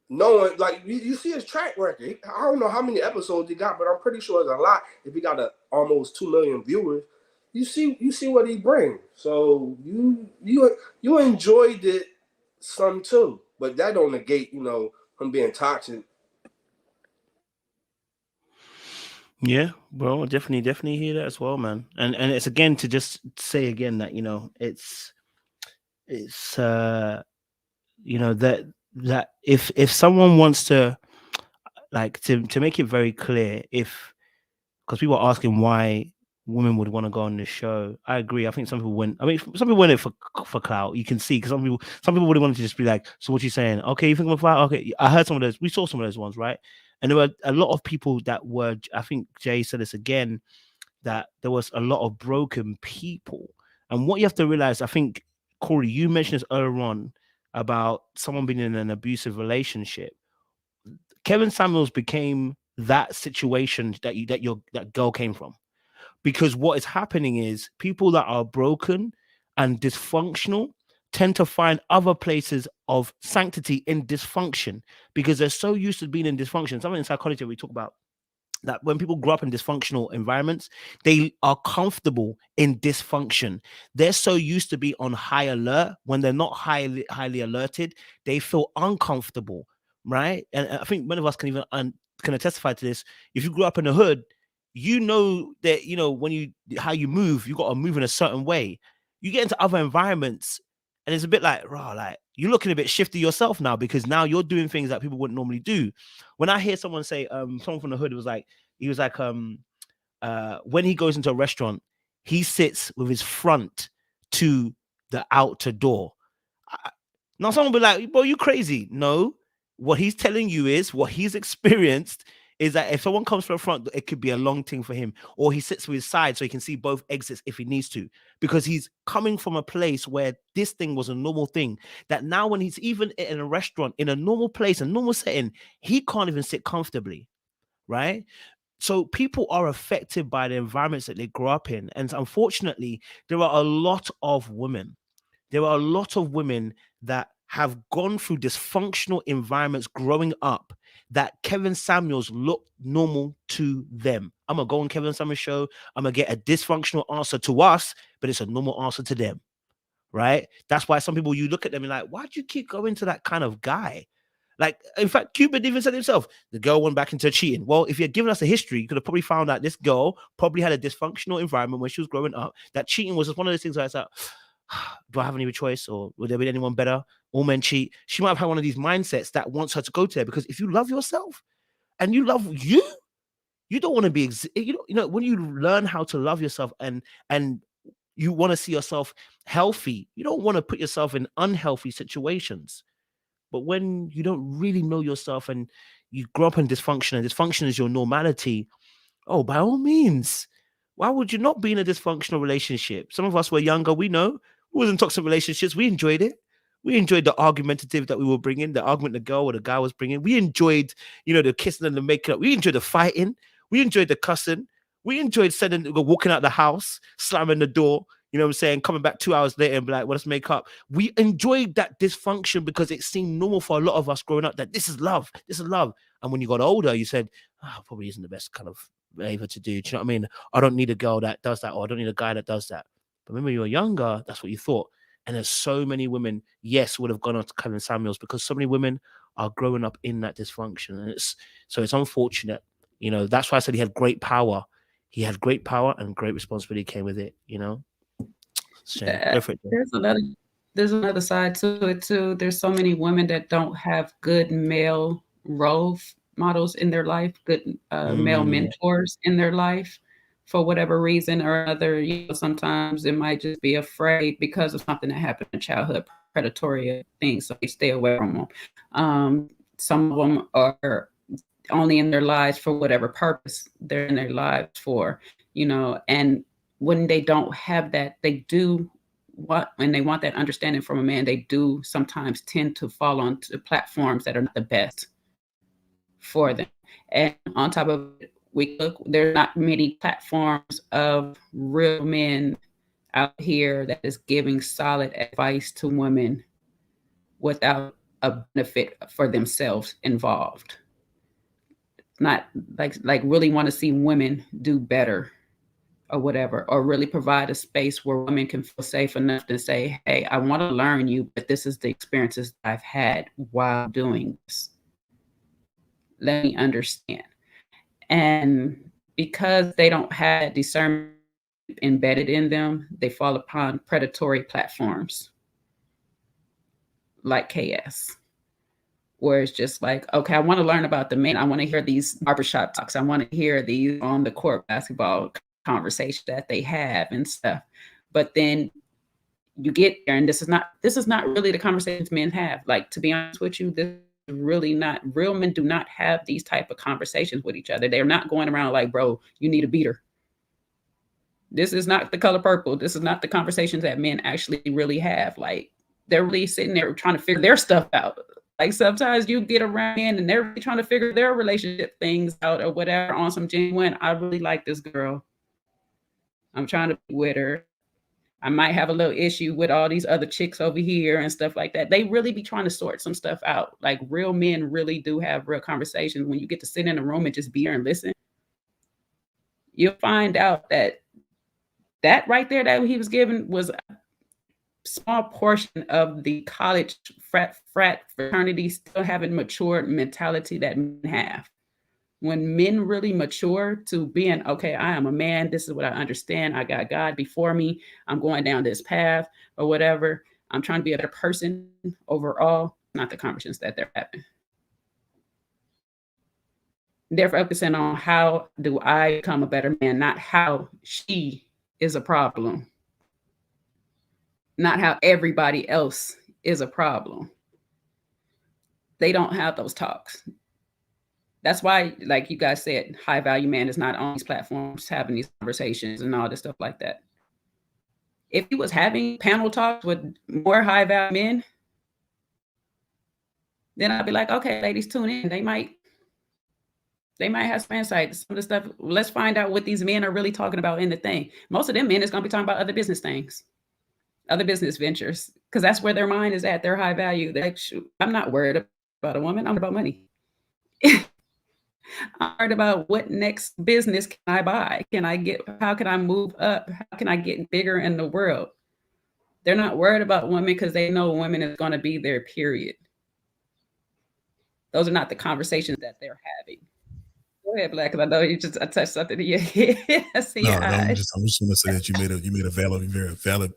Speaker 8: knowing, like, you see his track record. I don't know how many episodes he got, but I'm pretty sure it's a lot. If he got almost 2 million viewers, you see what he brings. So you enjoyed it some too, but that don't negate, you know, him being toxic.
Speaker 1: Yeah, bro, definitely hear that as well, man. And it's, again, to just say again that, you know, it's you know, that if someone wants to, like, to make it very clear, because people are asking why women would want to go on this show. I agree. I think some people went. I mean, some people went it for clout. You can see, because some people would want to just be like, so what you saying? Okay, you think I'm flat? Okay, I heard some of those. We saw some of those ones, right? And there were a lot of people that were. I think Jay said this again, that there was a lot of broken people. And what you have to realize, I think, Corey, you mentioned this earlier on about someone being in an abusive relationship. Kevin Samuels became that situation that girl came from. Because what is happening is people that are broken and dysfunctional tend to find other places of sanctity in dysfunction, because they're so used to being in dysfunction. Something in psychology we talk about that when people grow up in dysfunctional environments, they are comfortable in dysfunction. They're so used to be on high alert. When they're not highly alerted, they feel uncomfortable, right? And I think many of us can even can testify to this. If you grew up in the hood, you know that, you know, when how you move, you got to move in a certain way. You get into other environments, and it's a bit like, raw, like you're looking a bit shifty yourself now, because now you're doing things that people wouldn't normally do. When I hear someone say, someone from the hood was like, when he goes into a restaurant, he sits with his front to the outer door. Now someone will be like, bro, you crazy. No, what he's telling you is what he's experienced is that if someone comes from the front, it could be a long thing for him, or he sits with his side so he can see both exits if he needs to, because he's coming from a place where this thing was a normal thing, that now when he's even in a restaurant, in a normal place, a normal setting, he can't even sit comfortably, right? So people are affected by the environments that they grow up in. And unfortunately, there are a lot of women that have gone through dysfunctional environments growing up that Kevin Samuels looked normal to them. I'm going to go on Kevin Samuels' show. I'm going to get a dysfunctional answer to us, but it's a normal answer to them, right? That's why some people, you look at them and like, why do you keep going to that kind of guy? Like, in fact, Cupid even said himself, the girl went back into cheating. Well, if you had given us a history, you could have probably found out this girl probably had a dysfunctional environment when she was growing up, that cheating was just one of those things where it's like, do I have any choice, or would there be anyone better? All men cheat. She might have had one of these mindsets that wants her to go to there, because if you love yourself and you love you don't want to be, you know, when you learn how to love yourself and you want to see yourself healthy, you don't want to put yourself in unhealthy situations. But when you don't really know yourself and you grow up in dysfunction, and dysfunction is your normality, oh, by all means, why would you not be in a dysfunctional relationship? Some of us were younger, we know. We was in toxic relationships. We enjoyed it. We enjoyed the argumentative that we were bringing, the argument the girl or the guy was bringing. We enjoyed, you know, the kissing and the making up. We enjoyed the fighting. We enjoyed the cussing. We enjoyed walking out the house, slamming the door, you know what I'm saying, coming back 2 hours later and be like, well, let's make up. We enjoyed that dysfunction because it seemed normal for a lot of us growing up, that this is love. This is love. And when you got older, you said, probably isn't the best kind of behavior to do. Do you know what I mean? I don't need a girl that does that, or I don't need a guy that does that. But when you were younger, that's what you thought. And there's so many women, yes, would have gone on to Kevin Samuels, because so many women are growing up in that dysfunction. And it's unfortunate. You know, that's why I said he had great power. He had great power, and great responsibility came with it, you know?
Speaker 9: There's another side to it too. There's so many women that don't have good male role models in their life, good male mentors in their life, for whatever reason or another. You know, sometimes it might just be afraid because of something that happened in childhood, predatory things, so they stay away from them. Some of them are only in their lives for whatever purpose they're in their lives for, you know, and when they don't have that, they do when they want that understanding from a man, they do sometimes tend to fall onto platforms that are not the best for them. And on top of it, there are not many platforms of real men out here that is giving solid advice to women without a benefit for themselves involved. Not like really want to see women do better or whatever, or really provide a space where women can feel safe enough to say, hey, I want to learn you, but this is the experiences I've had while doing this. Let me understand. And because they don't have discernment embedded in them, they fall upon predatory platforms like KS, where it's just like, okay, I want to learn about the men. I want to hear these barbershop talks. I want to hear these on the court basketball conversation that they have and stuff. But then you get there, and this is not really the conversations men have. Like, to be honest with you, this is really not, real men do not have these type of conversations with each other. They're not going around like, bro, you need a beater. This is not The Color Purple. This is not the conversations that men actually really have. Like, they're really sitting there trying to figure their stuff out. Like, sometimes you get around men and they're really trying to figure their relationship things out or whatever on some genuine, I really like this girl, I'm trying to be with her, I might have a little issue with all these other chicks over here and stuff like that. They really be trying to sort some stuff out. Like, real men really do have real conversations. When you get to sit in a room and just be here and listen, you'll find out that that right there that he was given was a small portion of the college frat fraternity still having matured mentality that men have. When men really mature to being, okay, I am a man, this is what I understand, I got God before me, I'm going down this path or whatever, I'm trying to be a better person overall, not the conversations that they're having. They're focusing on how do I become a better man, not how she is a problem, not how everybody else is a problem. They don't have those talks. That's why, like you guys said, high value man is not on these platforms having these conversations and all this stuff like that. If he was having panel talks with more high value men, then I'd be like, okay, ladies, tune in. They might have some insight. Some of the stuff, let's find out what these men are really talking about in the thing. Most of them men is going to be talking about other business things, other business ventures, because that's where their mind is at. Their high value. They're like, shoot, I'm not worried about a woman. I'm worried about money. I'm worried about what next business can I buy? How can I move up? How can I get bigger in the world? They're not worried about women because they know women is going to be there, period. Those are not the conversations that they're having. Go ahead, Black, because I know you just touched something in your head. I see your eyes.
Speaker 6: I'm just going to say that you made a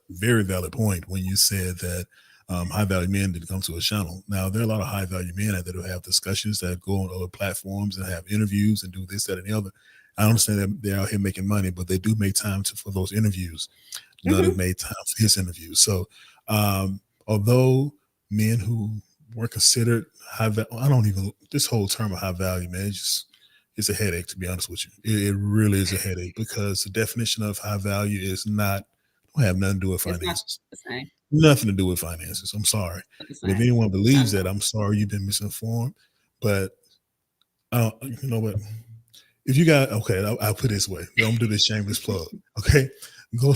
Speaker 6: very valid point when you said that high value men didn't come to a channel. Now there are a lot of high value men that will have discussions that go on other platforms and have interviews and do this, that, and the other. I understand that they're out here making money, but they do make time for those interviews. None have made time for his interviews. So although men who were considered high value, this whole term of high value, man, it's a headache, to be honest with you. It really is a headache because the definition of high value is don't have nothing to do with finances. Nothing to do with finances. I'm sorry. If anyone believes that, I'm sorry, you've been misinformed. But you know what? If you got, okay, I'll put it this way. Don't do this shameless plug. Okay. Go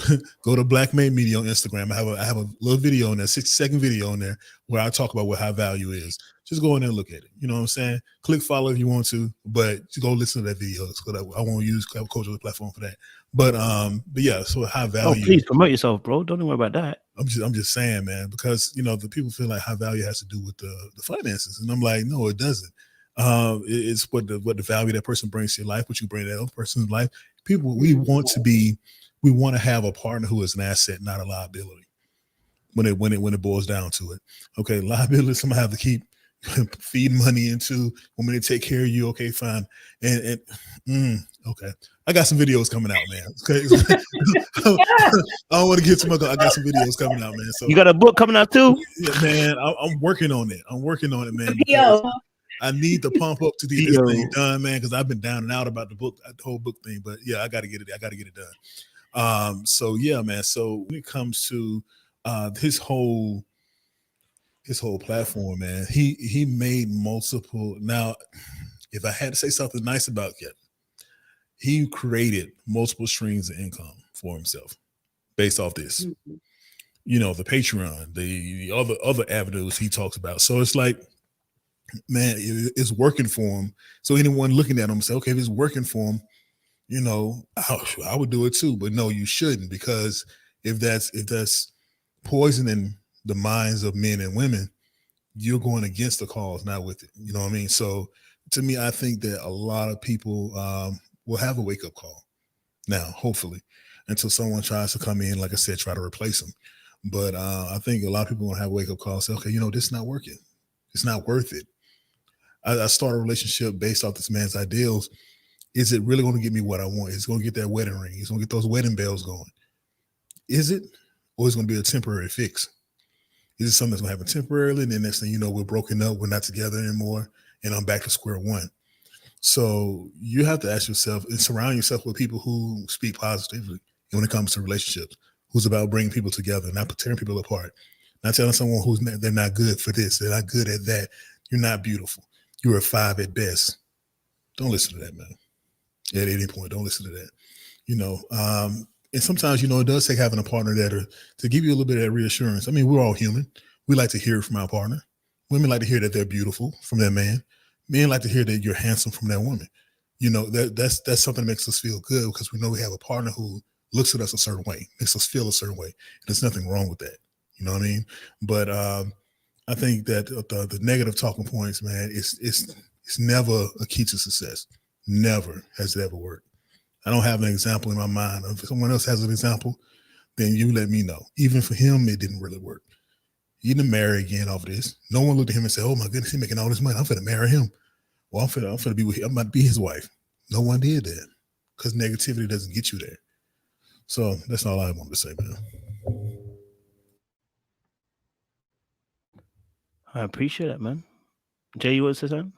Speaker 6: to Black Made Media on Instagram. I have a little video on there, 60-second video on there where I talk about what high value is. Just go in there and look at it. You know what I'm saying? Click follow if you want to, but just go listen to that video. I won't use cultural platform for that. But yeah, so high value.
Speaker 1: Oh, please promote yourself, bro. Don't worry about that.
Speaker 6: I'm just saying, man, because the people feel like high value has to do with the finances, and I'm like, no, it doesn't. It's what the value that person brings to your life, what you bring to that other person's life. People, we want to have a partner who is an asset, not a liability. When it boils down to it, okay, liability, somebody have to keep feed money into, want me to take care of you, okay, fine, and okay, I got some videos coming out, man. Okay, I don't want to get too much. I got some videos coming out, man. So
Speaker 1: you got a book coming out too?
Speaker 6: Yeah, man. I'm working on it. Man. I need to pump up to get this thing done, man, because I've been down and out about the whole book thing. But yeah, I got to get it done. So yeah, man. So when it comes to his whole platform, man, he made multiple. Now, if I had to say something nice about Kevin, he created multiple streams of income for himself based off this. Mm-hmm. The Patreon, the other avenues he talks about. So it's like, man, it's working for him. So anyone looking at him say, okay, if it's working for him, I would do it too. But no, you shouldn't, because if that's poisoning the minds of men and women, you're going against the cause, not with it. You know what I mean? So to me, I think that a lot of people will have a wake-up call now, hopefully, until someone tries to come in, like I said, try to replace them. But I think a lot of people will have a wake-up call and say, okay, this is not working. It's not worth it. I start a relationship based off this man's ideals. Is it really going to get me what I want? It's going to get that wedding ring. It's going to get those wedding bells going. Is it? Or is it going to be a temporary fix? Is it something that's going to happen temporarily? And then next thing you know, we're broken up. We're not together anymore. And I'm back to square one. So you have to ask yourself and surround yourself with people who speak positively when it comes to relationships, who's about bringing people together, not tearing people apart, not telling someone they're not good for this, they're not good at that. You're not beautiful. You're a 5 at best. Don't listen to that, man. At any point, don't listen to that. And sometimes, it does take having a partner to give you a little bit of that reassurance. I mean, we're all human. We like to hear it from our partner. Women like to hear that they're beautiful from their man. Men like to hear that you're handsome from that woman. that's something that makes us feel good because we know we have a partner who looks at us a certain way, makes us feel a certain way. There's nothing wrong with that. You know what I mean? But I think that the negative talking points, man, it's never a key to success. Never has it ever worked. I don't have an example in my mind. If someone else has an example, then you let me know. Even for him, it didn't really work. He didn't marry again off of this. No one looked at him and said, "Oh my goodness, he's making all this money. I'm finna marry him. Well, I'm finna be with him. I'm about to be his wife." No one did that because negativity doesn't get you there. So that's all I wanted to say, man.
Speaker 1: I appreciate that, man. Jay, you want to say something?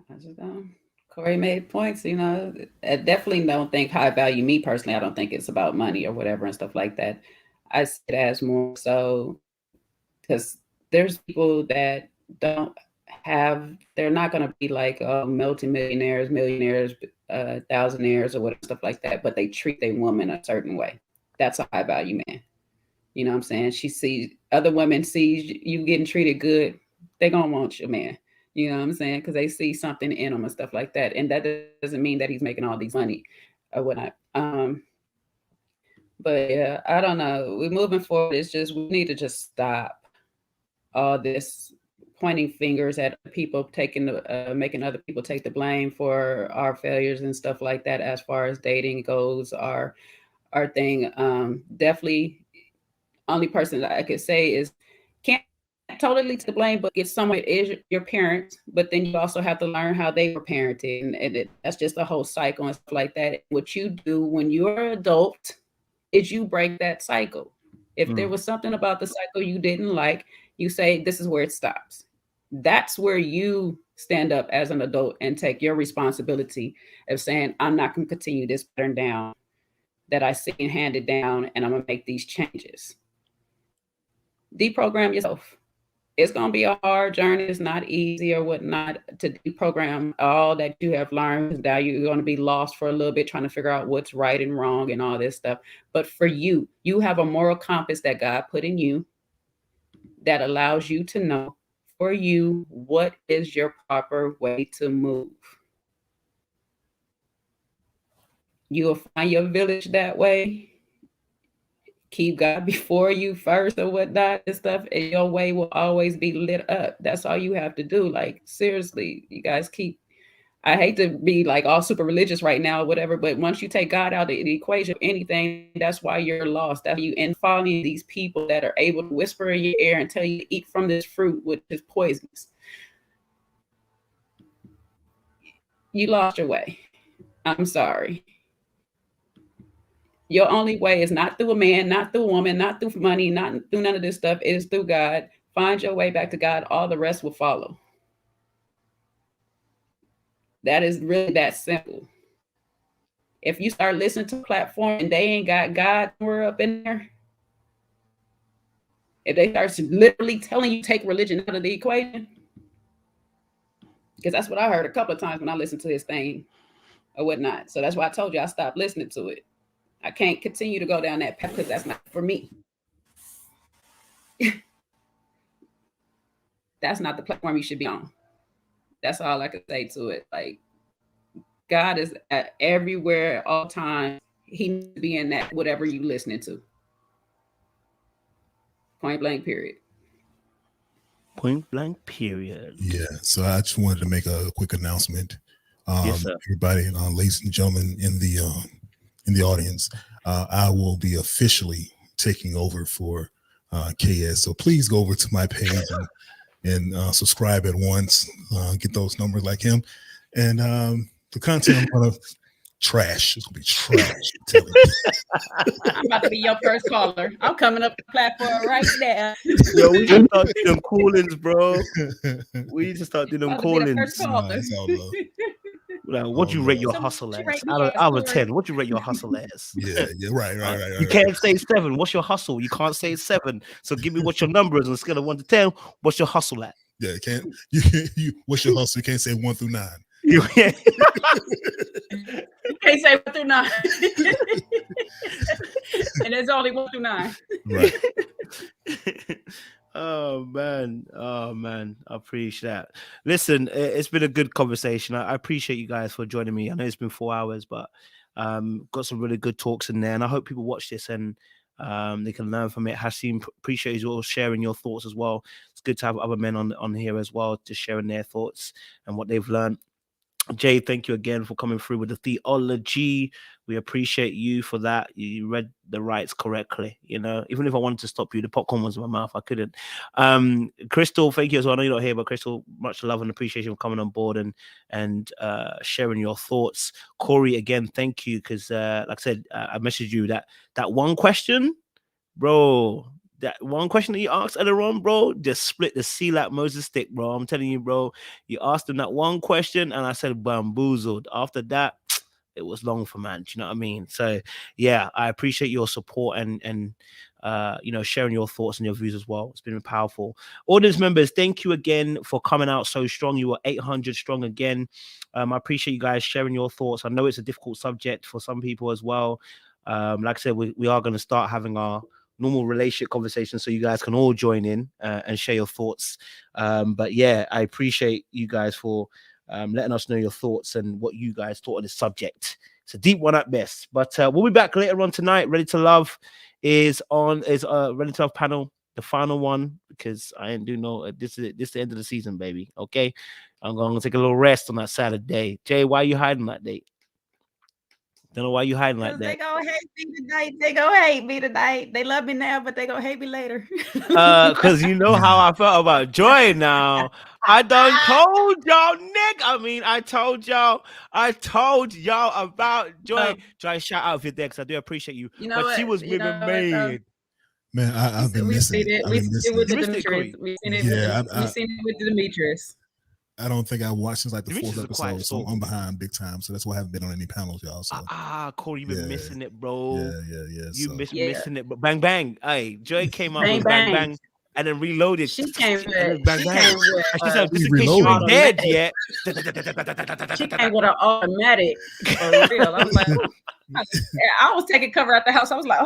Speaker 9: I just Corey made points, I definitely don't think high value. Me personally, I don't think it's about money or whatever and stuff like that. I see it as more so because there's people that don't have, they're not going to be like multimillionaires, millionaires, thousandaires or whatever, stuff like that, but they treat a woman a certain way. That's a high value man. You know what I'm saying? She sees, other women see you getting treated good, they gonna want your man. You know what I'm saying? Because they see something in him and stuff like that. And that doesn't mean that he's making all these money or whatnot. But yeah, I don't know. We're moving forward. It's just, we need to just stop all this pointing fingers at people, making other people take the blame for our failures and stuff like that. As far as dating goes, our thing, definitely only person that I could say is can't totally to blame, but it's someone, it is your parents, but then you also have to learn how they were parented, and that's just a whole cycle and stuff like that. What you do when you're an adult is you break that cycle. If there was something about the cycle you didn't like, you say, this is where it stops. That's where you stand up as an adult and take your responsibility of saying, I'm not going to continue this pattern down that I see and handed down, and I'm going to make these changes. Deprogram yourself. It's going to be a hard journey. It's not easy or whatnot to deprogram all that you have learned. Now you're going to be lost for a little bit trying to figure out what's right and wrong and all this stuff. But for you, you have a moral compass that God put in you that allows you to know for you what is your proper way to move. You'll find your village that way. Keep God before you first or whatnot and stuff, and your way will always be lit up. That's all you have to do. Like, seriously, you guys I hate to be like all super religious right now or whatever, but once you take God out of the equation of anything, that's why you're lost. That's you in following these people that are able to whisper in your ear and tell you to eat from this fruit, which is poisonous. You lost your way. I'm sorry. Your only way is not through a man, not through a woman, not through money, not through none of this stuff. It is through God. Find your way back to God. All the rest will follow. That is really that simple. If you start listening to a platform and they ain't got God somewhere up in there, if they start literally telling you take religion out of the equation, because that's what I heard a couple of times when I listened to his thing or whatnot. So that's why I told you I stopped listening to it. I can't continue to go down that path because that's not for me. That's not the platform you should be on. That's all I can say to it. Like, God is at everywhere at all times. He needs to be in that, whatever you listening to. Point blank, period.
Speaker 1: Point blank, period.
Speaker 6: Yeah. So I just wanted to make a quick announcement.
Speaker 1: Yes, sir.
Speaker 6: Everybody, ladies and gentlemen in the audience, I will be officially taking over for KS. So please go over to my page and subscribe at once. Get those numbers like him. And the content I'm gonna trash. It's gonna be trash.
Speaker 9: I'm about to be your first caller. I'm coming up the platform right now.
Speaker 1: Yo, we should start doing them call-ins, bro. We need to start doing them call-ins. Like, what do you rate your hustle as? Out of 10, what do you rate your hustle as?
Speaker 6: Yeah, right.
Speaker 1: You can't say 7. What's your hustle? You can't say 7. So give me what your number is on a scale of 1 to 10. What's your hustle at?
Speaker 6: Yeah, you what's your hustle? You can't say 1 through 9.
Speaker 9: You can't say 1 through 9. And there's only 1 through 9.
Speaker 6: Right.
Speaker 1: Oh man, I appreciate that. Listen, it's been a good conversation. I appreciate you guys for joining me. I know it's been 4 hours, but got some really good talks in there, and I hope people watch this and they can learn from it. Hassim, appreciate you all sharing your thoughts as well. It's good to have other men on here as well, just sharing their thoughts and what they've learned. Jay, thank you again for coming through with the theology. We appreciate you for that. You read the rights correctly. You know, even if I wanted to stop you, the popcorn was in my mouth. I couldn't. Crystal, thank you as well. I know you're not here, but Crystal, much love and appreciation for coming on board and sharing your thoughts. Corey, again, thank you because, like I said, I messaged you that one question, bro. That one question that you asked earlier on, bro, just split the sea like Moses stick, bro. I'm telling you, bro. You asked him that one question, and I said bamboozled. After that, it was long for man. Do you know what I mean? So, yeah, I appreciate your support and you know, sharing your thoughts and your views as well. It's been powerful. Audience members, thank you again for coming out so strong. You were 800 strong again. I appreciate you guys sharing your thoughts. I know it's a difficult subject for some people as well. Like I said, we are going to start having our normal relationship conversation so you guys can all join in and share your thoughts. But yeah, I appreciate you guys for letting us know your thoughts and what you guys thought of this subject. It's a deep one at best, but we'll be back later on tonight. Ready to Love is Ready to Love panel, the final one, because I ain't do no this is the end of the season, baby. Okay, I'm gonna take a little rest on that Saturday. Jay, why are you hiding that date? Don't know why you hiding like that.
Speaker 9: They gonna hate me tonight. They gonna hate me tonight. They love me now, but they gonna hate me later.
Speaker 1: Because you know how I felt about Joy now. I done told y'all, Nick. I mean, I told y'all about Joy. Joy, shout out if you're there, because I do appreciate you.
Speaker 9: You know
Speaker 1: but
Speaker 9: what?
Speaker 1: she was with a maid.
Speaker 6: Man, I've been missing it.
Speaker 9: We've seen it with Demetrius. We've seen it with Demetrius.
Speaker 6: I don't think I watched since like the
Speaker 1: Demetrius
Speaker 6: fourth episode, so I'm behind big time. So that's why I haven't been on any panels, y'all. So
Speaker 1: Corey, you've been missing it, bro.
Speaker 6: Yeah.
Speaker 1: You missing it, but bang bang. Hey, Joy came out with bang, and then reloaded.
Speaker 9: She came with
Speaker 1: bang bang. She said,
Speaker 6: "Just
Speaker 1: in case you ain't dead yet."
Speaker 9: She came with an automatic. For real, I was like, I was taking cover at the house. I was like,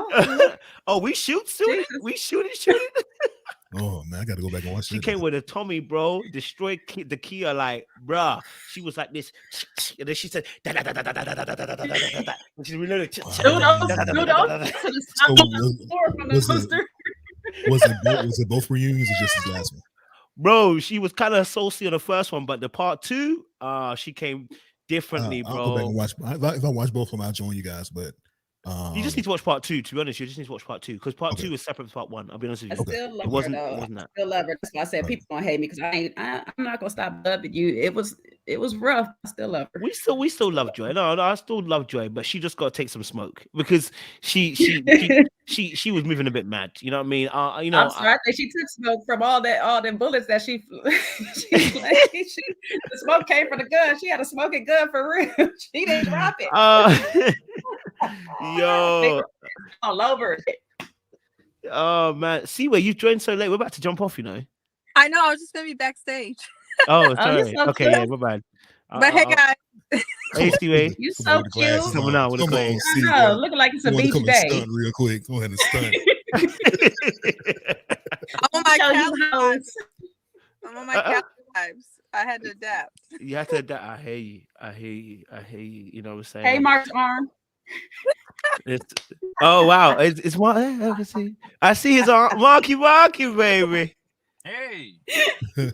Speaker 1: oh, we shoot it. We shoot it.
Speaker 6: Oh man, I gotta go back and watch it.
Speaker 1: She came with a Tommy, bro. Destroyed the Kia, like, bruh. She was like this, and then she said, and she reloaded.
Speaker 6: Was it both reunions or just his last one?
Speaker 1: Bro, she was kind of saucy on the first one, but the part two, she came differently, bro.
Speaker 6: I'll go back and watch. If I watch both of them, I'll join you guys. But
Speaker 1: you just need to watch part two. To be honest, you just need to watch part two because part two is separate from part one. I'll be honest with you.
Speaker 9: I still love her, though. I still love her. That's why I said people gonna hate me because I'm not gonna stop loving you. It was rough. I still love her.
Speaker 1: We still love Joy. No, I still love Joy, but she just got to take some smoke because she was moving a bit mad. You know what I mean? You know,
Speaker 9: I'm sorry. I think she took smoke from all them bullets that she the smoke came from the gun. She had a smoking gun for real. She didn't drop it.
Speaker 1: Yo,
Speaker 9: all over it.
Speaker 1: Oh man, see where you joined so late. We're about to jump off, you know.
Speaker 11: I know. I was just gonna be backstage.
Speaker 1: Oh, sorry. Okay, yeah, my bad.
Speaker 11: But hey, guys.
Speaker 1: Hey, Steve.
Speaker 9: You so cute.
Speaker 1: Someone out with a
Speaker 9: I know, looking like it's a beach day.
Speaker 6: Stunt real quick. Go ahead and stunt.
Speaker 11: I'm on my Cali vibes. I had to adapt.
Speaker 1: You have to adapt. I hear you. You know what I'm saying?
Speaker 9: Hey, Mark's arm.
Speaker 1: Oh wow, it's Mark. I see his arm. Marky, baby.
Speaker 12: Hey.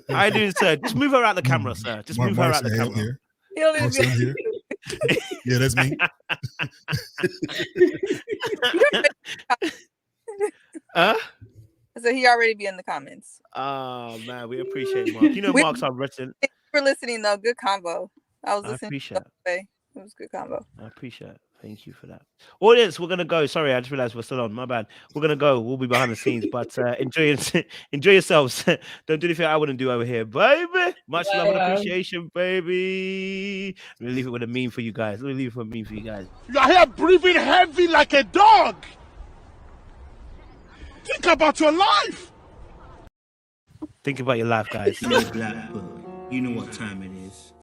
Speaker 1: I do, sir. Just move her out the camera, sir. Just move her out the camera.
Speaker 6: Here. Yeah, that's me.
Speaker 11: So he already be in the comments.
Speaker 1: Oh man, we appreciate Mark. You know, Mark's our written.
Speaker 11: Thank you for listening, though. Good convo. I was listening.
Speaker 1: I appreciate
Speaker 11: it. It was good convo.
Speaker 1: I appreciate it. Thank you for that. Audience, we're gonna go. Sorry, I just realized we're still on. My bad. We're gonna go. We'll be behind the scenes, but enjoy yourselves. Don't do anything I wouldn't do over here, baby. Much love and appreciation, baby. Let me leave it with a meme for you guys.
Speaker 2: You are here breathing heavy like a dog. Think about your life.
Speaker 1: Think about your life, guys. You know what time it is.